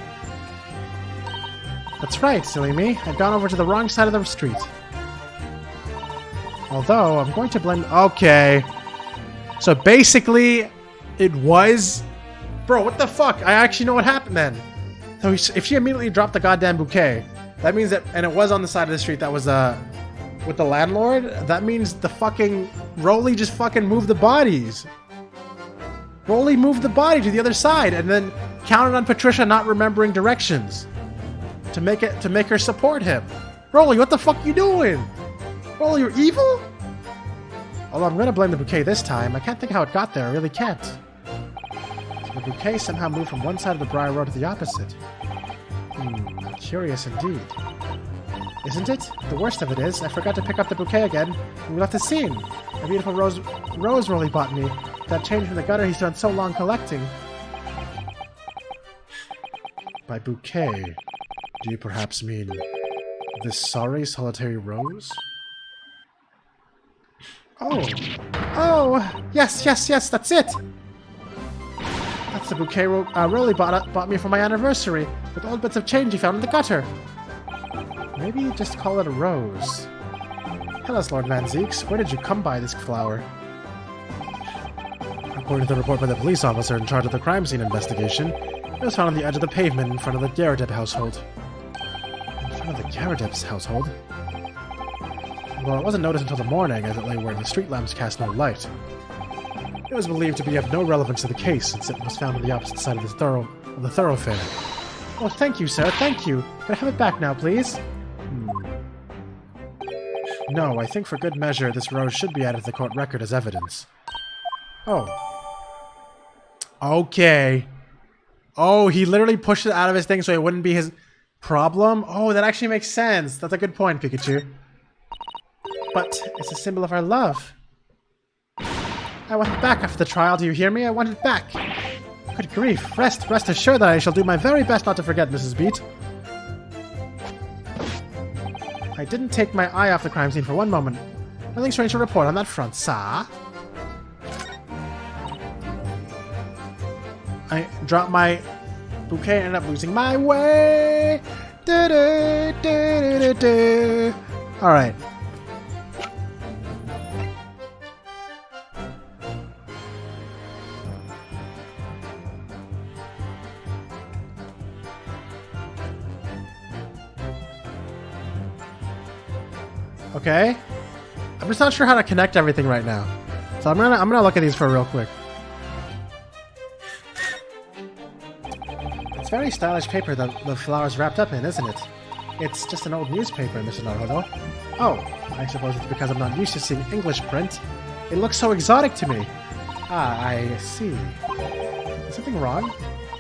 Speaker 1: That's right, silly me. I'd gone over to the wrong side of the street. Although, I'm going to blame... Okay. So basically, it was... Bro, what the fuck? I actually know what happened then. So if she immediately dropped the goddamn bouquet, that means that... And it was on the side of the street that was, with the landlord, that means the fucking... Rolly just fucking moved the bodies. Rolly moved the body to the other side and then counted on Patricia not remembering directions. To make her support him. Rolly, what the fuck you doing? Rolly, you're evil? Although I'm gonna blame the bouquet this time, I can't think how it got there, I really can't. So the bouquet somehow moved from one side of the Briar Road to the opposite. Curious indeed. Isn't it? The worst of it is, I forgot to pick up the bouquet again when we left the scene. A beautiful rose Rolly bought me. That change from the gutter he's spent so long collecting. By bouquet, do you perhaps mean this sorry solitary rose? Oh, yes, that's it. That's the bouquet Rolly bought me for my anniversary, with old bits of change he found in the gutter. Maybe just call it a rose. Tell us, Lord Van Zeeks, where did you come by this flower? According to the report by the police officer in charge of the crime scene investigation, it was found on the edge of the pavement in front of the Garadeb household. In front of the Garadeb's household? Well, it wasn't noticed until the morning, as it lay where the street lamps cast no light. It was believed to be of no relevance to the case, since it was found on the opposite side of the thoroughfare. Oh, thank you, sir, thank you. Could I have it back now, please? No, I think for good measure, this rose should be added to the court record as evidence. Oh. Okay. Oh, he literally pushed it out of his thing so it wouldn't be his problem? Oh, that actually makes sense. That's a good point, Pikachu. But it's a symbol of our love. I want it back after the trial, do you hear me? I want it back. Good grief. Rest assured that I shall do my very best not to forget, Mrs. Beat. I didn't take my eye off the crime scene for one moment. Nothing strange to report on that front, sir. I dropped my bouquet and ended up losing my way. Alright. Okay. I'm just not sure how to connect everything right now. So I'm gonna look at these for real quick. It's very stylish paper that the flower's wrapped up in, isn't it? It's just an old newspaper, Mr. Naruto. Oh, I suppose it's because I'm not used to seeing English print. It looks so exotic to me. Ah, I see. Is something wrong?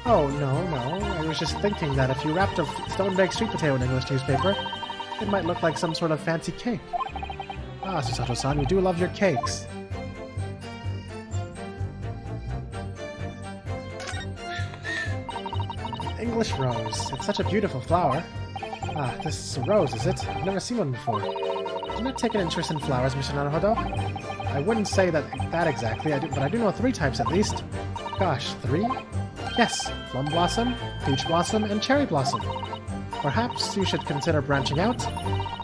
Speaker 1: Oh, no. I was just thinking that if you wrapped a stone-baked sweet potato in English newspaper, it might look like some sort of fancy cake. Ah, Susato-san, you do love your cakes. English rose. It's such a beautiful flower. Ah, this is a rose, is it? I've never seen one before. Do not take an interest in flowers, Mr. Naruhodo. I wouldn't say that exactly, but I do know 3 types at least. Gosh, 3? Yes, plum blossom, peach blossom, and cherry blossom. Perhaps you should consider branching out,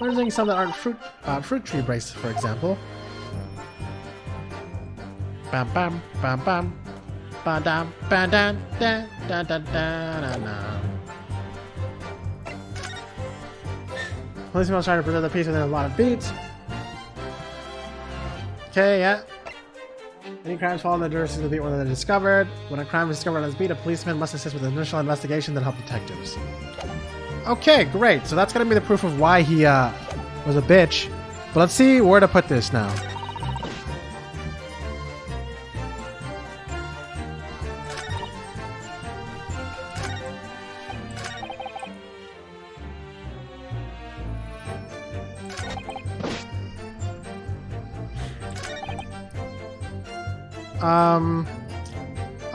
Speaker 1: learning some that aren't fruit tree based, for example. Bam bam bam bam. Ba-dam, ba-dam, da, da, da, da, da, da. Policeman was trying to preserve the peace within a lot of beats. Okay, yeah. Any crimes fall in the jurisdiction of the beat when they're discovered. When a crime is discovered on this beat, a policeman must assist with the initial investigation, then help detectives. Okay, great. So that's gonna be the proof of why he was a bitch. But let's see where to put this now.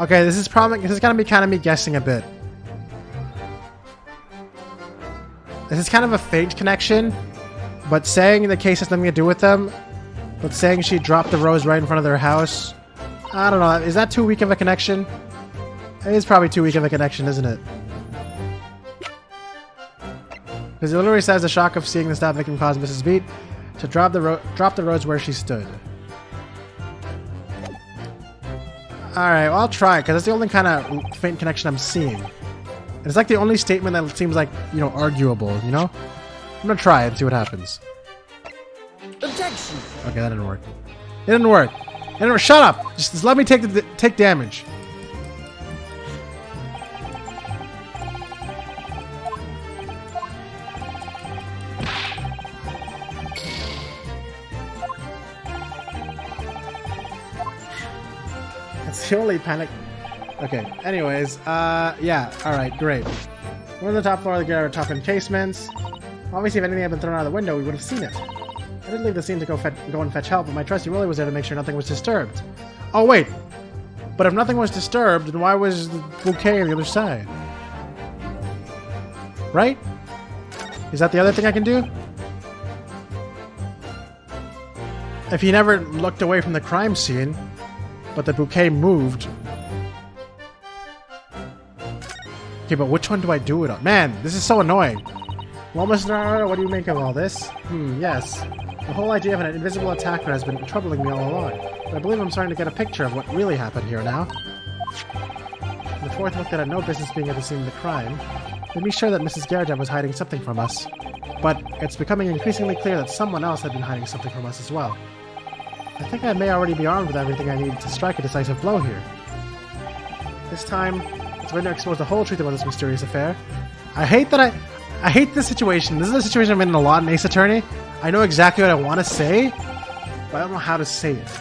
Speaker 1: Okay, this is gonna be kind of me guessing a bit. This is kind of a faint connection, but saying the case has nothing to do with them, but saying she dropped the rose right in front of their house, I don't know, is that too weak of a connection? It is probably too weak of a connection, isn't it? Because it literally says the shock of seeing the stab victim caused Mrs. Beat to drop the rose where she stood. Alright, well, I'll try it, because that's the only kind of faint connection I'm seeing. And it's like the only statement that seems like, you know, arguable, you know? I'm gonna try it and see what happens.
Speaker 3: Objection!
Speaker 1: Okay, that didn't work. It didn't work. It didn't work. Shut up! Just let me take damage. That's the only panic. Okay, anyways, yeah, alright, great. We're on the top floor of the garage, top encasements. Obviously, if anything had been thrown out of the window, we would have seen it. I did leave the scene to go and fetch help, but my trusty Willie was there to make sure nothing was disturbed. Oh, wait! But if nothing was disturbed, then why was the bouquet on the other side? Right? Is that the other thing I can do? If he never looked away from the crime scene, but the bouquet moved. Okay, but which one do I do it on? Man, this is so annoying. Well, Mr. Narrow, what do you make of all this? Yes. The whole idea of an invisible attacker has been troubling me all along. But I believe I'm starting to get a picture of what really happened here now. The fourth looked at no business being at the scene of the crime. Made me sure that Mrs. Garrett was hiding something from us. But it's becoming increasingly clear that someone else had been hiding something from us as well. I think I may already be armed with everything I need to strike a decisive blow here. This time, it's going to expose the whole truth about this mysterious affair. I hate this situation. This is a situation I'm in a lot in Ace Attorney. I know exactly what I want to say, but I don't know how to say it.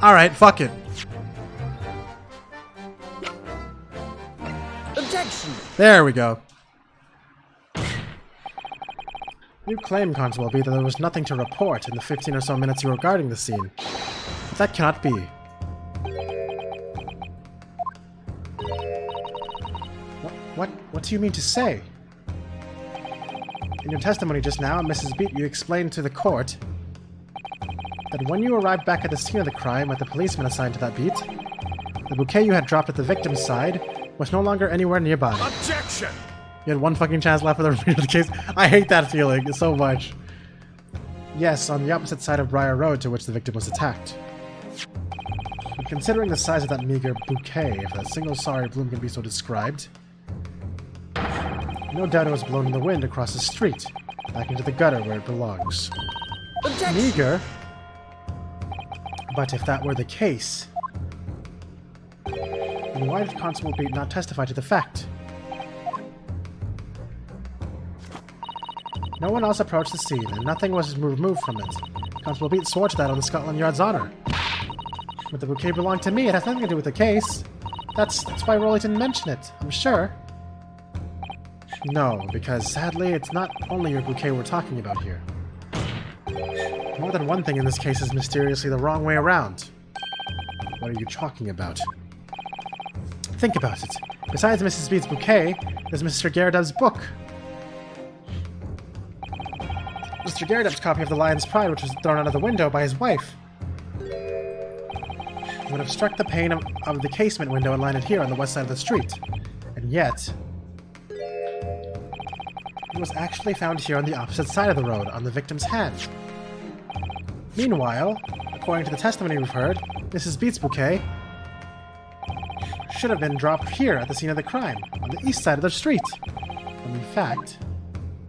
Speaker 1: Alright, fuck it.
Speaker 3: Objection!
Speaker 1: There we go. You claim, Constable B, that there was nothing to report in the 15 or so minutes you were guarding the scene. But that cannot be. What do you mean to say? In your testimony just now, Mrs. Beat, you explained to the court that when you arrived back at the scene of the crime with the policeman assigned to that beat, the bouquet you had dropped at the victim's side was no longer anywhere nearby.
Speaker 4: Objection!
Speaker 1: You had one fucking chance left for the remainder of the case. I hate that feeling so much. Yes, on the opposite side of Briar Road to which the victim was attacked. But considering the size of that meager bouquet, if a single sorry bloom can be so described, no doubt it was blown in the wind across the street, back into the gutter where it belongs.
Speaker 3: Objection!
Speaker 1: Meager? But if that were the case, then why did Constable Beat not testify to the fact? No one else approached the scene, and nothing was removed from it. Constable Beat swore to that on the Scotland Yard's honor. But the bouquet belonged to me, it has nothing to do with the case. That's why Rolly didn't mention it, I'm sure. No, because sadly, it's not only your bouquet we're talking about here. More than one thing in this case is mysteriously the wrong way around. What are you talking about? Think about it. Besides Mrs. Beat's bouquet, there's Mr. Garridub's book. Mr. Garridub's copy of The Lion's Pride, which was thrown out of the window by his wife. It would have struck the pane of the casement window and landed here on the west side of the street. And yet... it was actually found here on the opposite side of the road, on the victim's hand. Meanwhile, according to the testimony we've heard, Mrs. Beat's bouquet should have been dropped here at the scene of the crime, on the east side of the street. When in fact,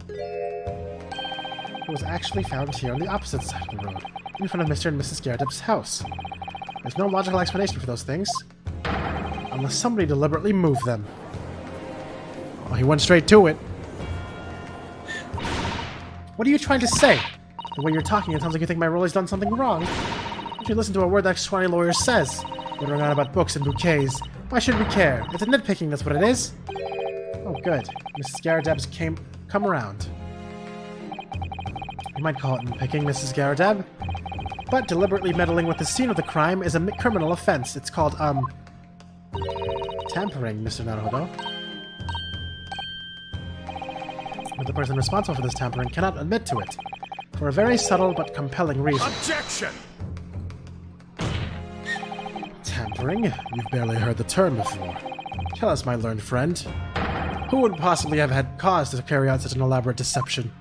Speaker 1: it was actually found here on the opposite side of the road, in front of Mr. and Mrs. Gardepp's house. There's no logical explanation for those things, unless somebody deliberately moved them. Well, he went straight to it. What are you trying to say? The way you're talking, it sounds like you think my Rolly's done something wrong. You should listen to a word that scrawny lawyer says. Whether or not about books and bouquets, why should we care? It's a nitpicking, that's what it is. Oh, good. Mrs. Gardepp's come around. You might call it nitpicking, Mrs. Gardepp. But deliberately meddling with the scene of the crime is a criminal offense. It's called, tampering, Mr. Naruhodo. But the person responsible for this tampering cannot admit to it, for a very subtle but compelling reason.
Speaker 4: Objection!
Speaker 1: Tampering? You've barely heard the term before. Tell us, my learned friend. Who would possibly have had cause to carry out such an elaborate deception?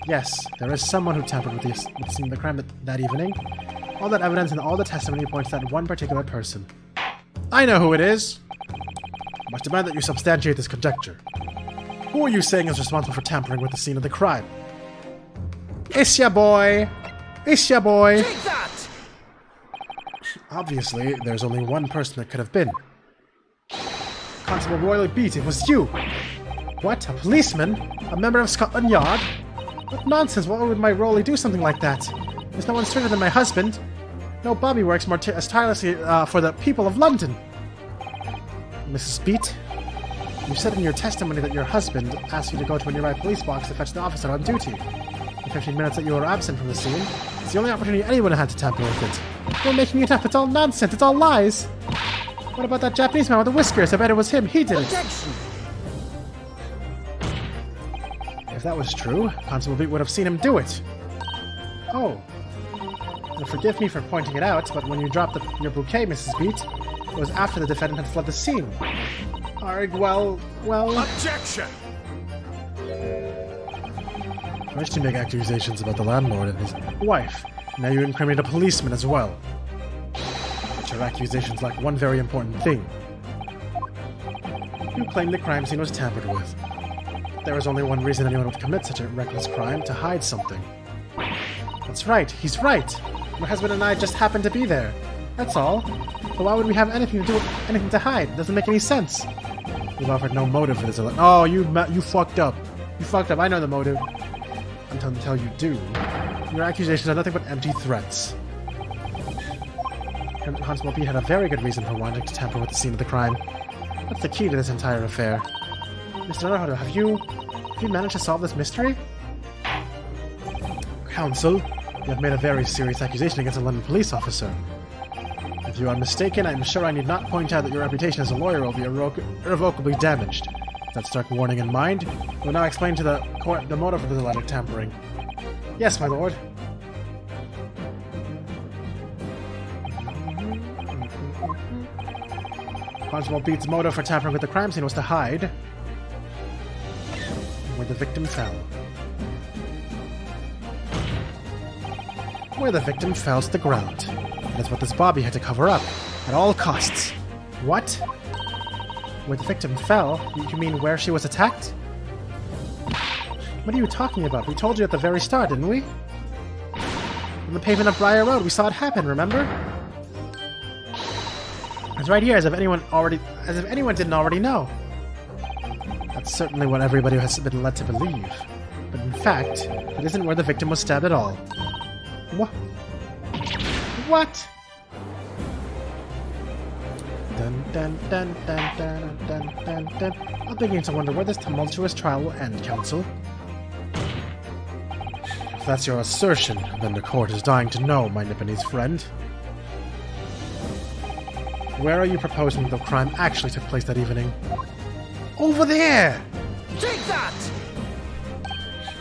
Speaker 1: Yes, there is someone who tampered with the scene of the crime that evening. All that evidence and all the testimony points to that one particular person. I know who it is! I must demand that you substantiate this conjecture. Who are you saying is responsible for tampering with the scene of the crime? It's ya boy! It's ya boy!
Speaker 3: Take that!
Speaker 1: Obviously, there's only one person that could have been. Constable Royally Beat, it was you! What? A policeman? A member of Scotland Yard? What nonsense! Why would my Rolly do something like that? There's no one stricter than my husband. No Bobby works more tirelessly for the people of London. Mrs. Beat, you said in your testimony that your husband asked you to go to a nearby police box to fetch the officer on duty. The 15 minutes that you were absent from the scene, it's the only opportunity anyone had to tamper with it. You're making it up. It's all nonsense. It's all lies. What about that Japanese man with the whiskers? I bet it was him. He did it.
Speaker 3: Objection!
Speaker 1: If that was true, Constable Beat would have seen him do it. Oh. Well, forgive me for pointing it out, but when you dropped your bouquet, Mrs. Beat, it was after the defendant had fled the scene. Arg, well...
Speaker 4: Objection!
Speaker 1: First you make accusations about the landlord and his wife. Now you incriminate a policeman as well. But your accusations lack one very important thing. You claim the crime scene was tampered with. There is only one reason anyone would commit such a reckless crime, to hide something. That's right, he's right. My husband and I just happened to be there. That's all. But why would we have anything to hide? It doesn't make any sense. You've offered no motive for this. Oh, you fucked up. You fucked up. I know the motive. Until you do. Your accusations are nothing but empty threats. Constable Pete had a very good reason for wanting to tamper with the scene of the crime. That's the key to this entire affair. Mr. Naruhodo, have you managed to solve this mystery? Counsel, you have made a very serious accusation against a London police officer. If you are mistaken, I am sure I need not point out that your reputation as a lawyer will be irrevocably damaged. With that stark warning in mind, we will now explain to the court the motive for the alleged tampering. Yes, my lord. Constable Beat's motive for tampering with the crime scene was to hide where the victim fell. Where the victim fell to the ground. That's what this Bobby had to cover up, at all costs. What? Where the victim fell? You mean where she was attacked? What are you talking about? We told you at the very start, didn't we? On the pavement of Briar Road, we saw it happen, remember? It's right here, as if anyone didn't already know. That's certainly what everybody has been led to believe. But in fact, it isn't where the victim was stabbed at all. What? What? Dun dun dun dun dun dun dun dun. I'm beginning to wonder where this tumultuous trial will end, Counsel. If that's your assertion, then the court is dying to know, my Nipponese friend. Where are you proposing the crime actually took place that evening? Over there!
Speaker 3: Take that!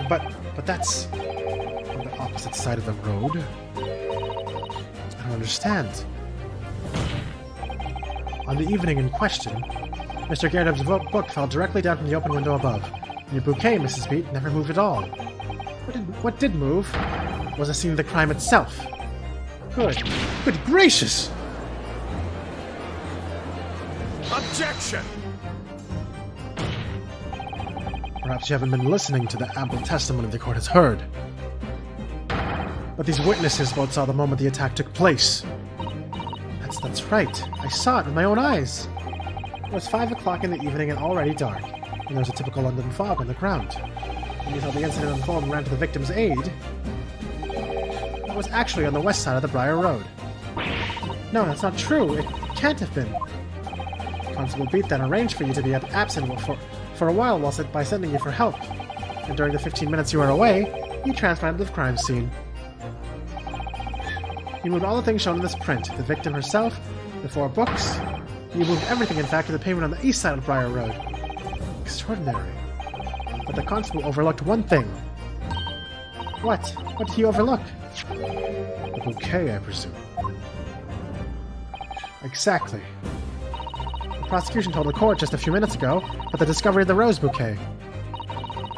Speaker 1: But that's on the opposite side of the road. I don't understand. On the evening in question, Mr. Garrett's book fell directly down from the open window above, and your bouquet, Mrs. Beat, never moved at all. What did move was the scene of the crime itself. Good gracious!
Speaker 4: Objection!
Speaker 1: Perhaps you haven't been listening to the ample testimony the court has heard. But these witnesses both saw the moment the attack took place. That's right. I saw it with my own eyes. It was 5 o'clock in the evening and already dark, and there was a typical London fog on the ground. When you saw the incident unfold and ran to the victim's aid, it was actually on the west side of the Briar Road. No, that's not true. It can't have been. Constable Beat then arranged for you to be absent for a while by sending you for help. And during the 15 minutes you were away, he transplanted the crime scene. He moved all the things shown in this print, the victim herself, the 4 books. He moved everything, in fact, to the pavement on the east side of Briar Road. Extraordinary. But the constable overlooked one thing. What? What did he overlook? The bouquet, I presume. Exactly. The prosecution told the court just a few minutes ago about the discovery of the rose bouquet.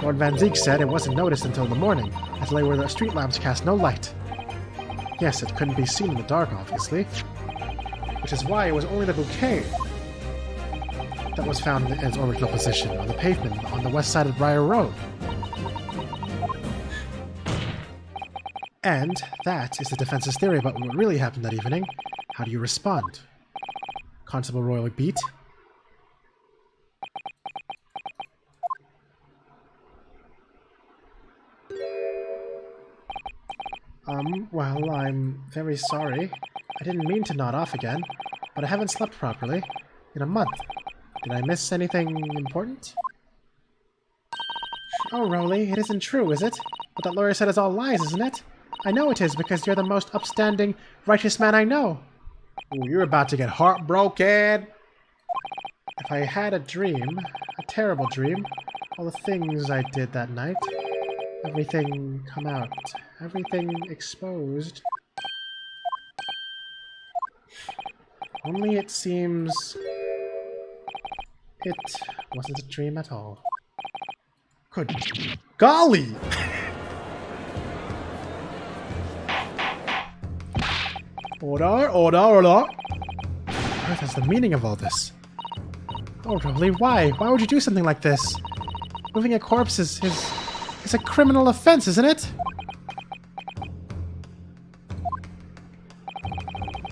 Speaker 1: Lord Van Zeek said it wasn't noticed until the morning, as it lay where the street lamps cast no light. Yes, it couldn't be seen in the dark, obviously. Which is why it was only the bouquet that was found in its original position, on the pavement on the west side of Briar Road. And that is the defense's theory about what really happened that evening. How do you respond? Constable Royal Beat? Well, I'm very sorry. I didn't mean to nod off again, but I haven't slept properly in a month. Did I miss anything important? Oh, Rowley, it isn't true, is it? What that lawyer said is all lies, isn't it? I know it is, because you're the most upstanding, righteous man I know. Ooh, you're about to get heartbroken! If I had a dream, a terrible dream, all the things I did that night, everything come out, everything exposed. Only it seems it wasn't a dream at all. Good golly! Order! What is the meaning of all this? Oh, Rowley, why? Why would you do something like this? Moving a corpse is a criminal offense, isn't it?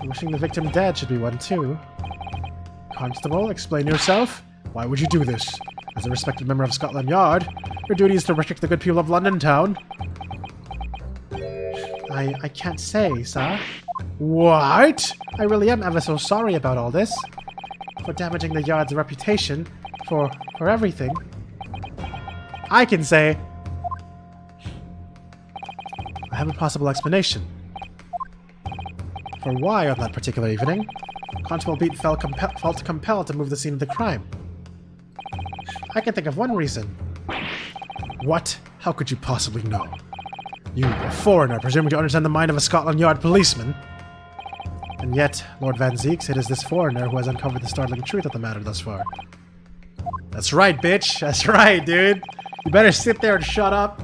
Speaker 1: Wishing the victim dead should be one, too. Constable, explain yourself. Why would you do this? As a respected member of Scotland Yard, your duty is to protect the good people of London Town. I can't say, sir. What? I really am ever so sorry about all this. For damaging the Yard's reputation. For everything. I can say I have a possible explanation for why on that particular evening Constable Beat felt compelled to move the scene of the crime. I can think of one reason. What? How could you possibly know? You, a foreigner, presuming to understand the mind of a Scotland Yard policeman. And yet, Lord Van Zeek, it is this foreigner who has uncovered the startling truth of the matter thus far. That's right, bitch. That's right, dude. You better sit there and shut up.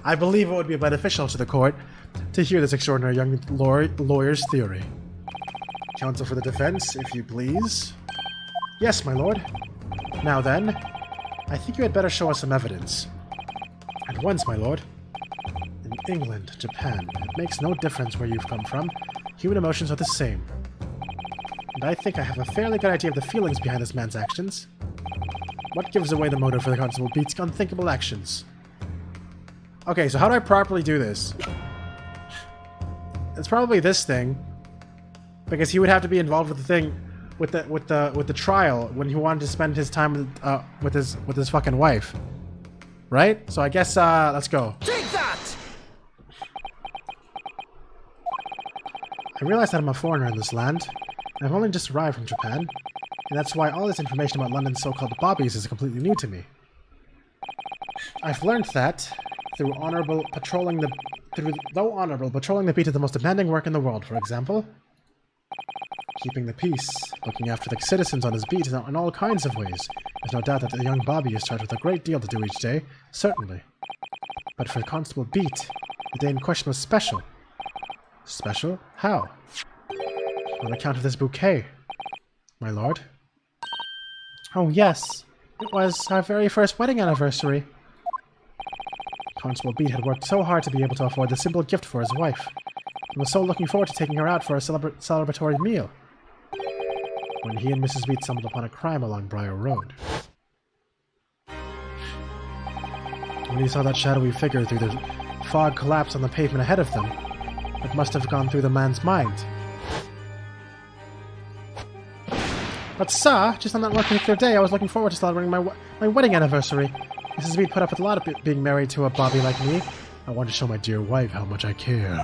Speaker 1: I believe it would be beneficial to the court to hear this extraordinary young lawyer's theory. Counsel for the defense, if you please. Yes, my lord. Now then, I think you had better show us some evidence. At once, my lord. In England, Japan, it makes no difference where you've come from. Human emotions are the same. And I think I have a fairly good idea of the feelings behind this man's actions. What gives away the motive for the Constable Beat's unthinkable actions? Okay, so how do I properly do this? It's probably this thing, because he would have to be involved with the thing, with the trial when he wanted to spend his time with his fucking wife, right? So I guess let's go.
Speaker 3: Take that!
Speaker 1: I realize that I'm a foreigner in this land, and I've only just arrived from Japan, and that's why all this information about London's so-called bobbies is completely new to me. I've learned that through patrolling the beat of the most demanding work in the world, for example. Keeping the peace, looking after the citizens on his beat in all kinds of ways. There's no doubt that the young Bobby is charged with a great deal to do each day, certainly. But for Constable Beat, the day in question was special. Special? How? On account of this bouquet, my lord. Oh yes, it was our very first wedding anniversary. Constable Beat had worked so hard to be able to afford this simple gift for his wife, and was so looking forward to taking her out for a celebratory meal, when he and Mrs. Beat stumbled upon a crime along Briar Road. When he saw that shadowy figure through the fog collapse on the pavement ahead of them, it must have gone through the man's mind. But sir, just on that one particular day, I was looking forward to celebrating my wedding anniversary. Mrs. Beat put up with a lot of being married to a Bobby like me. I want to show my dear wife how much I care.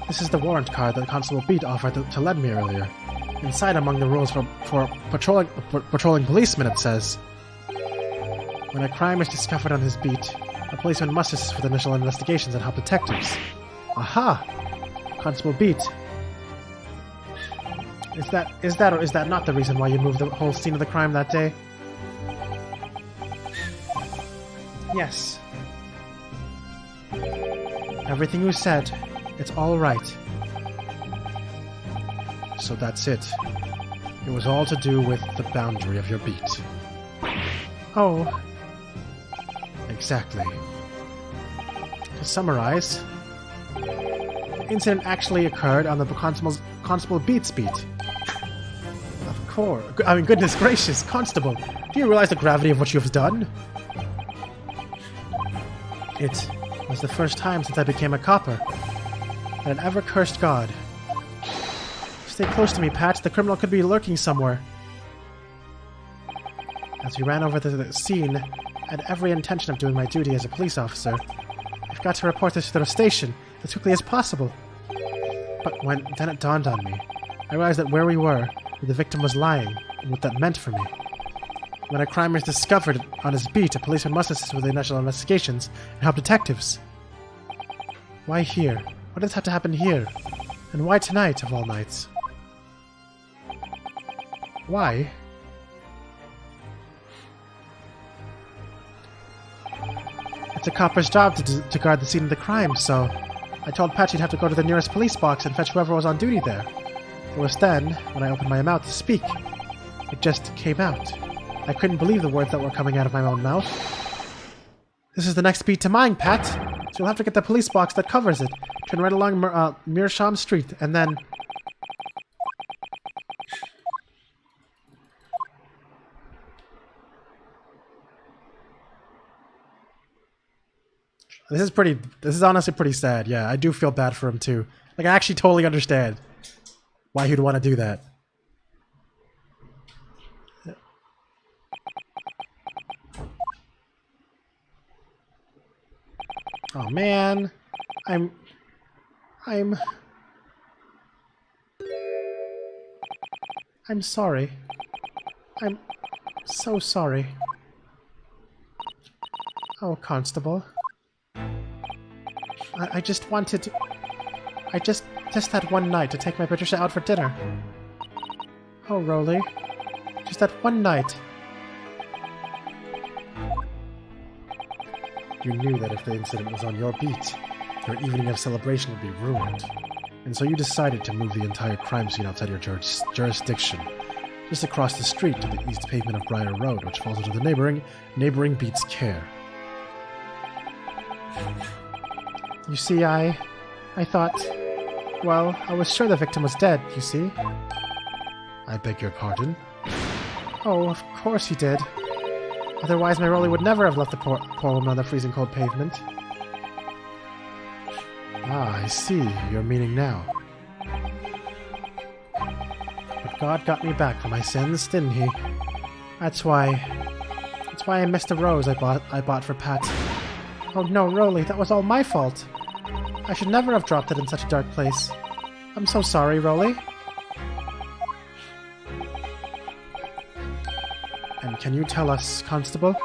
Speaker 1: This is the warrant card that Constable Beat offered to lend me earlier. Inside, among the rules for patrolling policemen, it says, when a crime is discovered on his beat, a policeman must assist with initial investigations and help detectives. Aha! Constable Beat. Is that or is that not the reason why you moved the whole scene of the crime that day? Yes. Everything you said, it's all right. So that's it. It was all to do with the boundary of your beat. Oh. Exactly. To summarize, the incident actually occurred on the Constable Beat's beat. Of course. I mean, goodness gracious, Constable. Do you realize the gravity of what you have done? It was the first time since I became a copper that I'd ever cursed God. Stay close to me, Pat. The criminal could be lurking somewhere. As we ran over to the scene, I had every intention of doing my duty as a police officer. I've got to report this to the station as quickly as possible. But then it dawned on me. I realized that where we were, the victim was lying, and what that meant for me. When a crime is discovered on his beat, a policeman must assist with the initial investigations and help detectives. Why here? Why does it have to happen here? And why tonight, of all nights? Why? It's a copper's job to guard the scene of the crime, so I told Pat she'd have to go to the nearest police box and fetch whoever was on duty there. It was then, when I opened my mouth to speak, it just came out. I couldn't believe the words that were coming out of my own mouth. This is the next beat to mine, Pat. So you'll have to get the police box that covers it. Turn right along Mearsham Street, and then... This is honestly pretty sad. Yeah, I do feel bad for him too. Like, I actually totally understand why he'd want to do that. Oh man, I'm sorry. I'm so sorry. Oh, Constable. I just wanted... just that one night to take my Patricia out for dinner. Oh, Rolly. Just that one night. You knew that if the incident was on your beat, your evening of celebration would be ruined. And so you decided to move the entire crime scene outside your jurisdiction, just across the street to the east pavement of Briar Road, which falls into the neighboring beat's care. You see, I thought... Well, I was sure the victim was dead, you see. I beg your pardon? Oh, of course he did. Otherwise, my Rolly would never have left the poor woman on the freezing cold pavement. Ah, I see your meaning now. But God got me back for my sins, didn't he? That's why I missed the rose I bought for Pat. Oh no, Rolly, that was all my fault. I should never have dropped it in such a dark place. I'm so sorry, Rolly. And can you tell us, Constable,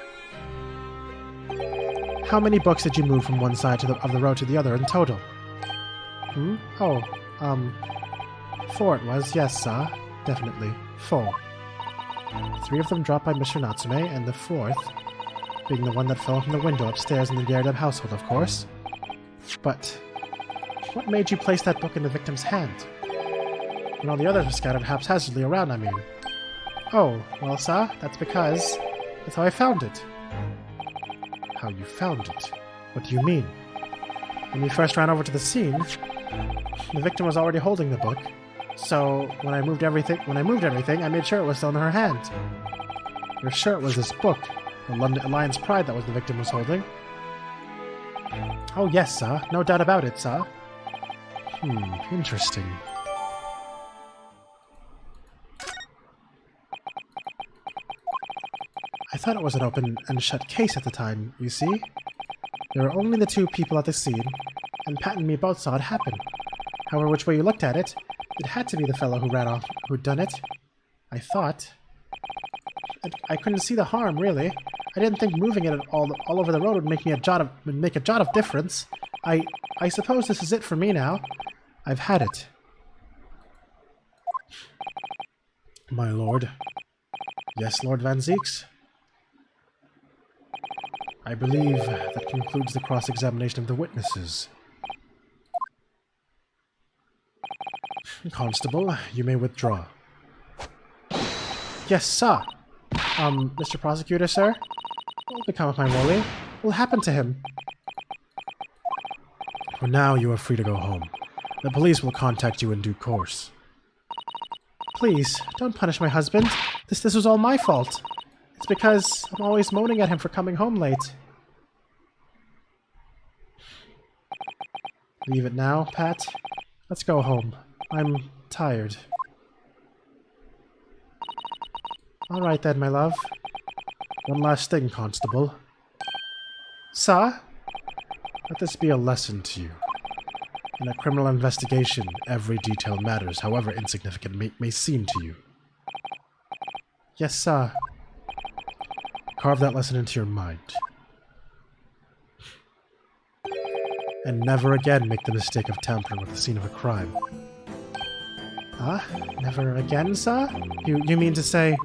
Speaker 1: How many books did you move from one side of the road to the other in total? Oh, 4 it was. Yes, sir. Definitely. 4. 3 of them dropped by Mr. Natsume, and the 4th being the one that fell from the window upstairs in the Daredevil household, of course. But what made you place that book in the victim's hand? When all the others were scattered haphazardly around, I mean. Oh, well, sir, that's because that's how I found it. How you found it? What do you mean? When we first ran over to the scene, the victim was already holding the book. So when I moved everything, I made sure it was still in her hand. You're sure it was this book, the London Lion's Pride, that was the victim was holding? Oh yes, sir. No doubt about it, sir. Interesting. I thought it was an open and shut case at the time, you see. There were only the 2 people at the scene, and Pat and me both saw it happen. However, which way you looked at it, it had to be the fellow who ran off who'd done it. I thought. I couldn't see the harm, really. I didn't think moving it all over the road would make a jot of difference. I suppose this is it for me now. I've had it. My lord. Yes, Lord Van Zeeks? I believe that concludes the cross-examination of the witnesses. Constable, you may withdraw. Yes, sir. Mr. Prosecutor, sir? What will become of my Wooly? What will happen to him? For now, you are free to go home. The police will contact you in due course. Please, don't punish my husband. This was all my fault. It's because I'm always moaning at him for coming home late. Leave it now, Pat. Let's go home. I'm tired. All right then, my love. One last thing, Constable. Sir? Let this be a lesson to you. In a criminal investigation, every detail matters, however insignificant it may seem to you. Yes, sir. Carve that lesson into your mind. And never again make the mistake of tampering with the scene of a crime. Huh? Never again, sir? You mean to say...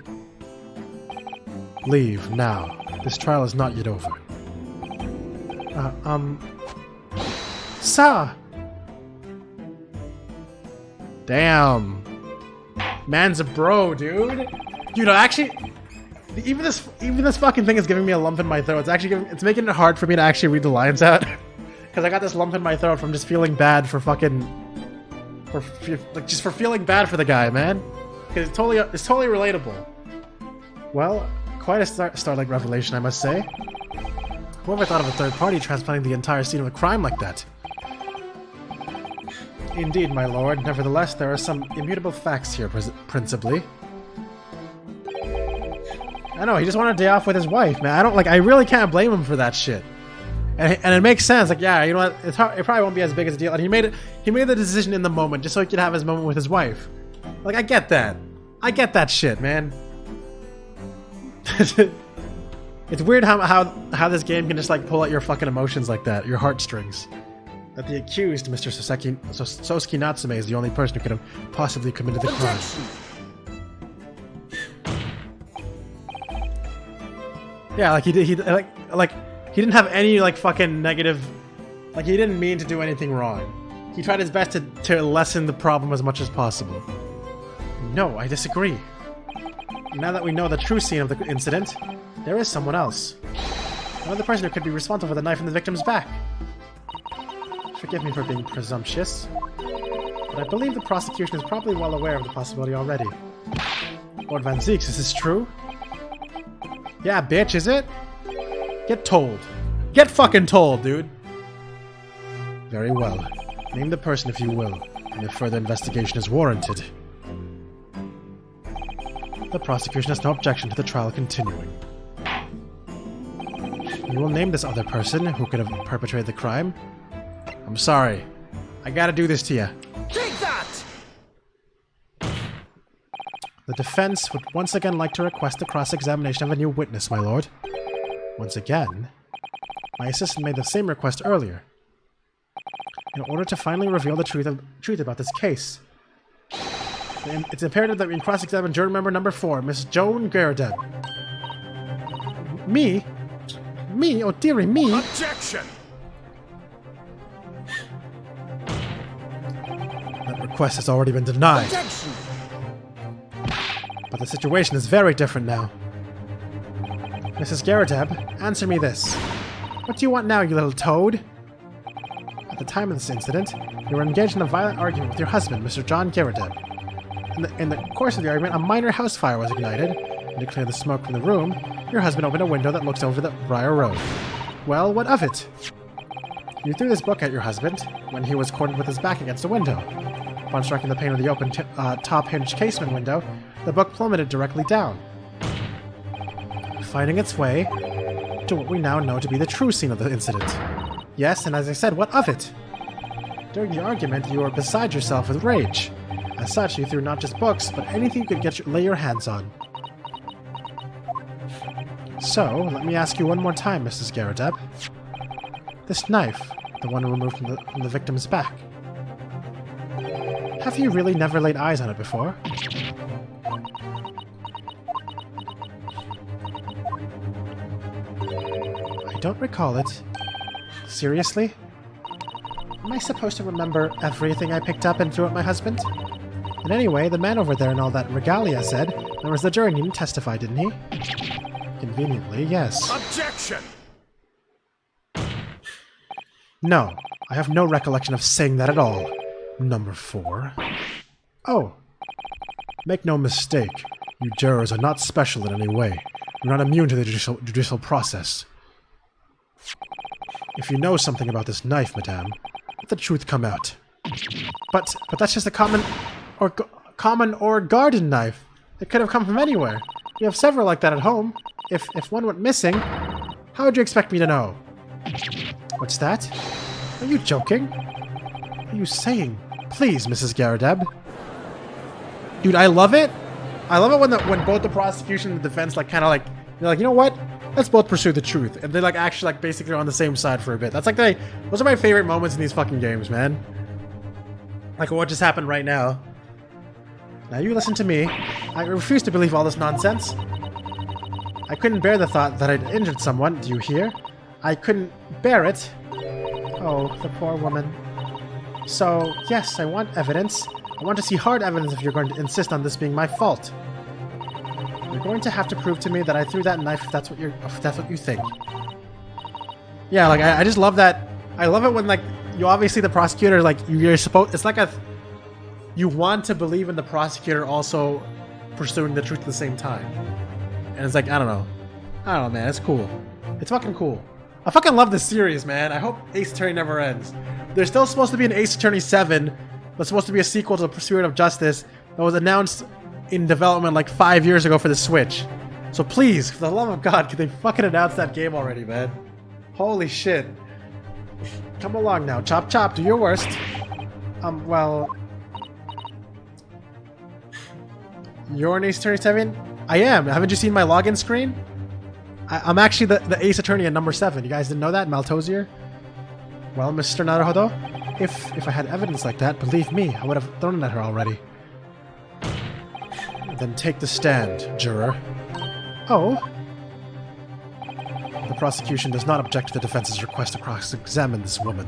Speaker 1: Leave, now. This trial is not yet over. Sir! Damn. Man's a bro, dude. Dude, actually... Even this fucking thing is giving me a lump in my throat. It's making it hard for me to actually read the lines out. Because I got this lump in my throat from just feeling bad for fucking... just for feeling bad for the guy, man. Because it's totally relatable. Well, quite a Starlight revelation, I must say. Whoever thought of a third party transplanting the entire scene of a crime like that? Indeed, my lord. Nevertheless, there are some immutable facts here, principally. I know, he just wanted a day off with his wife, man. I really can't blame him for that shit. And it makes sense, like, yeah, you know what, it probably won't be as big as a deal. And he made the decision in the moment, just so he could have his moment with his wife. Like, I get that. I get that shit, man. It's weird how this game can just, like, pull out your fucking emotions like that, your heartstrings. That the accused, Mr. Sosuke Natsume, is the only person who could have possibly committed the crime. Yeah, like, he didn't have any, like, fucking negative... Like, he didn't mean to do anything wrong. He tried his best to lessen the problem as much as possible. No, I disagree. Now that we know the true scene of the incident, there is someone else. Another person who could be responsible for the knife in the victim's back. Forgive me for being presumptuous, but I believe the prosecution is probably well aware of the possibility already. Lord Van Zeeks, is this true? Yeah, bitch, is it? Get told. Get fucking told, dude! Very well. Name the person if you will, and if further investigation is warranted. The prosecution has no objection to the trial continuing. You will name this other person who could have perpetrated the crime. I'm sorry. I gotta do this to you.
Speaker 3: Take that!
Speaker 1: The defense would once again like to request the cross-examination of a new witness, my lord. Once again, My assistant made the same request earlier. In order to finally reveal the truth about this case. It's imperative that we cross-examine jury member number 4, Miss Joan Garadeb. Me? Me? Oh, dearie me?
Speaker 4: Objection!
Speaker 1: That request has already been denied.
Speaker 3: Objection!
Speaker 1: But the situation is very different now. Mrs. Garadeb, answer me this. What do you want now, you little toad? At the time of this incident, you were engaged in a violent argument with your husband, Mr. John Garadeb. In the course of the argument, a minor house fire was ignited, and to clear the smoke from the room, your husband opened a window that looks over the Briar Road. Well, what of it? You threw this book at your husband when he was cornered with his back against a window. Upon striking the pane of the open top-hinged casement window, the book plummeted directly down, finding its way to what we now know to be the true scene of the incident. Yes, and as I said, what of it? During the argument, you were beside yourself with rage. As such, you threw not just books, but anything you could lay your hands on. So, let me ask you one more time, Mrs. Garadeb. This knife, the one removed from the victim's back. Have you really never laid eyes on it before? I don't recall it. Seriously? Am I supposed to remember everything I picked up and threw at my husband? And anyway, the man over there and all that regalia said there was the jury needn't testify, didn't he? Conveniently, yes.
Speaker 4: Objection!
Speaker 1: No, I have no recollection of saying that at all. Number 4. Oh. Make no mistake, you jurors are not special in any way. You're not immune to the judicial process. If you know something about this knife, madame, let the truth come out. But that's just a common or garden knife. It could have come from anywhere. We have several like that at home. If one went missing, how would you expect me to know? What's that? Are you joking? What are you saying? Please, Mrs. Garadeb. Dude, I love it. I love it when both the prosecution and the defense they're like, you know what? Let's both pursue the truth. And they're like actually like basically on the same side for a bit. That's like those are my favorite moments in these fucking games, man. Like what just happened right now. Now you listen to me. I refuse to believe all this nonsense. I couldn't bear the thought that I'd injured someone, do you hear? I couldn't bear it. Oh, the poor woman. So, yes, I want evidence. I want to see hard evidence if you're going to insist on this being my fault. You're going to have to prove to me that I threw that knife if that's what you think. Yeah, like I just love that. I love it when like you obviously the prosecutor like you're supposed it's like you want to believe in the prosecutor also pursuing the truth at the same time. And it's like, I don't know, man, it's cool. It's fucking cool. I fucking love this series, man. I hope Ace Attorney never ends. There's still supposed to be an Ace Attorney 7 that's supposed to be a sequel to The Pursuit of Justice that was announced in development like 5 years ago for the Switch. So please, for the love of God, can they fucking announce that game already, man? Holy shit. Come along now. Chop chop, do your worst. Well... You're an Ace Attorney 7? I am. Haven't you seen my login screen? I'm actually the Ace Attorney at number 7. You guys didn't know that? Maltosier? Well, Mr. Naruhodo, if I had evidence like that, believe me, I would have thrown it at her already. Then take the stand, juror. Oh? The prosecution does not object to the defense's request to cross-examine this woman.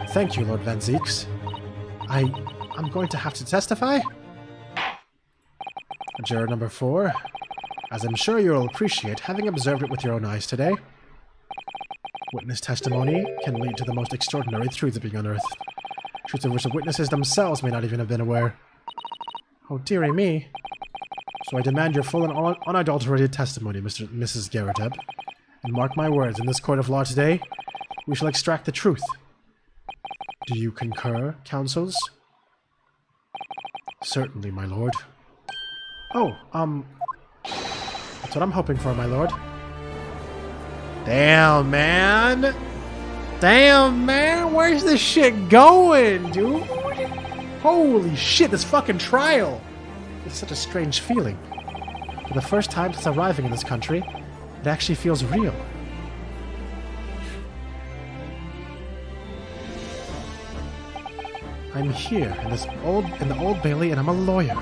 Speaker 1: Thank you, Lord Van Zeeks. I'm going to have to testify? Juror number 4, as I'm sure you'll appreciate, having observed it with your own eyes today, witness testimony can lead to the most extraordinary truths being unearthed. Truths of which the witnesses themselves may not even have been aware. Oh, dearie me. So I demand your full and unadulterated testimony, Mrs. Garadeb. And mark my words, in this court of law today, we shall extract the truth. Do you concur, counsels? Certainly, my lord. Oh, that's what I'm hoping for, my lord. Damn, man! Damn, man! Where's this shit going, dude? Holy shit, this fucking trial! It's such a strange feeling. For the first time since arriving in this country, it actually feels real. I'm here in the Old Bailey, and I'm a lawyer.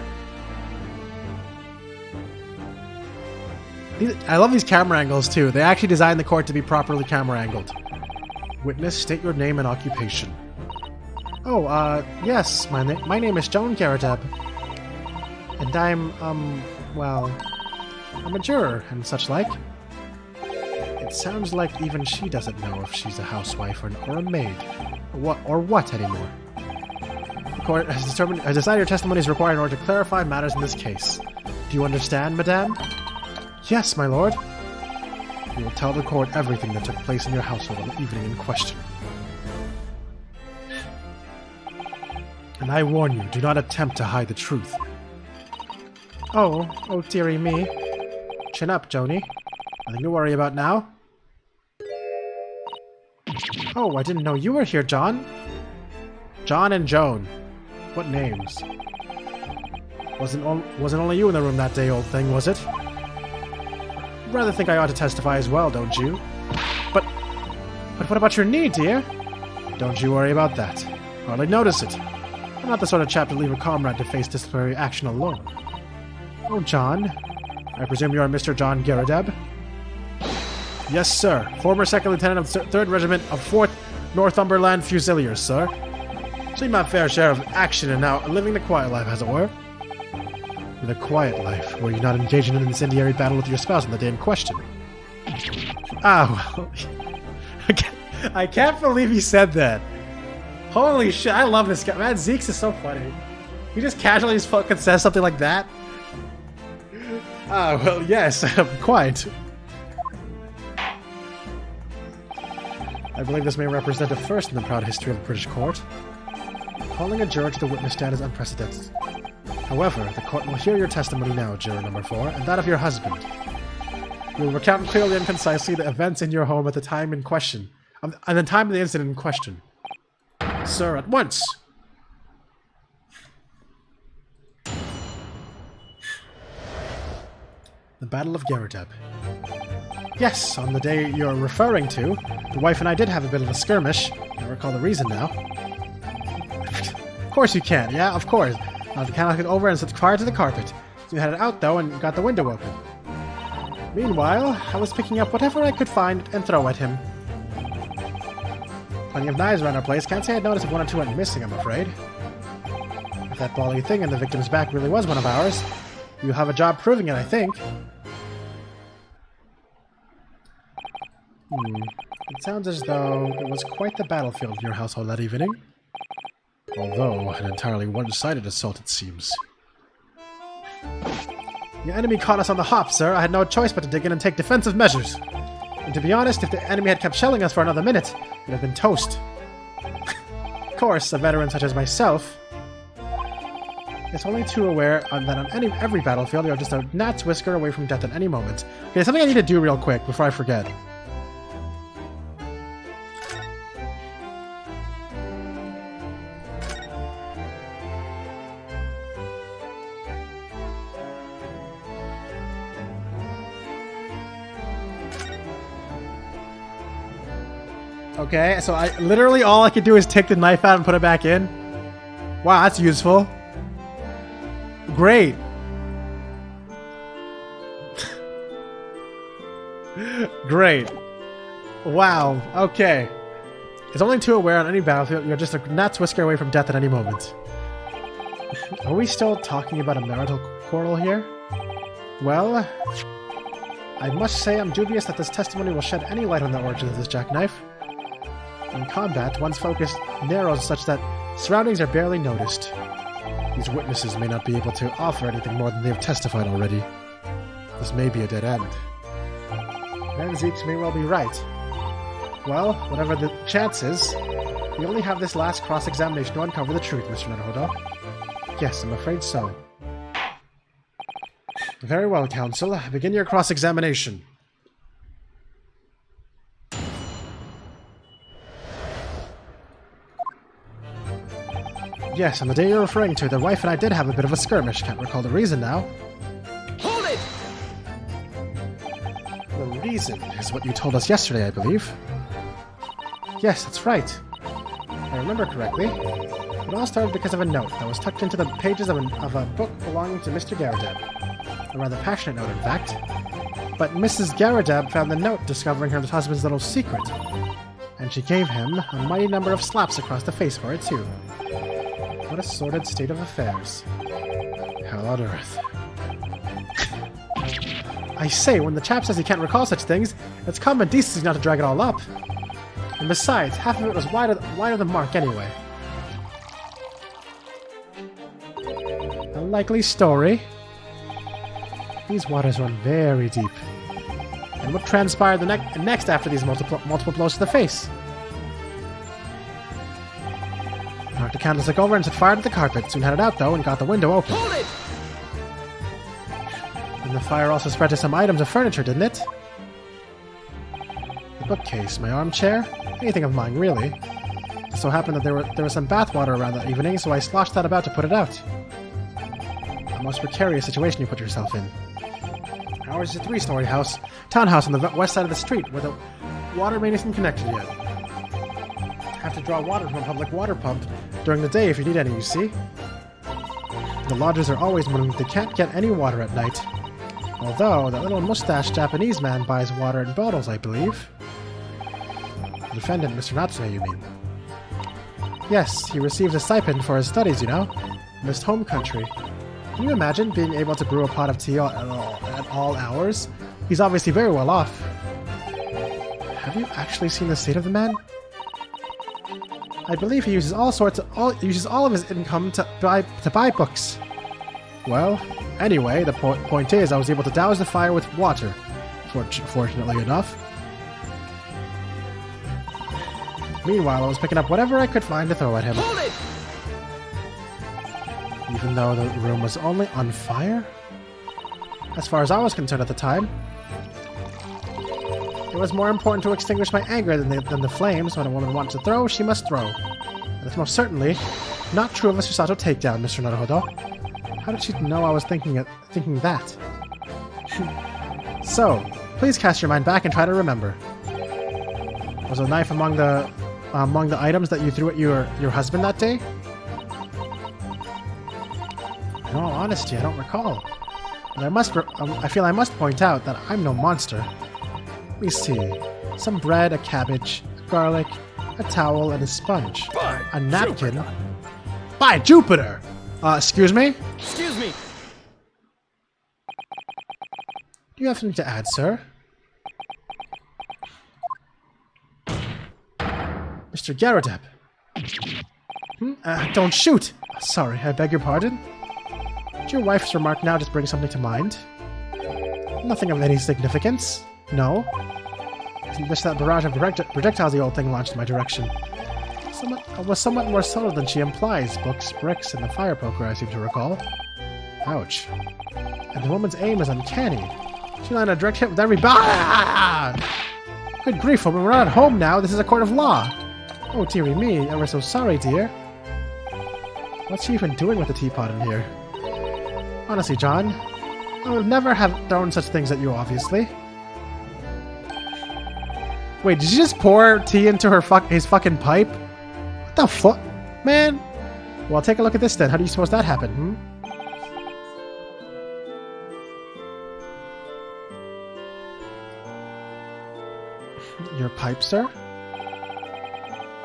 Speaker 1: I love these camera angles too. They actually designed the court to be properly camera angled. Witness, state your name and occupation. Oh, yes, my name is Joan Garadeb. And I'm, well, I'm a juror and such like. It sounds like even she doesn't know if she's a housewife or a maid. Or what anymore. The court has decided your testimony is required in order to clarify matters in this case. Do you understand, madame? Yes, my lord. You will tell the court everything that took place in your household on the evening in question. And I warn you, do not attempt to hide the truth. Oh dearie me. Chin up, Joni. Nothing to worry about now. Oh, I didn't know you were here, John. John and Joan. What names? Wasn't only you in the room that day, old thing, was it? Rather think I ought to testify as well, don't you? But what about your knee, dear? Don't you worry about that. Hardly notice it. I'm not the sort of chap to leave a comrade to face disciplinary action alone. Oh, John. I presume you are Mr. John Garadeb? Yes, sir. Former Second Lieutenant of 3rd Regiment of 4th Northumberland Fusiliers, sir. Seen my fair share of action and now living the quiet life, as it were. The quiet life? Were you not engaged in an incendiary battle with your spouse on the day in question? Ah, well... I can't believe he said that. Holy shit, I love this guy. Man, Zeke's is so funny. He just casually just fucking says something like that. Ah, well, yes, quite. I believe this may represent a first in the proud history of the British court. Calling a juror to the witness stand is unprecedented. However, the court will hear your testimony now, juror number 4, and that of your husband. You will recount clearly and concisely the events in your home at the time in question, at the time of the incident in question. Sir, at once! The Battle of Garadeb. Yes, on the day you're referring to, the wife and I did have a bit of a skirmish. I don't recall the reason now. Of course you can, yeah, of course. The candle get over and set fire to the carpet. So you headed out, though, and got the window open. Meanwhile, I was picking up whatever I could find and throw at him. Plenty of knives around our place. Can't say I'd noticed if 1 or 2 went missing, I'm afraid. If that bally thing in the victim's back really was one of ours, you'll have a job proving it, I think. It sounds as though it was quite the battlefield in your household that evening. Although, an entirely one-sided assault, it seems. The enemy caught us on the hop, sir. I had no choice but to dig in and take defensive measures. And to be honest, if the enemy had kept shelling us for another minute, we'd have been toast. Of course, a veteran such as myself is only too aware that on every battlefield, you're just a gnat's whisker away from death at any moment. Okay, something I need to do real quick before I forget. Okay, so literally all I could do is take the knife out and put it back in. Wow, that's useful. Great. Great. Wow, okay. It's only too aware on any battlefield, you're just a gnat's whisker away from death at any moment. Are we still talking about a marital quarrel here? Well, I must say I'm dubious that this testimony will shed any light on the origins of this jackknife. In combat, one's focus narrows such that surroundings are barely noticed. These witnesses may not be able to offer anything more than they have testified already. This may be a dead end. Then Zeeks may well be right. Well, whatever the chances, we only have this last cross-examination to uncover the truth, Mr. Naruhodo. Yes, I'm afraid so. Very well, Counsel. Begin your cross-examination. Yes, on the day you're referring to, the wife and I did have a bit of a skirmish. Can't recall the reason now.
Speaker 3: Hold it!
Speaker 1: The reason is what you told us yesterday, I believe. Yes, that's right. If I remember correctly, It all started because of a note that was tucked into the pages of a book belonging to Mr. Garadeb. A rather passionate note, in fact. But Mrs. Garadeb found the note, discovering her husband's little secret. And she gave him a mighty number of slaps across the face for it, too. What a sordid state of affairs. Hell on earth. I say, when the chap says he can't recall such things, it's common decency not to drag it all up. And besides, half of it was wide of the mark anyway. A likely story. These waters run very deep. And what transpired next after these multiple blows to the face? Knocked the candlestick over and set fire to the carpet. Soon had it out, though, and got the window open.
Speaker 3: Hold it!
Speaker 1: And the fire also spread to some items of furniture, didn't it? The bookcase, my armchair, anything of mine, really. It so happened that there was some bathwater around that evening, so I sloshed that about to put it out. A most precarious situation you put yourself in. Ours is a 3-story house, townhouse on the west side of the street, where the water main isn't connected yet. Have to draw water from a public water pump during the day if you need any, you see. The lodgers are always moaning that they can't get any water at night. Although, that little mustached Japanese man buys water in bottles, I believe. The defendant, Mr. Natsume, you mean? Yes, he receives a stipend for his studies, you know. In his home country. Can you imagine being able to brew a pot of tea at all hours? He's obviously very well off. Have you actually seen the state of the man? I believe he uses all of his income to buy books. Well, anyway, the point is I was able to douse the fire with water, fortunately enough. Meanwhile, I was picking up whatever I could find to throw at him.
Speaker 3: Hold it!
Speaker 1: Even though the room was only on fire? As far as I was concerned at the time, it was more important to extinguish my anger than the flames. When a woman wants to throw, she must throw. And it's most certainly not true of a Susato takedown, Mr. Naruhodo. How did she know I was thinking that? So, please cast your mind back and try to remember. Was a knife among the items that you threw at your husband that day? In all honesty, I don't recall. But I feel I must point out that I'm no monster. Let me see. Some bread, a cabbage, garlic, a towel, and a sponge. A napkin.
Speaker 4: Jupiter.
Speaker 1: By Jupiter! Excuse me?
Speaker 3: Excuse me!
Speaker 1: Do you have something to add, sir? Mr. Garadeb. Don't shoot! Sorry, I beg your pardon? Did your wife's remark now just bring something to mind? Nothing of any significance. No. Just that barrage of projectiles the old thing launched in my direction. Was somewhat more subtle than she implies. Books, bricks, and the fire poker, I seem to recall. Ouch. And the woman's aim is uncanny. She landed a direct hit with every Good grief, woman, we're not at home now. This is a court of law. Oh, dearie me, ever so sorry, dear. What's she even doing with the teapot in here? Honestly, John, I would never have thrown such things at you, obviously. Wait, did she just pour tea into his fucking pipe? What the fuck? Man! Well, take a look at this then. How do you suppose that happened, Your pipe, sir?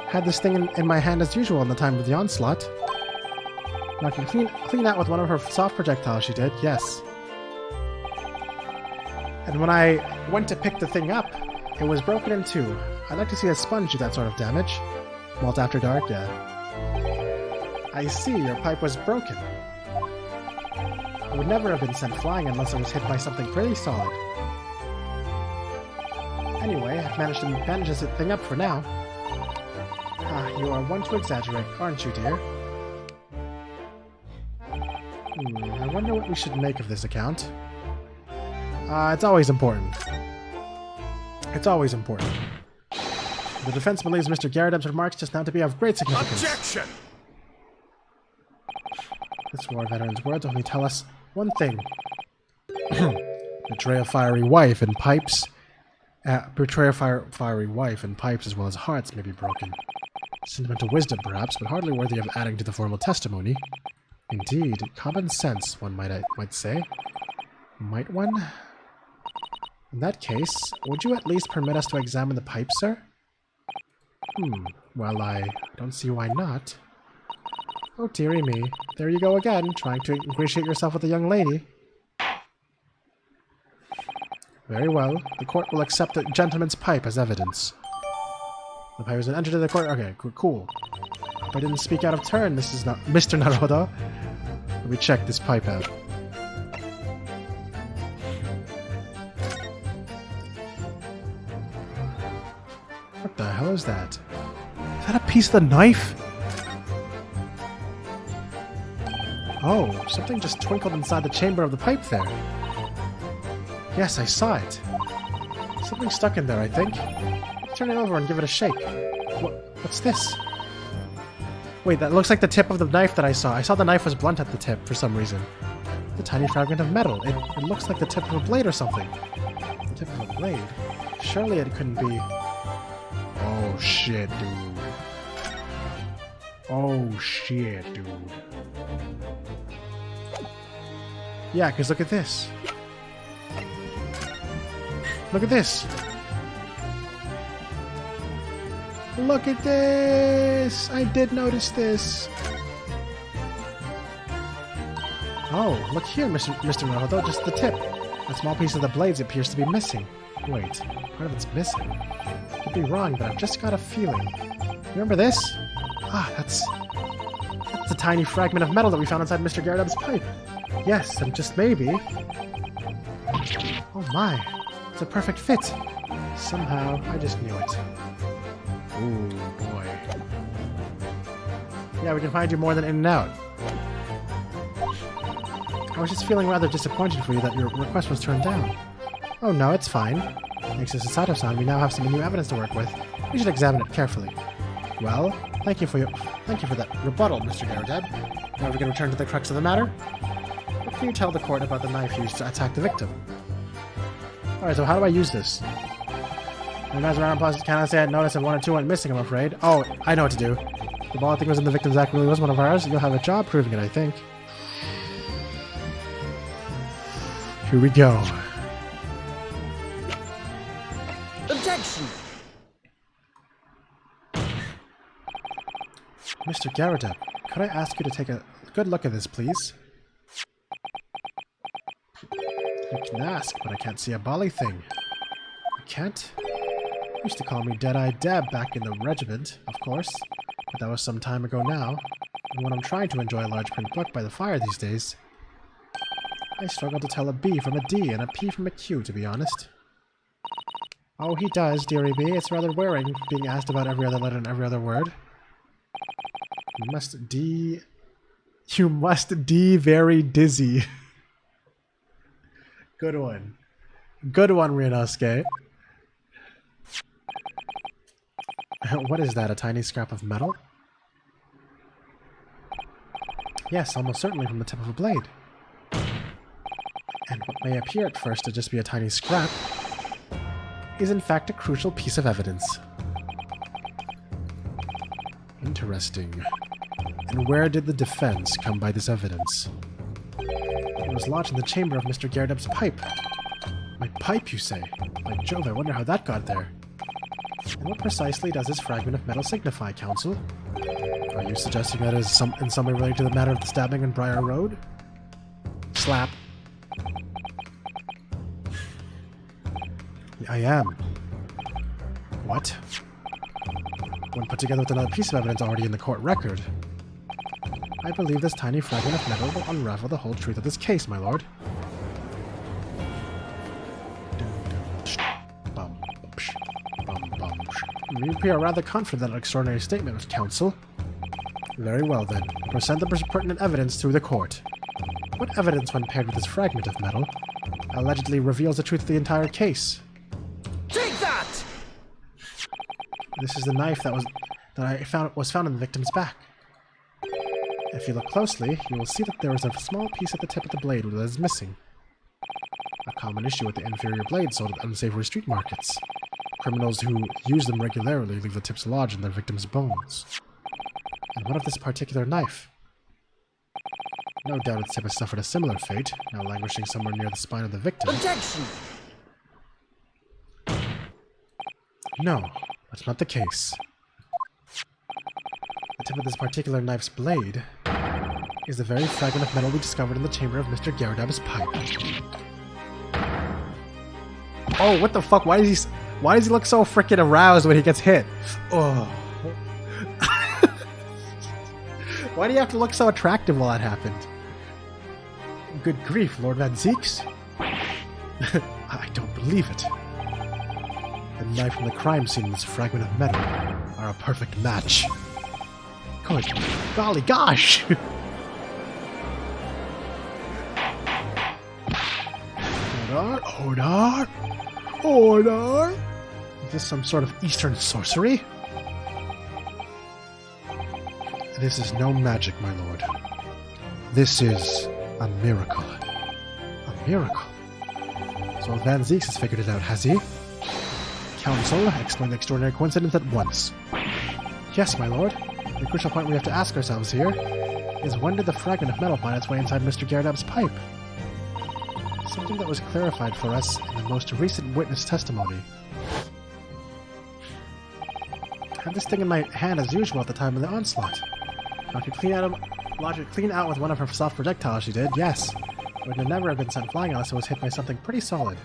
Speaker 1: Had this thing in my hand as usual in the time of the onslaught. Now I can clean out with one of her soft projectiles she did, yes. And when I went to pick the thing up, it was broken in two. I'd like to see a sponge do that sort of damage. Malt after dark, yeah. I see, your pipe was broken. It would never have been sent flying unless it was hit by something pretty solid. Anyway, I've managed to bandage this thing up for now. You are one to exaggerate, aren't you, dear? I wonder what we should make of this account. It's always important. It's always important. The defense believes Mr. Garadeb's remarks just now to be of great significance.
Speaker 4: Objection!
Speaker 1: This war veteran's words only tell us one thing. Betray a fiery wife and pipes. Betray a fiery wife and pipes as well as hearts may be broken. Sentimental wisdom, perhaps, but hardly worthy of adding to the formal testimony. Indeed, common sense, one might say. Might one? In that case, would you at least permit us to examine the pipe, sir? Well, I don't see why not. Oh, dearie me. There you go again, trying to ingratiate yourself with a young lady. Very well. The court will accept the gentleman's pipe as evidence. The pipe has been entered into the court. Okay, cool. Hope I didn't speak out of turn. This is not Mr. Narodo. Let me check this pipe out. What the hell is that? Is that a piece of the knife? Oh, something just twinkled inside the chamber of the pipe there. Yes, I saw it. Something stuck in there, I think. Turn it over and give it a shake. What's this? Wait, that looks like the tip of the knife that I saw. I saw the knife was blunt at the tip for some reason. It's a tiny fragment of metal. It looks like the tip of a blade or something. The tip of a blade? Surely it couldn't be... Oh shit, dude. Oh shit, dude. Yeah, because look at this. Look at this. Look at this! I did notice this. Oh, look here, Mr. Ronaldo, just the tip. A small piece of the blades appears to be missing. Wait, part of it's missing. Could be wrong, but I've just got a feeling. Remember this? Ah, that's the tiny fragment of metal that we found inside Mr. Garrab's pipe. Yes, and just maybe... Oh my, it's a perfect fit. Somehow, I just knew it. Ooh, boy. Yeah, we can find you more than in and out. I was just feeling rather disappointed for you that your request was turned down. Oh no, it's fine. Thanks to Sasato-san, we now have some new evidence to work with. We should examine it carefully. Well, thank you for that rebuttal, Mr. Garradeb. Now we can return to the crux of the matter. What can you tell the court about the knife used to attack the victim? Alright, so how do I use this? When guys around plus can I say I noticed that 1 or 2 went missing, I'm afraid. Oh, I know what to do. The ball I think was in the victim's act really was one of ours. You'll have a job proving it, I think. Here we go.
Speaker 3: Objection!
Speaker 1: Mr. Garradeb, could I ask you to take a good look at this, please? You can ask, but I can't see a bally thing. You can't? You used to call me Dead-Eyed Deb back in the regiment, of course. But that was some time ago now. And when I'm trying to enjoy a large print book by the fire these days, I struggle to tell a B from a D and a P from a Q, to be honest. Oh, he does, dearie me. It's rather wearing, being asked about every other letter and every other word. You must D very dizzy. Good one. Good one, Ryunosuke. What is that, a tiny scrap of metal? Yes, almost certainly from the tip of a blade. And what may appear at first to just be a tiny scrap is in fact a crucial piece of evidence. Interesting. And where did the defense come by this evidence? It was lodged in the chamber of Mr. Garradeb's pipe. My pipe, you say? By Jove, I wonder how that got there. And what precisely does this fragment of metal signify, Counsel? Are you suggesting that it is in some way related to the matter of the stabbing on Briar Road? Slap. I am. What? When put together with another piece of evidence already in the court record, I believe this tiny fragment of metal will unravel the whole truth of this case, my lord. You appear rather confident that an extraordinary statement of counsel. Very well then. Present the pertinent evidence through the court. What evidence, when paired with this fragment of metal, allegedly reveals the truth of the entire case?
Speaker 3: Take that!
Speaker 1: This is the knife that was found in the victim's back. If you look closely, you will see that there is a small piece at the tip of the blade that is missing. A common issue with the inferior blade sold at unsavory street markets. Criminals who use them regularly leave the tips lodged in their victims' bones. And what of this particular knife? No doubt its tip has suffered a similar fate, now languishing somewhere near the spine of the victim.
Speaker 3: Objection!
Speaker 1: No, that's not the case. The tip of this particular knife's blade is the very fragment of metal we discovered in the chamber of Mr. Garridab's pipe. Oh, what the fuck? Why does he look so freaking aroused when he gets hit? Oh. Why do you have to look so attractive while that happened? Good grief, Lord Van Zeeks. I don't believe it. The knife from the crime scene and this fragment of metal are a perfect match. Good golly gosh! Order! Is this some sort of Eastern sorcery? This is no magic, my lord. This is a miracle. A miracle. So Van Zeeks has figured it out, has he? Counsel, explain the extraordinary coincidence at once. Yes, my lord. The crucial point we have to ask ourselves here is when did the fragment of metal find its way inside Mr. Garridab's pipe? Something that was clarified for us in the most recent witness testimony. I had this thing in my hand as usual at the time of the onslaught. Knocked it clean out with one of her soft projectiles she did, yes. It would never have been sent flying unless it was hit by something pretty solid.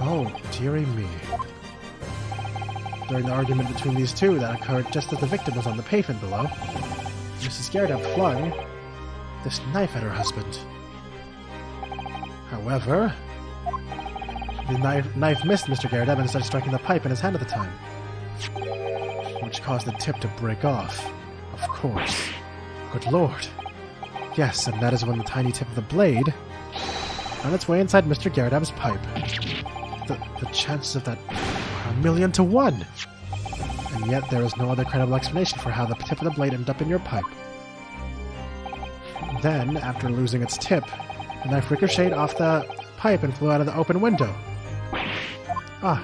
Speaker 1: Oh, dearie me. During the argument between these two that occurred just as the victim was on the pavement below, Mrs. Garridab flung this knife at her husband. However, the knife missed Mr. Garridab instead of striking the pipe in his hand at the time, which caused the tip to break off. Of course. Good lord. Yes, and that is when the tiny tip of the blade found its way inside Mr. Garridab's pipe. The chances of that are 1,000,000 to 1! And yet there is no other credible explanation for how the tip of the blade ended up in your pipe. Then, after losing its tip, the knife ricocheted off the pipe and flew out of the open window. Ah.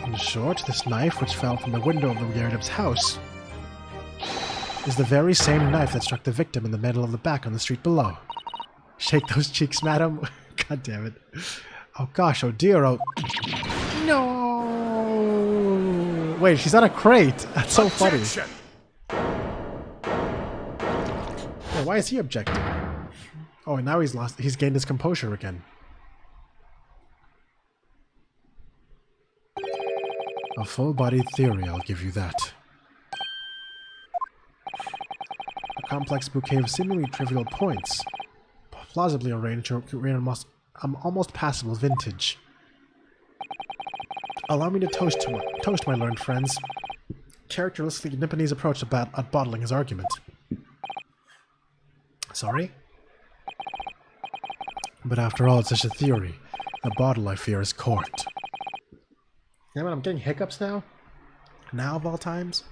Speaker 1: In short, this knife, which fell from the window of the Garridab's house, is the very same knife that struck the victim in the middle of the back on the street below. Shake those cheeks, madam. God damn it. Oh gosh, oh dear, oh... No! Wait, she's on a crate. That's so funny. Oh, why is he objecting? Oh, and now he's gained his composure again. A full-bodied theory, I'll give you that. A complex bouquet of seemingly trivial points, plausibly arranged to create almost passable vintage. Allow me to toast my learned friend's characteristically Nipponese approach at bottling his argument. Sorry? But after all, it's just a theory. The bottle, I fear, is corked. You know what, I'm getting hiccups now? Now of all times?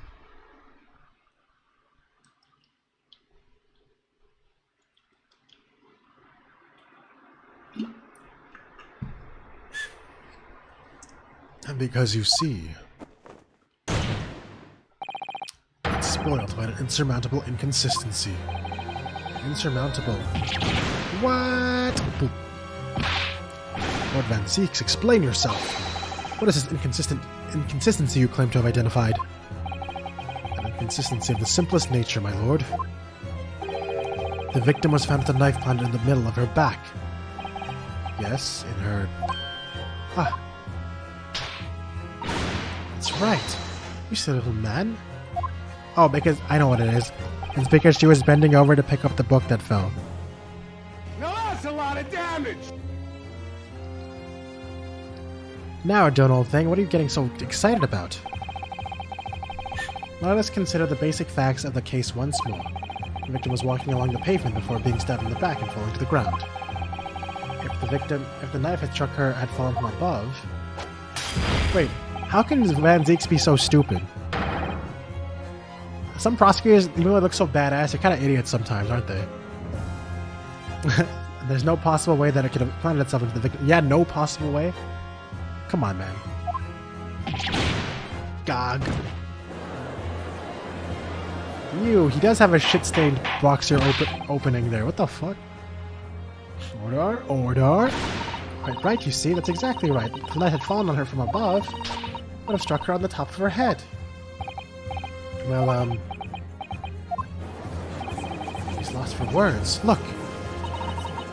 Speaker 1: And because you see, it's spoiled by an insurmountable inconsistency. Insurmountable. What? Lord Van Zeeks, explain yourself. What is this inconsistency you claim to have identified? An inconsistency of the simplest nature, my lord. The victim was found with a knife planted in the middle of her back. Yes, in her... Ah. That's right. You silly little man. Oh, because... I know what it is. It's because she was bending over to pick up the book that fell.
Speaker 2: Now that's a lot of damage!
Speaker 1: Now, don't old thing, what are you getting so excited about? Let us consider the basic facts of the case once more. The victim was walking along the pavement before being stabbed in the back and falling to the ground. If the knife had struck her had fallen from above... Wait, how can Van Zeeks be so stupid? Some prosecutors, even though they look so badass, they're kind of idiots sometimes, aren't they? There's no possible way that it could have planted itself into the victim. Yeah, no possible way? Come on, man. Gog. Ew, he does have a shit-stained boxer opening there. What the fuck? Order, order. Quite right, you see. That's exactly right. If the knife had fallen on her from above, it would have struck her on the top of her head. Well, he's lost for words. Look!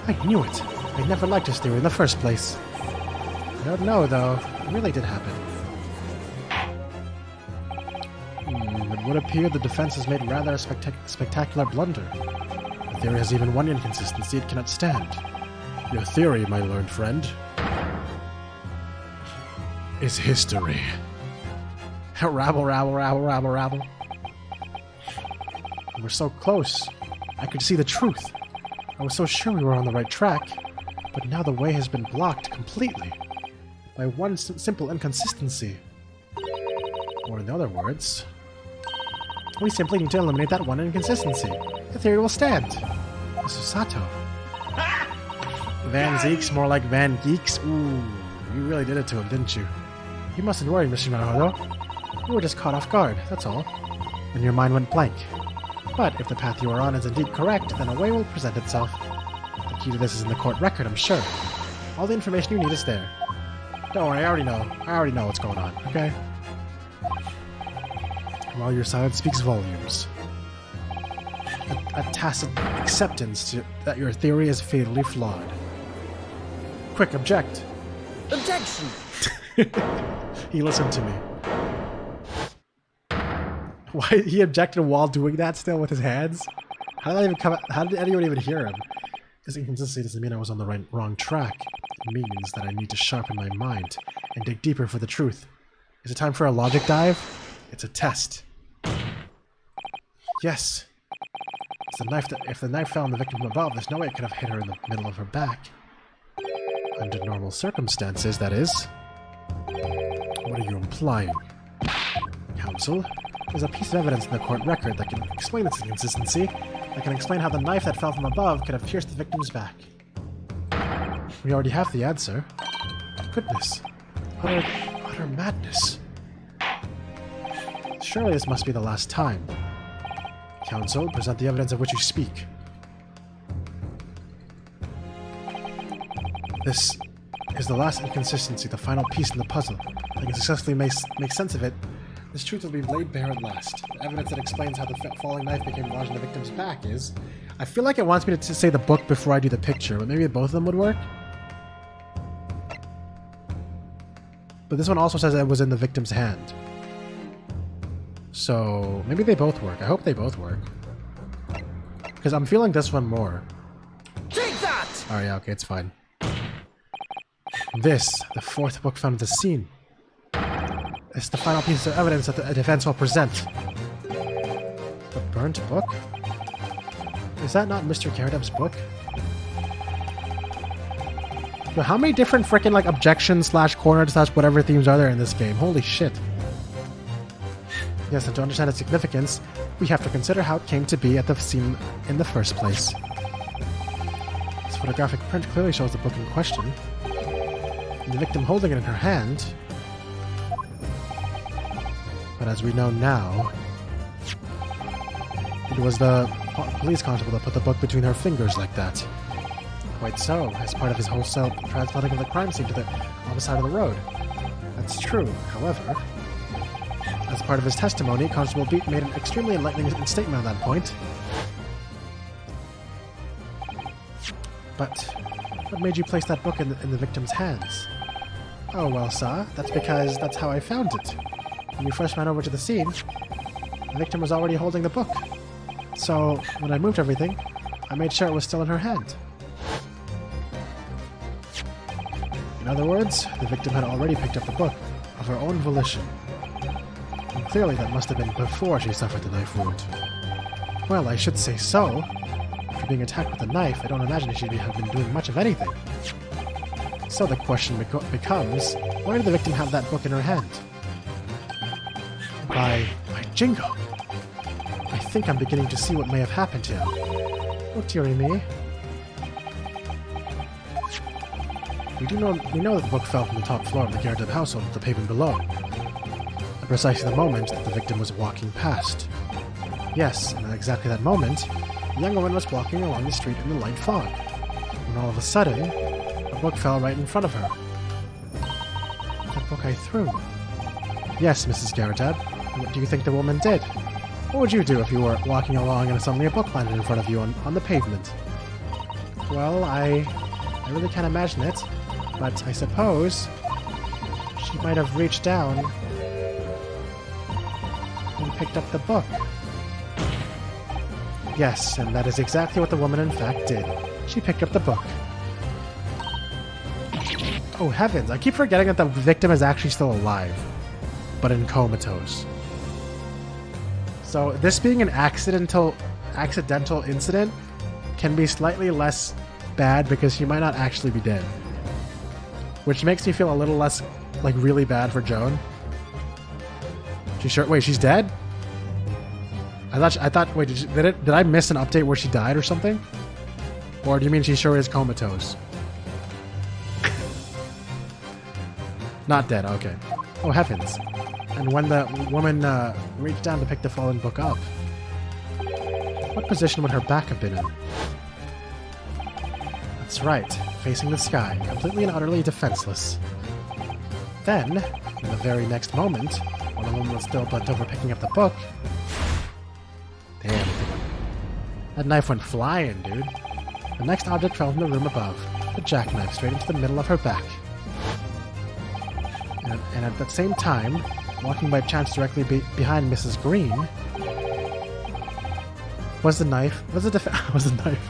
Speaker 1: I knew it. I never liked his theory in the first place. I don't know, though. It really did happen. It would appear the defense has made rather a spectacular blunder. The theory has even one inconsistency it cannot stand. Your theory, my learned friend, is history. Rabble, rabble, rabble, rabble, rabble. We're so close. I could see the truth. I was so sure we were on the right track, but now the way has been blocked completely by one simple inconsistency. Or in other words, we simply need to eliminate that one inconsistency. The theory will stand. Mr. Sato. Van Zeeks, more like Van Geeks. Ooh, you really did it to him, didn't you? You mustn't worry, Mr. Naruto. You were just caught off guard, that's all. And your mind went blank. But if the path you are on is indeed correct, then a way will present itself. The key to this is in the court record, I'm sure. All the information you need is there. Don't worry, I already know what's going on, okay? While your silence speaks volumes. A tacit acceptance that your theory is fatally flawed. Quick, object.
Speaker 3: Objection!
Speaker 1: He listened to me. Why he objected while doing that still with his hands? How did that even come? How did anyone even hear him? This inconsistency doesn't mean I was on the wrong track. It means that I need to sharpen my mind and dig deeper for the truth. Is it time for a logic dive? It's a test. Yes. If the knife fell on the victim from above, there's no way it could have hit her in the middle of her back. Under normal circumstances, that is. What are you implying? Counsel, there's a piece of evidence in the court record that can explain this inconsistency, that can explain how the knife that fell from above could have pierced the victim's back. We already have the answer. Goodness. Utter madness. Surely this must be the last time. Counsel, present the evidence of which you speak. This is the last inconsistency, the final piece in the puzzle. If I can successfully make sense of it, this truth will be laid bare at last. The evidence that explains how the falling knife became lodged in the victim's back is... I feel like it wants me to say the book before I do the picture, but maybe both of them would work? But this one also says it was in the victim's hand. So, maybe they both work. I hope they both work. Because I'm feeling this one more.
Speaker 3: Take that!
Speaker 1: Oh yeah, okay, it's fine. This, the fourth book found at the scene. It's the final piece of evidence that the defense will present. The burnt book? Is that not Mr. Karadev's book? But how many different freaking like objection slash cornered slash whatever themes are there in this game? Holy shit. Yes, and to understand its significance, we have to consider how it came to be at the scene in the first place. This photographic print clearly shows the book in question, and the victim holding it in her hand. But as we know now, it was the police constable that put the book between her fingers like that. Quite so, as part of his wholesale transplanting of the crime scene to the opposite side of the road. That's true, however... As part of his testimony, Constable Beat made an extremely enlightening statement on that point. But what made you place that book in the victim's hands? Oh, well, sir, that's because that's how I found it. When we first ran over to the scene, the victim was already holding the book. So, when I moved everything, I made sure it was still in her hand. In other words, the victim had already picked up the book, of her own volition. And clearly that must have been before she suffered the knife wound. Well, I should say so. After being attacked with a knife, I don't imagine she'd have been doing much of anything. So the question becomes, why did the victim have that book in her hand? By Jingo! I think I'm beginning to see what may have happened here. Oh, dearie me. We know that the book fell from the top floor of the Garrett household to the pavement below, at precisely the moment that the victim was walking past. Yes, and at exactly that moment, the young woman was walking along the street in the light fog, when all of a sudden, a book fell right in front of her. That book I threw. Yes, Mrs. Garrett, what do you think the woman did? What would you do if you were walking along and suddenly a book landed in front of you on the pavement? Well, I really can't imagine it, but I suppose she might have reached down and picked up the book. Yes, and that is exactly what the woman in fact did. She picked up the book. Oh heavens, I keep forgetting that the victim is actually still alive, but in comatose. So this being an accidental incident can be slightly less bad because she might not actually be dead. Which makes me feel a little less, like, really bad for Joan. Wait, she's dead? I thought, wait, did I miss an update where she died or something? Or do you mean she sure is comatose? Not dead, okay. Oh heavens. And when the woman reached down to pick the fallen book up, what position would her back have been in? That's right, facing the sky, completely and utterly defenseless. Then, in the very next moment, when the woman was still bent over picking up the book... Damn, that knife went flying, dude. The next object fell from the room above, the jackknife straight into the middle of her back. And at the same time, walking by chance directly behind Mrs. Green, was the knife. Was the knife.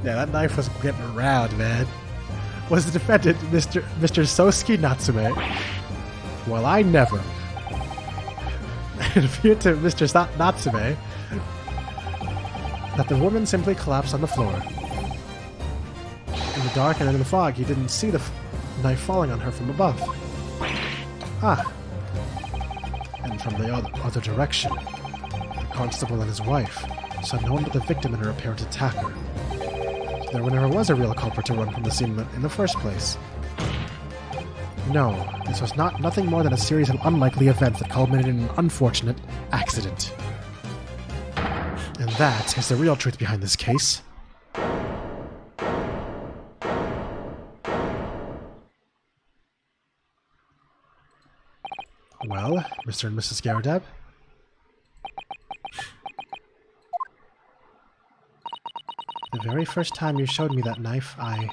Speaker 1: Yeah, that knife was getting around, man. Was the defendant Mr. Sosuke Natsume? Well, I never. It appeared to Mr. Natsume that the woman simply collapsed on the floor. In the dark and in the fog, he didn't see the knife falling on her from above. Ah. And from the other direction, the constable and his wife saw no one but the victim and her apparent attacker. So there never was a real culprit to run from the scene in the first place. No, this was nothing more than a series of unlikely events that culminated in an unfortunate accident. And that is the real truth behind this case. Well, Mr. and Mrs. Garadab? The very first time you showed me that knife, I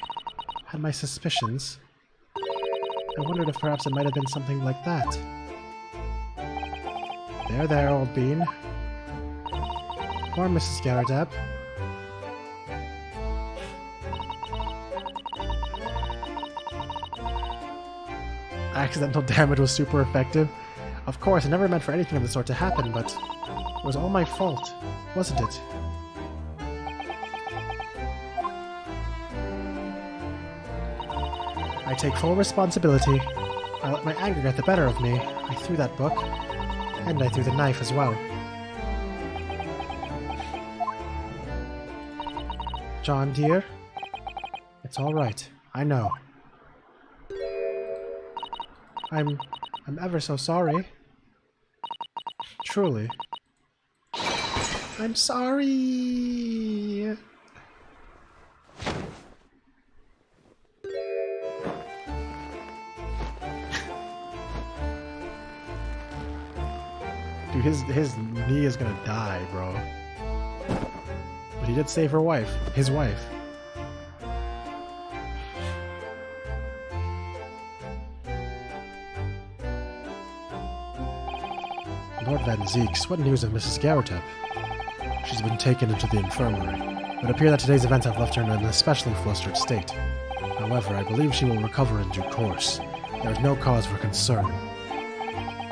Speaker 1: had my suspicions. I wondered if perhaps it might have been something like that. There, old bean. Or Mrs. Garadab. Accidental damage was super effective. Of course, I never meant for anything of the sort to happen, but it was all my fault, wasn't it? I take full responsibility. I let my anger get the better of me. I threw that book, and I threw the knife as well. John, dear, it's all right. I know. I'm ever so sorry. Truly. I'm sorry. Dude, his knee is gonna die, bro. But he did save her wife. His wife. Lord Van Zeeks, what news of Mrs. Garrotep? She's been taken into the infirmary. It would appear that today's events have left her in an especially flustered state. However, I believe she will recover in due course. There is no cause for concern.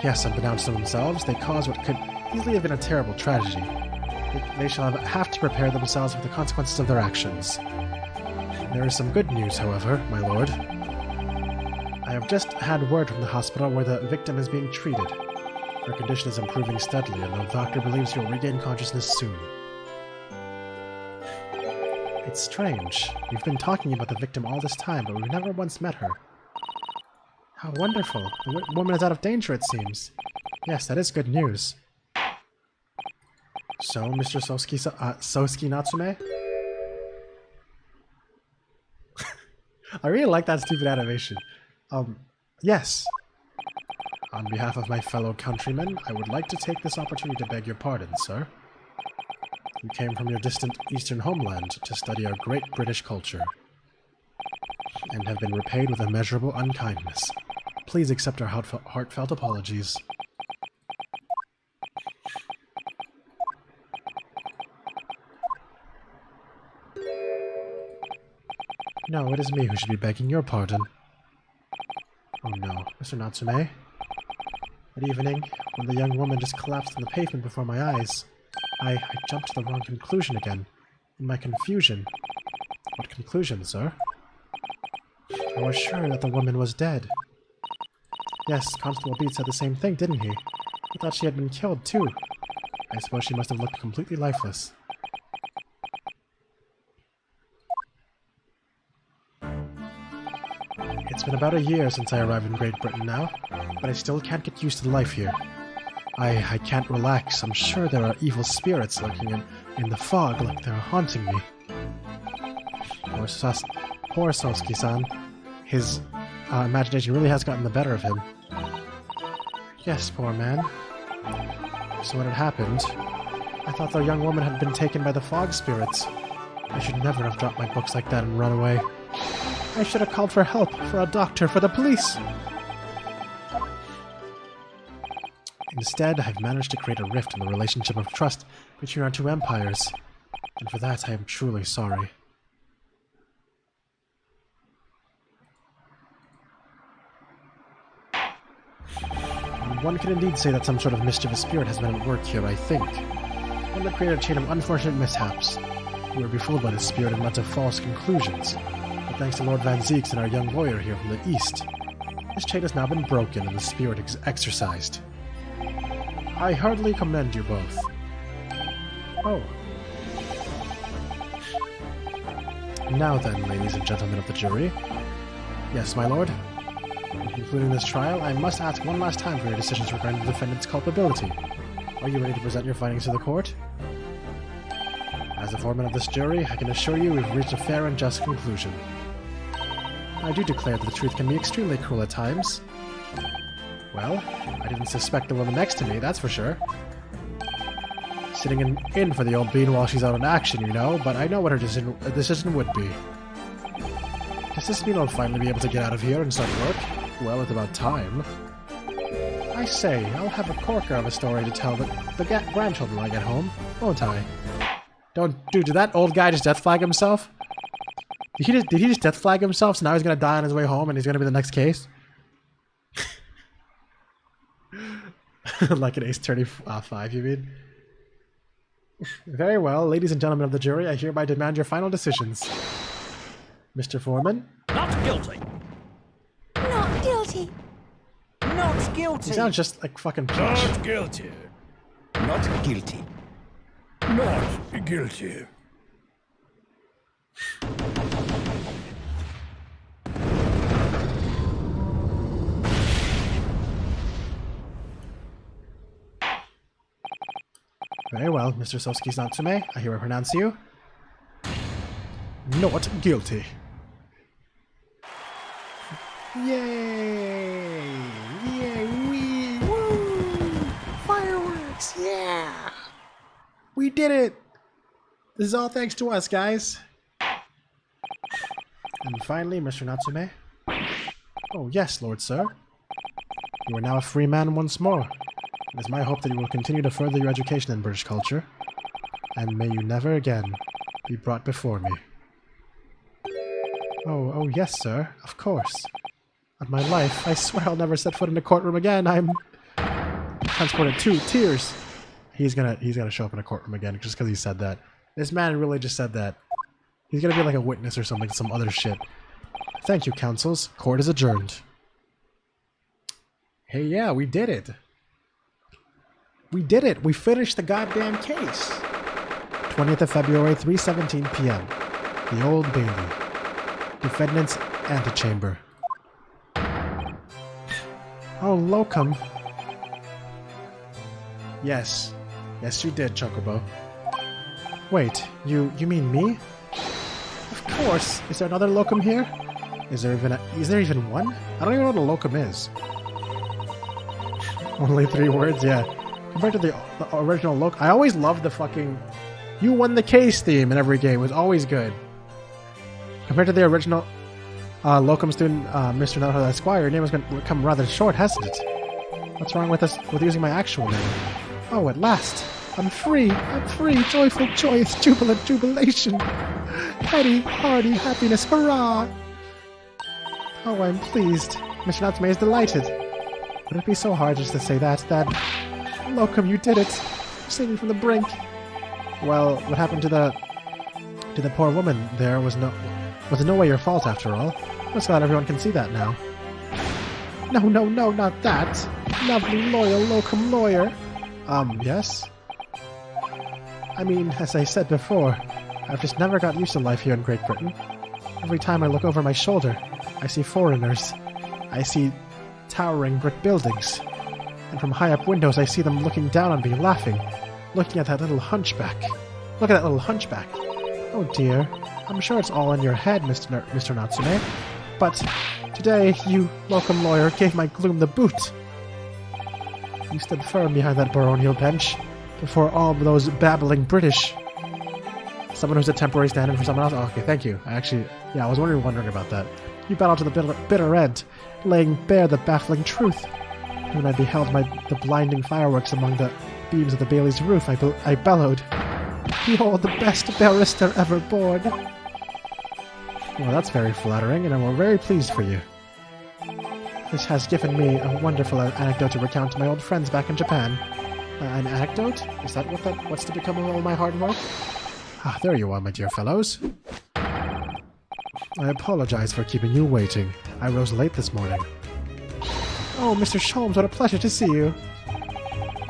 Speaker 1: Yes, unbeknownst to themselves, they caused what could easily have been a terrible tragedy. They shall have to prepare themselves for the consequences of their actions. There is some good news, however, my lord. I have just had word from the hospital where the victim is being treated. Her condition is improving steadily, and the doctor believes she will regain consciousness soon. It's strange. We've been talking about the victim all this time, but we've never once met her. How wonderful. The woman is out of danger, it seems. Yes, that is good news. So, Mr. Sosuke Natsume? I really like that stupid animation. Yes. On behalf of my fellow countrymen, I would like to take this opportunity to beg your pardon, sir. You came from your distant eastern homeland to study our great British culture, and have been repaid with immeasurable unkindness. Please accept our heartfelt apologies. No, it is me who should be begging your pardon. Oh no, Mr. Natsume. That evening, when the young woman just collapsed on the pavement before my eyes, I jumped to the wrong conclusion again. In my confusion. What conclusion, sir? I was sure that the woman was dead. Yes, Constable Beat said the same thing, didn't he? He thought she had been killed, too. I suppose she must have looked completely lifeless. It's been about a year since I arrived in Great Britain now, but I still can't get used to life here. I can't relax. I'm sure there are evil spirits lurking in the fog like they're haunting me. Poor Sosuke-san. His imagination really has gotten the better of him. Yes, poor man. So what had happened? I thought the young woman had been taken by the fog spirits. I should never have dropped my books like that and run away. I should have called for help, for a doctor, for the police. Instead, I've managed to create a rift in the relationship of trust between our two empires, and for that I am truly sorry. One can indeed say that some sort of mischievous spirit has been at work here, I think. One that created a chain of unfortunate mishaps. We were befooled by this spirit and led to false conclusions, but thanks to Lord Van Zeeks and our young lawyer here from the east, this chain has now been broken and the spirit exorcised. I heartily commend you both. Oh. Now then, ladies and gentlemen of the jury. Yes, my lord. In concluding this trial, I must ask one last time for your decisions regarding the defendant's culpability. Are you ready to present your findings to the court? As the foreman of this jury, I can assure you we've reached a fair and just conclusion. I do declare that the truth can be extremely cruel at times. Well, I didn't suspect the woman next to me, that's for sure. Sitting in for the old bean while she's out in action, you know, but I know what her decision would be. Does this mean I'll finally be able to get out of here and start work? Well, it's about time. I say, I'll have a corker of a story to tell the grandchildren when I get home, won't I? Did that old guy just death flag himself? Did he just death flag himself, so now he's gonna die on his way home and he's gonna be the next case? Like an Ace Attorney 5, you mean? Very well, ladies and gentlemen of the jury, I hereby demand your final decisions. Mr. Foreman?
Speaker 4: Not guilty.
Speaker 3: Not guilty. Not guilty.
Speaker 1: He sounds just like fucking Fitch.
Speaker 4: Not guilty.
Speaker 2: Not guilty.
Speaker 4: Not guilty.
Speaker 1: Very well, Mr. Sosuke Natsume, I hereby pronounce you not guilty. Yay! Yay! Woo! Fireworks! Yeah! We did it! This is all thanks to us, guys. And finally, Mr. Natsume. Oh, yes, Lord Sir. You are now a free man once more. It is my hope that you will continue to further your education in British culture, and may you never again be brought before me. Oh, yes, sir, of course. On my life, I swear I'll never set foot in a courtroom again. I'm transported to tears. He's gonna show up in a courtroom again just because he said that. This man really just said that. He's gonna be like a witness or something, some other shit. Thank you, counsels. Court is adjourned. Hey, yeah, we did it. We did it! We finished the goddamn case! 20th of February, 3:17 p.m. The Old Bailey. Defendant's antechamber. Oh, locum. Yes. Yes, you did, Chocobo. Wait, you mean me? Of course. Is there another locum here? Is there even one? I don't even know what a locum is. Only 3 words, yeah. Compared to the original locum, I always loved the fucking "you won the case" theme in every game. It was always good. Compared to the original locum student, Mr. Naruto Esquire, your name has become rather short, hasn't it? What's wrong with using my actual name? Oh, at last! I'm free! I'm free! Joyful, joyous, jubilant, jubilation! Heady, hearty, happiness, hurrah! Oh, I'm pleased. Mr. Natsume is delighted. Would it be so hard just to say that? Locum, you did it! You saved me from the brink! Well, what happened to the poor woman there was in no way your fault after all. I'm just glad everyone can see that now. No, not that! Lovely, loyal locum lawyer! Yes? I mean, as I said before, I've just never got used to life here in Great Britain. Every time I look over my shoulder, I see foreigners. I see towering brick buildings. And from high up windows I see them looking down on me, laughing. Looking at that little hunchback. Look at that little hunchback. Oh dear. I'm sure it's all in your head, Mr. Natsume. But today, you, locum lawyer, gave my gloom the boot. You stood firm behind that baronial bench, before all those babbling British. Someone who's a temporary stand-in for someone else? Oh, okay, thank you. I was wondering about that. You battled to the bitter end, laying bare the baffling truth. When I beheld the blinding fireworks among the beams of the Bailey's roof, I bellowed, "Behold the best barrister ever born!" Well, that's very flattering, and I'm very pleased for you. This has given me a wonderful anecdote to recount to my old friends back in Japan. An anecdote? Is that what's to become of all my hard work? Ah, there you are, my dear fellows. I apologize for keeping you waiting. I rose late this morning. Oh, Mr. Sholmes, what a pleasure to see you.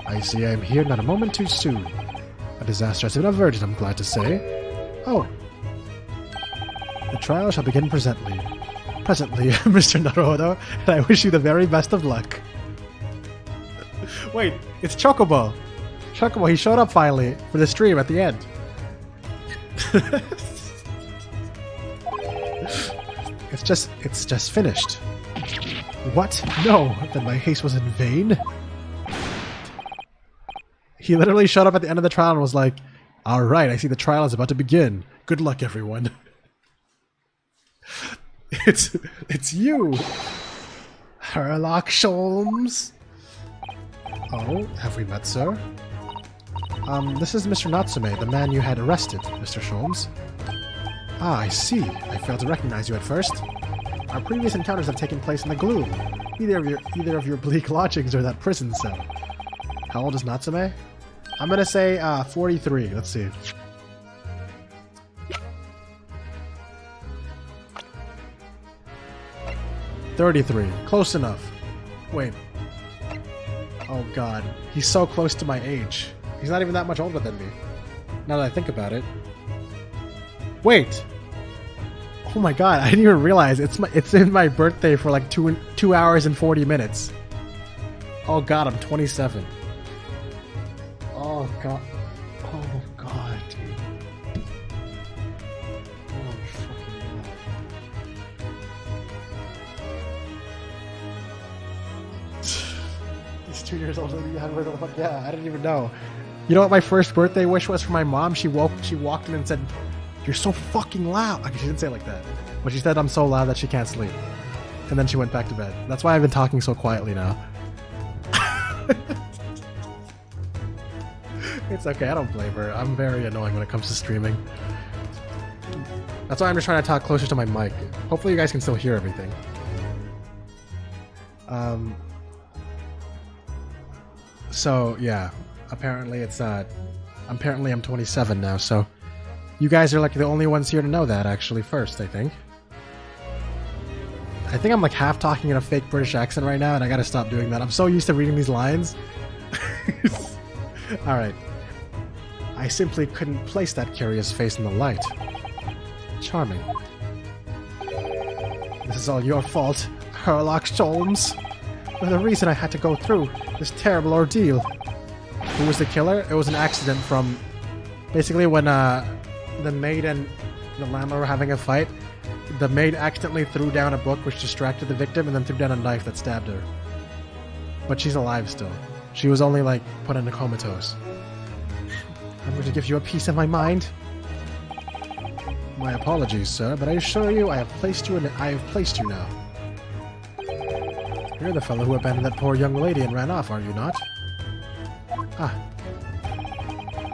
Speaker 1: I see I am here not a moment too soon. A disaster has been averted, I'm glad to say. Oh. The trial shall begin presently. Presently, Mr. Naruto, and I wish you the very best of luck. Wait, it's Chocobo. Chocobo, he showed up finally for the stream at the end. It's just finished. What? No, then my haste was in vain? He literally showed up at the end of the trial and was like, "Alright, I see the trial is about to begin. Good luck, everyone." It's you! Herlock Sholmes! Oh, have we met, sir? This is Mr. Natsume, the man you had arrested, Mr. Sholmes. Ah, I see. I failed to recognize you at first. Our previous encounters have taken place in the gloom. Either of your bleak lodgings or that prison cell. How old is Natsume? I'm gonna say 43. Let's see. $33. Close enough. Wait. Oh god. He's so close to my age. He's not even that much older than me. Now that I think about it. Wait! Oh my god, I didn't even realize it's in my birthday for like 2 hours and 40 minutes. Oh god, I'm 27. Oh god. Oh god, dude. Oh fucking god. He's 2 years older than you. Yeah, I didn't even know. You know what my first birthday wish was for my mom? She walked in and said, "You're so fucking loud." Okay, she didn't say it like that. But she said I'm so loud that she can't sleep. And then she went back to bed. That's why I've been talking so quietly now. It's okay, I don't blame her. I'm very annoying when it comes to streaming. That's why I'm just trying to talk closer to my mic. Hopefully you guys can still hear everything. So, yeah. Apparently I'm 27 now, so you guys are like the only ones here to know that, actually, first, I think. I think I'm like half talking in a fake British accent right now, and I gotta stop doing that. I'm so used to reading these lines. Alright. I simply couldn't place that curious face in the light. Charming. This is all your fault, Herlock Sholmes. You're the reason I had to go through this terrible ordeal. Who was the killer? It was an accident from... Basically when the maid and the landlord were having a fight, the maid accidentally threw down a book which distracted the victim and then threw down a knife that stabbed her. But she's alive still. She was only, like, put into comatose. I'm going to give you a piece of my mind. My apologies, sir, but I assure you I have placed you now. You're the fellow who abandoned that poor young lady and ran off, are you not? Ah.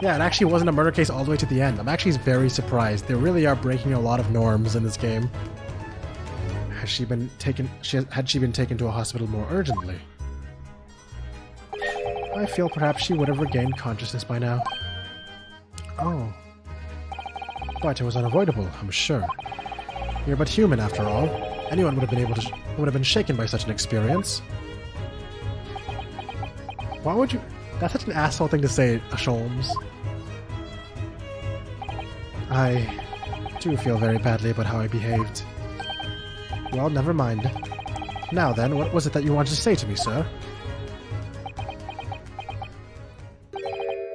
Speaker 1: Yeah, it actually wasn't a murder case all the way to the end. I'm actually very surprised. They really are breaking a lot of norms in this game. Had she been taken to a hospital more urgently? I feel perhaps she would have regained consciousness by now. Oh. But it was unavoidable, I'm sure. You're but human, after all. Anyone would have been shaken by such an experience. Why would you... That's such an asshole thing to say, Sholmes. I do feel very badly about how I behaved. Well, never mind. Now then, what was it that you wanted to say to me, sir?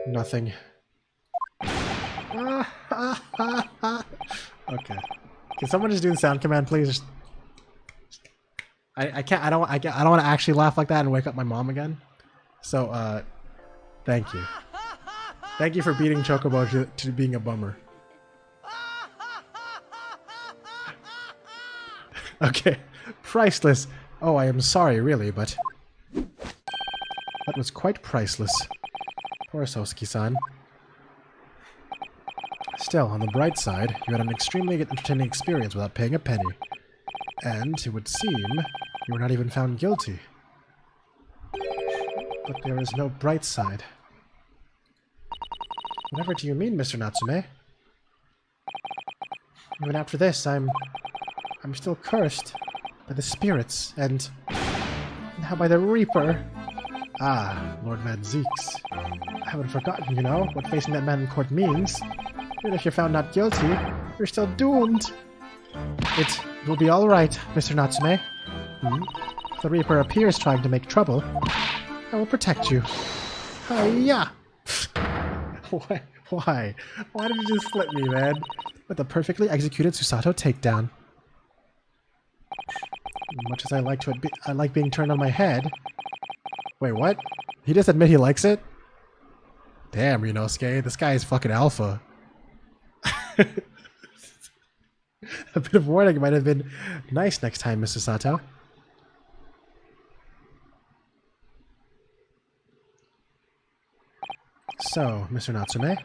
Speaker 1: Nothing. Okay. Can someone just do the sound command, please? I can't. I don't want to actually laugh like that and wake up my mom again. So, thank you. Thank you for beating Chocobo to being a bummer. Okay. Priceless. Oh, I am sorry, really, but... That was quite priceless. Poor Sosuke-san. Still, on the bright side, you had an extremely entertaining experience without paying a penny. And, it would seem, you were not even found guilty. But there is no bright side. Whatever do you mean, Mr. Natsume? Even after this, I'm still cursed by the spirits, and now by the Reaper. Ah, Lord Van Zeeks. I haven't forgotten, you know, what facing that man in court means. Even if you're found not guilty, you're still doomed. It will be alright, Mr. Natsume. If the Reaper appears trying to make trouble, I will protect you. Hiya! Why? Why? Why did you just flip me, man? With a perfectly executed Susato takedown. Much as I like being turned on my head. Wait, what? He just admit he likes it? Damn, Ryunosuke, this guy is fucking alpha. A bit of warning might have been nice next time, Mr. Sato. So, Mr. Natsume,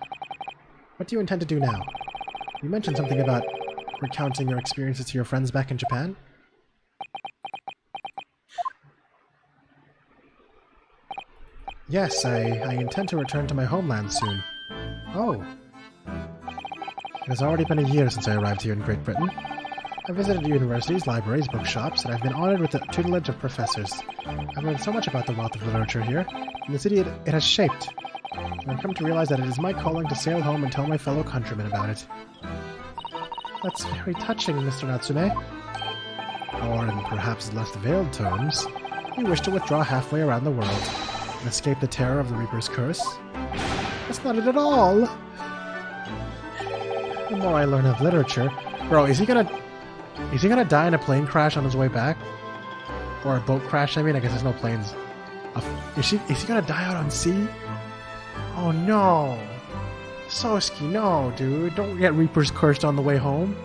Speaker 1: what do you intend to do now? You mentioned something about recounting your experiences to your friends back in Japan? Yes, I intend to return to my homeland soon. Oh. It has already been a year since I arrived here in Great Britain. I visited universities, libraries, bookshops, and I've been honored with the tutelage of professors. I've learned so much about the wealth of literature here, and the city it has shaped. And I've come to realize that it is my calling to sail home and tell my fellow countrymen about it. That's very touching, Mr. Natsume. Or, in perhaps less veiled terms, you wish to withdraw halfway around the world and escape the terror of the Reaper's curse? That's not it at all! The more I learn of literature... Bro, is he gonna die in a plane crash on his way back? Or a boat crash, I mean? I guess there's no planes. Is he gonna die out on sea? Oh no! Sosuke, no, dude. Don't get Reaper's cursed on the way home.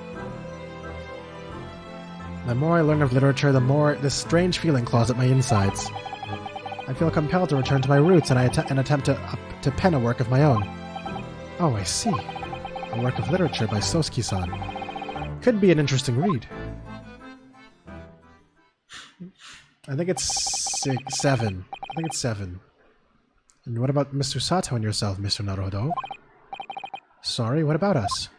Speaker 1: The more I learn of literature, the more this strange feeling claws at my insides. I feel compelled to return to my roots and attempt to pen a work of my own. Oh, I see. A work of literature by Sosuke-san. Could be an interesting read. I think it's 7. I think it's 7. And what about Mr. Sato and yourself, Mr. Naruhodo? Sorry, what about us?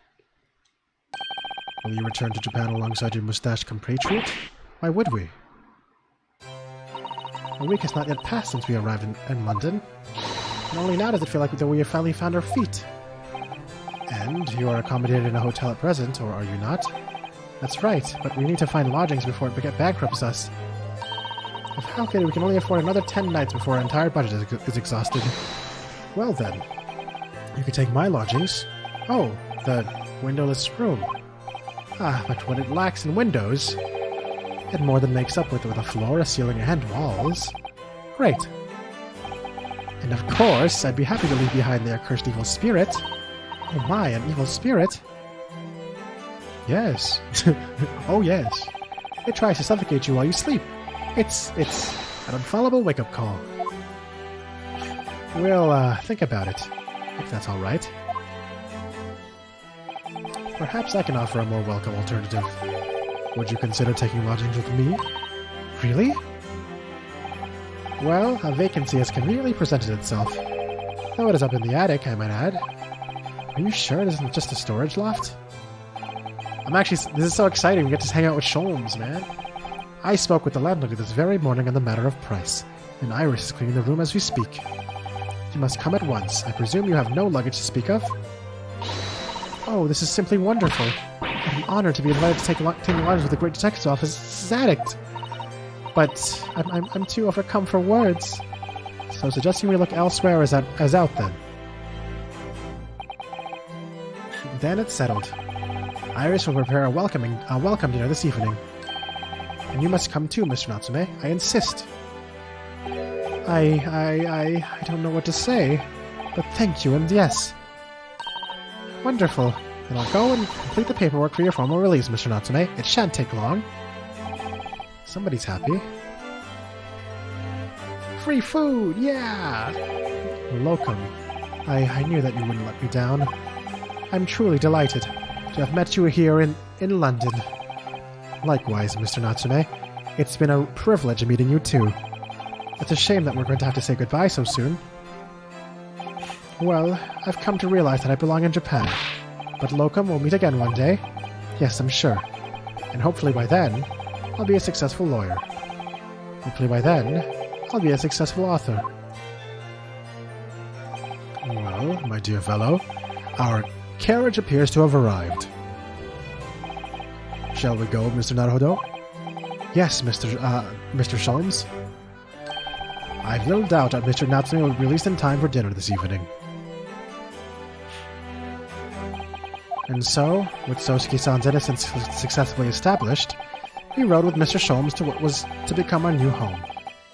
Speaker 1: Will you return to Japan alongside your mustached compatriot? Why would we? A week has not yet passed since we arrived in London. And only now does it feel like that we have finally found our feet. And you are accommodated in a hotel at present, or are you not? That's right, but we need to find lodgings before it bankrupts us. If calculated, we can only afford another 10 nights before our entire budget is exhausted. Well then, you could take my lodgings. Oh, the windowless room. Ah, but what it lacks in windows, it more than makes up with a floor, a ceiling, and walls. Great. And of course, I'd be happy to leave behind the accursed evil spirit. Oh my, an evil spirit? Yes. Oh yes. It tries to suffocate you while you sleep. It's an infallible wake-up call. We'll, think about it, if that's alright. Perhaps I can offer a more welcome alternative. Would you consider taking lodgings with me? Really? Well, a vacancy has conveniently presented itself. Though it is up in the attic, I might add. Are you sure it isn't just a storage loft? This is so exciting, we get to hang out with Sholmes, man. I spoke with the landlady this very morning on the matter of price, and Iris is cleaning the room as we speak. You must come at once. I presume you have no luggage to speak of? Oh, this is simply wonderful. What an honor to be invited to take lodgings with the great detective's office addict. But I'm too overcome for words. So suggesting we look elsewhere is out then. Then it's settled. Iris will prepare a welcome dinner this evening. And you must come too, Mr. Natsume. I insist. I don't know what to say, but thank you and yes. Wonderful. Then I'll go and complete the paperwork for your formal release, Mr. Natsume. It shan't take long. Somebody's happy. Free food! Yeah! Locum. I knew that you wouldn't let me down. I'm truly delighted to have met you here in London. Likewise, Mr. Natsume. It's been a privilege meeting you too. It's a shame that we're going to have to say goodbye so soon. Well, I've come to realize that I belong in Japan. But Locum will meet again one day. Yes, I'm sure. And hopefully by then, I'll be a successful lawyer. Hopefully by then, I'll be a successful author. Well, my dear fellow, our carriage appears to have arrived. Shall we go, Mr. Naruhodo? Yes, Mr. Sholmes. I've little doubt that Mr. Natsume will be released in time for dinner this evening. And so, with Sosuke-san's innocence successfully established, we rode with Mr. Sholmes to what was to become our new home,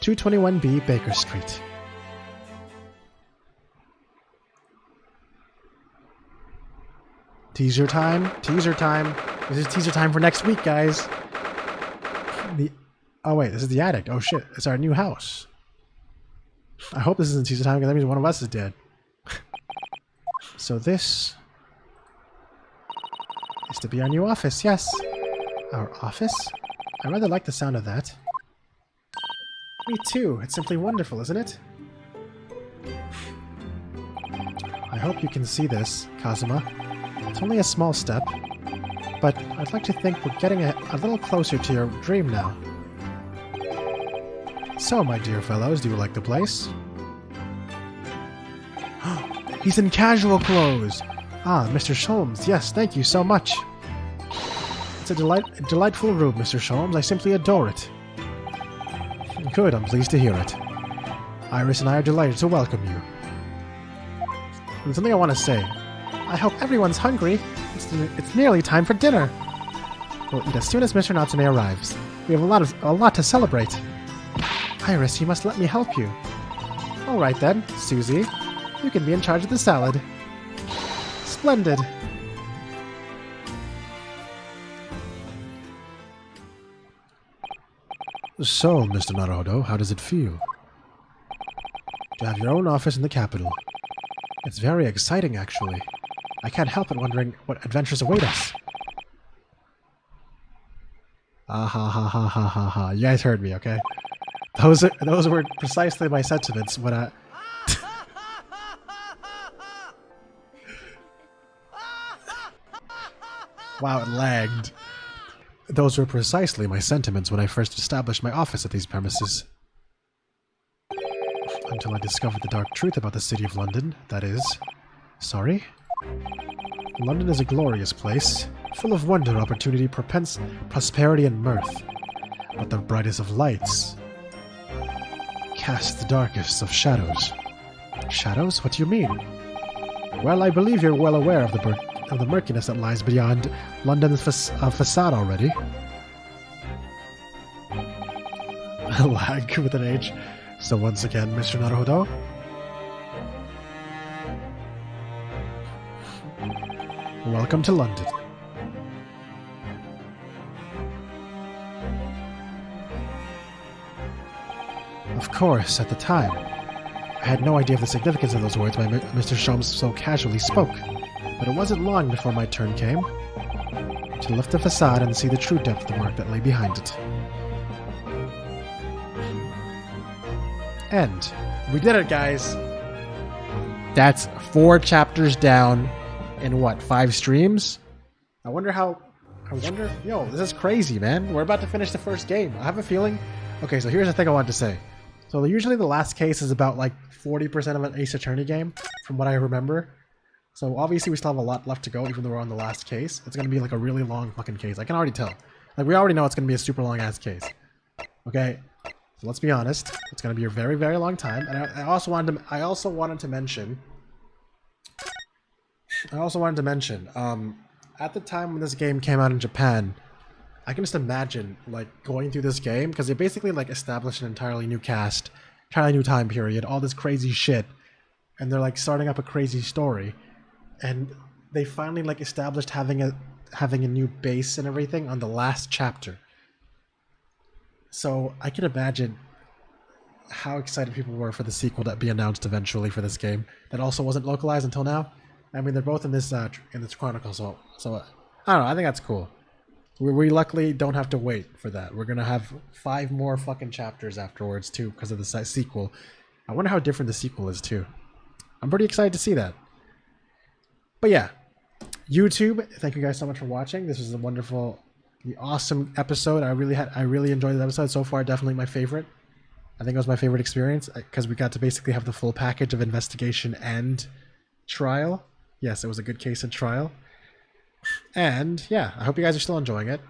Speaker 1: 221B Baker Street. Teaser time, teaser time. This is teaser time for next week, guys. Oh wait, this is the attic. Oh shit, it's our new house. I hope this isn't teaser time because that means one of us is dead. So this is to be our new office, yes. Our office? I rather like the sound of that. Me too. It's simply wonderful, isn't it? I hope you can see this, Kazuma. It's only a small step, but I'd like to think we're getting a little closer to your dream now. So, my dear fellows, do you like the place? He's in casual clothes! Ah, Mr. Sholmes, yes, thank you so much. It's a delightful room, Mr. Sholmes. I simply adore it. Good, I'm pleased to hear it. Iris and I are delighted to welcome you. There's something I want to say. I hope everyone's hungry. It's nearly time for dinner. We'll eat as soon as Mr. Natsume arrives. We have a lot to celebrate. Iris, you must let me help you. All right then, Susie. You can be in charge of the salad. Splendid. So, Mr. Naruhodo, how does it feel to have your own office in the capital? It's very exciting, actually. I can't help but wondering what adventures await us. Ah ha ha ha ha ha ha. You guys heard me, okay? Those were precisely my sentiments when I... Wow, it lagged. Those were precisely my sentiments when I first established my office at these premises. Until I discovered the dark truth about the city of London, that is... Sorry? London is a glorious place, full of wonder, opportunity, prosperity, and mirth. But the brightest of lights cast the darkest of shadows. Shadows? What do you mean? Well, I believe you're well aware of the murkiness that lies beyond London's facade already. Lag with an H. So once again, Mr. Naruhodo. Welcome to London. Of course, at the time, I had no idea of the significance of those words Mr. Sholmes so casually spoke, but it wasn't long before my turn came to lift the facade and see the true depth of the mark that lay behind it. And we did it, guys. That's 4 chapters down in what, 5 streams? Yo, this is crazy, man. We're about to finish the first game. I have a feeling. Okay, so here's the thing I wanted to say. So usually the last case is about like 40% of an Ace Attorney game, from what I remember. So obviously we still have a lot left to go, even though we're on the last case. It's gonna be like a really long fucking case. I can already tell. Like, we already know it's gonna be a super long ass case. Okay, so let's be honest. It's gonna be a very, very long time. And I also wanted to mention. At the time when this game came out in Japan, I can just imagine like going through this game, because they basically like established an entirely new cast, entirely new time period, all this crazy shit, and they're like starting up a crazy story, and they finally like established having a new base and everything on the last chapter. So I can imagine how excited people were for the sequel that be announced eventually for this game that also wasn't localized until now. I mean, they're both in this chronicle, so I don't know. I think that's cool. We luckily don't have to wait for that. We're gonna have 5 more fucking chapters afterwards too, because of the sequel. I wonder how different the sequel is too. I'm pretty excited to see that. But yeah, YouTube, thank you guys so much for watching. This was a wonderful, awesome episode. I really enjoyed the episode so far. Definitely my favorite. I think it was my favorite experience because we got to basically have the full package of investigation and trial. Yes, it was a good case and trial. And yeah, I hope you guys are still enjoying it.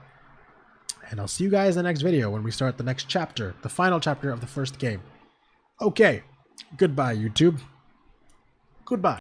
Speaker 1: And I'll see you guys in the next video when we start the next chapter, the final chapter of the first game. Okay, goodbye, YouTube. Goodbye.